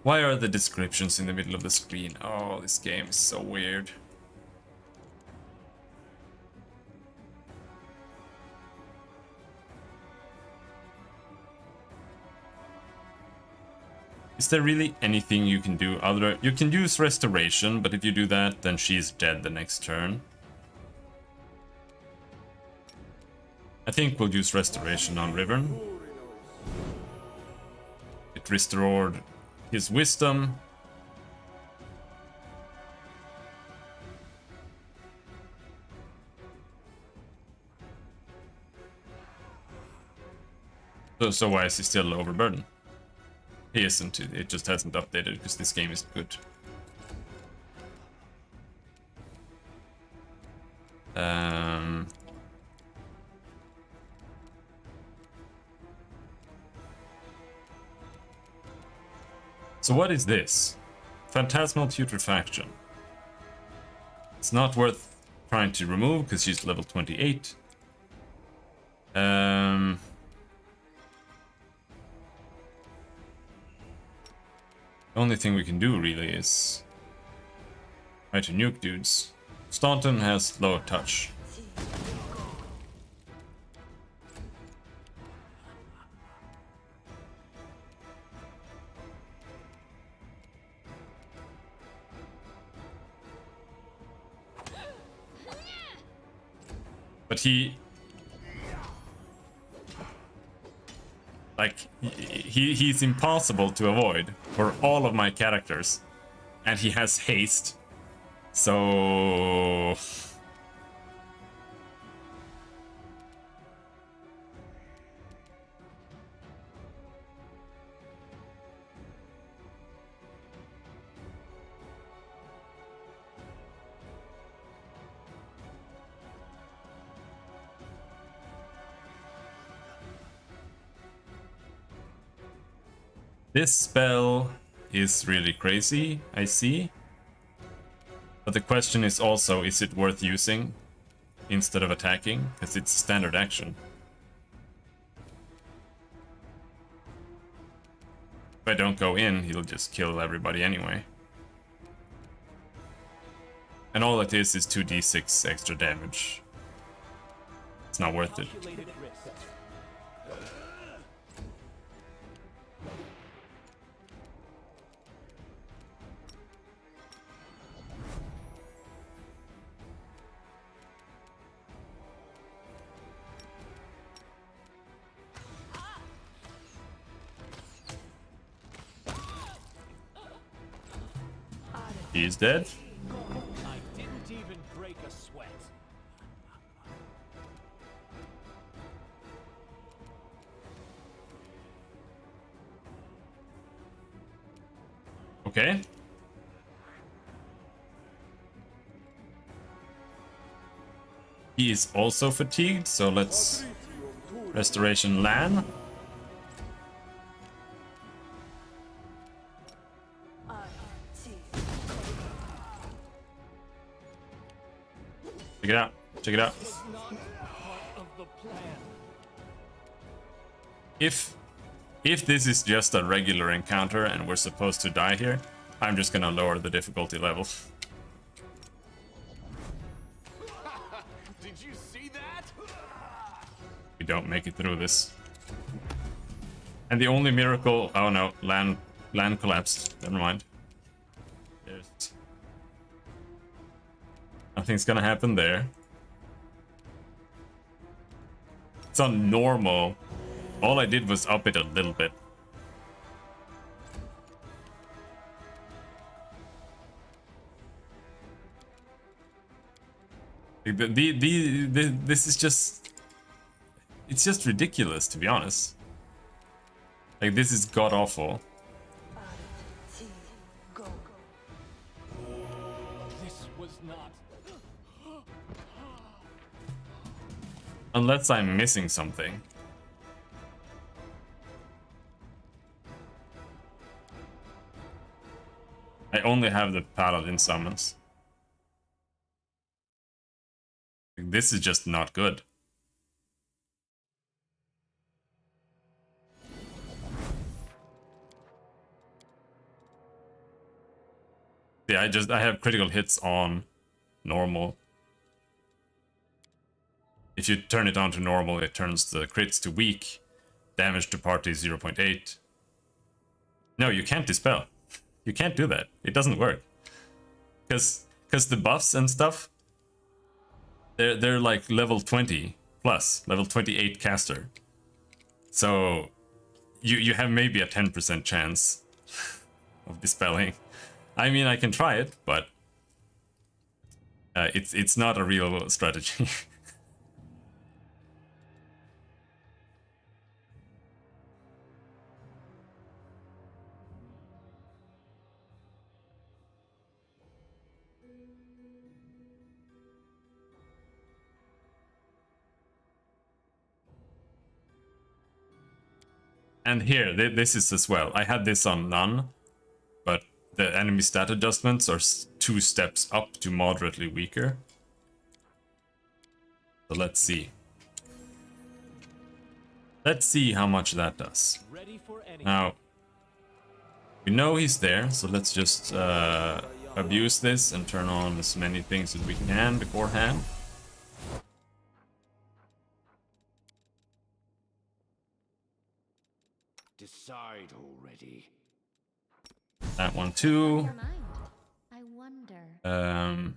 Why are the descriptions in the middle of the screen? Oh, this game is so weird. Is there really anything you can do other? You can use restoration, but if you do that, then she's dead the next turn. I think we'll use restoration on Rivern. It restored his wisdom. So why is he still overburdened? He isn't, it just hasn't updated because this game is good. So what is this? Phantasmal putrefaction. It's not worth trying to remove because she's level 28. The only thing we can do really is try to nuke dudes. Staunton has low touch. But he's impossible to avoid for all of my characters, and he has haste, so This spell is really crazy, I see. But the question is also, is it worth using instead of attacking? Because it's standard action. If I don't go in, he'll just kill everybody anyway. And all it is 2d6 extra damage. It's not worth it. He's dead. I didn't even break a sweat. Okay. He is also fatigued, so let's restoration Lan. Check it out. Check it out. If this is just a regular encounter and we're supposed to die here, I'm just gonna lower the difficulty level. Did you see that? We don't make it through this. And the only miracle... Oh no, land collapsed. Never mind. There's... Nothing's gonna happen there. It's on normal. All I did was up it a little bit. This is just... It's just ridiculous, to be honest. Like, this is god-awful. This was not. Unless I'm missing something. I only have the paladin summons. This is just not good. Yeah, I have critical hits on normal. If you turn it on to normal, it turns the crits to weak. Damage to party 0.8. No, you can't dispel. You can't do that. It doesn't work. Because the buffs and stuff, they're like level 20 plus, level 28 caster. So you have maybe a 10% chance of dispelling. I mean, I can try it, but it's not a real strategy. And here, this is as well. I had this on none, but the enemy stat adjustments are 2 steps up to moderately weaker. So let's see. Let's see how much that does. Now, we know he's there, so let's just abuse this and turn on as many things as we can beforehand. Decide already. That one too. I wonder.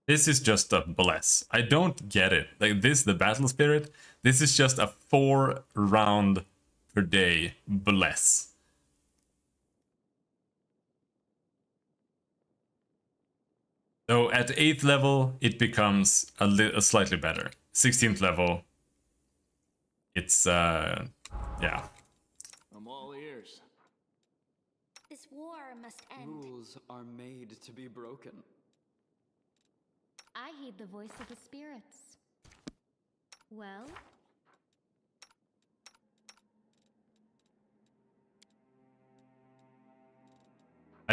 This is just a bless. I don't get it. Like this, the battle spirit, this is just a 4 round per day bless. So at 8th level, it becomes a slightly better. 16th level, it's yeah. I'm all ears. This war must end. Rules are made to be broken. I heed the voice of the spirits. Well?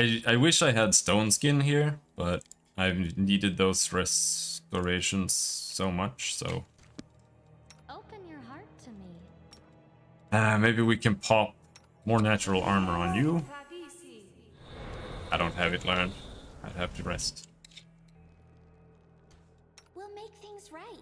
I wish I had stone skin here, but I've needed those restorations so much, so... Open your heart to me. Maybe we can pop more natural armor on you. I don't have it learned. I'd have to rest. We'll make things right.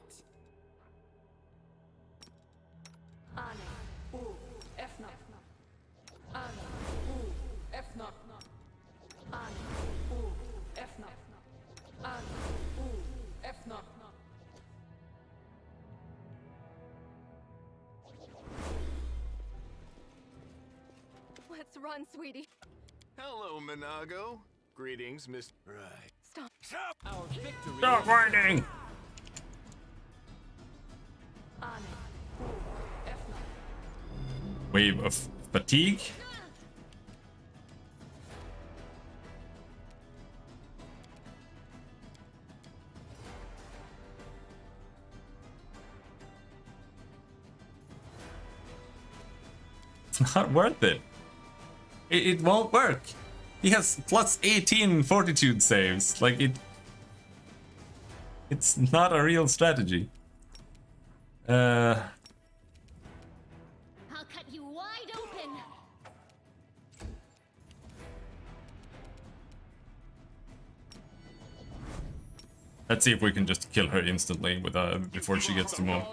Let's run, sweetie. Hello, Minago. Greetings, Miss. Right. Stop. Stop! Our victory Stop is fighting! Wave of fatigue. It's not worth it. It won't work. He has plus 18 fortitude saves. Like it's not a real strategy. I'll cut you wide open. Let's see if we can just kill her instantly with before she gets to move.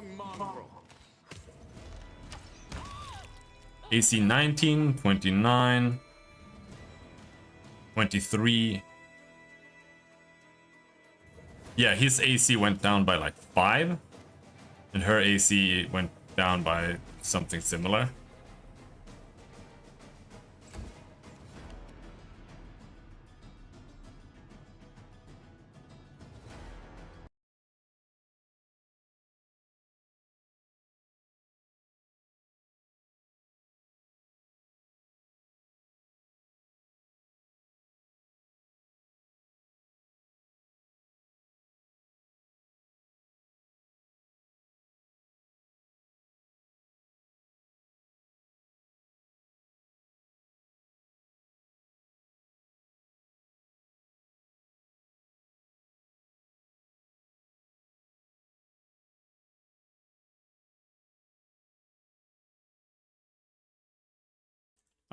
AC 19, 29, 23. Yeah, his AC went down by like 5. And her AC went down by something similar.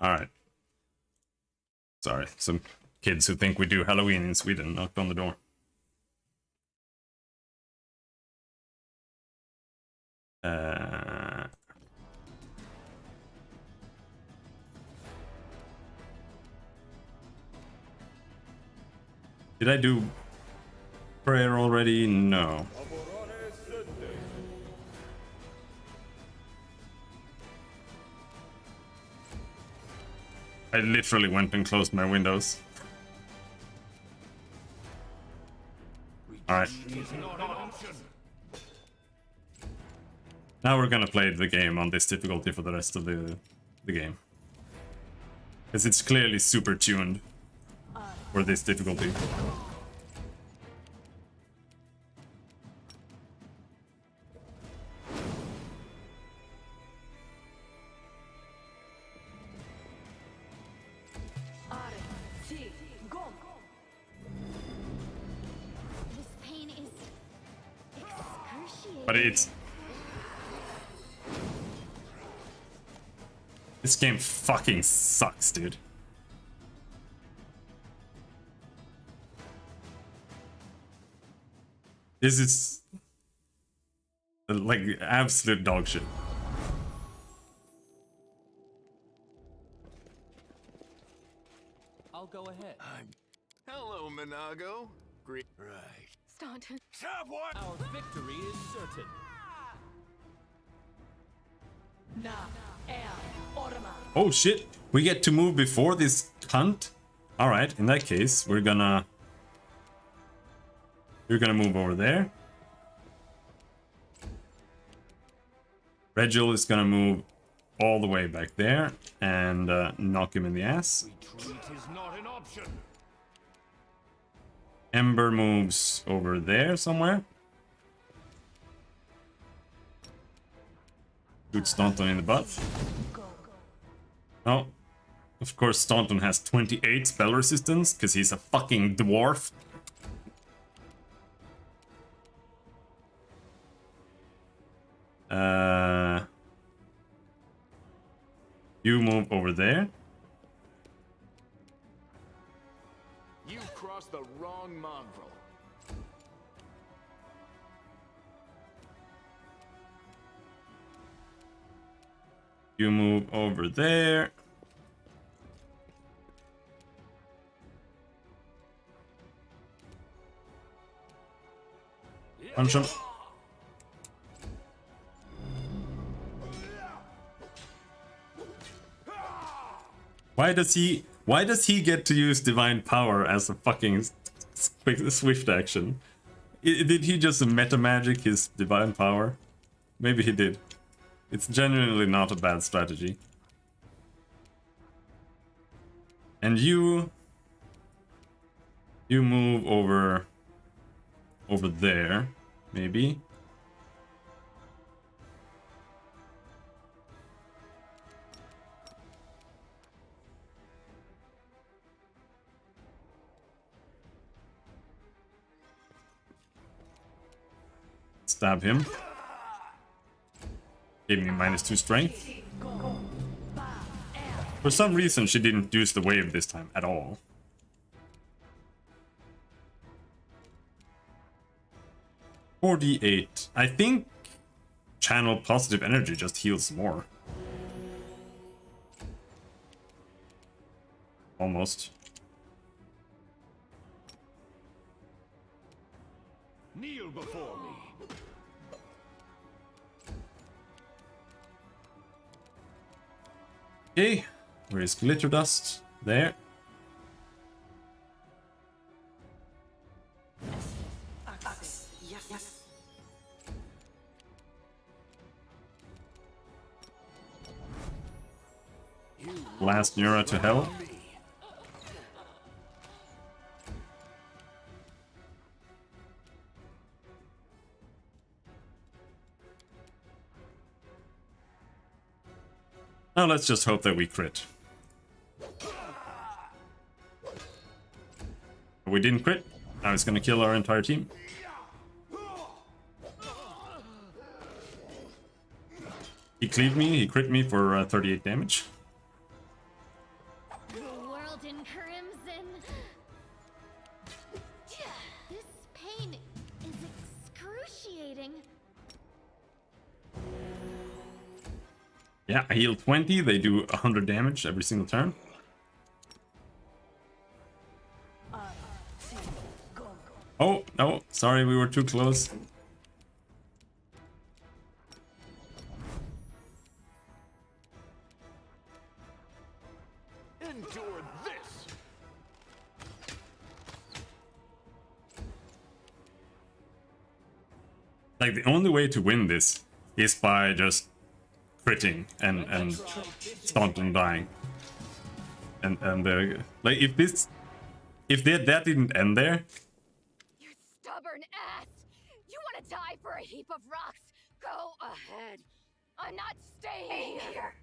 All right. Sorry, some kids who think we do Halloween in Sweden knocked on the door. Did I do prayer already? No. I literally went and closed my windows. Alright. Now we're gonna play the game on this difficulty for the rest of the game. Because it's clearly super tuned for this difficulty. This pain is excruciating. But this game fucking sucks, dude. This is like absolute dog shit. I'll go ahead. Hello, Minago. Right. Staunton. Stop what? Our victory is certain. Oh shit, we get to move before this cunt? Alright, in that case, we're gonna move over there. Regil is gonna move all the way back there and knock him in the ass. Retreat is not an option. Ember moves over there somewhere. Shoot Staunton in the butt. No. Of course, Staunton has 28 spell resistance, because he's a fucking dwarf. You move over there. You've crossed the wrong mongrel. You move over there. Punch him. Why does he get to use divine power as a fucking swift action? Did he just meta magic his divine power? Maybe he did. It's genuinely not a bad strategy. And you move over there, maybe. Stab him. Gave me -2 strength. For some reason, she didn't use the wave this time at all. $48. I think channel positive energy just heals more. Almost. Kneel before me. Okay, where is glitter dust? There. Yes. Blast Nura to hell. Now let's just hope that we crit. We didn't crit. Now it's gonna kill our entire team. He cleaved me, he crit me for 38 damage. The world in crimson. This pain is excruciating. Yeah, I heal 20, they do 100 damage every single turn. Oh, no, sorry, we were too close. Endure this. Like, the only way to win this is by just critting and Staunton dying. And like, if that didn't end there, You stubborn ass! You want to die for a heap of rocks? Go ahead. I'm not staying here.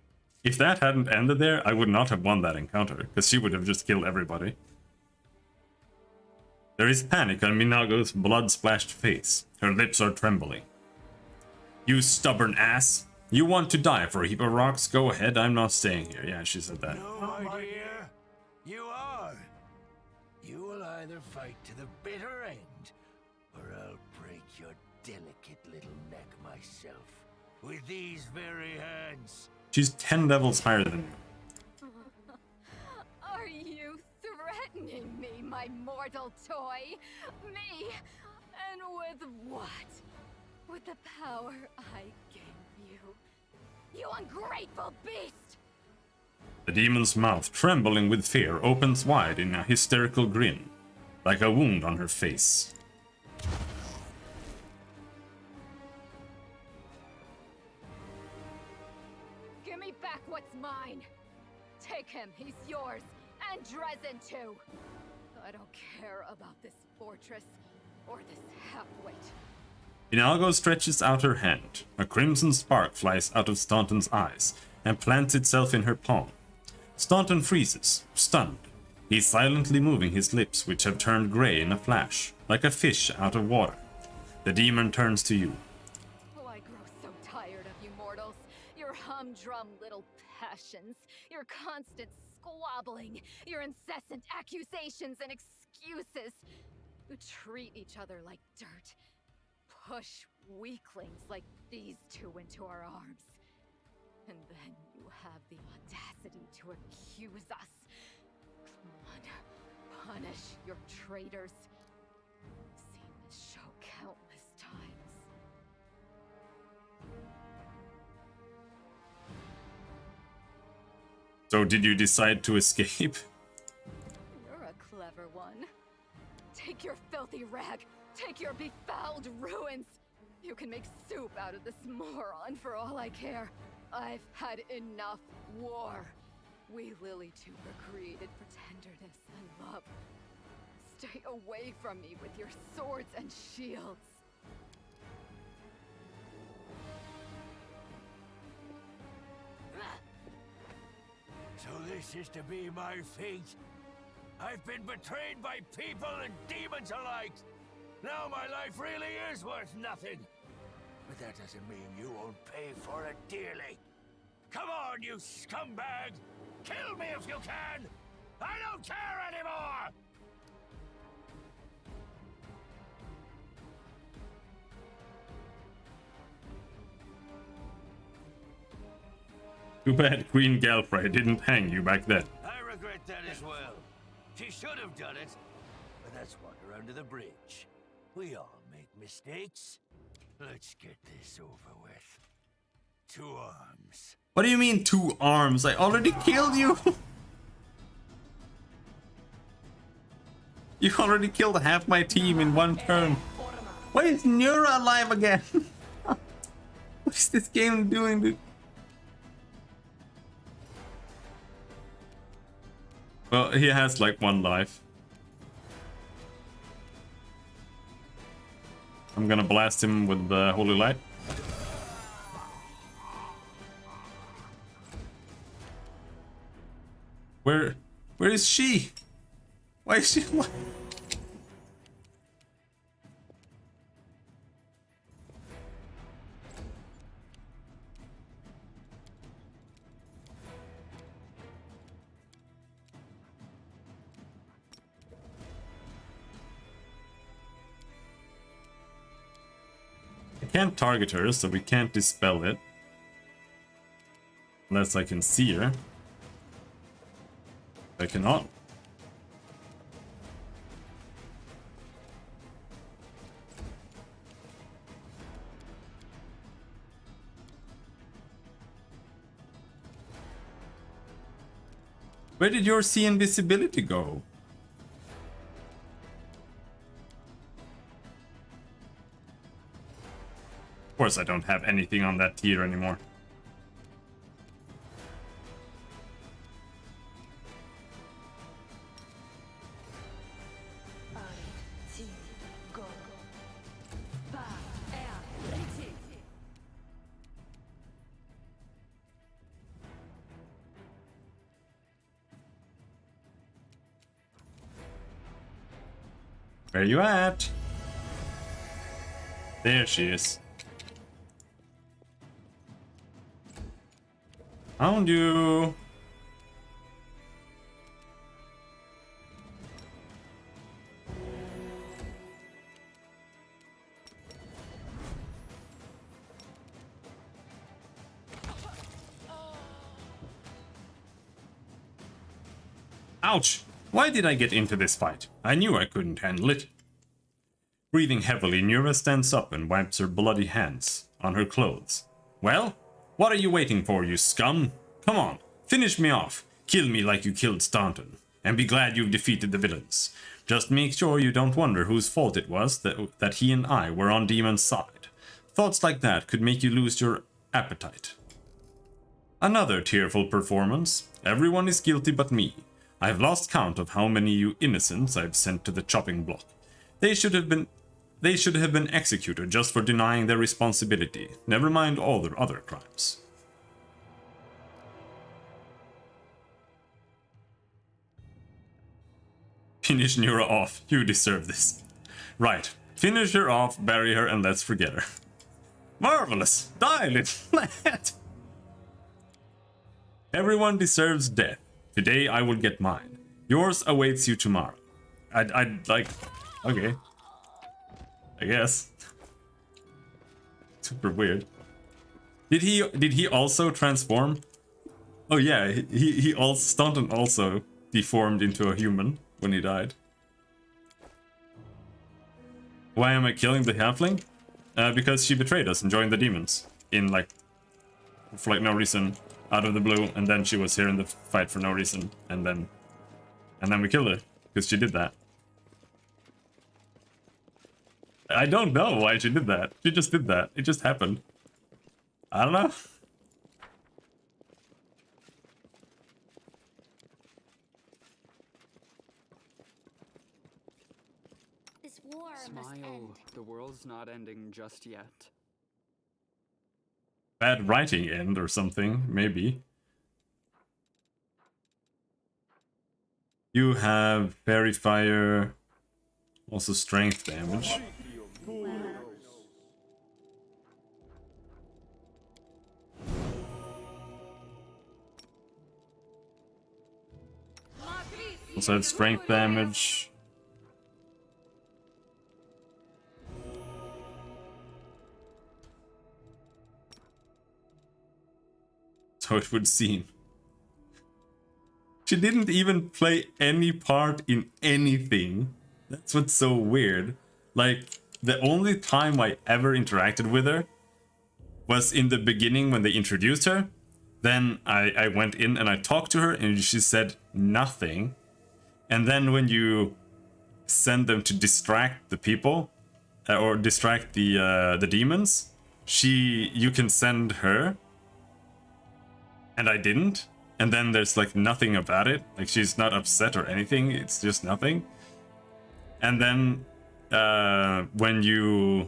if that hadn't ended there, I would not have won that encounter, because she would have just killed everybody. There is panic on Minago's blood-splashed face. Her lips are trembling. You stubborn ass! You want to die for a heap of rocks? Go ahead, I'm not staying here. Yeah, she said that. No, my dear. You are. You will either fight to the bitter end, or I'll break your delicate little neck myself with these very hands. She's 10 levels higher than you. Are you threatening me, my mortal toy? Me? And with what? With the power I gave you. You ungrateful beast! The demon's mouth, trembling with fear, opens wide in a hysterical grin, like a wound on her face. Give me back what's mine! Take him, he's yours, and Dresden too! I don't care about this fortress, or this half-wit. Inago stretches out her hand. A crimson spark flies out of Staunton's eyes and plants itself in her palm. Staunton freezes, stunned. He's silently moving his lips, which have turned grey in a flash, like a fish out of water. The demon turns to you. Oh, I grow so tired of you mortals. Your humdrum little passions, your constant squabbling, your incessant accusations and excuses. You treat each other like dirt. Push weaklings like these two into our arms. And then you have the audacity to accuse us. Come on, punish your traitors. I've seen this show countless times. So did you decide to escape? You're a clever one. Take your filthy rag. Take your befouled ruins. You can make soup out of this moron for all I care. I've had enough war. We Lily Two were created for tenderness and love. Stay away from me with your swords and shields. So this is to be my fate? I've been betrayed by people and demons alike. Now my life really is worth nothing. But that doesn't mean you won't pay for it dearly. Come on, you scumbag! Kill me if you can! I don't care anymore! Too bad Queen Galfrey didn't hang you back then. I regret that as well. She should have done it. But that's water under the bridge. We all make mistakes. Let's get this over with. 2 arms. What do you mean 2 arms? I already killed you! You already killed half my team in 1 turn. Why is Nura alive again? What is this game doing, dude? Well, he has like 1 life. I'm gonna blast him with the holy light. Where is she? Why is she alive? I can't target her, so we can't dispel it. Unless I can see her. I cannot. Where did your see invisibility go? Of course I don't have anything on that tier anymore. Where you at? There she is. Found you. Ouch! Why did I get into this fight? I knew I couldn't handle it. Breathing heavily, Nura stands up and wipes her bloody hands on her clothes. Well? What are you waiting for, you scum? Come on, finish me off. Kill me like you killed Staunton. And be glad you've defeated the villains. Just make sure you don't wonder whose fault it was that he and I were on Demon's side. Thoughts like that could make you lose your appetite. Another tearful performance. Everyone is guilty but me. I've lost count of how many you innocents I've sent to the chopping block. They should have been executed just for denying their responsibility, never mind all their other crimes. Finish Nura off. You deserve this. Right. Finish her off, bury her, and let's forget her. Marvelous! Die, little lad! Everyone deserves death. Today I will get mine. Yours awaits you tomorrow. I'd like... Okay. I guess. Super weird. Did he also transform? Oh yeah, he also... Staunton also deformed into a human when he died. Why am I killing the halfling? Because she betrayed us and joined the demons. In like... For like no reason. Out of the blue. And then she was here in the fight for no reason. And then we killed her. Because she did that. I don't know why she did that. She just did that. It just happened. I don't know. This war must end. Smile. The world's not ending just yet. Bad writing end or something, maybe. You have fairy fire, also strength damage. Also have strength damage. So it would seem. She didn't even play any part in anything. That's what's so weird. Like, the only time I ever interacted with her was in the beginning when they introduced her. Then I went in and I talked to her and she said nothing. And then when you send them to distract the people, or distract the demons, you can send her. And I didn't. And then there's like nothing about it. Like she's not upset or anything. It's just nothing. And then when you're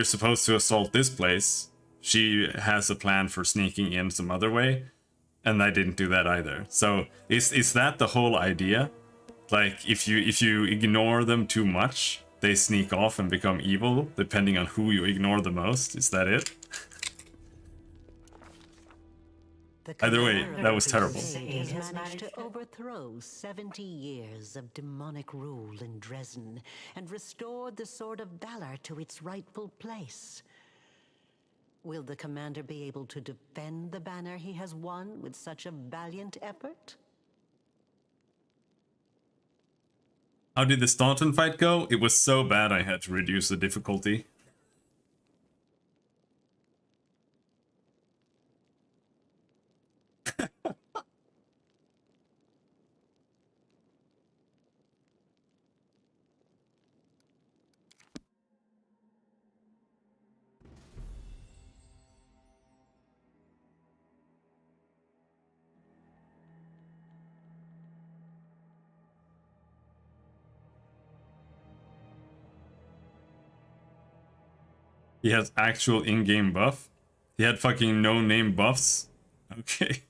supposed to assault this place, she has a plan for sneaking in some other way. And I didn't do that either. So is that the whole idea? Like if you ignore them too much, they sneak off and become evil, depending on who you ignore the most. Is that it? Either way, that was terrible. He has managed to overthrow 70 years of demonic rule in Dresden and restored the Sword of Valor to its rightful place. Will the commander be able to defend the banner he has won with such a valiant effort? How did the Staunton fight go? It was so bad I had to reduce the difficulty. He has actual in-game buff? He had fucking no-name buffs? Okay.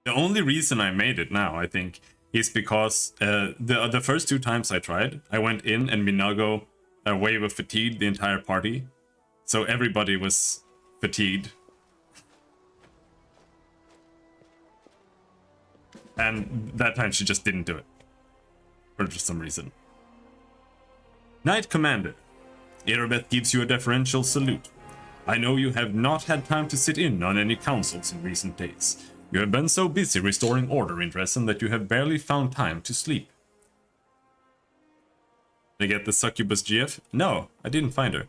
The only reason I made it now, I think, is because the first two times I tried, I went in and Minago wave of fatigued the entire party. So everybody was fatigued. And that time she just didn't do it. For just some reason. Knight Commander. Erebeth gives you a deferential salute. I know you have not had time to sit in on any councils in recent days. You have been so busy restoring order in Dresden that you have barely found time to sleep. Did I get the succubus GF? No, I didn't find her.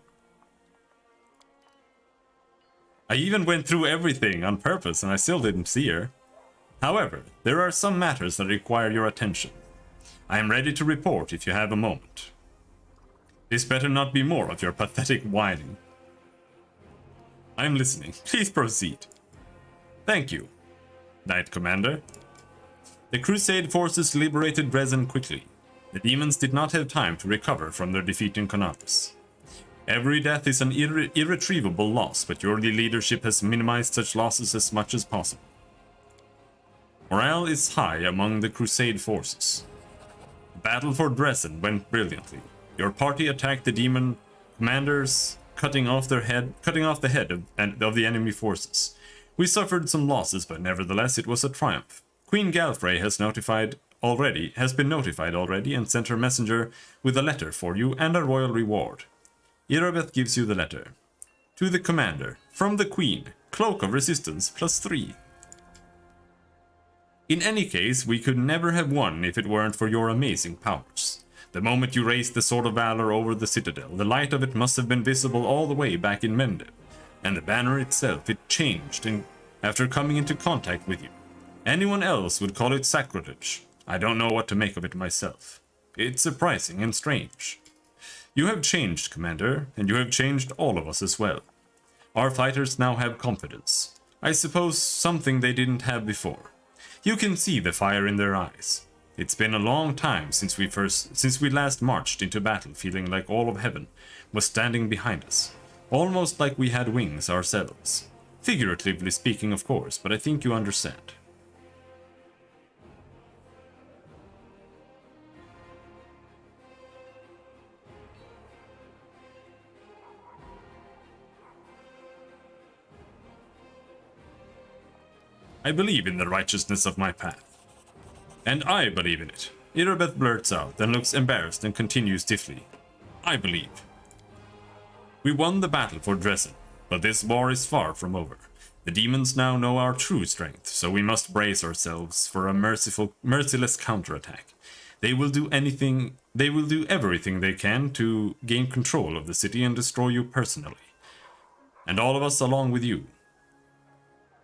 I even went through everything on purpose and I still didn't see her. However, there are some matters that require your attention. I am ready to report if you have a moment. This better not be more of your pathetic whining. I am listening. Please proceed. Thank you, Knight Commander. The Crusade forces liberated Dresden quickly. The demons did not have time to recover from their defeat in Conatus. Every death is an irretrievable loss, but your leadership has minimized such losses as much as possible. Morale is high among the Crusade forces. The battle for Dresden went brilliantly. Your party attacked the demon commanders, cutting off the head of the enemy forces. We suffered some losses, but nevertheless it was a triumph. Queen Galfrey has been notified already and sent her messenger with a letter for you and a royal reward. Irabeth gives you the letter. To the commander, from the Queen, Cloak of Resistance +3. In any case, we could never have won if it weren't for your amazing powers. The moment you raised the Sword of Valor over the citadel, the light of it must have been visible all the way back in Mendev. And the banner itself, it changed after coming into contact with you. Anyone else would call it sacrilege. I don't know what to make of it myself. It's surprising and strange. You have changed, Commander, and you have changed all of us as well. Our fighters now have confidence. I suppose something they didn't have before. You can see the fire in their eyes. It's been a long time since we last marched into battle feeling like all of heaven was standing behind us. Almost like we had wings ourselves. Figuratively speaking, of course, but I think you understand. I believe in the righteousness of my path. And I believe in it. Irabeth blurts out, then looks embarrassed and continues stiffly. I believe. We won the battle for Dresden, but this war is far from over. The demons now know our true strength, so we must brace ourselves for a merciless counterattack. They will do everything they can to gain control of the city and destroy you personally. And all of us along with you.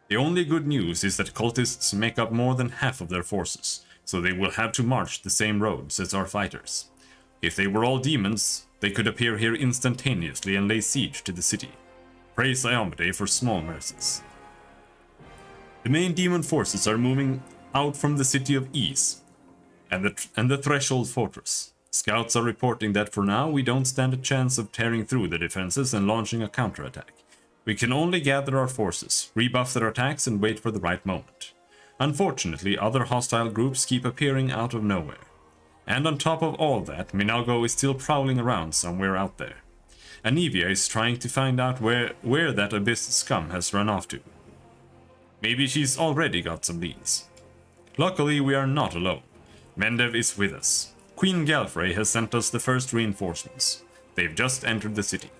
The only good news is that cultists make up more than half of their forces, so they will have to march the same roads as our fighters. If they were all demons, they could appear here instantaneously and lay siege to the city. Praise Iomedae for small mercies. The main demon forces are moving out from the city of Ease and the Threshold Fortress. Scouts are reporting that for now we don't stand a chance of tearing through the defenses and launching a counterattack. We can only gather our forces, rebuff their attacks, and wait for the right moment. Unfortunately, other hostile groups keep appearing out of nowhere. And on top of all that, Minago is still prowling around somewhere out there. Anivia is trying to find out where that Abyss scum has run off to. Maybe she's already got some leads. Luckily, we are not alone. Mendev is with us. Queen Galfrey has sent us the first reinforcements. They've just entered the city.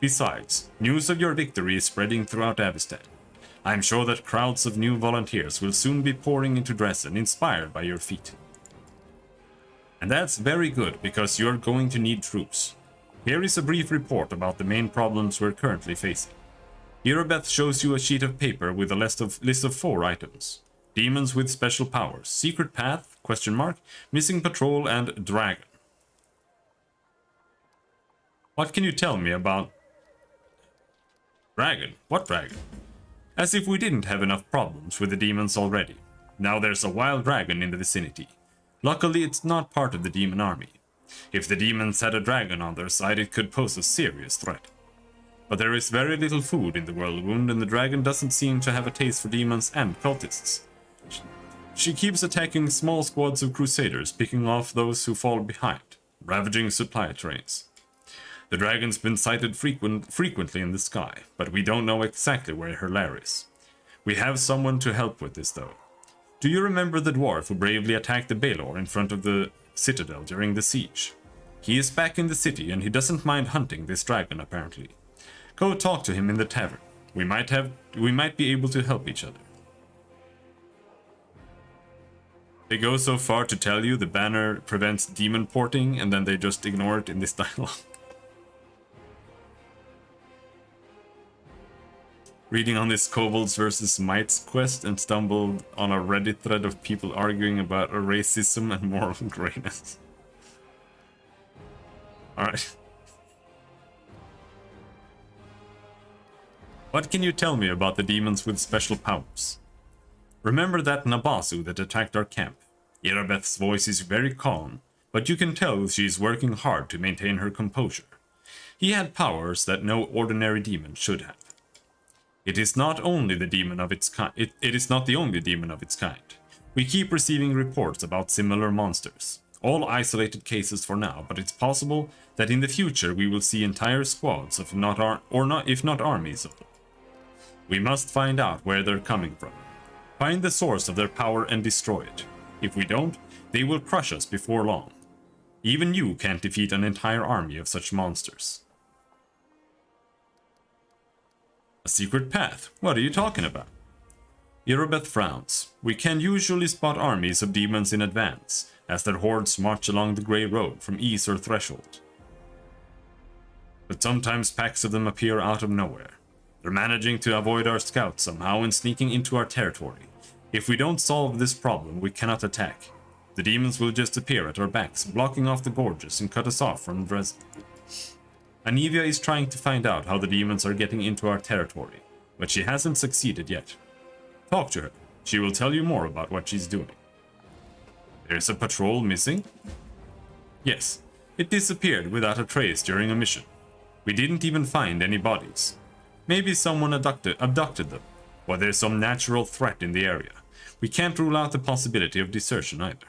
Besides, news of your victory is spreading throughout Avestan. I'm sure that crowds of new volunteers will soon be pouring into Dresden, inspired by your feat. And that's very good, because you're going to need troops. Here is a brief report about the main problems we're currently facing. Irabeth shows you a sheet of paper with a list of 4 items. Demons with special powers, secret path, ? Missing patrol, and dragon. What can you tell me about... Dragon? What dragon? As if we didn't have enough problems with the demons already. Now there's a wild dragon in the vicinity. Luckily, it's not part of the demon army. If the demons had a dragon on their side, it could pose a serious threat. But there is very little food in the Whirlwind, and the dragon doesn't seem to have a taste for demons and cultists. She keeps attacking small squads of crusaders, picking off those who fall behind, ravaging supply trains. The dragon's been sighted frequently in the sky, but we don't know exactly where her lair is. We have someone to help with this, though. Do you remember the dwarf who bravely attacked the Baelor in front of the citadel during the siege? He is back in the city, and he doesn't mind hunting this dragon, apparently. Go talk to him in the tavern. We might be able to help each other. They go so far to tell you the banner prevents demon porting, and then they just ignore it in this dialogue. Reading on this Kobolds vs. Mites quest and stumbled on a Reddit thread of people arguing about racism and moral grayness. Alright. What can you tell me about the demons with special powers? Remember that Nabasu that attacked our camp? Irabeth's voice is very calm, but you can tell she is working hard to maintain her composure. He had powers that no ordinary demon should have. It is not only the demon of its kind. It is not the only demon of its kind. We keep receiving reports about similar monsters. All isolated cases for now, but it's possible that in the future we will see entire squads of if not armies of them. We must find out where they're coming from. Find the source of their power and destroy it. If we don't, they will crush us before long. Even you can't defeat an entire army of such monsters. A secret path? What are you talking about? Irobeth frowns. We can usually spot armies of demons in advance, as their hordes march along the Grey Road from Ease or Threshold. But sometimes packs of them appear out of nowhere. They're managing to avoid our scouts somehow and sneaking into our territory. If we don't solve this problem, we cannot attack. The demons will just appear at our backs, blocking off the gorges and cut us off from Dresden. Anivia is trying to find out how the demons are getting into our territory, but she hasn't succeeded yet. Talk to her. She will tell you more about what she's doing. There's a patrol missing? Yes, it disappeared without a trace during a mission. We didn't even find any bodies. Maybe someone abducted them, or there's some natural threat in the area. We can't rule out the possibility of desertion either.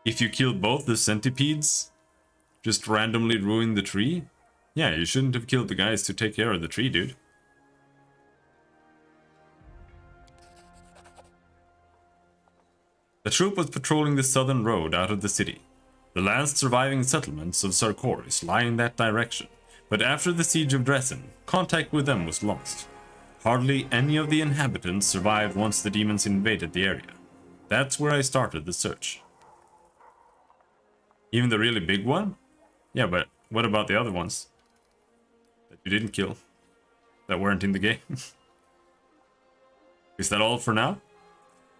If you kill both the centipedes, just randomly ruin the tree? Yeah, you shouldn't have killed the guys to take care of the tree, dude. The troop was patrolling the southern road out of the city. The last surviving settlements of Sarkoris lie in that direction, but after the siege of Dresden, contact with them was lost. Hardly any of the inhabitants survived once the demons invaded the area. That's where I started the search. Even the really big one? Yeah, but what about the other ones that you didn't kill? That weren't in the game? Is that all for now?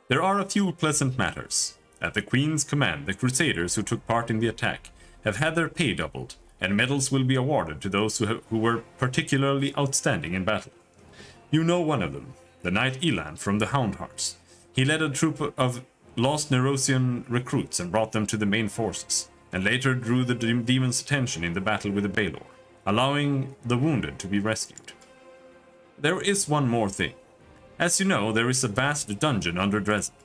There are a few pleasant matters. At the Queen's command, the Crusaders who took part in the attack have had their pay doubled, and medals will be awarded to those who were particularly outstanding in battle. You know one of them, the Knight Elan from the Houndhearts. He led a troop of lost Nerosian recruits and brought them to the main forces, and later drew the demon's attention in the battle with the Baelor, allowing the wounded to be rescued. There is one more thing. As you know, there is a vast dungeon under Dresden.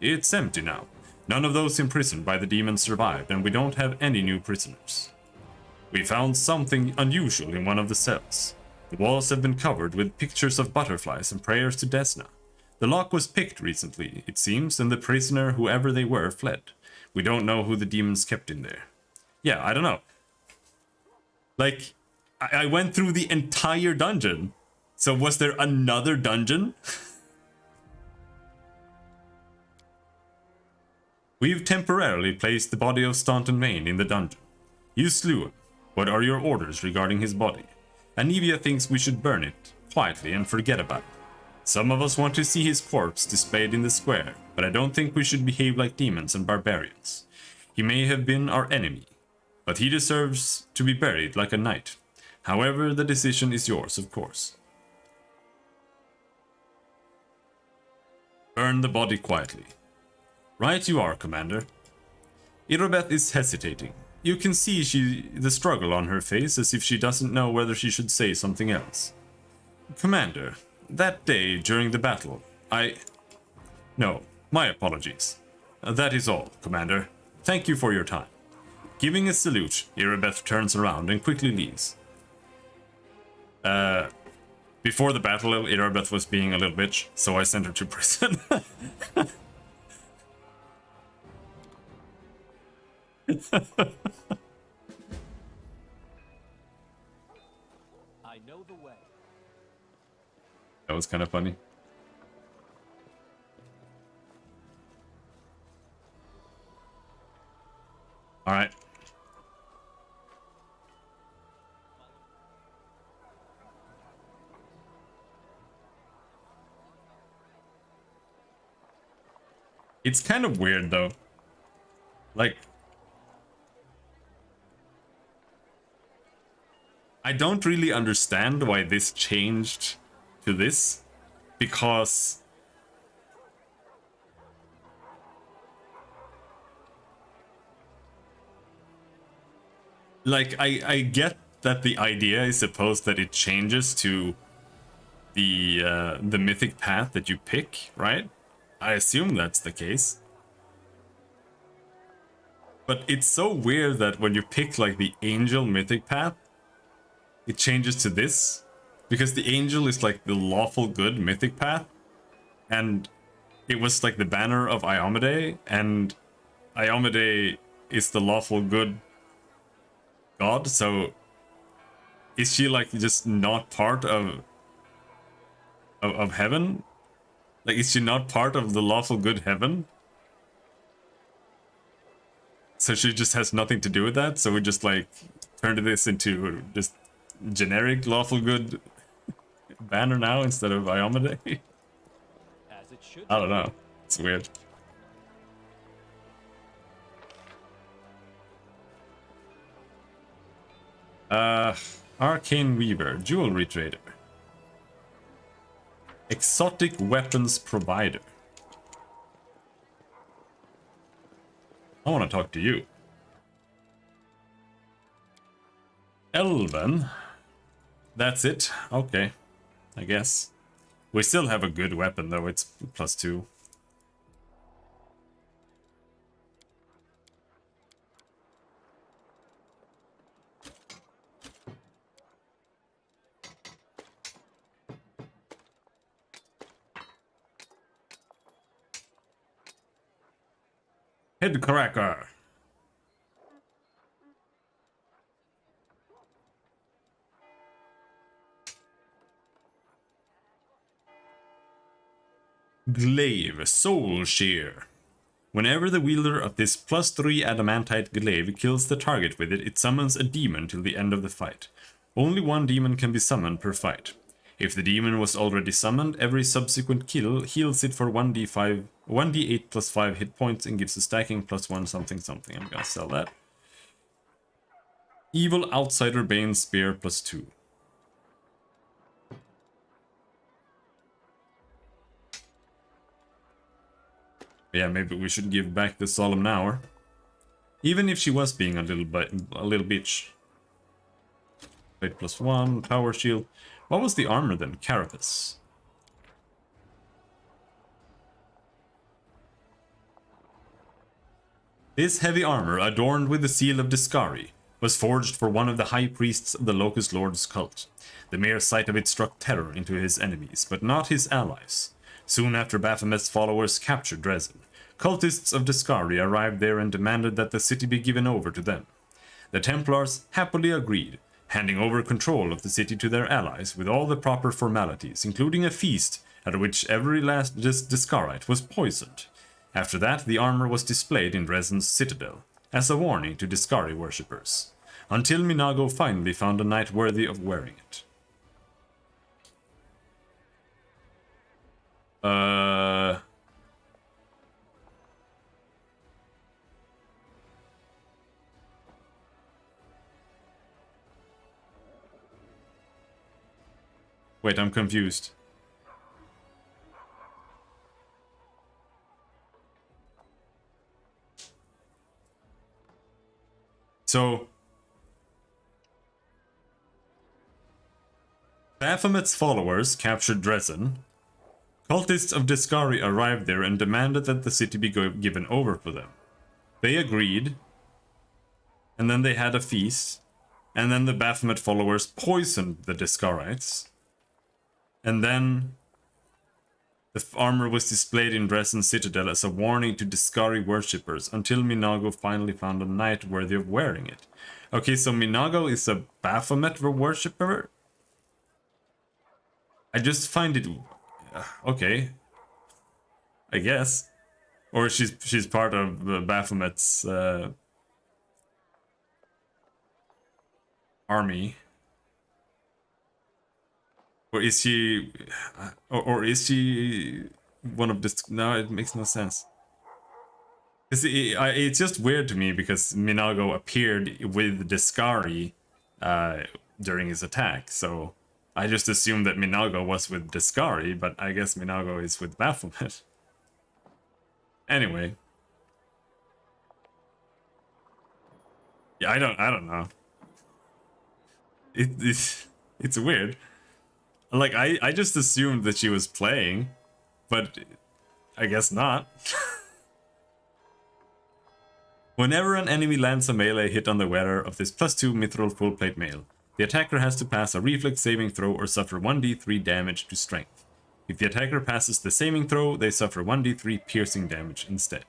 It's empty now. None of those imprisoned by the demons survived, and we don't have any new prisoners. We found something unusual in one of the cells. The walls have been covered with pictures of butterflies and prayers to Desna. The lock was picked recently, it seems, and the prisoner, whoever they were, fled. We don't know who the demons kept in there. Yeah, I don't know. Like, I went through the entire dungeon. So was there another dungeon? We've temporarily placed the body of Staunton Main in the dungeon. You slew him. What are your orders regarding his body? Anivia thinks we should burn it quietly and forget about it. Some of us want to see his corpse displayed in the square, but I don't think we should behave like demons and barbarians. He may have been our enemy, but he deserves to be buried like a knight. However, the decision is yours, of course. Burn the body quietly. Right you are, Commander. Irobeth is hesitating. You can see the struggle on her face, as if she doesn't know whether she should say something else. Commander, that day during the battle, No, my apologies. That is all, Commander. Thank you for your time. Giving a salute, Irobeth turns around and quickly leaves. Before the battle, Irobeth was being a little bitch, so I sent her to prison. I know the way. That was kind of funny. All right. It's kind of weird though. Like, I don't really understand why this changed to this, because like I get that the idea is supposed that it changes to the mythic path that you pick, right? I assume that's the case. But it's so weird that when you pick like the angel mythic path, it changes to this. Because the angel is like the lawful good mythic path. And it was like the banner of Iomade, and Iomade is the lawful good god, so is she like just not part of heaven? Like, is she not part of the lawful good heaven? So she just has nothing to do with that, so we just like turned this into just generic lawful good banner now instead of Iomade? As it should. I don't know. It's weird. Arcane Weaver, Jewelry Trader. Exotic Weapons Provider. I want to talk to you. Elven. That's it. Okay. I guess. We still have a good weapon though, it's +2. Head cracker. Glaive, Soul Shear. Whenever the wielder of this +3 adamantite glaive kills the target with it, it summons a demon till the end of the fight. Only one demon can be summoned per fight. If the demon was already summoned, every subsequent kill heals it for 1d8 plus 5 hit points and gives a stacking +1 something something. I'm gonna sell that. Evil Outsider Bane Spear +2. Yeah, maybe we should give back the Solemn Hour. Even if she was being a little bitch. Plate +1, Power Shield. What was the armor then? Carapace. This heavy armor, adorned with the seal of Discari, was forged for one of the high priests of the Locust Lord's cult. The mere sight of it struck terror into his enemies, but not his allies. Soon after Baphomet's followers captured Dresden, cultists of Discari arrived there and demanded that the city be given over to them. The Templars happily agreed, handing over control of the city to their allies with all the proper formalities, including a feast at which every last Discarite was poisoned. After that, the armor was displayed in Dresden's citadel, as a warning to Discari worshippers, until Minago finally found a knight worthy of wearing it. Wait, I'm confused. So, Baphomet's followers captured Dresden. Cultists of Discari arrived there and demanded that the city be given over for them. They agreed, and then they had a feast, and then the Baphomet followers poisoned the Discarites. And then the armor was displayed in Dresden's citadel as a warning to Discari worshippers until Minago finally found a knight worthy of wearing it. Okay, so Minago is a Baphomet worshipper? I just find it... okay. I guess. Or she's part of Baphomet's army. Or is she... or is she one of this... No, it makes no sense. It's just weird to me because Minago appeared with Discari during his attack, so I just assumed that Minago was with Discari, but I guess Minago is with Baphomet. Anyway. Yeah, I don't know. It's weird. Like, I just assumed that she was playing, but I guess not. Whenever an enemy lands a melee hit on the wearer of this +2 mithril full plate mail, the attacker has to pass a reflex saving throw or suffer 1d3 damage to strength. If the attacker passes the saving throw, they suffer 1d3 piercing damage instead.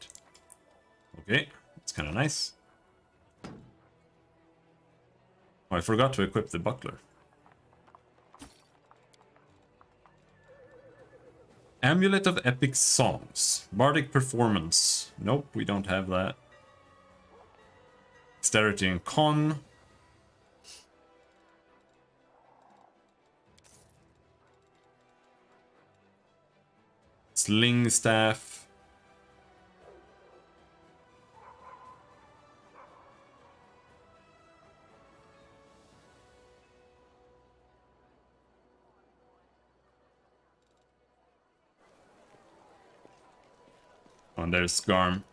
Okay, that's kind of nice. Oh, I forgot to equip the buckler. Amulet of Epic Songs. Bardic Performance. Nope, we don't have that. Dexterity and Con. Sling Staff. Oh, and there's Skarm.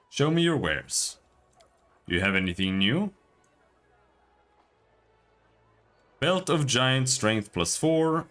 Show me your wares. Do you have anything new? Belt of Giant Strength +4.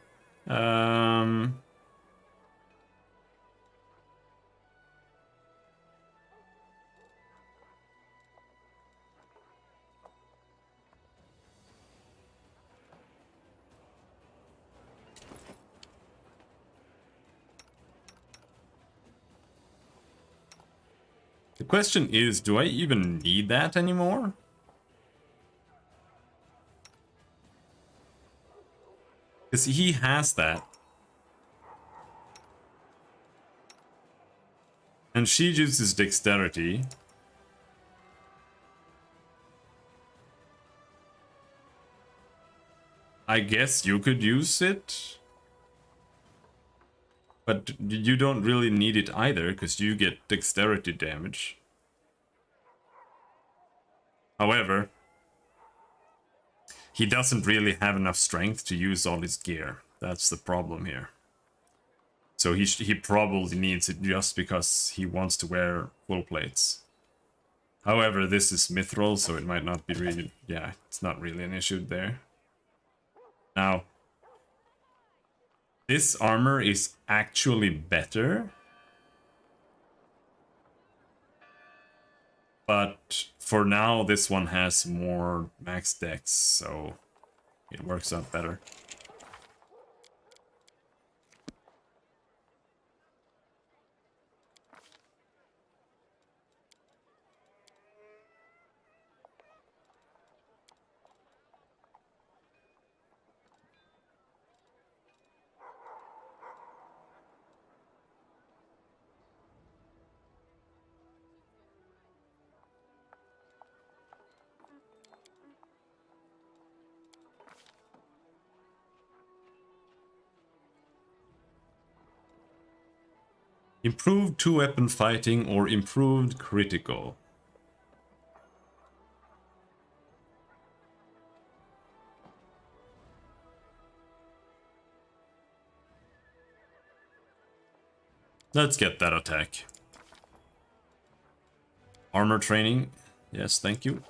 The question is, do I even need that anymore? Because he has that. And she uses dexterity. I guess you could use it. But you don't really need it either, because you get dexterity damage. However, he doesn't really have enough strength to use all his gear. That's the problem here. So he probably needs it just because he wants to wear full plates. However, this is mithril, so it might not be really... Yeah, it's not really an issue there. Now... this armor is actually better. But for now, this one has more max dex, so it works out better. Improved 2-weapon fighting or improved critical. Let's get that attack. Armor training. Yes, thank you.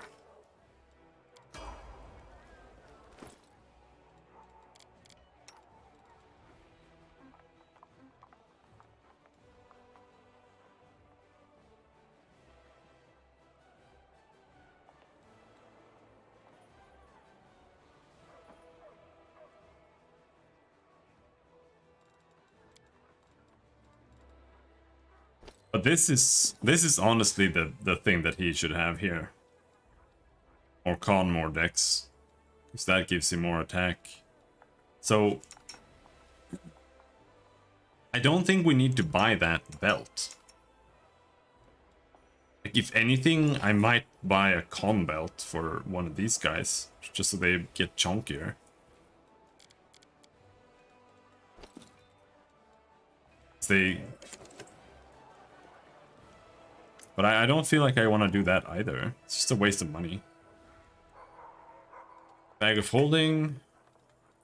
But this is honestly the thing that he should have here. Or con more dex. Because that gives him more attack. So I don't think we need to buy that belt. Like, if anything, I might buy a con belt for one of these guys. Just so they get chunkier. But I don't feel like I want to do that either. It's just a waste of money. Bag of Holding.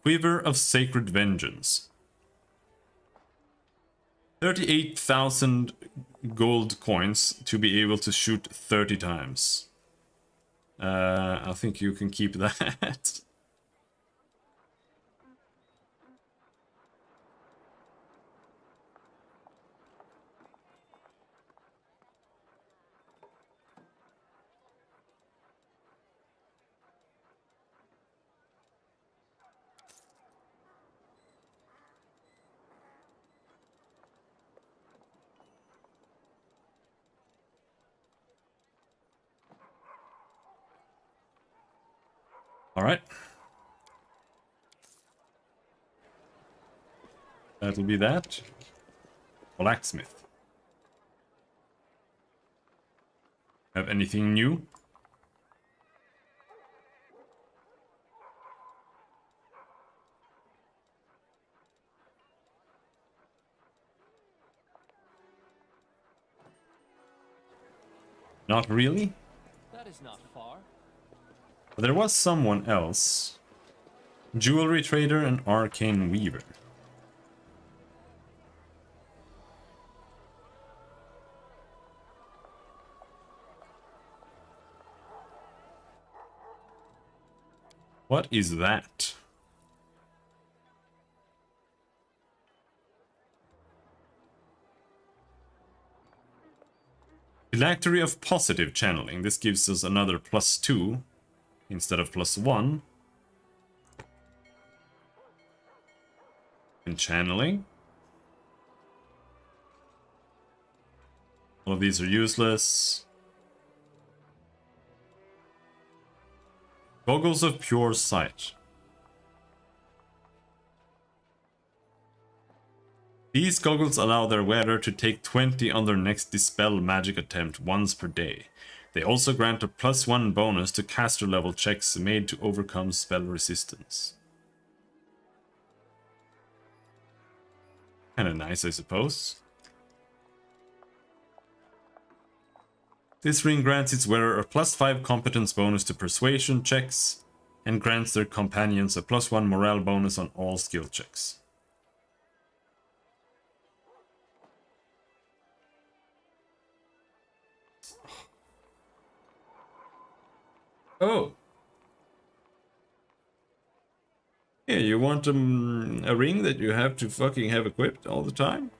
Quiver of Sacred Vengeance. 38,000 gold coins to be able to shoot 30 times. I think you can keep that. Alright. That'll be that. Blacksmith. Have anything new? Not really. That is not far. But there was someone else. Jewelry trader and arcane weaver. What is that? Phylactery of positive channeling. This gives us another +2 instead of +1. And channeling. All of these are useless. Goggles of pure sight. These goggles allow their wearer to take 20 on their next dispel magic attempt once per day. They also grant a +1 bonus to caster level checks made to overcome spell resistance. Kinda nice, I suppose. This ring grants its wearer a +5 competence bonus to persuasion checks and grants their companions a +1 morale bonus on all skill checks. Oh. Yeah, you want a ring that you have to fucking have equipped all the time?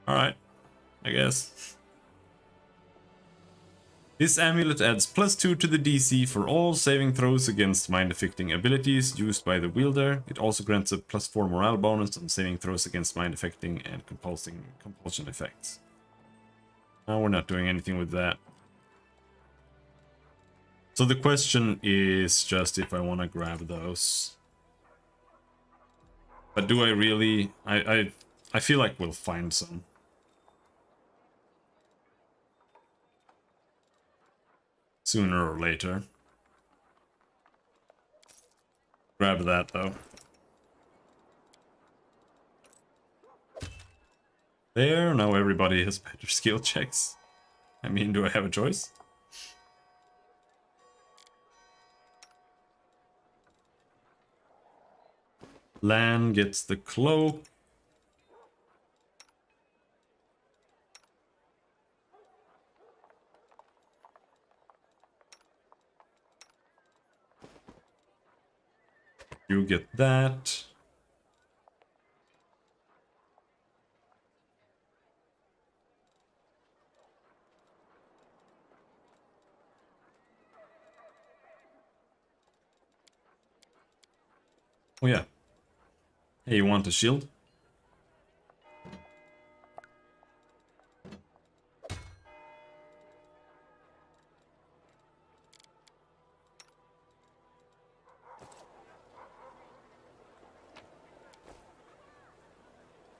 Alright, I guess. This amulet adds +2 to the DC for all saving throws against mind-affecting abilities used by the wielder. It also grants a +4 morale bonus on saving throws against mind-affecting and compulsion effects. Now we're not doing anything with that. So the question is just if I want to grab those. But do I really? I feel like we'll find some. Sooner or later. Grab that though. There, now everybody has better skill checks. I mean, do I have a choice? Lan gets the cloak. You get that. Oh yeah. Hey, you want a shield?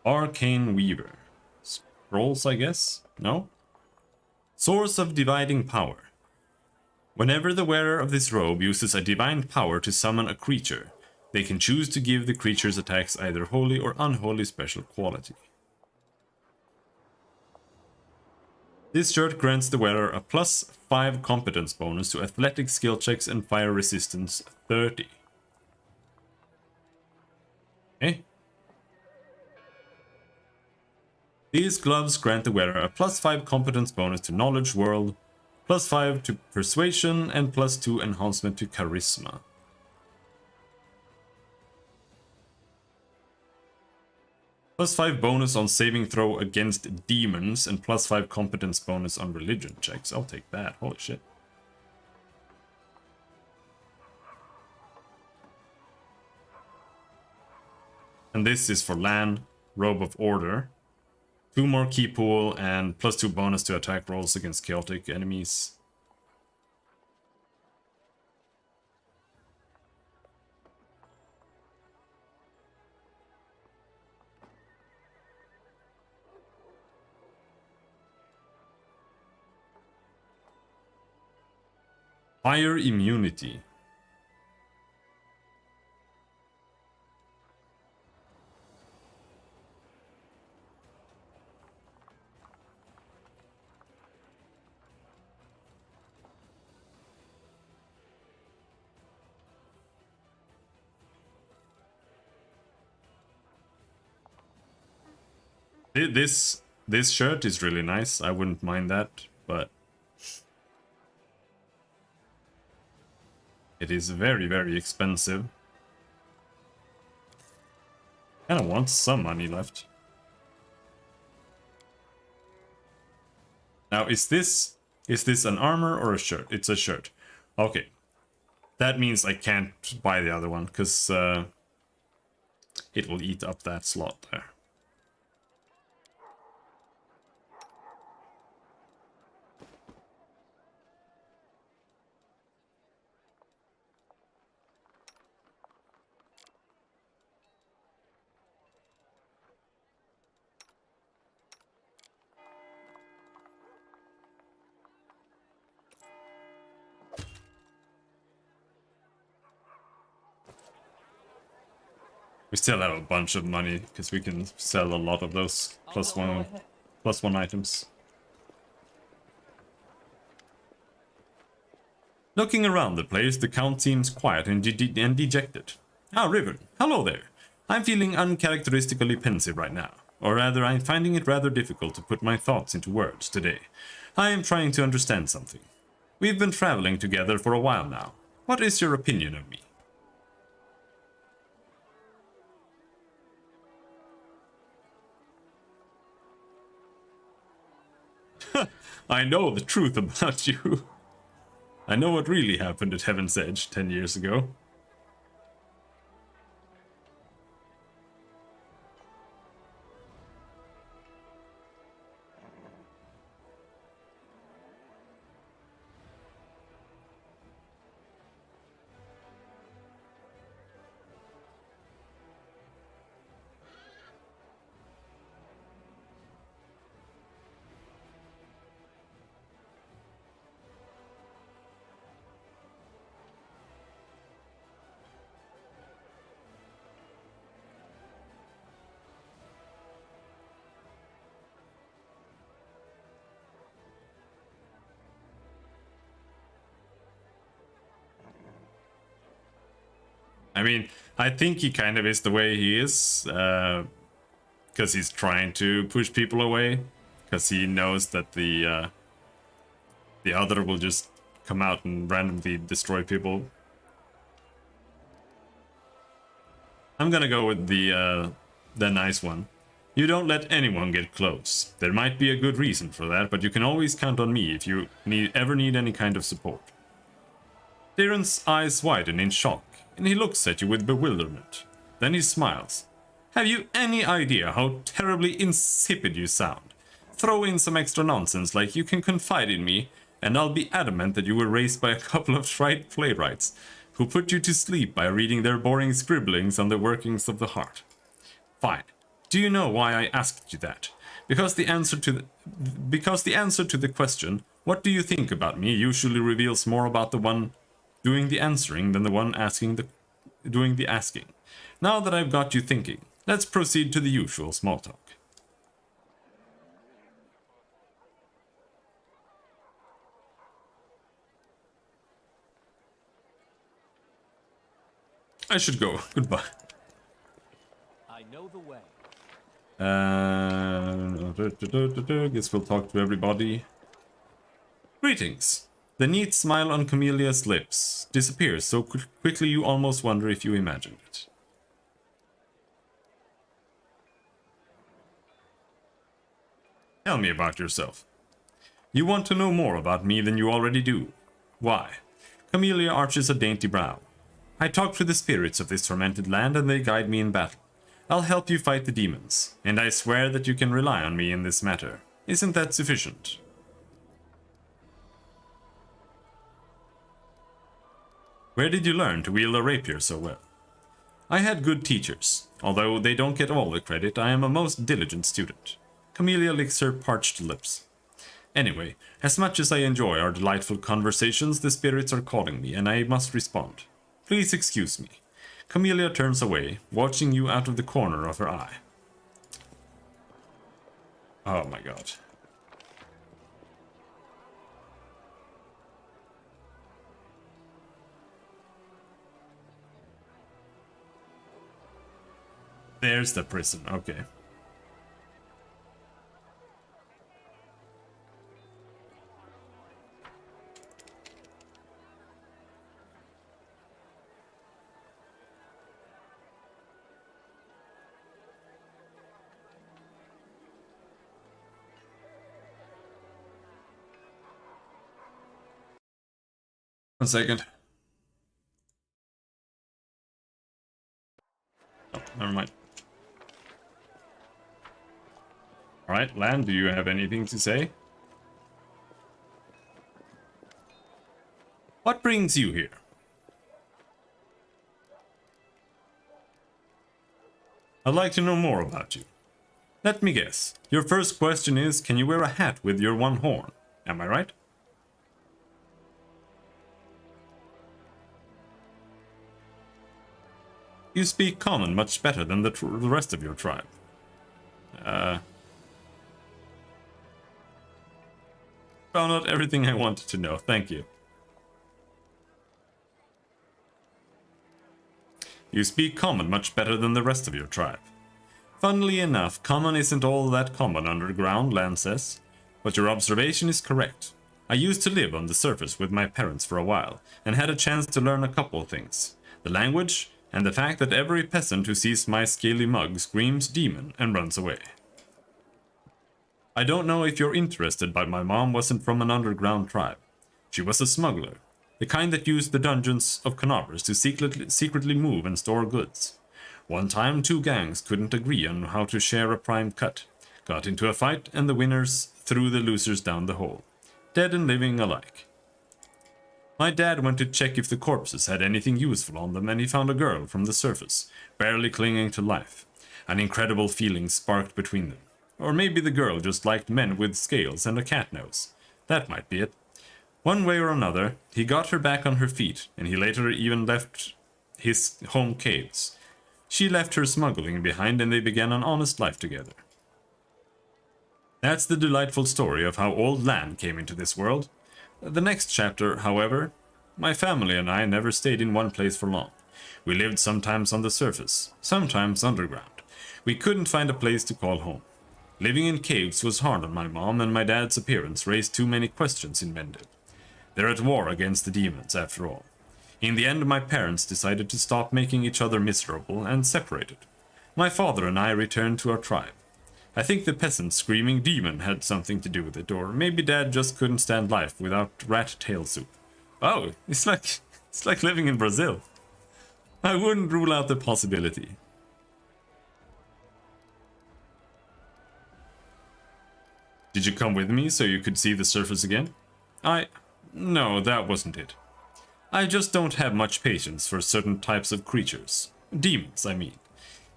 Arcane Weaver. Scrolls, I guess? No? Source of Dividing Power. Whenever the wearer of this robe uses a divine power to summon a creature, they can choose to give the creature's attacks either holy or unholy special quality. This shirt grants the wearer a +5 competence bonus to athletic skill checks and fire resistance 30. Okay. These gloves grant the wearer a +5 competence bonus to knowledge world, +5 to persuasion, and +2 enhancement to charisma. +5 bonus on saving throw against demons and +5 competence bonus on religion checks. I'll take that. Holy shit. And this is for Lan, Robe of Order. 2 more key pool and +2 bonus to attack rolls against chaotic enemies. Fire immunity. This shirt is really nice. I wouldn't mind that, but it is very, very expensive. And I want some money left. Now, is this an armor or a shirt? It's a shirt. Okay. That means I can't buy the other one, because it will eat up that slot there. We still have a bunch of money, because we can sell a lot of those plus one items. Looking around the place, the Count seems quiet and dejected. Ah, River, hello there. I'm feeling uncharacteristically pensive right now. Or rather, I'm finding it rather difficult to put my thoughts into words today. I am trying to understand something. We've been traveling together for a while now. What is your opinion of me? I know the truth about you. I know what really happened at Heaven's Edge 10 years ago. I mean, I think he kind of is the way he is, because he's trying to push people away, because he knows that the other will just come out and randomly destroy people. I'm gonna go with the nice one. You don't let anyone get close. There might be a good reason for that, but you can always count on me if you ever need any kind of support. Darren's eyes widen in shock, and he looks at you with bewilderment. Then he smiles. Have you any idea how terribly insipid you sound? Throw in some extra nonsense like you can confide in me, and I'll be adamant that you were raised by a couple of trite playwrights who put you to sleep by reading their boring scribblings on the workings of the heart. Fine. Do you know why I asked you that? Because the answer to the question, what do you think about me, usually reveals more about the one doing the answering than the one doing the asking. Now that I've got you thinking, let's proceed to the usual small talk. I should go. Goodbye. I know the way. Guess we'll talk to everybody. Greetings. The neat smile on Camelia's lips disappears so quickly you almost wonder if you imagined it. Tell me about yourself. You want to know more about me than you already do. Why? Camelia arches a dainty brow. I talk to the spirits of this tormented land and they guide me in battle. I'll help you fight the demons, and I swear that you can rely on me in this matter. Isn't that sufficient? Where did you learn to wield a rapier so well? I had good teachers. Although they don't get all the credit, I am a most diligent student. Camelia licks her parched lips. Anyway, as much as I enjoy our delightful conversations, the spirits are calling me, and I must respond. Please excuse me. Camellia turns away, watching you out of the corner of her eye. Oh my god. There's the prison, okay. One second. Oh, never mind. Alright, Lan, do you have anything to say? What brings you here? I'd like to know more about you. Let me guess. Your first question is, can you wear a hat with your one horn? Am I right? You speak common much better than the rest of your tribe. Found out everything I wanted to know, thank you. You speak common much better than the rest of your tribe. Funnily enough, common isn't all that common underground, Lan says. But your observation is correct. I used to live on the surface with my parents for a while, and had a chance to learn a couple things. The language, and the fact that every peasant who sees my scaly mug screams demon and runs away. I don't know if you're interested, but my mom wasn't from an underground tribe. She was a smuggler, the kind that used the dungeons of Canobras to secretly move and store goods. One time, two gangs couldn't agree on how to share a prime cut, got into a fight, and the winners threw the losers down the hole, dead and living alike. My dad went to check if the corpses had anything useful on them, and he found a girl from the surface, barely clinging to life. An incredible feeling sparked between them. Or maybe the girl just liked men with scales and a cat nose. That might be it. One way or another, he got her back on her feet, and he later even left his home caves. She left her smuggling behind, and they began an honest life together. That's the delightful story of how old Lan came into this world. The next chapter, however, my family and I never stayed in one place for long. We lived sometimes on the surface, sometimes underground. We couldn't find a place to call home. Living in caves was hard on my mom, and my dad's appearance raised too many questions in Mendip. They're at war against the demons, after all. In the end, my parents decided to stop making each other miserable and separated. My father and I returned to our tribe. I think the peasant screaming demon had something to do with it, or maybe Dad just couldn't stand life without rat tail soup. Oh, it's like living in Brazil. I wouldn't rule out the possibility. Did you come with me so you could see the surface again? No, that wasn't it. I just don't have much patience for certain types of creatures. Demons, I mean.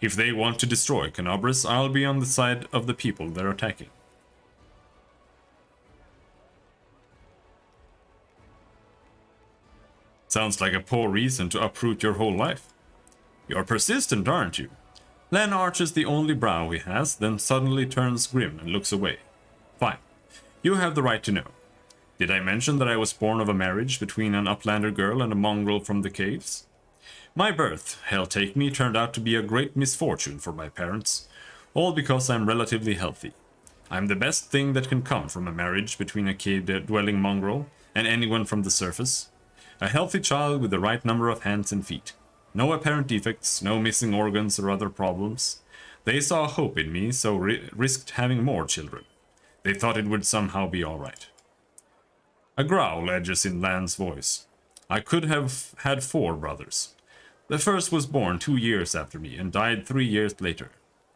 If they want to destroy Canobras, I'll be on the side of the people they're attacking. Sounds like a poor reason to uproot your whole life. You're persistent, aren't you? Lan arches the only brow he has, then suddenly turns grim and looks away. Fine. You have the right to know. Did I mention that I was born of a marriage between an Uplander girl and a mongrel from the caves? My birth, hell take me, turned out to be a great misfortune for my parents, all because I'm relatively healthy. I'm the best thing that can come from a marriage between a cave-dwelling mongrel and anyone from the surface. A healthy child with the right number of hands and feet. No apparent defects, no missing organs or other problems. They saw hope in me, so risked having more children. They thought it would somehow be alright. A growl edges in Lan's voice. I could have had 4 brothers. The first was born 2 years after me and died 3 years later.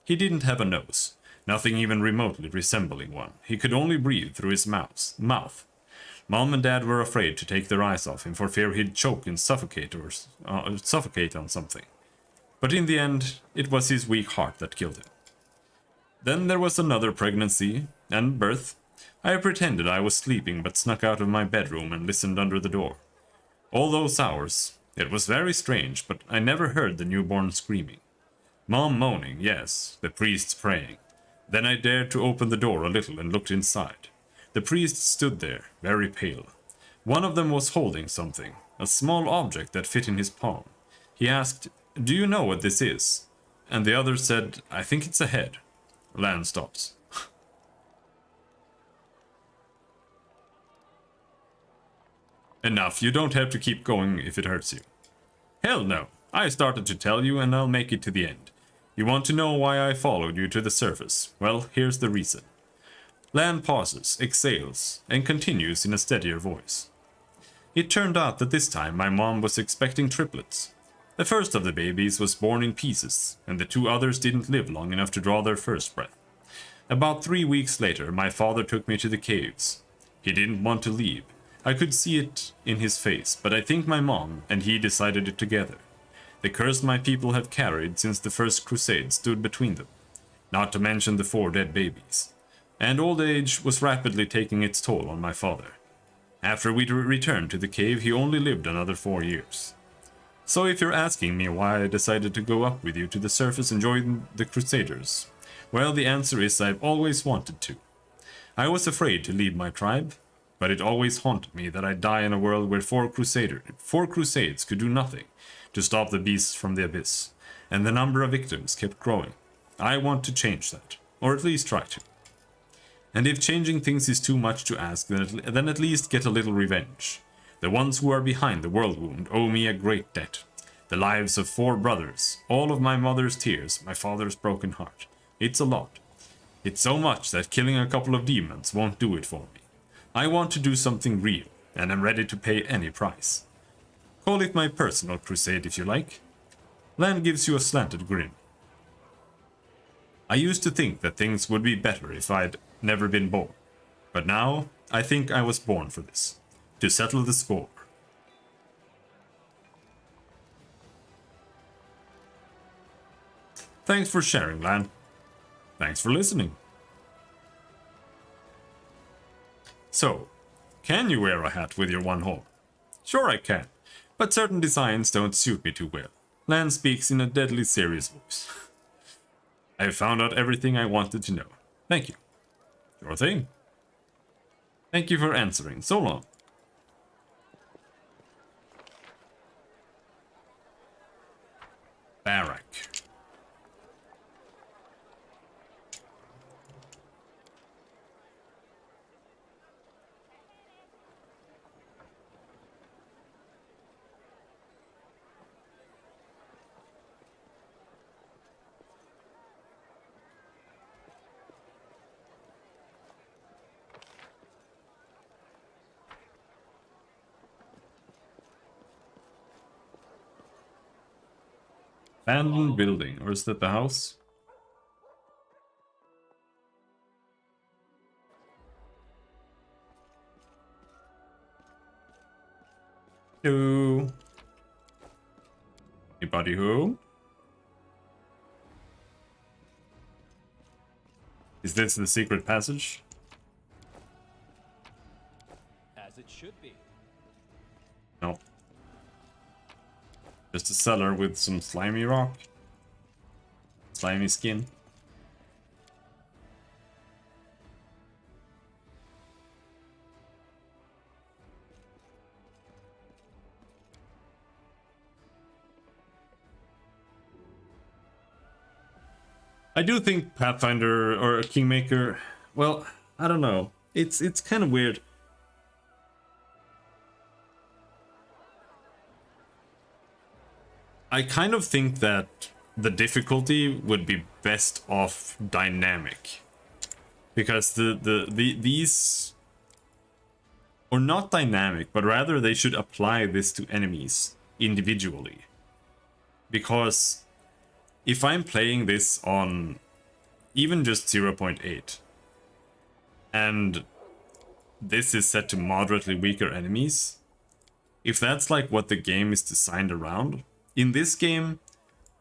He didn't have a nose, nothing even remotely resembling one. He could only breathe through his mouth. Mom and Dad were afraid to take their eyes off him for fear he'd choke and suffocate on something. But in the end, it was his weak heart that killed him. Then there was another pregnancy and birth. I pretended I was sleeping but snuck out of my bedroom and listened under the door. All those hours, it was very strange, but I never heard the newborn screaming. Mom moaning, yes, the priests praying. Then I dared to open the door a little and looked inside. The priests stood there, very pale. One of them was holding something, a small object that fit in his palm. He asked, "Do you know what this is?" And the other said, "I think it's a head." Lan stops. Enough, you don't have to keep going if it hurts you. Hell no, I started to tell you and I'll make it to the end. You want to know why I followed you to the surface? Well, here's the reason. Lan pauses, exhales, and continues in a steadier voice. It turned out that this time my mom was expecting triplets. The first of the babies was born in pieces, and the two others didn't live long enough to draw their first breath. About 3 weeks later, my father took me to the caves. He didn't want to leave. I could see it in his face, but I think my mom and he decided it together. The curse my people have carried since the first crusade stood between them, not to mention the 4 dead babies. And old age was rapidly taking its toll on my father. After we returned to the cave, he only lived another 4 years. So if you're asking me why I decided to go up with you to the surface and join the Crusaders, well, the answer is I've always wanted to. I was afraid to leave my tribe, but it always haunted me that I'd die in a world where 4 crusades could do nothing to stop the beasts from the abyss, and the number of victims kept growing. I want to change that, or at least try to. And if changing things is too much to ask, then at least get a little revenge. The ones who are behind the world wound owe me a great debt. The lives of 4 brothers, all of my mother's tears, my father's broken heart. It's a lot. It's so much that killing a couple of demons won't do it for me. I want to do something real, and I'm ready to pay any price. Call it my personal crusade if you like. Lan gives you a slanted grin. I used to think that things would be better if I'd never been born. But now, I think I was born for this. To settle the score. Thanks for sharing, Lan. Thanks for listening. So, can you wear a hat with your one horn? Sure I can, but certain designs don't suit me too well. Lan speaks in a deadly serious voice. I found out everything I wanted to know. Thank you. Sure thing. Thank you for answering. So long. Barrack. Abandoned building, or is that the house? Hello. Anybody home? Is this the secret passage? As it should be. No. Just a cellar with some slimy rock. Slimy skin. I do think Pathfinder or Kingmaker, well, I don't know. It's kind of weird. I kind of think that the difficulty would be best off dynamic. Because these, or not dynamic, but rather they should apply this to enemies individually. Because if I'm playing this on even just 0.8, and this is set to moderately weaker enemies, if that's like what the game is designed around, in this game,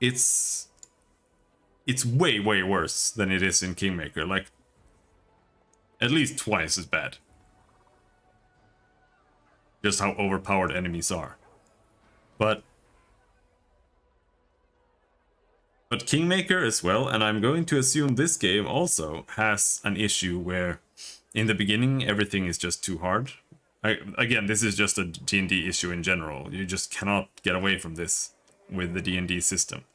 it's way worse than it is in Kingmaker. Like, At least twice as bad. Just how overpowered enemies are. But Kingmaker as well, and I'm going to assume this game also has an issue where in the beginning everything is just too hard. Again, this is just a D&D issue in general. You just cannot get away from this with the D&D system.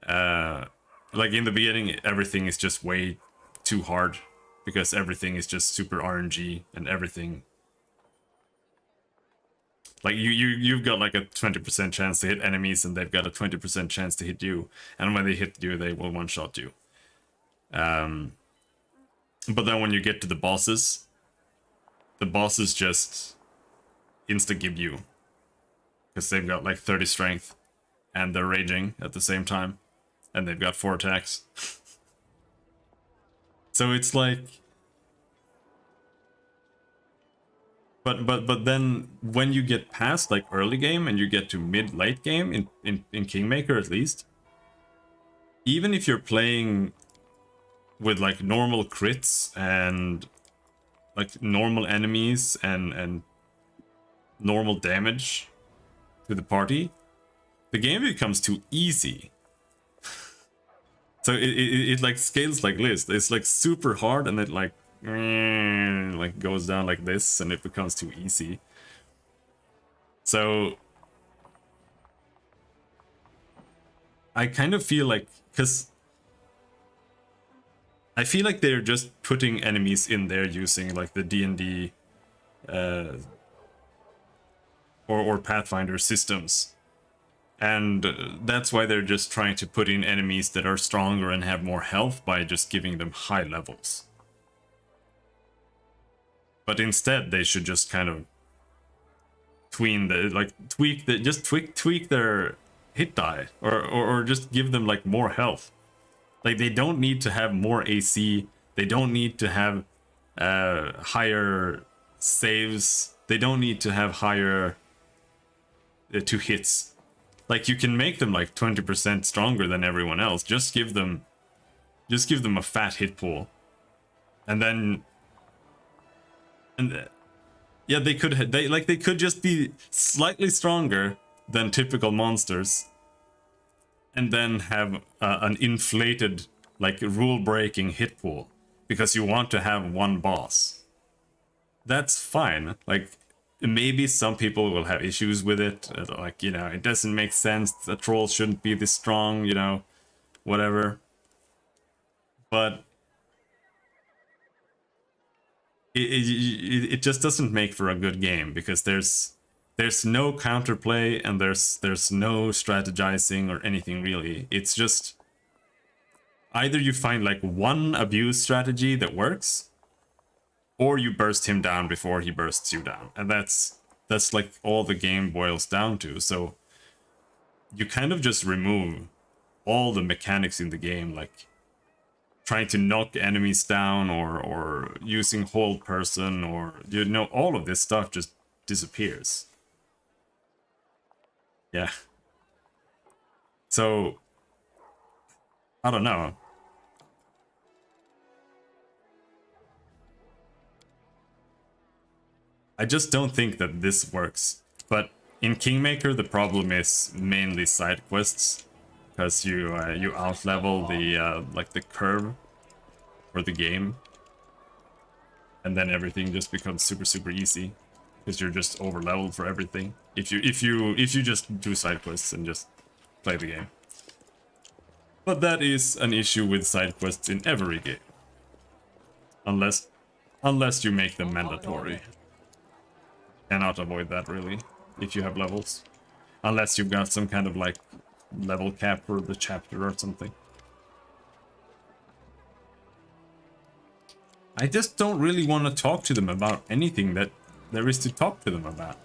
Like in the beginning, everything is just way too hard because everything is just super RNG and everything. Like you've got like a 20% chance to hit enemies and they've got a 20% chance to hit you. And when they hit you, they will one-shot you. But then when you get to the bosses just insta-give you. Because they've got like 30 strength and they're raging at the same time. And they've got 4 attacks. So it's like... But then when you get past like early game and you get to mid-late game, in Kingmaker at least, even if you're playing with like normal crits and like normal enemies and normal damage to the party, the game becomes too easy. So it like scales like this. It's like super hard and it like goes down like this and it becomes too easy. So I kind of feel like, because I feel like they're just putting enemies in there using like the D&D or Pathfinder systems. And that's why they're just trying to put in enemies that are stronger and have more health by just giving them high levels. But instead, they should just kind of tweak their hit die, or just give them like more health. Like they don't need to have more AC. They don't need to have higher saves. They don't need to have higher 2 hits. Like you can make them like 20% stronger than everyone else. Just give them a fat hit pool, and then. And yeah, they could just be slightly stronger than typical monsters, and then have an inflated like rule-breaking hit pool because you want to have one boss. That's fine. Like maybe some people will have issues with it, like, you know, it doesn't make sense. The troll shouldn't be this strong, you know, whatever. But it just doesn't make for a good game because there's no counterplay and there's no strategizing or anything really. It's just either you find like one abuse strategy that works, or you burst him down before he bursts you down, and that's like all the game boils down to. So you kind of just remove all the mechanics in the game, like trying to knock enemies down or using hold person, or, you know, all of this stuff just disappears. Yeah. So I don't know. I just don't think that this works. But in Kingmaker, the problem is mainly side quests, because you outlevel the like the curve for the game, and then everything just becomes super easy because you're just overleveled for everything. If you just do side quests and just play the game. But that is an issue with side quests in every game, unless you make them mandatory. Cannot avoid that really if you have levels, unless you've got some kind of like level cap for the chapter or something. I just don't really want to talk to them about anything that there is to talk to them about.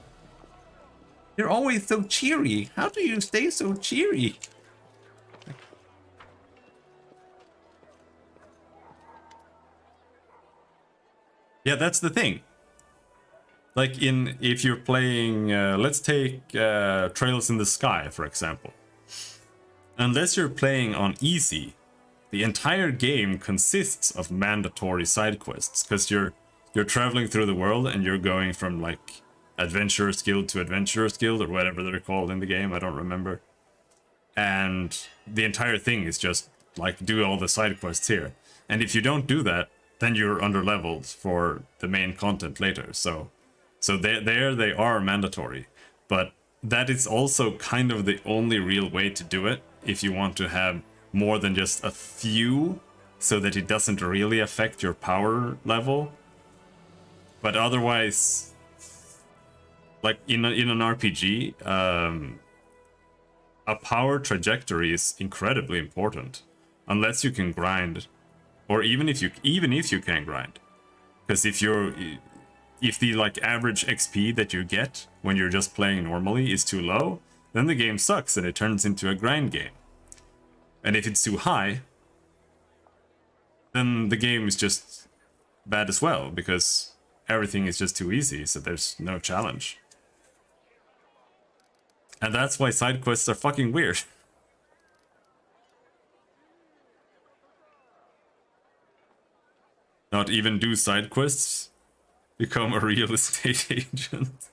You're always so cheery. How do you stay so cheery? Yeah, that's the thing. Like if you're playing, let's take Trails in the Sky, for example. Unless you're playing on easy, the entire game consists of mandatory side quests, because you're traveling through the world and you're going from like Adventurer's Guild to Adventurer's Guild or whatever they're called in the game, I don't remember. And the entire thing is just like do all the side quests here. And if you don't do that, then you're underleveled for the main content later. So they are mandatory, but that is also kind of the only real way to do it if you want to have more than just a few, so that it doesn't really affect your power level. But otherwise, like in an RPG, a power trajectory is incredibly important, unless you can grind, or even if you can grind, because if the like average XP that you get when you're just playing normally is too low, then the game sucks and it turns into a grind game. And if it's too high, then the game is just bad as well, because everything is just too easy, so there's no challenge. And that's why side quests are fucking weird. Not even do side quests, become a real estate agent.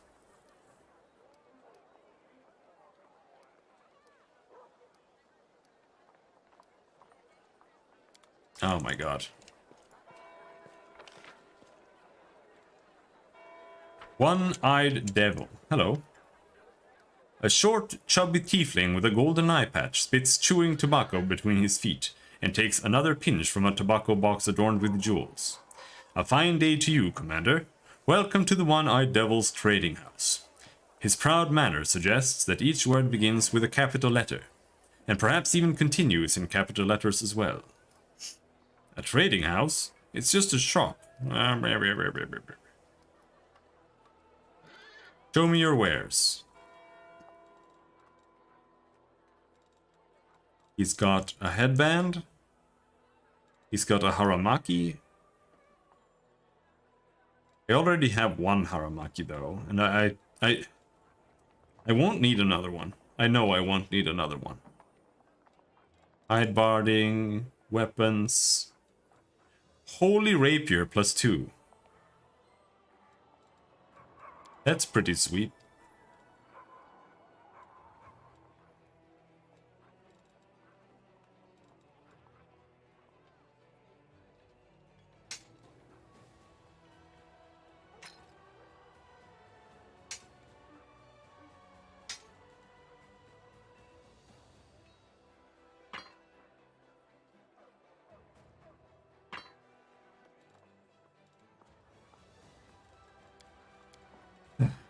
Oh my god. One-eyed devil. Hello. A short, chubby tiefling with a golden eye patch spits chewing tobacco between his feet and takes another pinch from a tobacco box adorned with jewels. A fine day to you, Commander. Welcome to the One-Eyed Devil's trading house. His proud manner suggests that each word begins with a capital letter, and perhaps even continues in capital letters as well. A trading house? It's just a shop. Show me your wares. He's got a headband. He's got a haramaki. I already have one haramaki though, and I won't need another one. I know I won't need another one. Hide barding, weapons. Holy rapier +2. That's pretty sweet.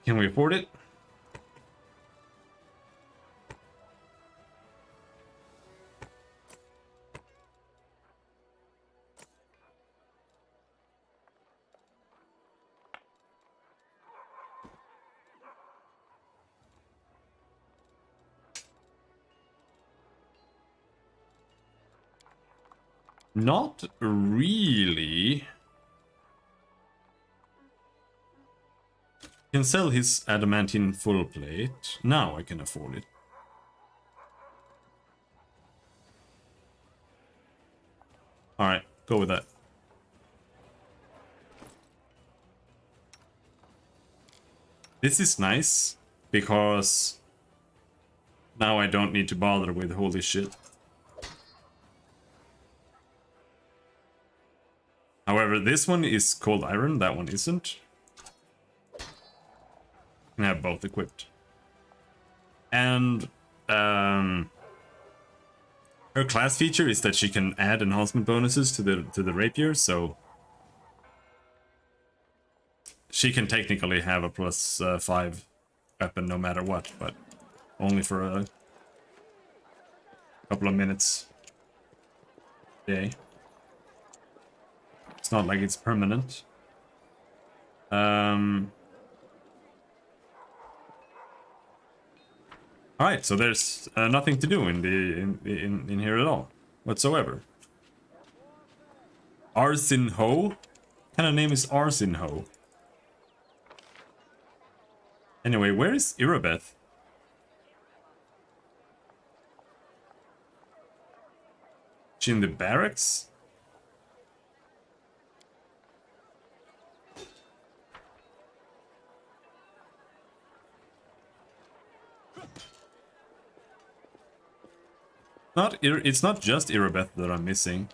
Can we afford it? Not really. Can sell his adamantine full plate. Now I can afford it. Alright, go with that. This is nice, because now I don't need to bother with holy shit. However, this one is cold iron, that one isn't. Can have both equipped. And her class feature is that she can add enhancement bonuses to the rapier, so she can technically have a +5 weapon no matter what, but only for a couple of minutes a day. It's not like it's permanent. Alright, so there's nothing to do in here at all whatsoever. Arsin Ho? What kind of name is Arsin Ho? Anyway, where is Irabeth? In the barracks? It's not just Irabeth that I'm missing.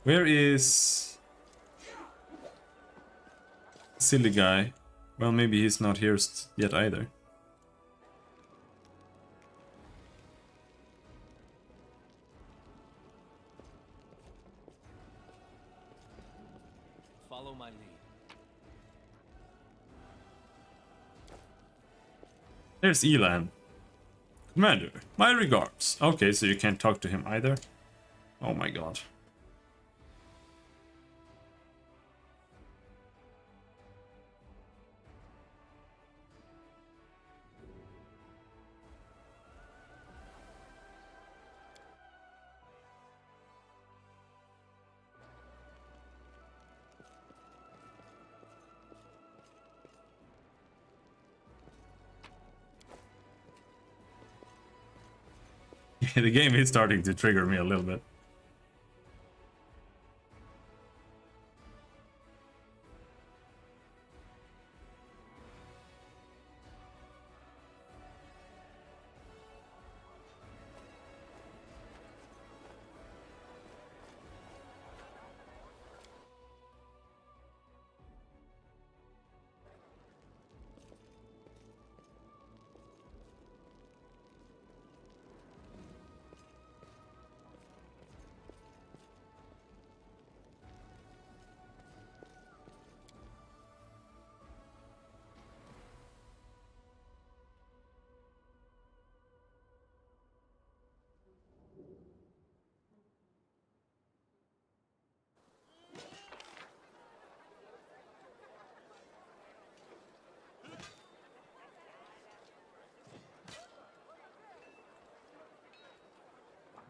Where is... silly guy? Well, maybe he's not here yet either. Follow my lead. There's Elan. Commander, my regards. Okay, so you can't talk to him either. Oh my god. The game is starting to trigger me a little bit.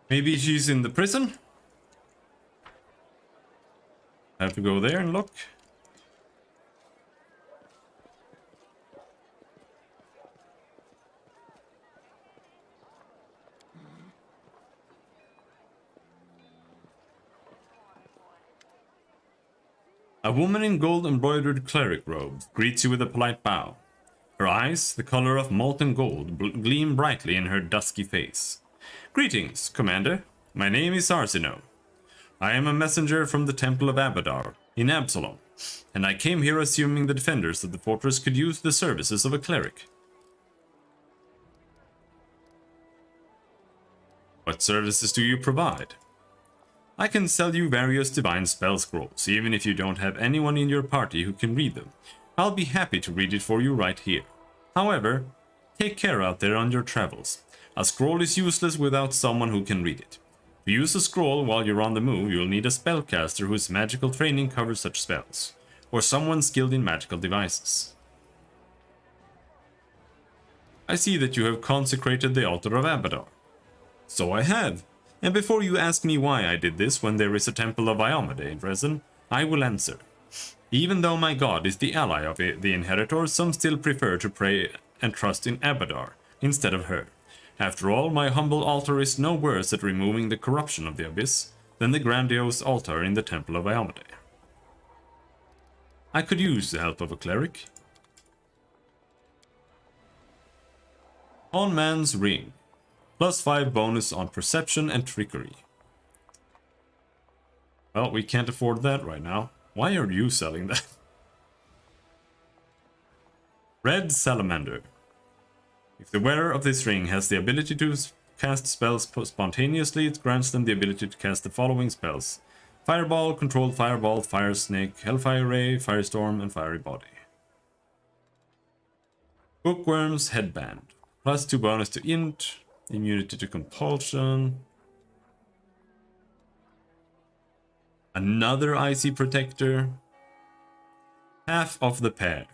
Maybe she's in the prison? I have to go there and look. A woman in gold embroidered cleric robe greets you with a polite bow. Her eyes, the color of molten gold, gleam brightly in her dusky face. Greetings, Commander. My name is Arsino. I am a messenger from the Temple of Abadar in Absalom, and I came here assuming the defenders of the fortress could use the services of a cleric. What services do you provide? I can sell you various divine spell scrolls, even if you don't have anyone in your party who can read them. I'll be happy to read it for you right here. However, take care out there on your travels. A scroll is useless without someone who can read it. To use a scroll while you're on the move, you'll need a spellcaster whose magical training covers such spells, or someone skilled in magical devices. I see that you have consecrated the altar of Abadar. So I have, and before you ask me why I did this when there is a temple of Iomade in Dresden, I will answer. Even though my god is the ally of the inheritor, some still prefer to pray and trust in Abadar instead of her. After all, my humble altar is no worse at removing the corruption of the abyss than the grandiose altar in the Temple of Iomade. I could use the help of a cleric. On Man's Ring. +5 bonus on perception and trickery. Well, we can't afford that right now. Why are you selling that? Red Salamander. If the wearer of this ring has the ability to cast spells spontaneously, it grants them the ability to cast the following spells: Fireball, Controlled Fireball, Fire Snake, Hellfire Ray, Firestorm, and Fiery Body. Bookworm's Headband. +2 bonus to Int, immunity to Compulsion. Another Icy Protector. Half of the pair.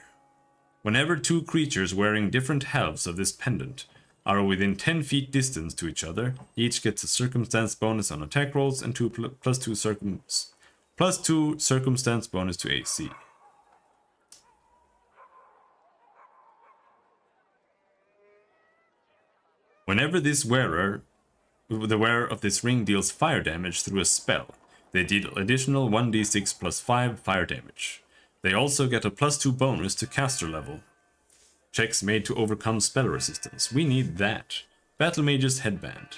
Whenever two creatures wearing different halves of this pendant are within 10 feet distance to each other, each gets a circumstance bonus on attack rolls and +2 circumstance bonus to AC. Whenever this wearer the wearer of this ring deals fire damage through a spell. They deal additional 1d6 plus 5 fire damage. They also get a +2 bonus to caster level. Checks made to overcome spell resistance. We need that. Battle Mage's Headband.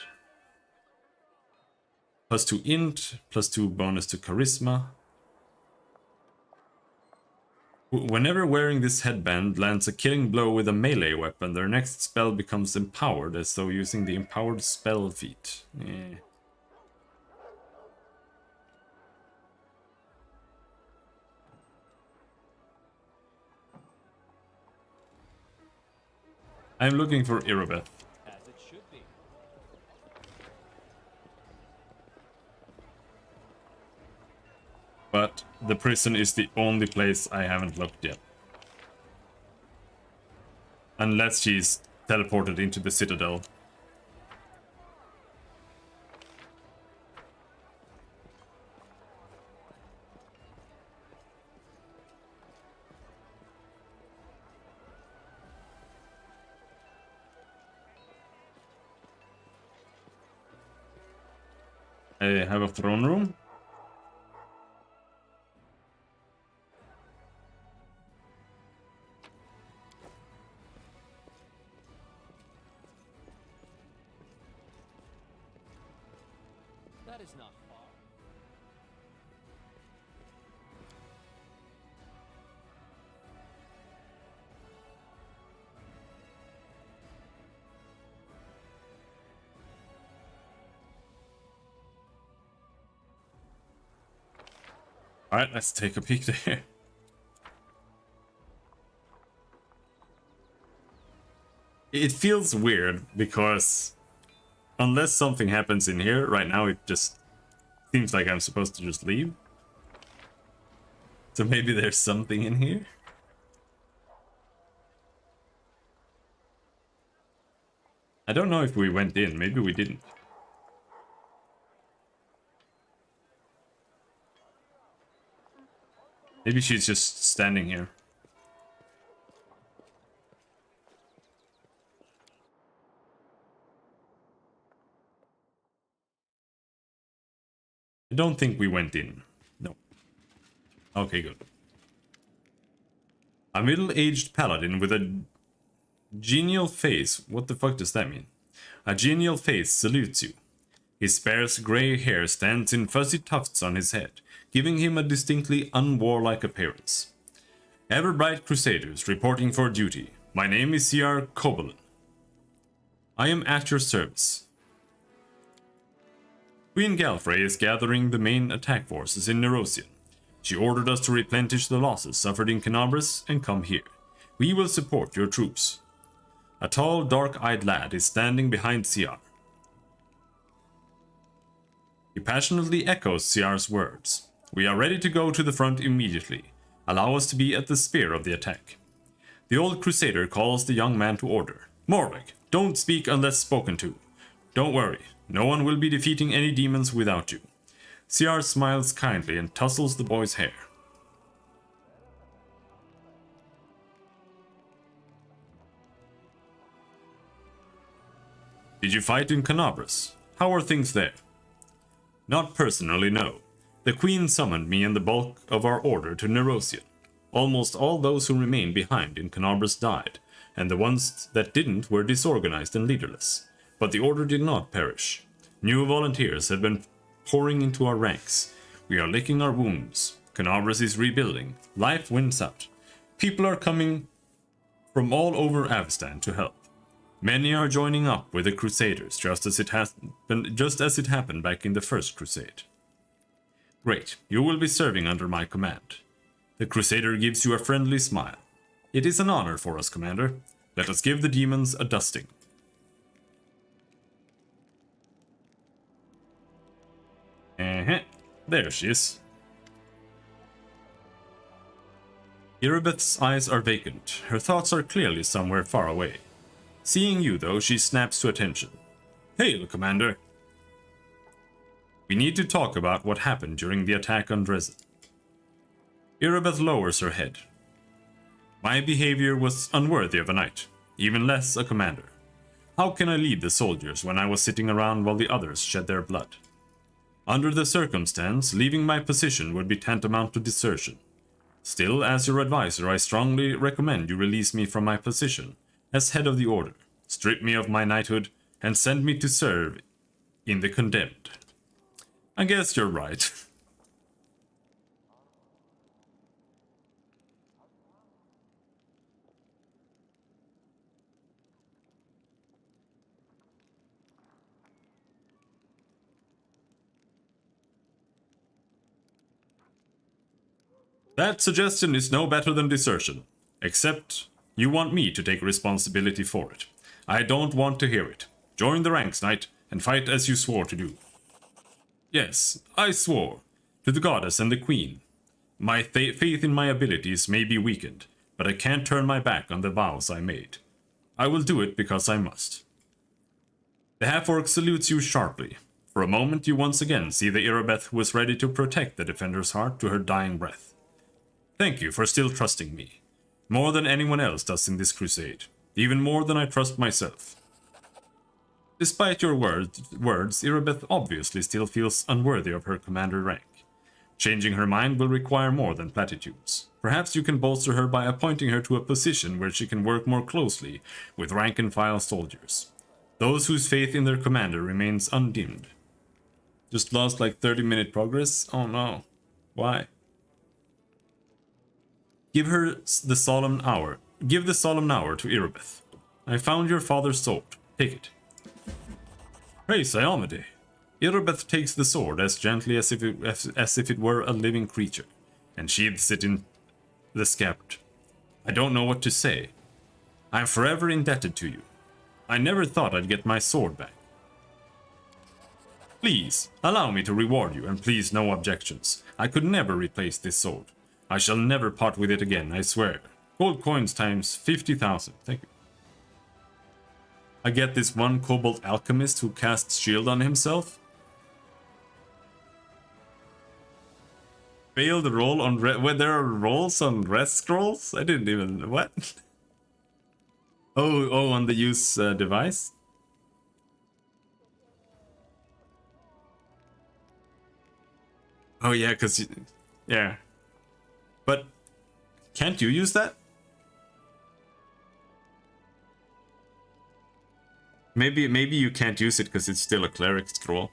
+2 int, +2 bonus to charisma. Whenever wearing this headband lands a killing blow with a melee weapon, their next spell becomes empowered, as though using the empowered spell feat. I'm looking for Irobeth. As it should be. But the prison is the only place I haven't looked yet. Unless she's teleported into the citadel. I have a throne room. That is not far. Alright, let's take a peek there. It feels weird because unless something happens in here, right now it just seems like I'm supposed to just leave. So maybe there's something in here? I don't know if we went in, maybe we didn't. Maybe she's just standing here. I don't think we went in. No. Okay, good. A middle-aged paladin with a genial face. What the fuck does that mean? A genial face salutes you. His sparse grey hair stands in fuzzy tufts on his head, giving him a distinctly unwarlike appearance. Ever-bright Crusaders reporting for duty. My name is C.R. Kobolin. I am at your service. Queen Galfrey is gathering the main attack forces in Nerosian. She ordered us to replenish the losses suffered in Canabras and come here. We will support your troops. A tall, dark-eyed lad is standing behind CR. He passionately echoes CR's words. We are ready to go to the front immediately. Allow us to be at the spear of the attack. The old Crusader calls the young man to order. Morwick, don't speak unless spoken to. Don't worry, no one will be defeating any demons without you. CR smiles kindly and tussles the boy's hair. Did you fight in Canabras? How are things there? Not personally, no. The Queen summoned me and the bulk of our order to Nerosian. Almost all those who remained behind in Canabras died, and the ones that didn't were disorganized and leaderless. But the order did not perish. New volunteers have been pouring into our ranks. We are licking our wounds. Canabras is rebuilding. Life wins out. People are coming from all over Avestan to help. Many are joining up with the Crusaders, just as it happened back in the First Crusade. Great, you will be serving under my command. The Crusader gives you a friendly smile. It is an honor for us, Commander. Let us give the demons a dusting. There she is. Irobeth's eyes are vacant. Her thoughts are clearly somewhere far away. Seeing you, though, she snaps to attention. Hail, Commander. We need to talk about what happened during the attack on Dresden. Irobeth lowers her head. My behavior was unworthy of a knight, even less a commander. How can I lead the soldiers when I was sitting around while the others shed their blood? Under the circumstance, leaving my position would be tantamount to desertion. Still, as your advisor, I strongly recommend you release me from my position as head of the order, strip me of my knighthood, and send me to serve in the condemned. I guess you're right. That suggestion is no better than desertion, except you want me to take responsibility for it. I don't want to hear it. Join the ranks, knight, and fight as you swore to do. Yes, I swore, to the goddess and the queen. My faith in my abilities may be weakened, but I can't turn my back on the vows I made. I will do it because I must. The half-orc salutes you sharply. For a moment you once again see the Irabeth who was ready to protect the defender's heart to her dying breath. Thank you for still trusting me. More than anyone else does in this crusade. Even more than I trust myself. Despite your words, Irabeth obviously still feels unworthy of her commander rank. Changing her mind will require more than platitudes. Perhaps you can bolster her by appointing her to a position where she can work more closely with rank-and-file soldiers. Those whose faith in their commander remains undimmed. Just lost like 30-minute progress? Oh no. Why? Give her the solemn hour. Give the solemn hour to Irabeth. I found your father's sword. Take it. Praise Iomade. Irabeth takes the sword as gently as if it were a living creature, and sheathes it in the scabbard. I don't know what to say. I am forever indebted to you. I never thought I'd get my sword back. Please, allow me to reward you, and please no objections. I could never replace this sword. I shall never part with it again, I swear. Gold coins times 50,000. Thank you. I get this one kobold alchemist who casts shield on himself. Failed roll on where there are rolls on rest scrolls? I didn't even... what? Oh, on the use device? Oh yeah, because... yeah. But can't you use that? Maybe you can't use it because it's still a cleric scroll.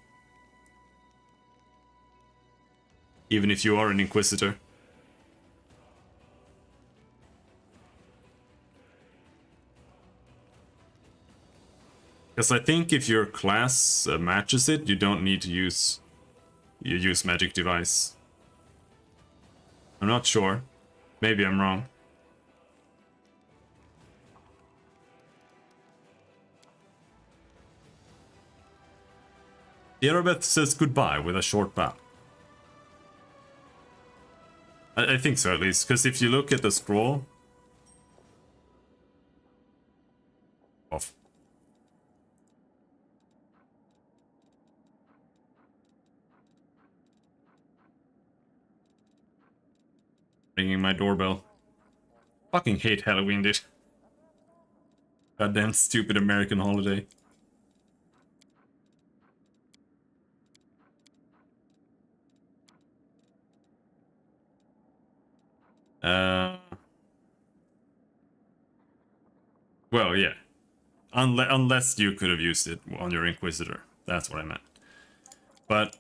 Even if you are an inquisitor. Because I think if your class matches it, you don't need to use... you use magic device. I'm not sure. Maybe I'm wrong. Irabeth says goodbye with a short bow. I think so, at least, because if you look at the scroll... off. Ringing my doorbell. Fucking hate Halloween, dude. Goddamn stupid American holiday. Well, yeah. Unless you could have used it on your Inquisitor. That's what I meant. But,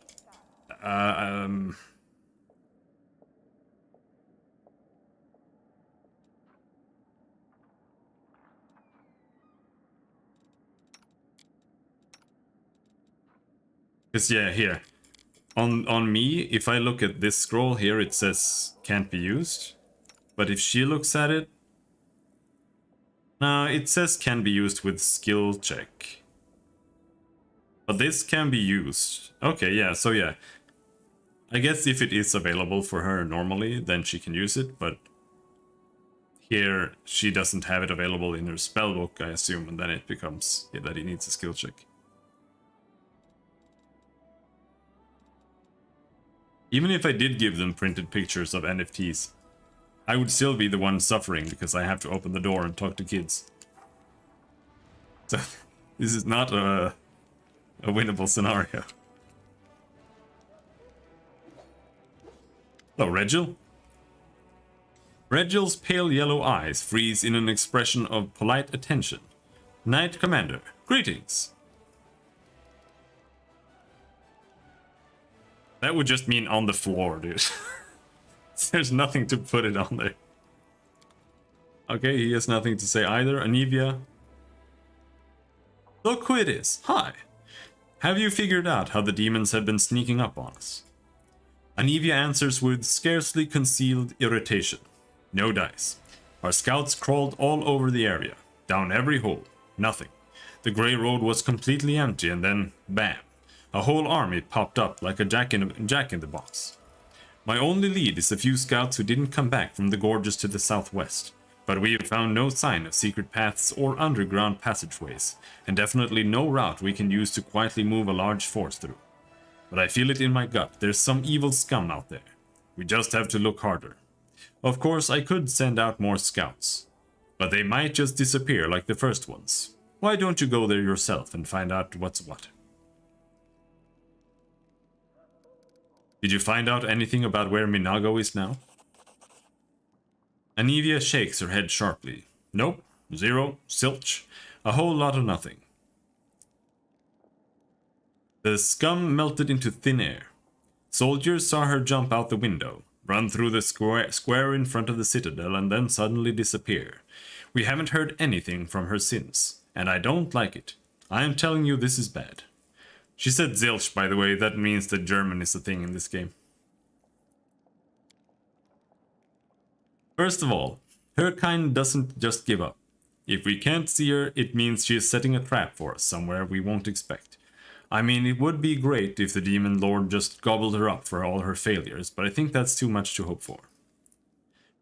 because, yeah, here. On me, if I look at this scroll here, it says can't be used. But if she looks at it... no, it says can be used with skill check. But this can be used. Okay, yeah, so yeah. I guess if it is available for her normally, then she can use it, but... here, she doesn't have it available in her spellbook, I assume, and then it becomes that he needs a skill check. Even if I did give them printed pictures of NFTs, I would still be the one suffering because I have to open the door and talk to kids. So, This is not a winnable scenario. Hello, Regil. Regil's pale yellow eyes freeze in an expression of polite attention. Knight Commander, greetings. That would just mean on the floor, dude. There's nothing to put it on there. Okay, he has nothing to say either. Anivia. Look who it is. Hi. Have you figured out how the demons have been sneaking up on us? Anivia answers with scarcely concealed irritation. No dice. Our scouts crawled all over the area. Down every hole. Nothing. The Grey Road was completely empty and then, bam. A whole army popped up like a jack in the box. My only lead is a few scouts who didn't come back from the gorges to the southwest. But we have found no sign of secret paths or underground passageways, and definitely no route we can use to quietly move a large force through. But I feel it in my gut, there's some evil scum out there. We just have to look harder. Of course, I could send out more scouts, but they might just disappear like the first ones. Why don't you go there yourself and find out what's what? Did you find out anything about where Minago is now? Anivia shakes her head sharply. Nope, zero, zilch, a whole lot of nothing. The scum melted into thin air. Soldiers saw her jump out the window, run through the square in front of the citadel, and then suddenly disappear. We haven't heard anything from her since, and I don't like it. I am telling you this is bad. She said zilch, by the way. That means that German is a thing in this game. First of all, her kind doesn't just give up. If we can't see her, it means she is setting a trap for us somewhere we won't expect. I mean, it would be great if the Demon Lord just gobbled her up for all her failures, but I think that's too much to hope for.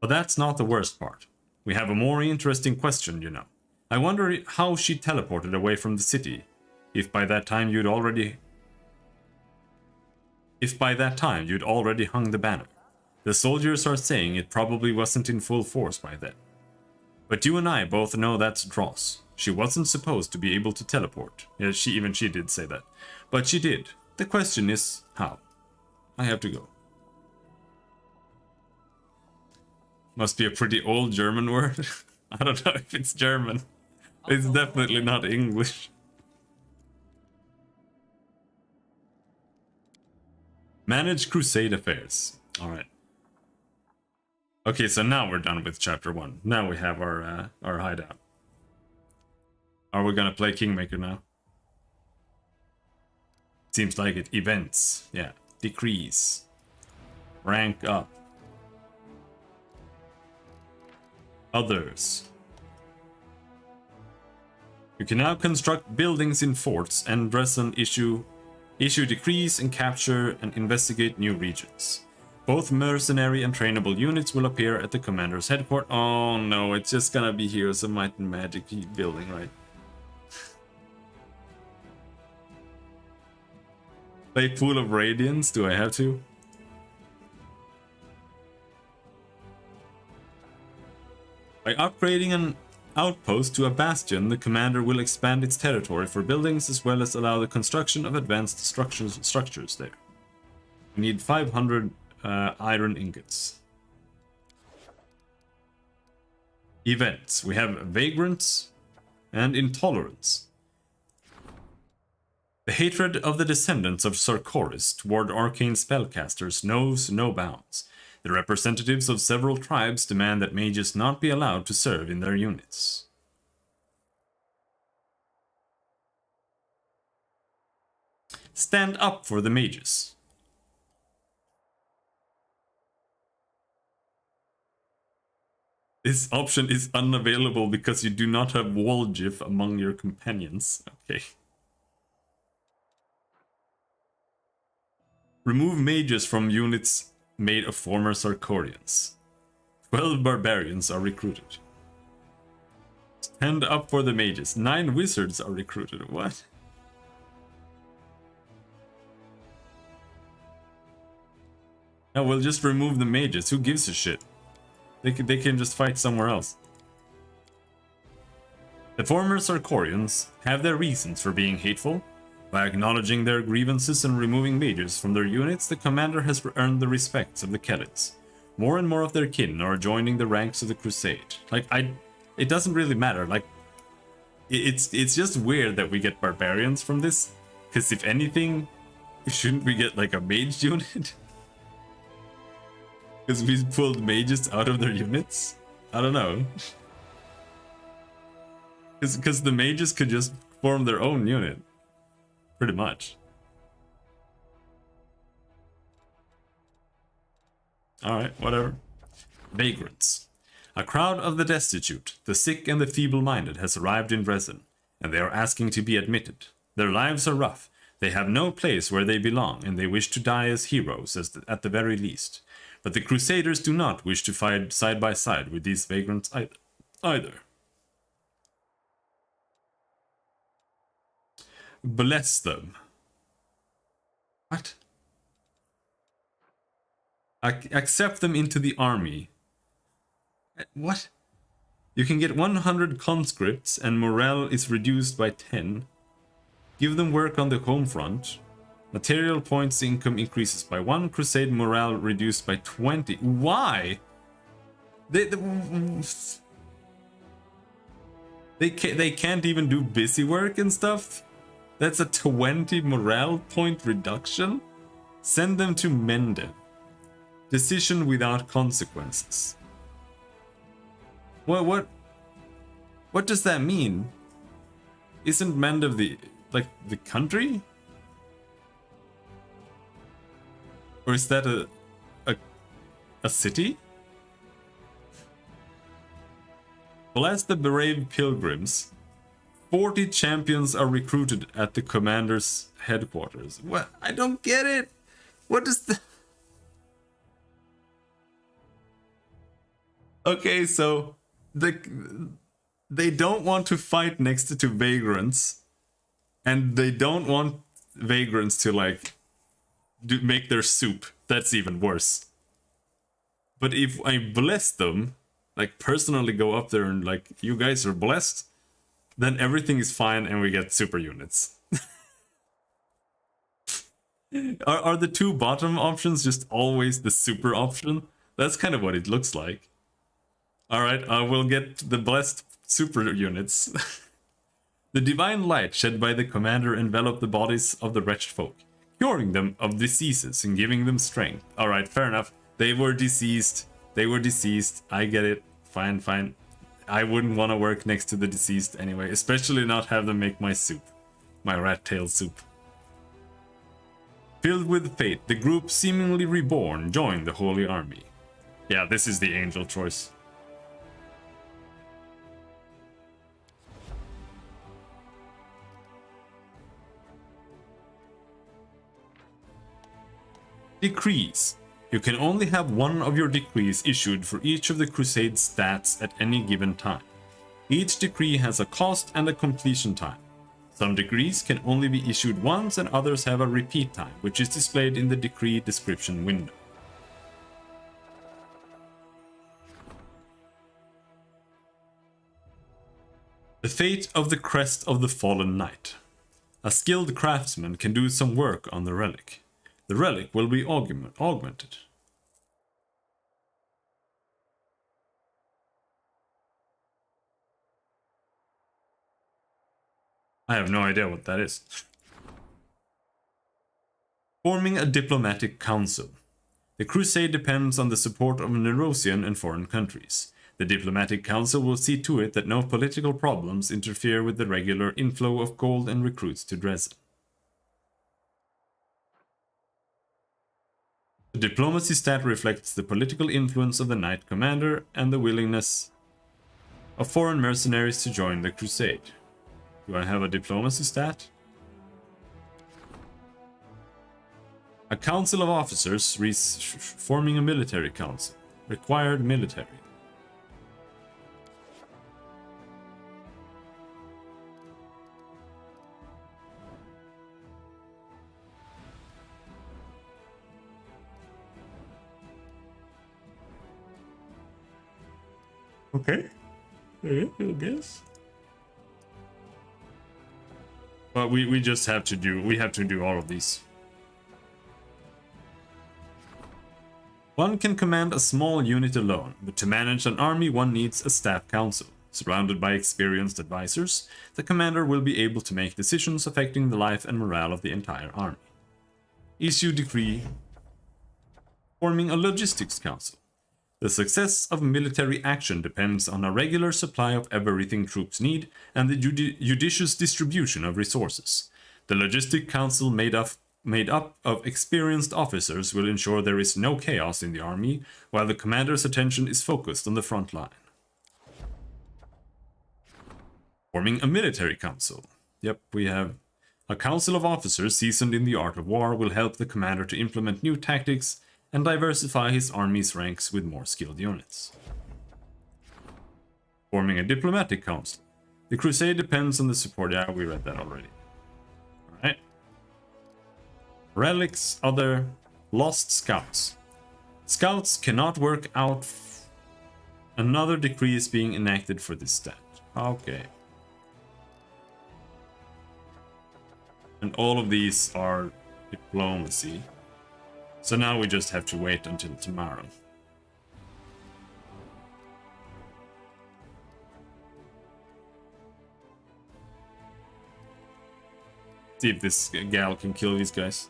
But that's not the worst part. We have a more interesting question, you know. I wonder how she teleported away from the city, if by that time you'd already hung the banner. The soldiers are saying it probably wasn't in full force by then. But you and I both know that's dross. She wasn't supposed to be able to teleport. Yeah, she did say that. But she did. The question is, how? I have to go. Must be a pretty old German word. I don't know if it's German. It's definitely not English. Manage Crusade affairs. Alright. Okay, so now we're done with chapter 1. Now we have our hideout. Are we gonna play Kingmaker now? Seems like it. Events. Yeah. Decrease. Rank up. Others. You can now construct buildings in forts and dress and issue decrees and capture and investigate new regions. Both mercenary and trainable units will appear at the commander's headquarters. Oh no, it's just gonna be Heroes of Might and Magic building, right? Play Pool of Radiance? Do I have to? By upgrading an outpost to a bastion, the commander will expand its territory for buildings as well as allow the construction of advanced structures there. We need 500 iron ingots. Events. We have Vagrants and Intolerance. The hatred of the descendants of Sarkoris toward arcane spellcasters knows no bounds. The representatives of several tribes demand that mages not be allowed to serve in their units. Stand up for the mages. This option is unavailable because you do not have Walgif among your companions. Okay. Remove mages from units made of former Sarkorians. 12 barbarians are recruited. Stand up for the mages. 9 wizards are recruited. What? No, we'll just remove the mages. Who gives a shit? They can just fight somewhere else. The former Sarkorians have their reasons for being hateful. By acknowledging their grievances and removing mages from their units, the commander has earned the respects of the Khelids. More and more of their kin are joining the ranks of the Crusade. Like, it doesn't really matter. Like, it's just weird that we get barbarians from this. Because if anything, shouldn't we get like a mage unit? Because we pulled mages out of their units? I don't know. Because the mages could just form their own unit. Pretty much. Alright, whatever. Vagrants. A crowd of the destitute, the sick and the feeble-minded has arrived in Resin, and they are asking to be admitted. Their lives are rough, they have no place where they belong, and they wish to die as heroes at the very least. But the Crusaders do not wish to fight side by side with these vagrants either. Bless them. What? Accept them into the army. What? You can get 100 conscripts and morale is reduced by 10. Give them work on the home front. Material points income increases by 1. Crusade morale reduced by 20. Why? They can't even do busy work and stuff? That's a 20 morale point reduction? Send them to Mendev. Decision without consequences. What does that mean? Isn't Mendev the country? Or is that a city? Bless the brave pilgrims. 40 champions are recruited at the commander's headquarters. What? I don't get it. What is the... Okay, so they don't want to fight next to vagrants, and they don't want vagrants to like make their soup. That's even worse. But if I bless them, like personally go up there and like, you guys are blessed, then everything is fine and we get super units. Are the two bottom options just always the super option? That's kind of what it looks like. Alright, I will get the blessed super units. The divine light shed by the commander enveloped the bodies of the wretched folk, curing them of diseases and giving them strength. Alright, fair enough. They were deceased. They were deceased. I get it. Fine, fine. I wouldn't want to work next to the deceased anyway, especially not have them make my soup. My rat tail soup. Filled with faith, the group, seemingly reborn, joined the Holy Army. Yeah, this is the angel choice. Decrees. You can only have one of your decrees issued for each of the Crusade stats at any given time. Each decree has a cost and a completion time. Some decrees can only be issued once and others have a repeat time, which is displayed in the decree description window. The fate of the crest of the fallen knight. A skilled craftsman can do some work on the relic. The relic will be augmented. I have no idea what that is. Forming a diplomatic council. The crusade depends on the support of Nerosian and foreign countries. The diplomatic council will see to it that no political problems interfere with the regular inflow of gold and recruits to Dresden. The diplomacy stat reflects the political influence of the Knight Commander and the willingness of foreign mercenaries to join the crusade. Do I have a diplomacy stat? A council of officers forming a military council. Required military. Okay. I guess. But we just have to do all of these. One can command a small unit alone, but to manage an army one needs a staff council. Surrounded by experienced advisors, the commander will be able to make decisions affecting the life and morale of the entire army. Issue decree forming a logistics council. The success of military action depends on a regular supply of everything troops need and the judicious distribution of resources. The logistic council made up of experienced officers will ensure there is no chaos in the army, while the commander's attention is focused on the front line. Forming a military council. Yep, we have a council of officers seasoned in the art of war will help the commander to implement new tactics and diversify his army's ranks with more skilled units. Forming a diplomatic council. The crusade depends on the support. Yeah, we read that already. Alright. Relics, other lost scouts. Scouts cannot work out. Another decree is being enacted for this stat. Okay. And all of these are diplomacy. So now we just have to wait until tomorrow. See if this gal can kill these guys.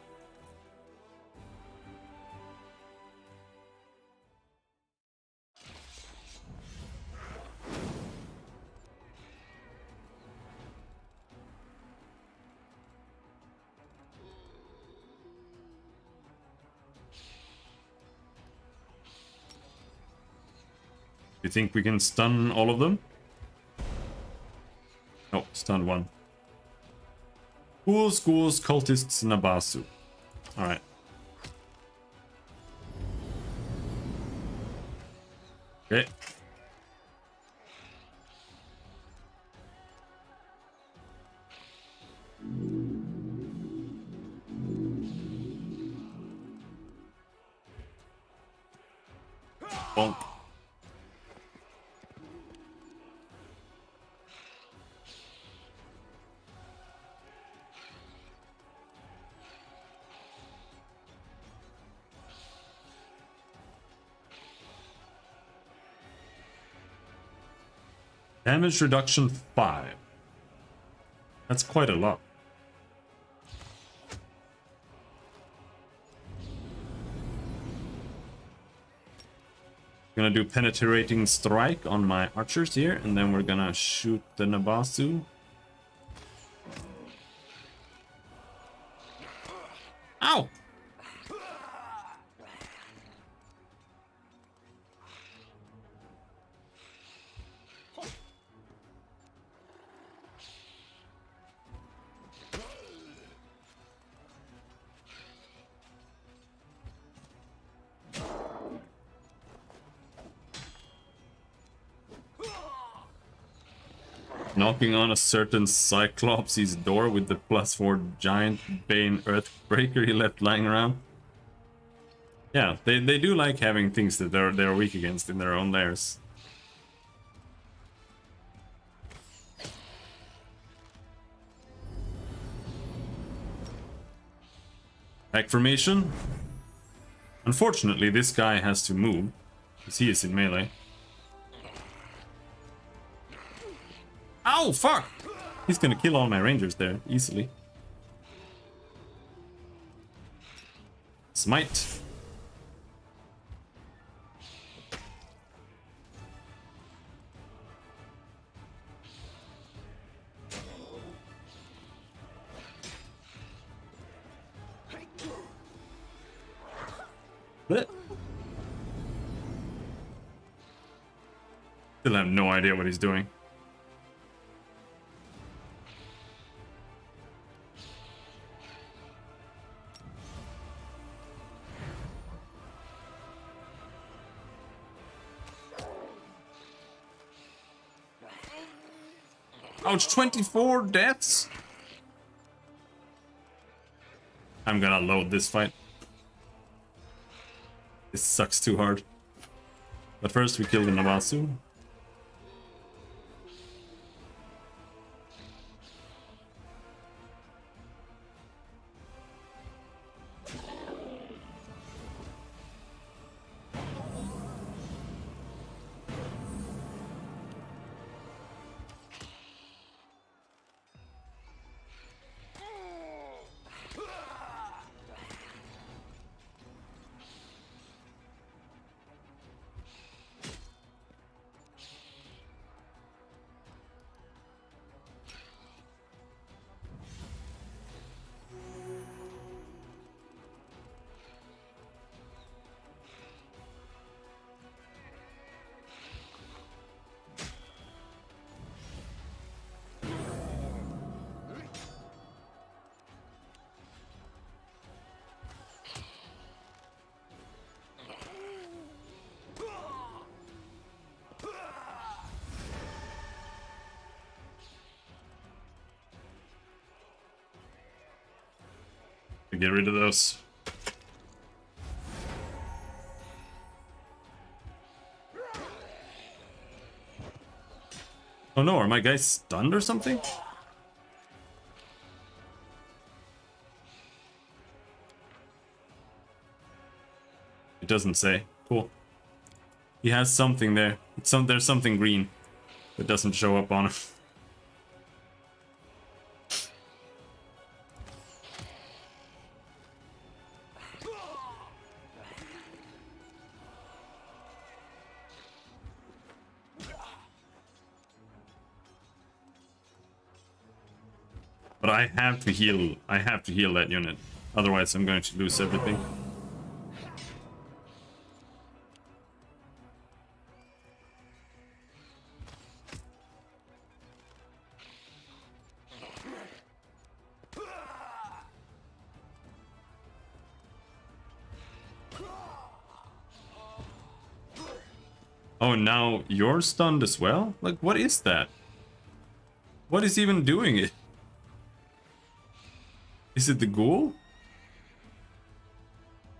You think we can stun all of them? No, stun one. Ghouls, cultists, Nabasu. Alright. Okay. Bonk. Damage reduction 5. That's quite a lot. Gonna do penetrating strike on my archers here, and then we're gonna shoot the Nabasu. Ow! Knocking on a certain Cyclops' door with the +4 giant Bane Earthbreaker he left lying around. Yeah, they do like having things that they're weak against in their own lairs. Attack formation. Unfortunately, this guy has to move, because he is in melee. Ow, fuck! He's gonna kill all my rangers there, easily. Smite. Blech. Still have no idea what he's doing. Ouch, 24 deaths? I'm gonna load this fight. This sucks too hard. But first we kill the Nabasu. to get rid of those. Oh no, are my guys stunned or something? It doesn't say. Cool. He has something there. There's something green that doesn't show up on him. But I have to heal. I have to heal that unit. Otherwise, I'm going to lose everything. Oh, now you're stunned as well? Like, what is that? What is even doing it? Is it the ghoul?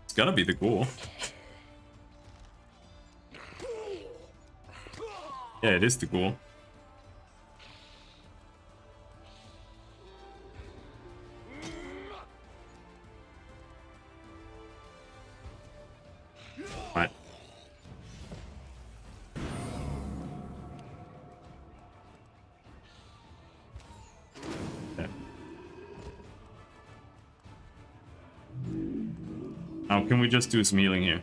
It's gotta be the ghoul. Yeah, it is the ghoul. Right. Now, can we just do some healing here?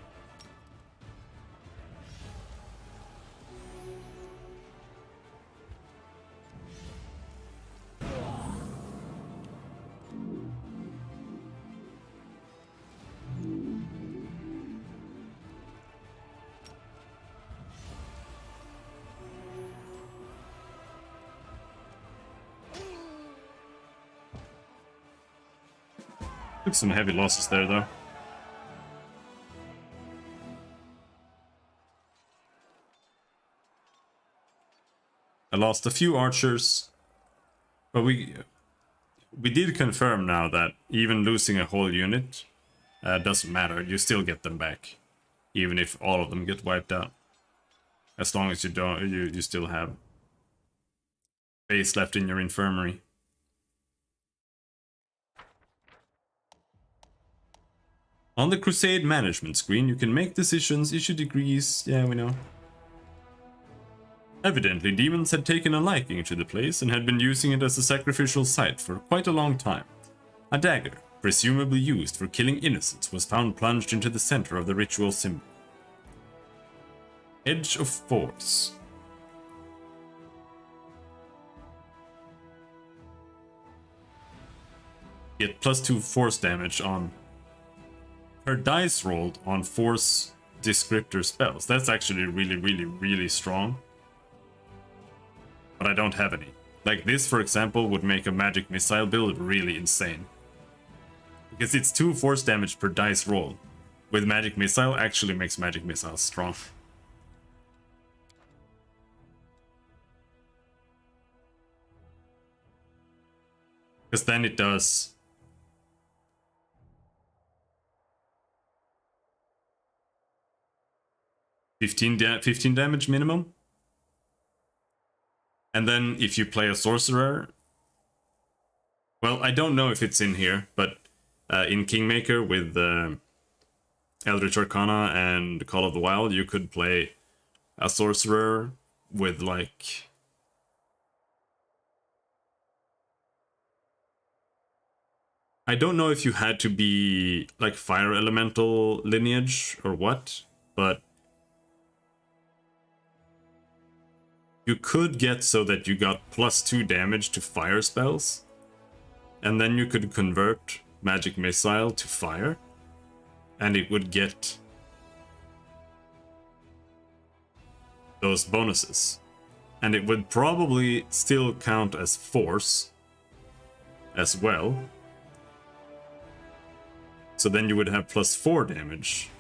Took some heavy losses there, though. I lost a few archers, but we did confirm now that even losing a whole unit doesn't matter. You still get them back, even if all of them get wiped out. As long as you don't, you still have base left in your infirmary. On the Crusade management screen, you can make decisions, issue decrees. Yeah, we know. Evidently, demons had taken a liking to the place and had been using it as a sacrificial site for quite a long time. A dagger, presumably used for killing innocents, was found plunged into the center of the ritual symbol. Edge of Force. Get +2 force damage on her dice rolled on force descriptor spells. That's actually really strong. But I don't have any. Like this, for example, would make a magic missile build really insane. Because it's 2 force damage per dice roll. With magic missile, actually makes magic missiles strong. Because then it does 15 damage minimum. And then if you play a sorcerer, well, I don't know if it's in here, but in Kingmaker with Eldritch Arcana and Call of the Wild, you could play a sorcerer with like I don't know if you had to be like fire elemental lineage or what, but you could get so that you got +2 damage to fire spells, and then you could convert magic missile to fire, and it would get those bonuses. And it would probably still count as force as well. So then you would have +4 damage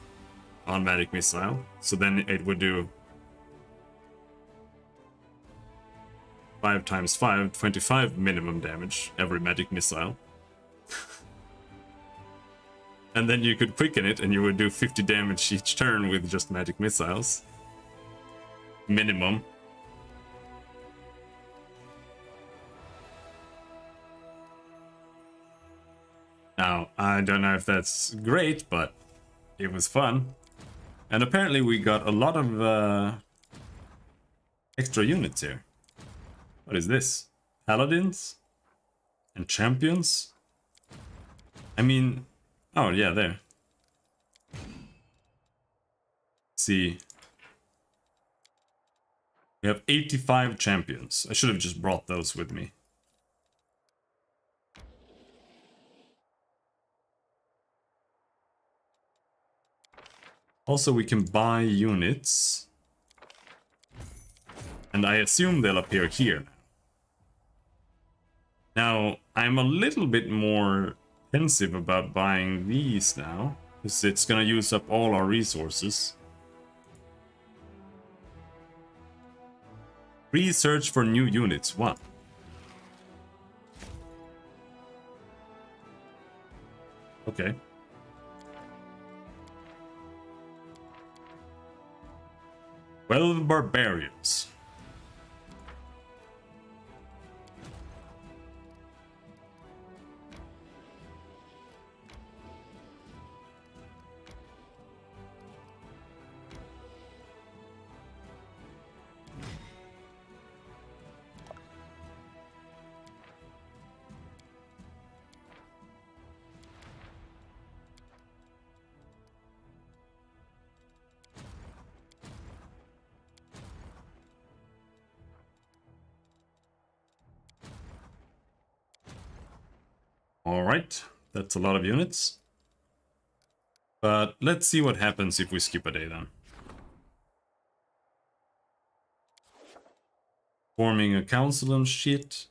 on magic missile. So then it would do 5 times 5, 25 minimum damage every magic missile. And then you could quicken it and you would do 50 damage each turn with just magic missiles. Minimum. Now, I don't know if that's great, but it was fun. And apparently we got a lot of extra units here. What is this? Paladins? And champions? I mean... Oh, yeah, there. See. We have 85 champions. I should have just brought those with me. Also, we can buy units. And I assume they'll appear here. Now, I'm a little bit more pensive about buying these now, because it's gonna use up all our resources. Research for new units, 1. Okay. Well, barbarians. Alright, that's a lot of units. But let's see what happens if we skip a day then. Forming a council and shit.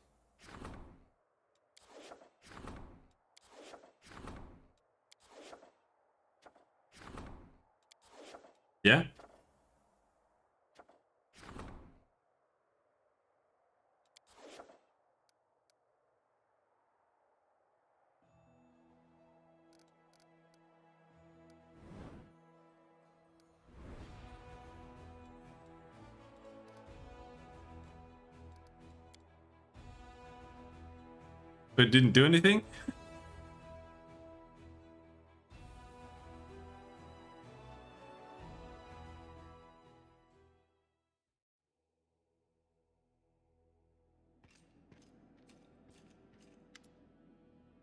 Yeah? But it didn't do anything?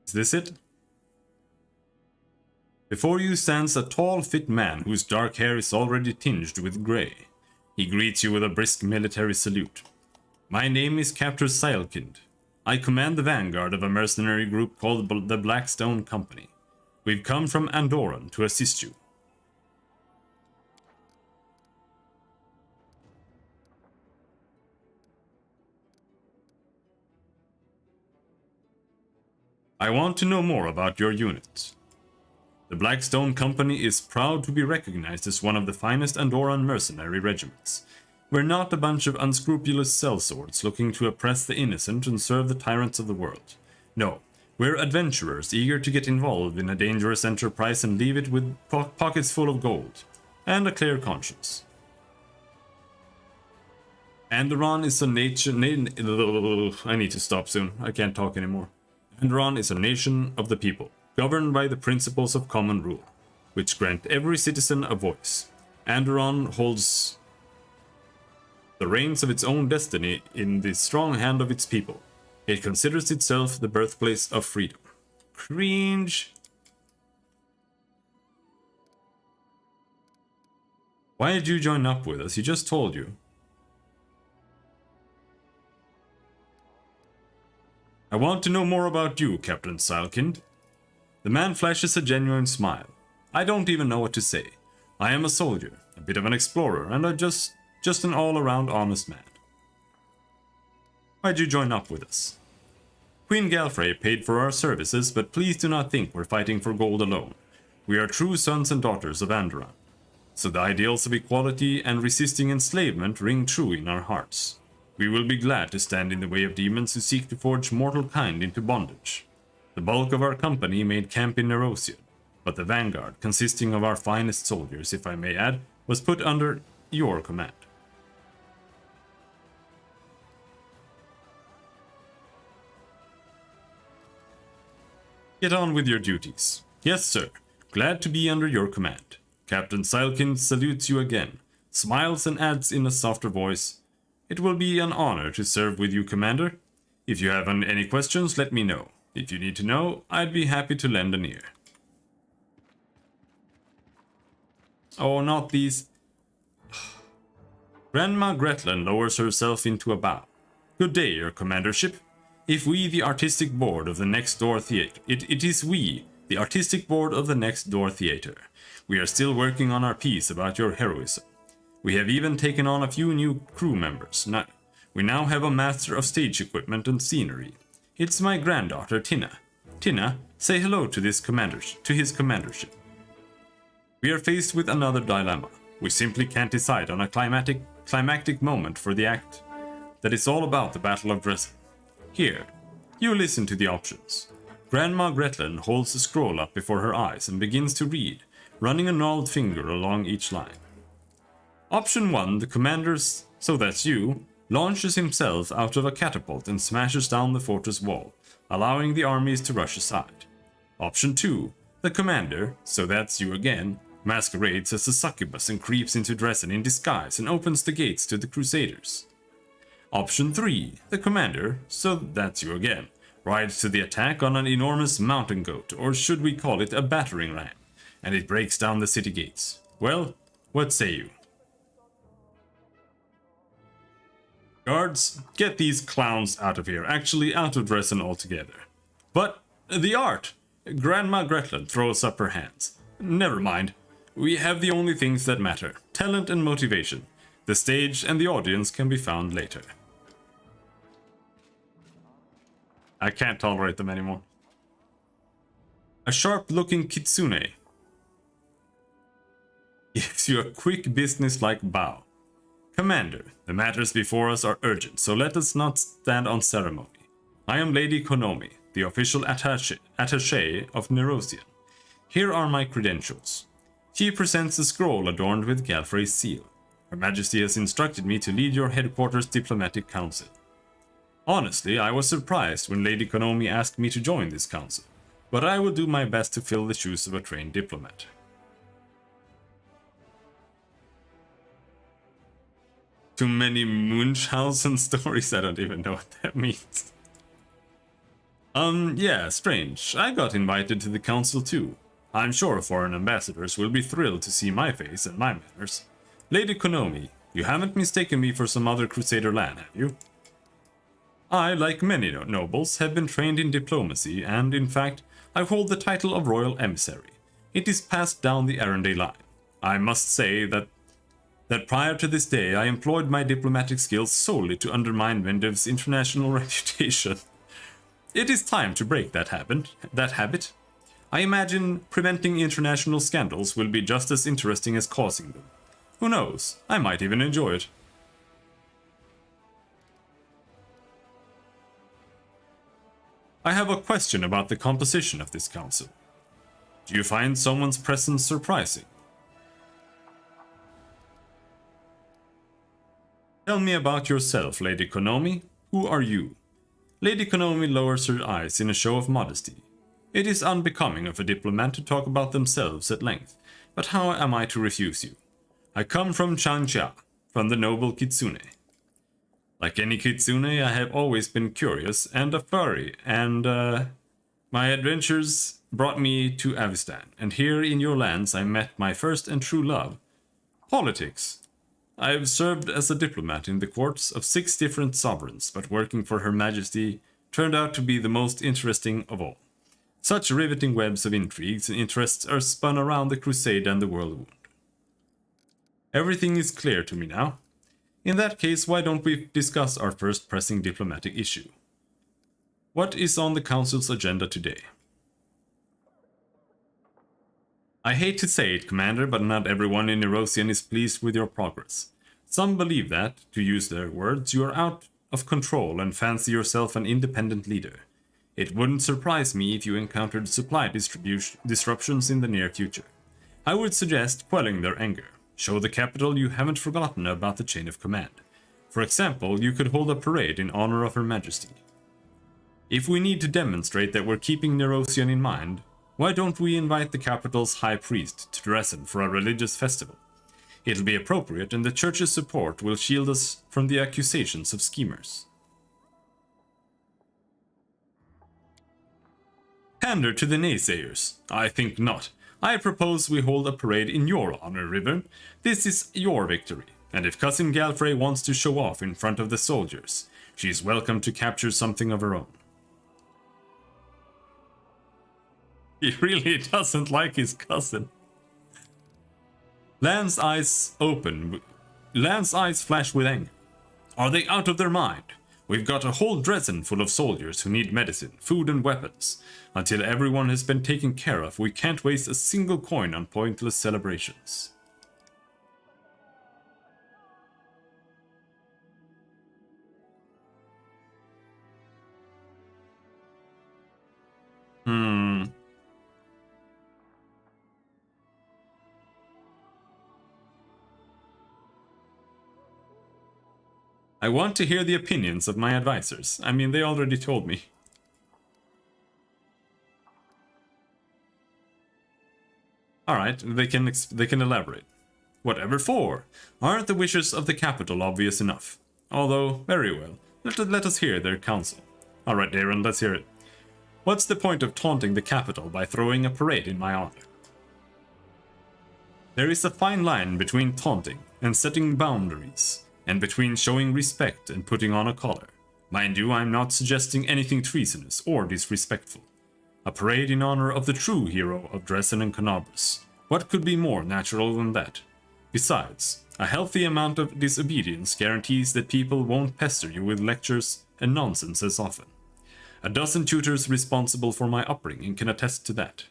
Is this it? Before you stands a tall, fit man whose dark hair is already tinged with grey. He greets you with a brisk military salute. My name is Captain Seilkind. I command the vanguard of a mercenary group called the Blackstone Company. We've come from Andoran to assist you. I want to know more about your unit. The Blackstone Company is proud to be recognized as one of the finest Andoran mercenary regiments. We're not a bunch of unscrupulous sellswords looking to oppress the innocent and serve the tyrants of the world. No, we're adventurers eager to get involved in a dangerous enterprise and leave it with pockets full of gold. And a clear conscience. Andoran is a nation... I need to stop soon. I can't talk anymore. Andoran is a nation of the people, governed by the principles of common rule, which grant every citizen a voice. Andoran holds the reins of its own destiny in the strong hand of its people. It considers itself the birthplace of freedom. Cringe. Why did you join up with us? He just told you. I want to know more about you, Captain Seilkind. The man flashes a genuine smile. I don't even know what to say. I am a soldier, a bit of an explorer, and just an all-around honest man. Why'd you join up with us? Queen Galfrey paid for our services, but please do not think we're fighting for gold alone. We are true sons and daughters of Andoran. So the ideals of equality and resisting enslavement ring true in our hearts. We will be glad to stand in the way of demons who seek to forge mortal kind into bondage. The bulk of our company made camp in Nerosian, but the vanguard, consisting of our finest soldiers, if I may add, was put under your command. Get on with your duties. Yes, sir. Glad to be under your command. Captain Silkin salutes you again, smiles and adds in a softer voice, "It will be an honor to serve with you, Commander. If you have any questions, let me know. If you need to know, I'd be happy to lend an ear." Oh, not these. Grandma Gretlen lowers herself into a bow. "Good day, your commandership. If we, the artistic board of the next door theater, it is we, the artistic board of the next door theater. We are still working on our piece about your heroism. We have even taken on a few new crew members. We now have a master of stage equipment and scenery. It's my granddaughter, Tina. Tina, say hello to his commandership. We are faced with another dilemma. We simply can't decide on a climactic moment for the act. That is all about the Battle of Dresden. Here, you listen to the options." Grandma Gretlen holds the scroll up before her eyes and begins to read, running a gnarled finger along each line. Option 1, the commander's, so that's you, launches himself out of a catapult and smashes down the fortress wall, allowing the armies to rush aside. Option 2, the commander, so that's you again, masquerades as a succubus and creeps into Dresden in disguise and opens the gates to the Crusaders. Option 3, the commander, so that's you again, rides to the attack on an enormous mountain goat, or should we call it a battering ram, and it breaks down the city gates. Well, what say you? Guards, get these clowns out of here, actually out of Dresden altogether. But the art! Grandma Gretlen throws up her hands. Never mind. We have the only things that matter, talent and motivation. The stage and the audience can be found later. I can't tolerate them anymore. A sharp-looking kitsune gives you a quick business-like bow. Commander, the matters before us are urgent, so let us not stand on ceremony. I am Lady Konomi, the official attaché of Nerosian. Here are my credentials. She presents a scroll adorned with Galfrey's seal. Her Majesty has instructed me to lead your headquarters diplomatic council. Honestly, I was surprised when Lady Konomi asked me to join this council, but I will do my best to fill the shoes of a trained diplomat. Too many Munchausen stories, I don't even know what that means. Yeah, strange. I got invited to the council too. I'm sure foreign ambassadors will be thrilled to see my face and my manners. Lady Konomi, you haven't mistaken me for some other Crusader Lan, have you? I, like many nobles, have been trained in diplomacy, and in fact, I hold the title of Royal Emissary. It is passed down the Arendelle line. I must say that prior to this day, I employed my diplomatic skills solely to undermine Vendev's international reputation. It is time to break that habit. I imagine preventing international scandals will be just as interesting as causing them. Who knows? I might even enjoy it. I have a question about the composition of this council. Do you find someone's presence surprising? Tell me about yourself, Lady Konomi. Who are you? Lady Konomi lowers her eyes in a show of modesty. It is unbecoming of a diplomat to talk about themselves at length, but how am I to refuse you? I come from Changxia, from the noble Kitsune. Like any Kitsune, I have always been curious and a furry, and my adventures brought me to Avistan, and here in your lands I met my first and true love, politics. I have served as a diplomat in the courts of 6 different sovereigns, but working for Her Majesty turned out to be the most interesting of all. Such riveting webs of intrigues and interests are spun around the crusade and the world wound. Everything is clear to me now. In that case, why don't we discuss our first pressing diplomatic issue? What is on the Council's agenda today? I hate to say it, Commander, but not everyone in Nerosian is pleased with your progress. Some believe that, to use their words, you are out of control and fancy yourself an independent leader. It wouldn't surprise me if you encountered supply disruptions in the near future. I would suggest quelling their anger. Show the capital you haven't forgotten about the chain of command. For example, you could hold a parade in honor of Her Majesty. If we need to demonstrate that we're keeping Nerosian in mind, why don't we invite the capital's high priest to Dresden for a religious festival? It'll be appropriate, and the church's support will shield us from the accusations of schemers. Pander to the naysayers. I think not. I propose we hold a parade in your honor, River. This is your victory, and if Cousin Galfrey wants to show off in front of the soldiers, she's welcome to capture something of her own. He really doesn't like his cousin. Lance's eyes open. Lance's eyes flash with anger. Are they out of their mind? We've got a whole Dresden full of soldiers who need medicine, food and weapons. Until everyone has been taken care of, we can't waste a single coin on pointless celebrations. I want to hear the opinions of my advisors. I mean, they already told me. Alright, they can elaborate. Whatever for? Aren't the wishes of the capital obvious enough? Although, very well. Let us hear their counsel. Alright, Darren, let's hear it. What's the point of taunting the capital by throwing a parade in my honor? There is a fine line between taunting and setting boundaries, and between showing respect and putting on a collar. Mind you, I'm not suggesting anything treasonous or disrespectful. A parade in honor of the true hero of Dresden and Conabras. What could be more natural than that? Besides, a healthy amount of disobedience guarantees that people won't pester you with lectures and nonsense as often. A dozen tutors responsible for my upbringing can attest to that.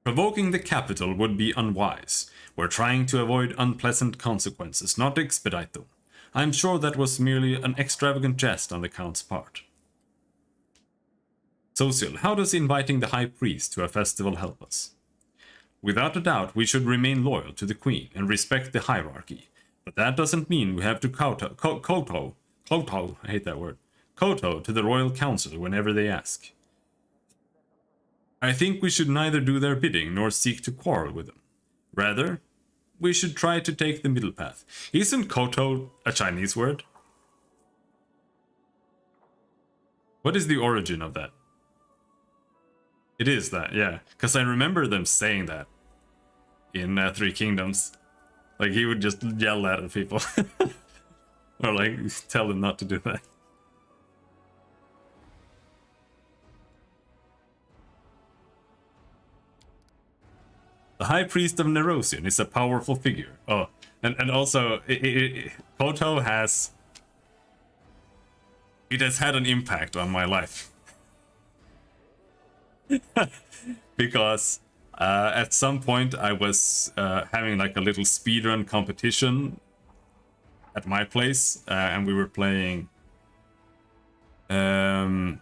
Provoking the capital would be unwise. We're trying to avoid unpleasant consequences, not expedite them. I'm sure that was merely an extravagant jest on the Count's part. Social, how does inviting the High Priest to a festival help us? Without a doubt, we should remain loyal to the Queen and respect the hierarchy. But that doesn't mean we have to kowtow to the Royal Council whenever they ask. I think we should neither do their bidding nor seek to quarrel with them. Rather, we should try to take the middle path. Isn't kowtow a Chinese word? What is the origin of that? It is that, yeah. Because I remember them saying that in Three Kingdoms. Like, he would just yell that at people. Or, like, tell them not to do that. The High Priest of Nerosian is a powerful figure. Oh, and also, kowtow has... It has had an impact on my life. Because at some point I was having like a little speedrun competition at my place, and we were playing... what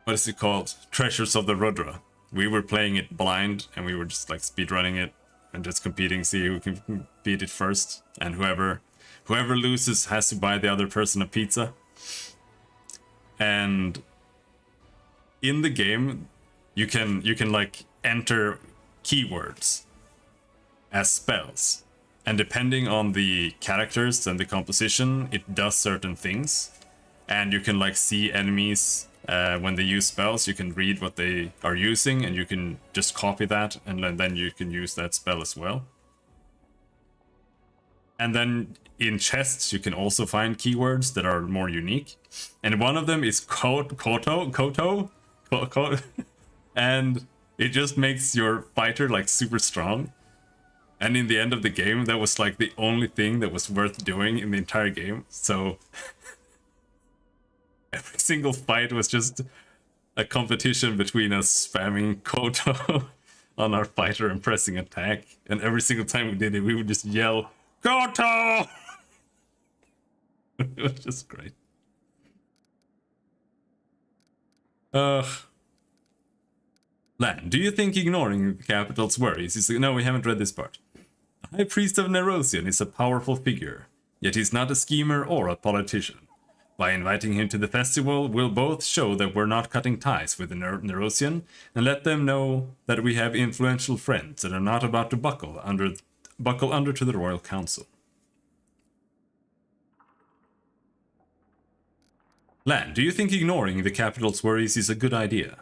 is it called? Treasures of the Rudra. We were playing it blind, and we were just like speedrunning it and just competing, see who can beat it first. And whoever loses has to buy the other person a pizza. And in the game, you can like enter keywords as spells, and depending on the characters and the composition, it does certain things. And you can like see enemies. When they use spells, you can read what they are using, and you can just copy that, and then you can use that spell as well. And then in chests, you can also find keywords that are more unique. And one of them is kowtow, and it just makes your fighter like super strong. And in the end of the game, that was like the only thing that was worth doing in the entire game. So every single fight was just a competition between us spamming kowtow on our fighter and pressing attack. And every single time we did it, we would just yell, Goto! It was just great. Lan, do you think ignoring the capital's worries is... No, we haven't read this part. The High Priest of Nerosian is a powerful figure, yet he's not a schemer or a politician. By inviting him to the festival, we'll both show that we're not cutting ties with the Nerosian, and let them know that we have influential friends that are not about to buckle under to the Royal Council. Lan, do you think ignoring the capital's worries is a good idea?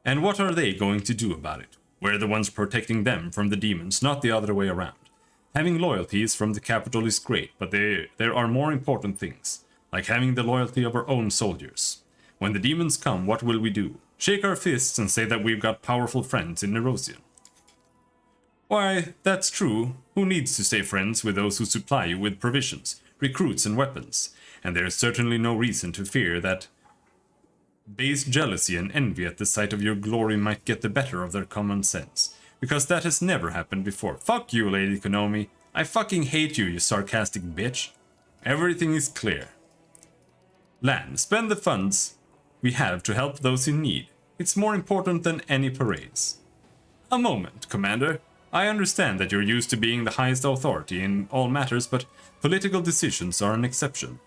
And what are they going to do about it? We're the ones protecting them from the demons, not the other way around. Having loyalties from the capital is great, but there are more important things, like having the loyalty of our own soldiers. When the demons come, what will we do? Shake our fists and say that we've got powerful friends in Nerosian. Why, that's true. Who needs to stay friends with those who supply you with provisions, recruits and weapons? And there is certainly no reason to fear that base jealousy and envy at the sight of your glory might get the better of their common sense. Because that has never happened before. Fuck you, Lady Konomi. I fucking hate you, you sarcastic bitch. Everything is clear. Lan, spend the funds we have to help those in need. It's more important than any parades. A moment, Commander. I understand that you're used to being the highest authority in all matters, but political decisions are an exception.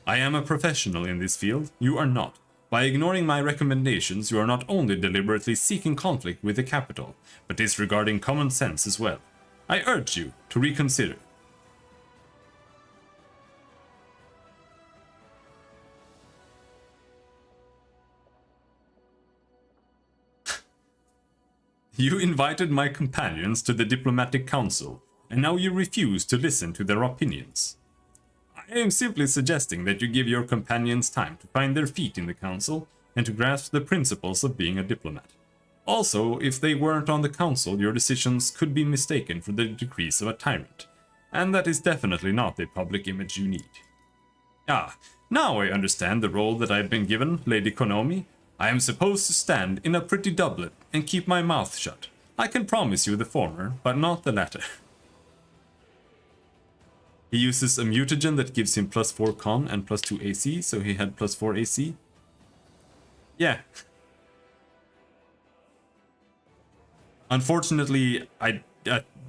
I am a professional in this field, you are not. By ignoring my recommendations, you are not only deliberately seeking conflict with the capital, but disregarding common sense as well. I urge you to reconsider. You invited my companions to the diplomatic council, and now you refuse to listen to their opinions. I am simply suggesting that you give your companions time to find their feet in the council and to grasp the principles of being a diplomat. Also, if they weren't on the council, your decisions could be mistaken for the decrees of a tyrant, and that is definitely not the public image you need. Ah, now I understand the role that I've been given, Lady Konomi. I am supposed to stand in a pretty doublet and keep my mouth shut. I can promise you the former, but not the latter. He uses a mutagen that gives him +4 con and +2 AC, so he had +4 AC. Yeah. Unfortunately,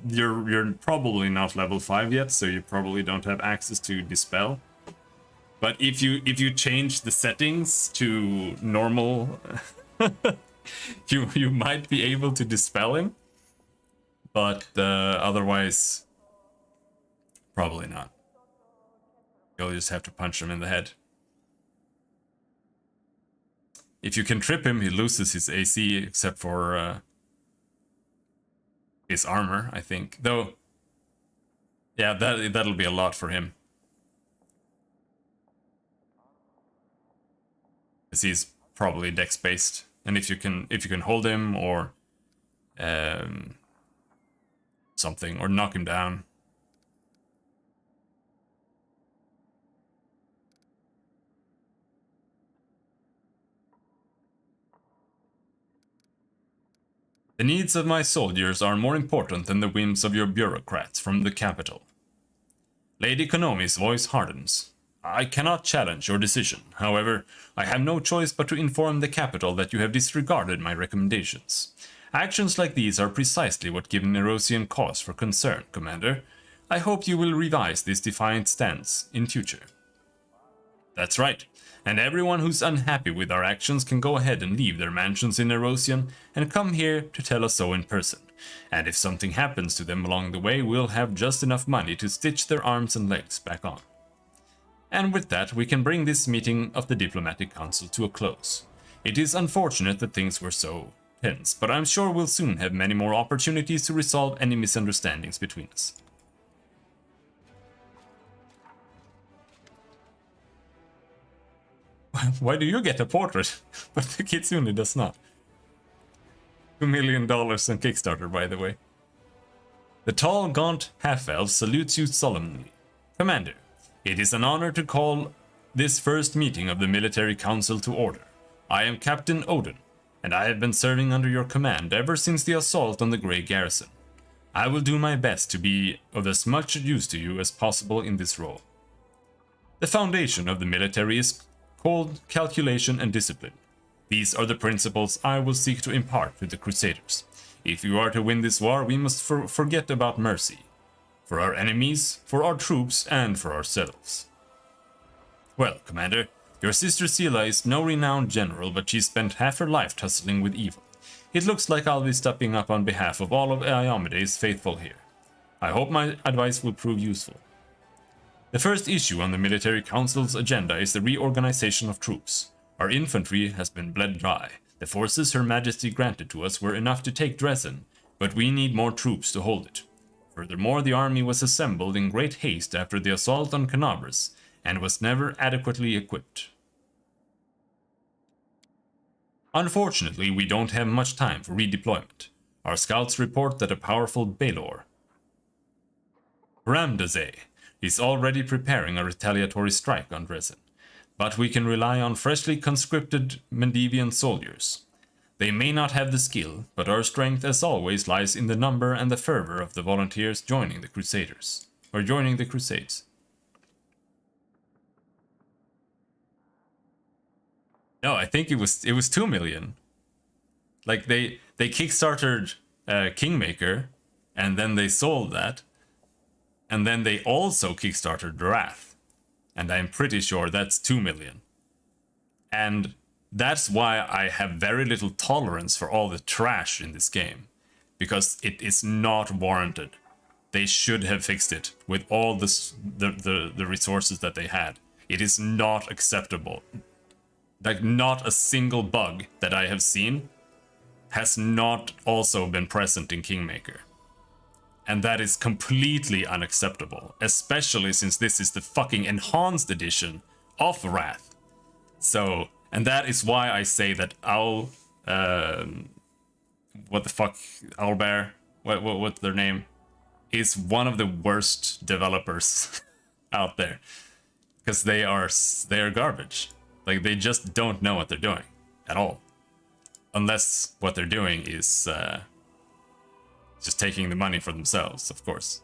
you're probably not level 5 yet, so you probably don't have access to Dispel. But if you change the settings to normal, you might be able to dispel him. But otherwise, probably not. You'll just have to punch him in the head. If you can trip him, he loses his AC except for his armor, I think. Though, yeah, that'll be a lot for him. Because he's probably dex based, and if you can hold him or something, or knock him down. The needs of my soldiers are more important than the whims of your bureaucrats from the capital. Lady Konomi's voice hardens. I cannot challenge your decision. However, I have no choice but to inform the capital that you have disregarded my recommendations. Actions like these are precisely what give Nerosian cause for concern, Commander. I hope you will revise this defiant stance in future. That's right. And everyone who's unhappy with our actions can go ahead and leave their mansions in Nerosian and come here to tell us so in person. And if something happens to them along the way, we'll have just enough money to stitch their arms and legs back on. And with that, we can bring this meeting of the Diplomatic Council to a close. It is unfortunate that things were so tense, but I'm sure we'll soon have many more opportunities to resolve any misunderstandings between us. Why do you get a portrait, but the Kitsune does not? $2 million on Kickstarter, by the way. The tall, gaunt half-elf salutes you solemnly. Commander, it is an honor to call this first meeting of the Military Council to order. I am Captain Odin. and I have been serving under your command ever since the assault on the Grey Garrison. I will do my best to be of as much use to you as possible in this role. The foundation of the military is called calculation and discipline. These are the principles I will seek to impart to the Crusaders. If you are to win this war, we must forget about mercy. For our enemies, for our troops, and for ourselves. Well, Commander, your sister Sela is no renowned general, but she spent half her life tussling with evil. It looks like I'll be stepping up on behalf of all of Iomede's faithful here. I hope my advice will prove useful. The first issue on the Military Council's agenda is the reorganization of troops. Our infantry has been bled dry. The forces Her Majesty granted to us were enough to take Dresden, but we need more troops to hold it. Furthermore, the army was assembled in great haste after the assault on Canabras, and was never adequately equipped. Unfortunately, we don't have much time for redeployment. Our scouts report that a powerful Baelor, Ramdaze, is already preparing a retaliatory strike on Dresden, but we can rely on freshly conscripted Mendevian soldiers. They may not have the skill, but our strength as always lies in the number and the fervor of the volunteers joining the Crusades. No, I think it was 2 million. Like they kickstarted Kingmaker, and then they sold that, and then they also kickstarted Wrath, and I'm pretty sure that's 2 million. And that's why I have very little tolerance for all the trash in this game, because it is not warranted. They should have fixed it with all the resources that they had. It is not acceptable. Like, not a single bug that I have seen has not also been present in Kingmaker. And that is completely unacceptable, especially since this is the fucking enhanced edition of Wrath. So, and that is why I say that Owlbear, what's their name, is one of the worst developers out there. Because they are garbage. Like, they just don't know what they're doing at all. Unless what they're doing is just taking the money for themselves, of course.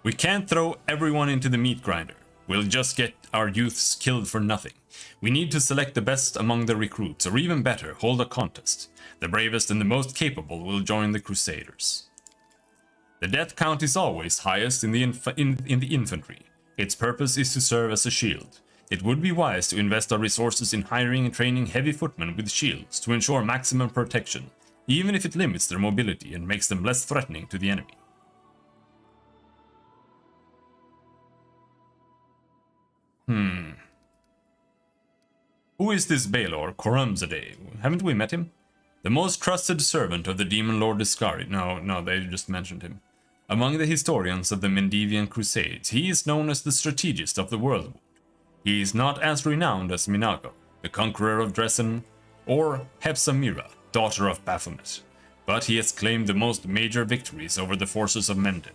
We can't throw everyone into the meat grinder. We'll just get our youths killed for nothing. We need to select the best among the recruits, or even better, hold a contest. The bravest and the most capable will join the Crusaders. The death count is always highest in the infantry. Its purpose is to serve as a shield. It would be wise to invest our resources in hiring and training heavy footmen with shields to ensure maximum protection, even if it limits their mobility and makes them less threatening to the enemy. Who is this Baelor Khorramzadeh? Haven't we met him? The most trusted servant of the Demon Lord Iscari. No, they just mentioned him. Among the historians of the Mendevian Crusades, he is known as the strategist of the Worldwood. He is not as renowned as Minago, the conqueror of Dresden, or Hepsamira, daughter of Baphomet, but he has claimed the most major victories over the forces of Menden.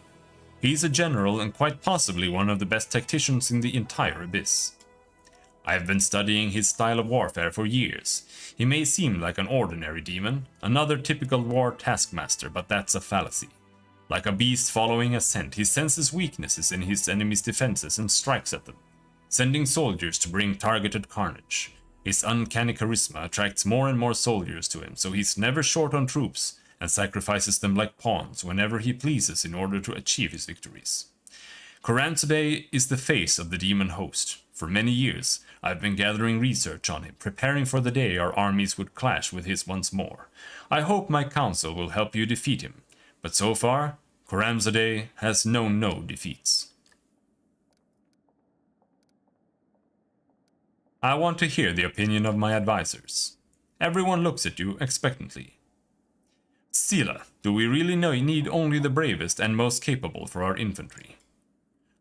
He is a general and quite possibly one of the best tacticians in the entire Abyss. I have been studying his style of warfare for years. He may seem like an ordinary demon, another typical war taskmaster, but that's a fallacy. Like a beast following a scent, he senses weaknesses in his enemy's defenses and strikes at them, sending soldiers to bring targeted carnage. His uncanny charisma attracts more and more soldiers to him, so he's never short on troops and sacrifices them like pawns whenever he pleases in order to achieve his victories. Khorramzadeh is the face of the demon host. For many years, I've been gathering research on him, preparing for the day our armies would clash with his once more. I hope my council will help you defeat him, but so far, Khorramzadeh has known no defeats. I want to hear the opinion of my advisors. Everyone looks at you expectantly. Sela, do we really need only the bravest and most capable for our infantry?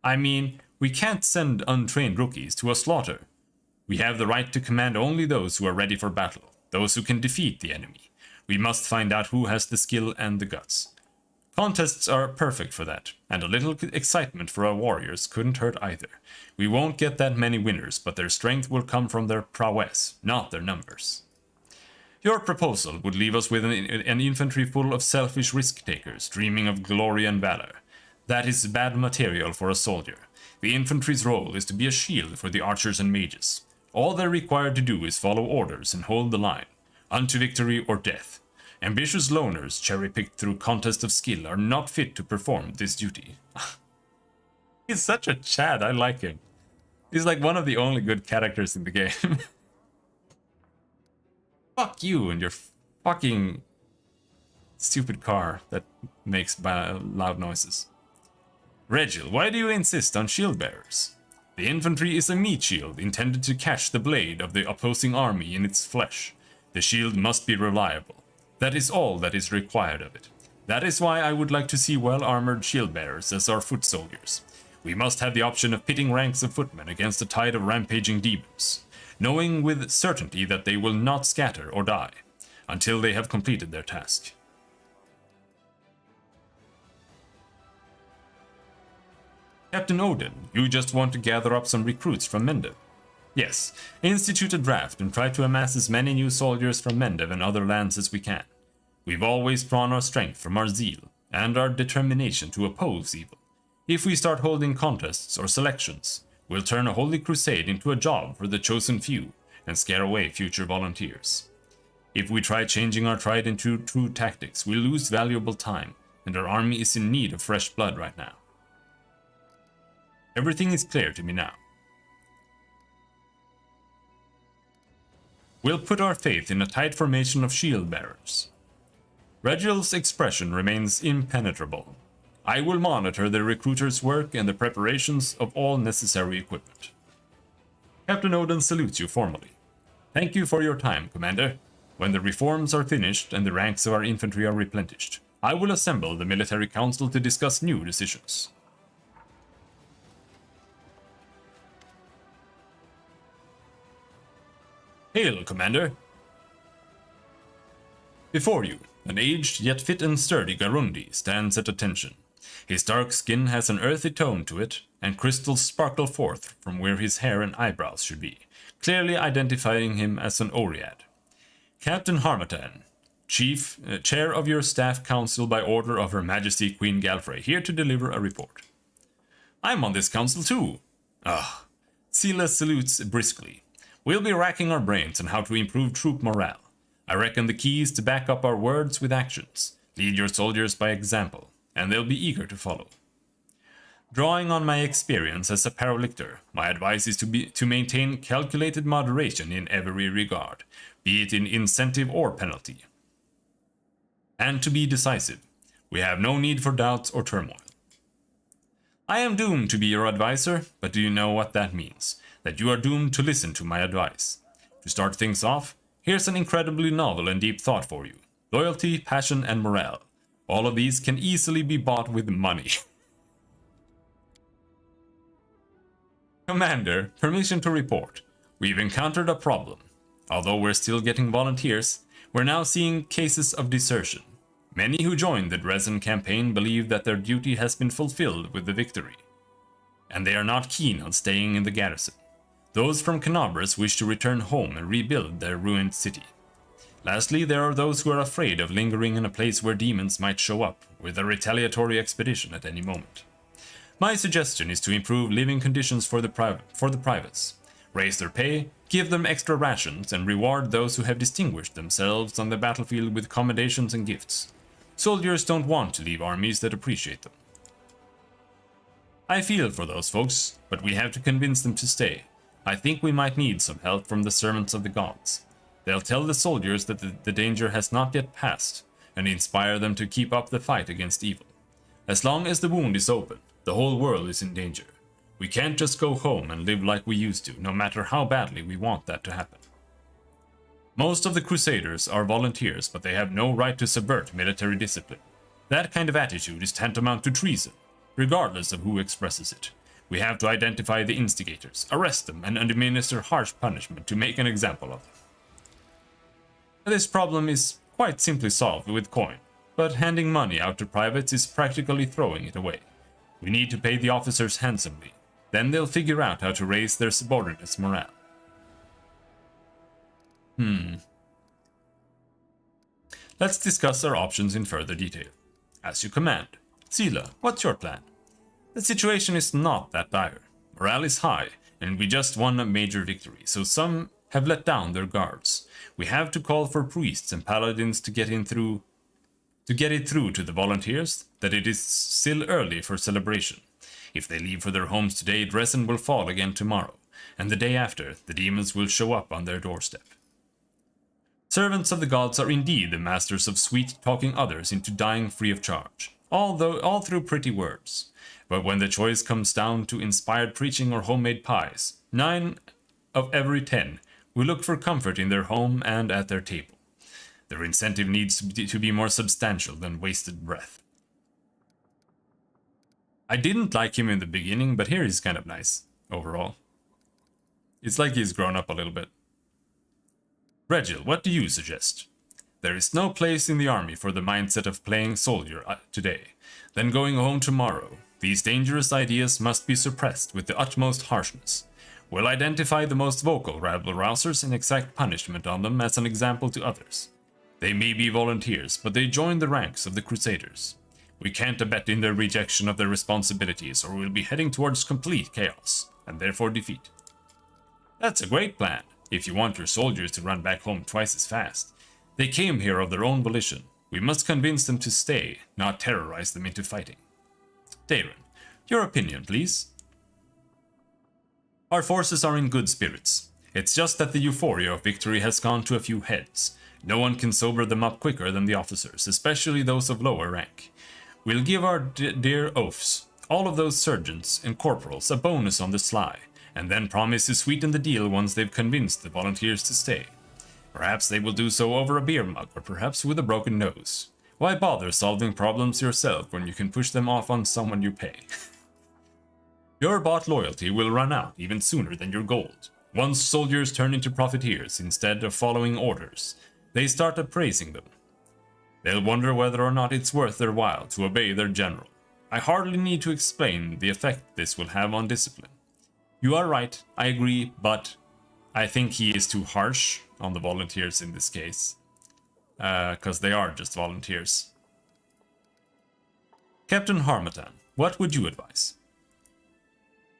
I mean, we can't send untrained rookies to a slaughter. We have the right to command only those who are ready for battle, those who can defeat the enemy. We must find out who has the skill and the guts. Contests are perfect for that, and a little excitement for our warriors couldn't hurt either. We won't get that many winners, but their strength will come from their prowess, not their numbers. Your proposal would leave us with an infantry full of selfish risk-takers, dreaming of glory and valor. That is bad material for a soldier. The infantry's role is to be a shield for the archers and mages. All they're required to do is follow orders and hold the line, unto victory or death. Ambitious loners, cherry-picked through contest of skill, are not fit to perform this duty. He's such a Chad, I like him. He's like one of the only good characters in the game. Fuck you and your fucking stupid car that makes loud noises. Regil, why do you insist on shield bearers? The infantry is a meat shield intended to catch the blade of the opposing army in its flesh. The shield must be reliable. That is all that is required of it. That is why I would like to see well-armored shield bearers as our foot soldiers. We must have the option of pitting ranks of footmen against a tide of rampaging demons, knowing with certainty that they will not scatter or die until they have completed their task. Captain Odin, you just want to gather up some recruits from Mendev. Yes, institute a draft and try to amass as many new soldiers from Mendev and other lands as we can. We've always drawn our strength from our zeal and our determination to oppose evil. If we start holding contests or selections, we'll turn a holy crusade into a job for the chosen few and scare away future volunteers. If we try changing our tried and true tactics, we'll lose valuable time, and our army is in need of fresh blood right now. Everything is clear to me now. We'll put our faith in a tight formation of shield bearers. Regil's expression remains impenetrable. I will monitor the recruiters' work and the preparations of all necessary equipment. Captain Odin salutes you formally. Thank you for your time, Commander. When the reforms are finished and the ranks of our infantry are replenished, I will assemble the military council to discuss new decisions. Hail, Commander. Before you, an aged yet fit and sturdy Garundi stands at attention. His dark skin has an earthy tone to it, and crystals sparkle forth from where his hair and eyebrows should be, clearly identifying him as an Oread. Captain Harmatan, Chair of your Staff Council by order of Her Majesty Queen Galfrey, here to deliver a report. I'm on this council too. Sela salutes briskly. We'll be racking our brains on how to improve troop morale. I reckon the key is to back up our words with actions, lead your soldiers by example, and they'll be eager to follow. Drawing on my experience as a paralictor, my advice is to maintain calculated moderation in every regard, be it in incentive or penalty. And to be decisive. We have no need for doubts or turmoil. I am doomed to be your advisor, but do you know what that means? That you are doomed to listen to my advice. To start things off, here's an incredibly novel and deep thought for you. Loyalty, passion, and morale. All of these can easily be bought with money. Commander, permission to report. We've encountered a problem. Although we're still getting volunteers, we're now seeing cases of desertion. Many who joined the Dresden campaign believe that their duty has been fulfilled with the victory, and they are not keen on staying in the garrison. Those from Canobras wish to return home and rebuild their ruined city. Lastly, there are those who are afraid of lingering in a place where demons might show up with a retaliatory expedition at any moment. My suggestion is to improve living conditions for the privates, raise their pay, give them extra rations, and reward those who have distinguished themselves on the battlefield with commendations and gifts. Soldiers don't want to leave armies that appreciate them. I feel for those folks, but we have to convince them to stay. I think we might need some help from the servants of the gods. They'll tell the soldiers that the danger has not yet passed, and inspire them to keep up the fight against evil. As long as the wound is open, the whole world is in danger. We can't just go home and live like we used to, no matter how badly we want that to happen. Most of the Crusaders are volunteers, but they have no right to subvert military discipline. That kind of attitude is tantamount to treason, regardless of who expresses it. We have to identify the instigators, arrest them, and administer harsh punishment to make an example of them. This problem is quite simply solved with coin. but handing money out to privates is practically throwing it away. We need to pay the officers handsomely. Then they'll figure out how to raise their subordinates' morale. Let's discuss our options in further detail. As you command. Sila, what's your plan? The situation is not that dire. Morale is high, and we just won a major victory, so some have let down their guards. We have to call for priests and paladins to get it through to the volunteers that it is still early for celebration. If they leave for their homes today, Dresden will fall again tomorrow, and the day after, the demons will show up on their doorstep. Servants of the gods are indeed the masters of sweet-talking others into dying free of charge, all through pretty words. But when the choice comes down to inspired preaching or homemade pies, 9 of every 10 will look for comfort in their home and at their table. Their incentive needs to be more substantial than wasted breath. I didn't like him in the beginning, but here he's kind of nice, overall. It's like he's grown up a little bit. Regil, what do you suggest? There is no place in the army for the mindset of playing soldier today, then going home tomorrow. These dangerous ideas must be suppressed with the utmost harshness. We'll identify the most vocal rabble-rousers and exact punishment on them as an example to others. They may be volunteers, but they join the ranks of the Crusaders. We can't abet in their rejection of their responsibilities, or we'll be heading towards complete chaos, and therefore defeat. That's a great plan, if you want your soldiers to run back home twice as fast. They came here of their own volition. We must convince them to stay, not terrorize them into fighting. Darren, your opinion, please. Our forces are in good spirits. It's just that the euphoria of victory has gone to a few heads. No one can sober them up quicker than the officers, especially those of lower rank. We'll give our dear oafs, all of those sergeants and corporals, a bonus on the sly, and then promise to sweeten the deal once they've convinced the volunteers to stay. Perhaps they will do so over a beer mug, or perhaps with a broken nose. Why bother solving problems yourself when you can push them off on someone you pay? Your bought loyalty will run out even sooner than your gold. Once soldiers turn into profiteers instead of following orders, they start appraising them. They'll wonder whether or not it's worth their while to obey their general. I hardly need to explain the effect this will have on discipline. You are right, I agree, but I think he is too harsh on the volunteers in this case. Because they are just volunteers. Captain Harmattan, what would you advise?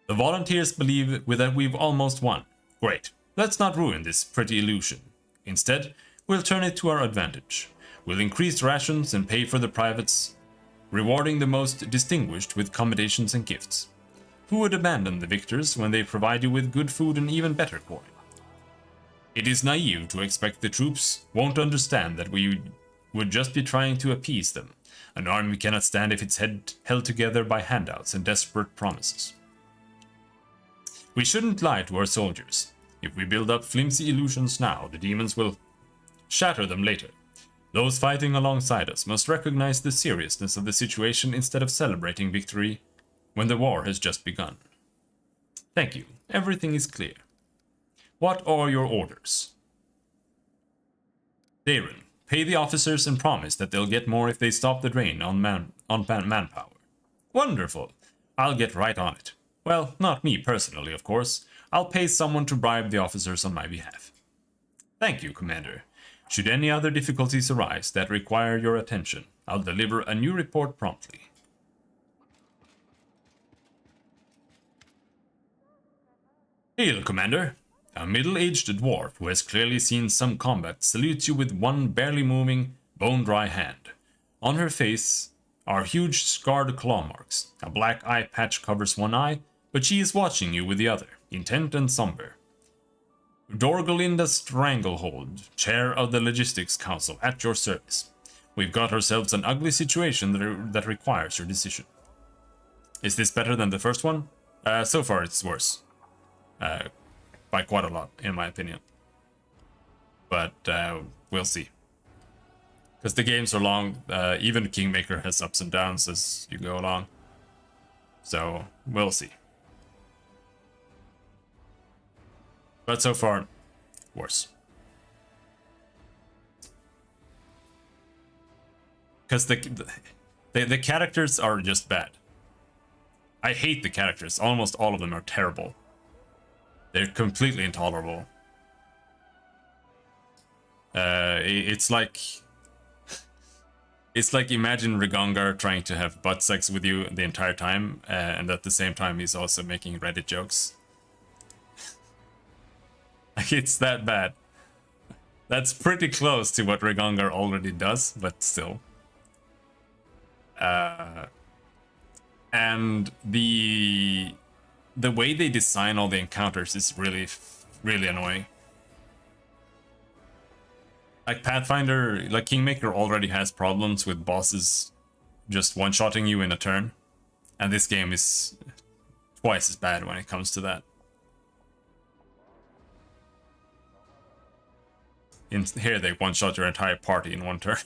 The volunteers believe that we've almost won. Great. Let's not ruin this pretty illusion. Instead, we'll turn it to our advantage. We'll increase rations and pay for the privates, rewarding the most distinguished with accommodations and gifts. Who would abandon the victors when they provide you with good food and even better coin? It is naive to expect the troops won't understand that we would just be trying to appease them. An army cannot stand if it's held together by handouts and desperate promises. We shouldn't lie to our soldiers. If we build up flimsy illusions now, the demons will shatter them later. Those fighting alongside us must recognize the seriousness of the situation instead of celebrating victory when the war has just begun. Thank you. Everything is clear. What are your orders? Darren, pay the officers and promise that they'll get more if they stop the drain on manpower. Wonderful. I'll get right on it. Well, not me personally, of course. I'll pay someone to bribe the officers on my behalf. Thank you, Commander. Should any other difficulties arise that require your attention, I'll deliver a new report promptly. Hail, Commander. A middle-aged dwarf who has clearly seen some combat salutes you with one barely moving, bone-dry hand. On her face are huge scarred claw marks. A black eye patch covers one eye, but she is watching you with the other, intent and somber. Dorgalinda Stranglehold, Chair of the Logistics Council, at your service. We've got ourselves an ugly situation that requires your decision. Is this better than the first one? So far it's worse. By quite a lot, in my opinion. But we'll see. Because the games are long, even Kingmaker has ups and downs as you go along. So, we'll see. But so far, worse. Because the characters are just bad. I hate the characters. Almost all of them are terrible. They're completely intolerable. It's like imagine Rigongar trying to have butt sex with you the entire time, and at the same time he's also making Reddit jokes. Like, it's that bad. That's pretty close to what Rigongar already does, but still. And the way they design all the encounters is really annoying. Like Pathfinder, like Kingmaker already has problems with bosses just one-shotting you in a turn. And this game is twice as bad when it comes to that. Here they one-shot your entire party in one turn.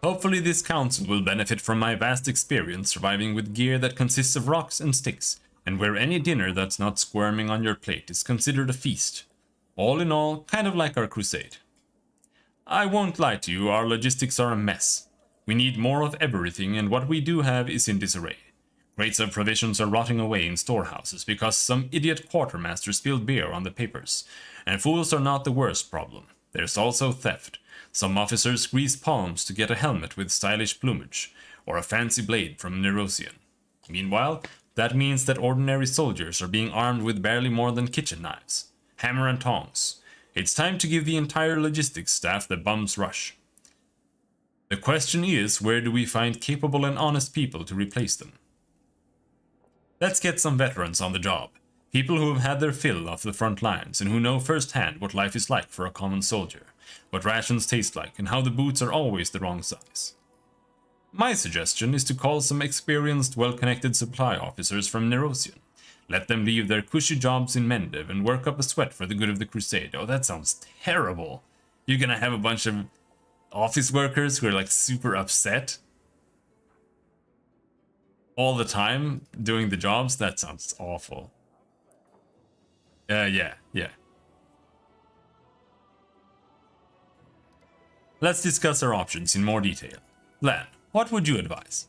Hopefully this council will benefit from my vast experience surviving with gear that consists of rocks and sticks, and where any dinner that's not squirming on your plate is considered a feast. All in all, kind of like our crusade. I won't lie to you, our logistics are a mess. We need more of everything, and what we do have is in disarray. Crates of provisions are rotting away in storehouses because some idiot quartermaster spilled beer on the papers. And fools are not the worst problem. There's also theft. Some officers grease palms to get a helmet with stylish plumage, or a fancy blade from Nerosian. Meanwhile, that means that ordinary soldiers are being armed with barely more than kitchen knives. Hammer and tongs. It's time to give the entire logistics staff the bum's rush. The question is, where do we find capable and honest people to replace them? Let's get some veterans on the job. People who have had their fill of the front lines and who know firsthand what life is like for a common soldier, what rations taste like, and how the boots are always the wrong size. My suggestion is to call some experienced, well-connected supply officers from Nerosian. Let them leave their cushy jobs in Mendev and work up a sweat for the good of the crusade. Oh, that sounds terrible. You're gonna have a bunch of office workers who are like super upset all the time doing the jobs? That sounds awful. Yeah. Let's discuss our options in more detail. Lan, what would you advise?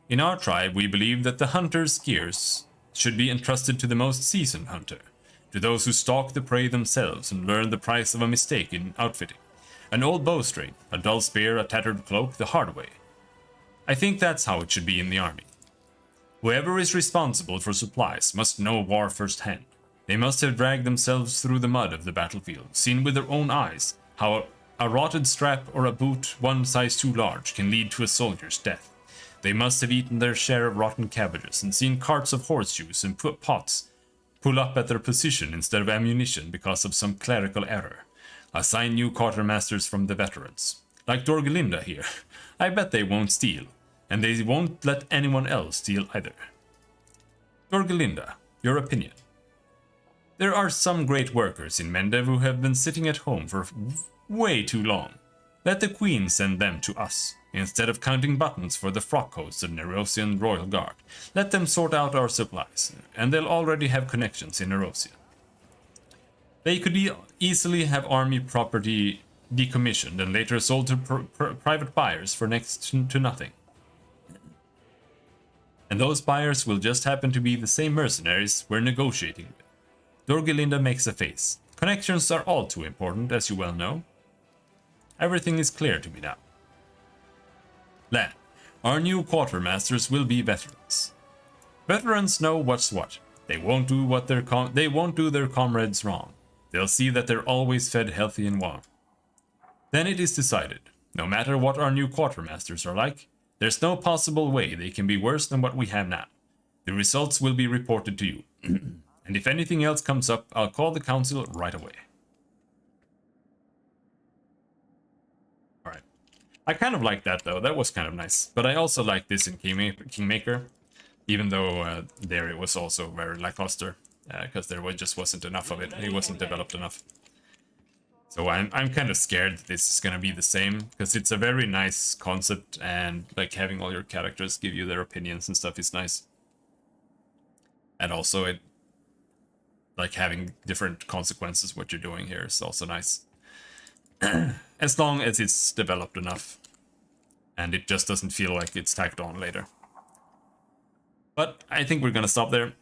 In our tribe, we believe that the hunter's gears should be entrusted to the most seasoned hunter, to those who stalk the prey themselves and learn the price of a mistake in outfitting. An old bowstring, a dull spear, a tattered cloak, the hard way. I think that's how it should be in the army. Whoever is responsible for supplies must know war firsthand. They must have dragged themselves through the mud of the battlefield, seen with their own eyes how a rotted strap or a boot one size too large can lead to a soldier's death. They must have eaten their share of rotten cabbages and seen carts of horseshoes and pots pull up at their position instead of ammunition because of some clerical error. Assign new quartermasters from the veterans. Like Dorgelinda here. I bet they won't steal. And they won't let anyone else steal either. Dorgelinda, your opinion. There are some great workers in Mendev who have been sitting at home for way too long. Let the Queen send them to us, instead of counting buttons for the frock coats of Nerosian Royal Guard. Let them sort out our supplies, and they'll already have connections in Nerosia. They could easily have army property decommissioned and later sold to private buyers for next to nothing. And those buyers will just happen to be the same mercenaries we're negotiating with. Dorgelinda makes a face. Connections are all too important, as you well know. Everything is clear to me now. Lan, our new quartermasters will be veterans. Veterans know what's what. They won't do their comrades wrong. They'll see that they're always fed healthy and warm. Then it is decided, no matter what our new quartermasters are like, there's no possible way they can be worse than what we have now. The results will be reported to you. And if anything else comes up, I'll call the council right away. Alright. I kind of like that though, that was kind of nice. But I also like this in Kingmaker. Even though there it was also very lackluster. Because there just wasn't enough of it. It wasn't developed enough. So I'm kind of scared that this is gonna be the same, because it's a very nice concept, and like having all your characters give you their opinions and stuff is nice. And also it, like having different consequences what you're doing here is also nice. As long as it's developed enough. And it just doesn't feel like it's tacked on later. But I think we're gonna stop there.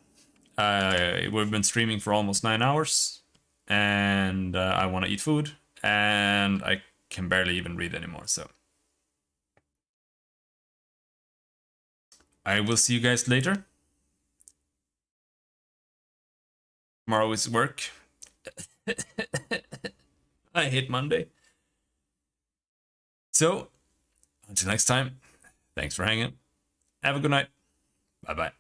We've been streaming for almost 9 hours. And I want to eat food. And I can barely even read anymore, so. I will see you guys later. Tomorrow is work. I hate Monday. So, until next time, thanks for hanging. Have a good night. Bye-bye.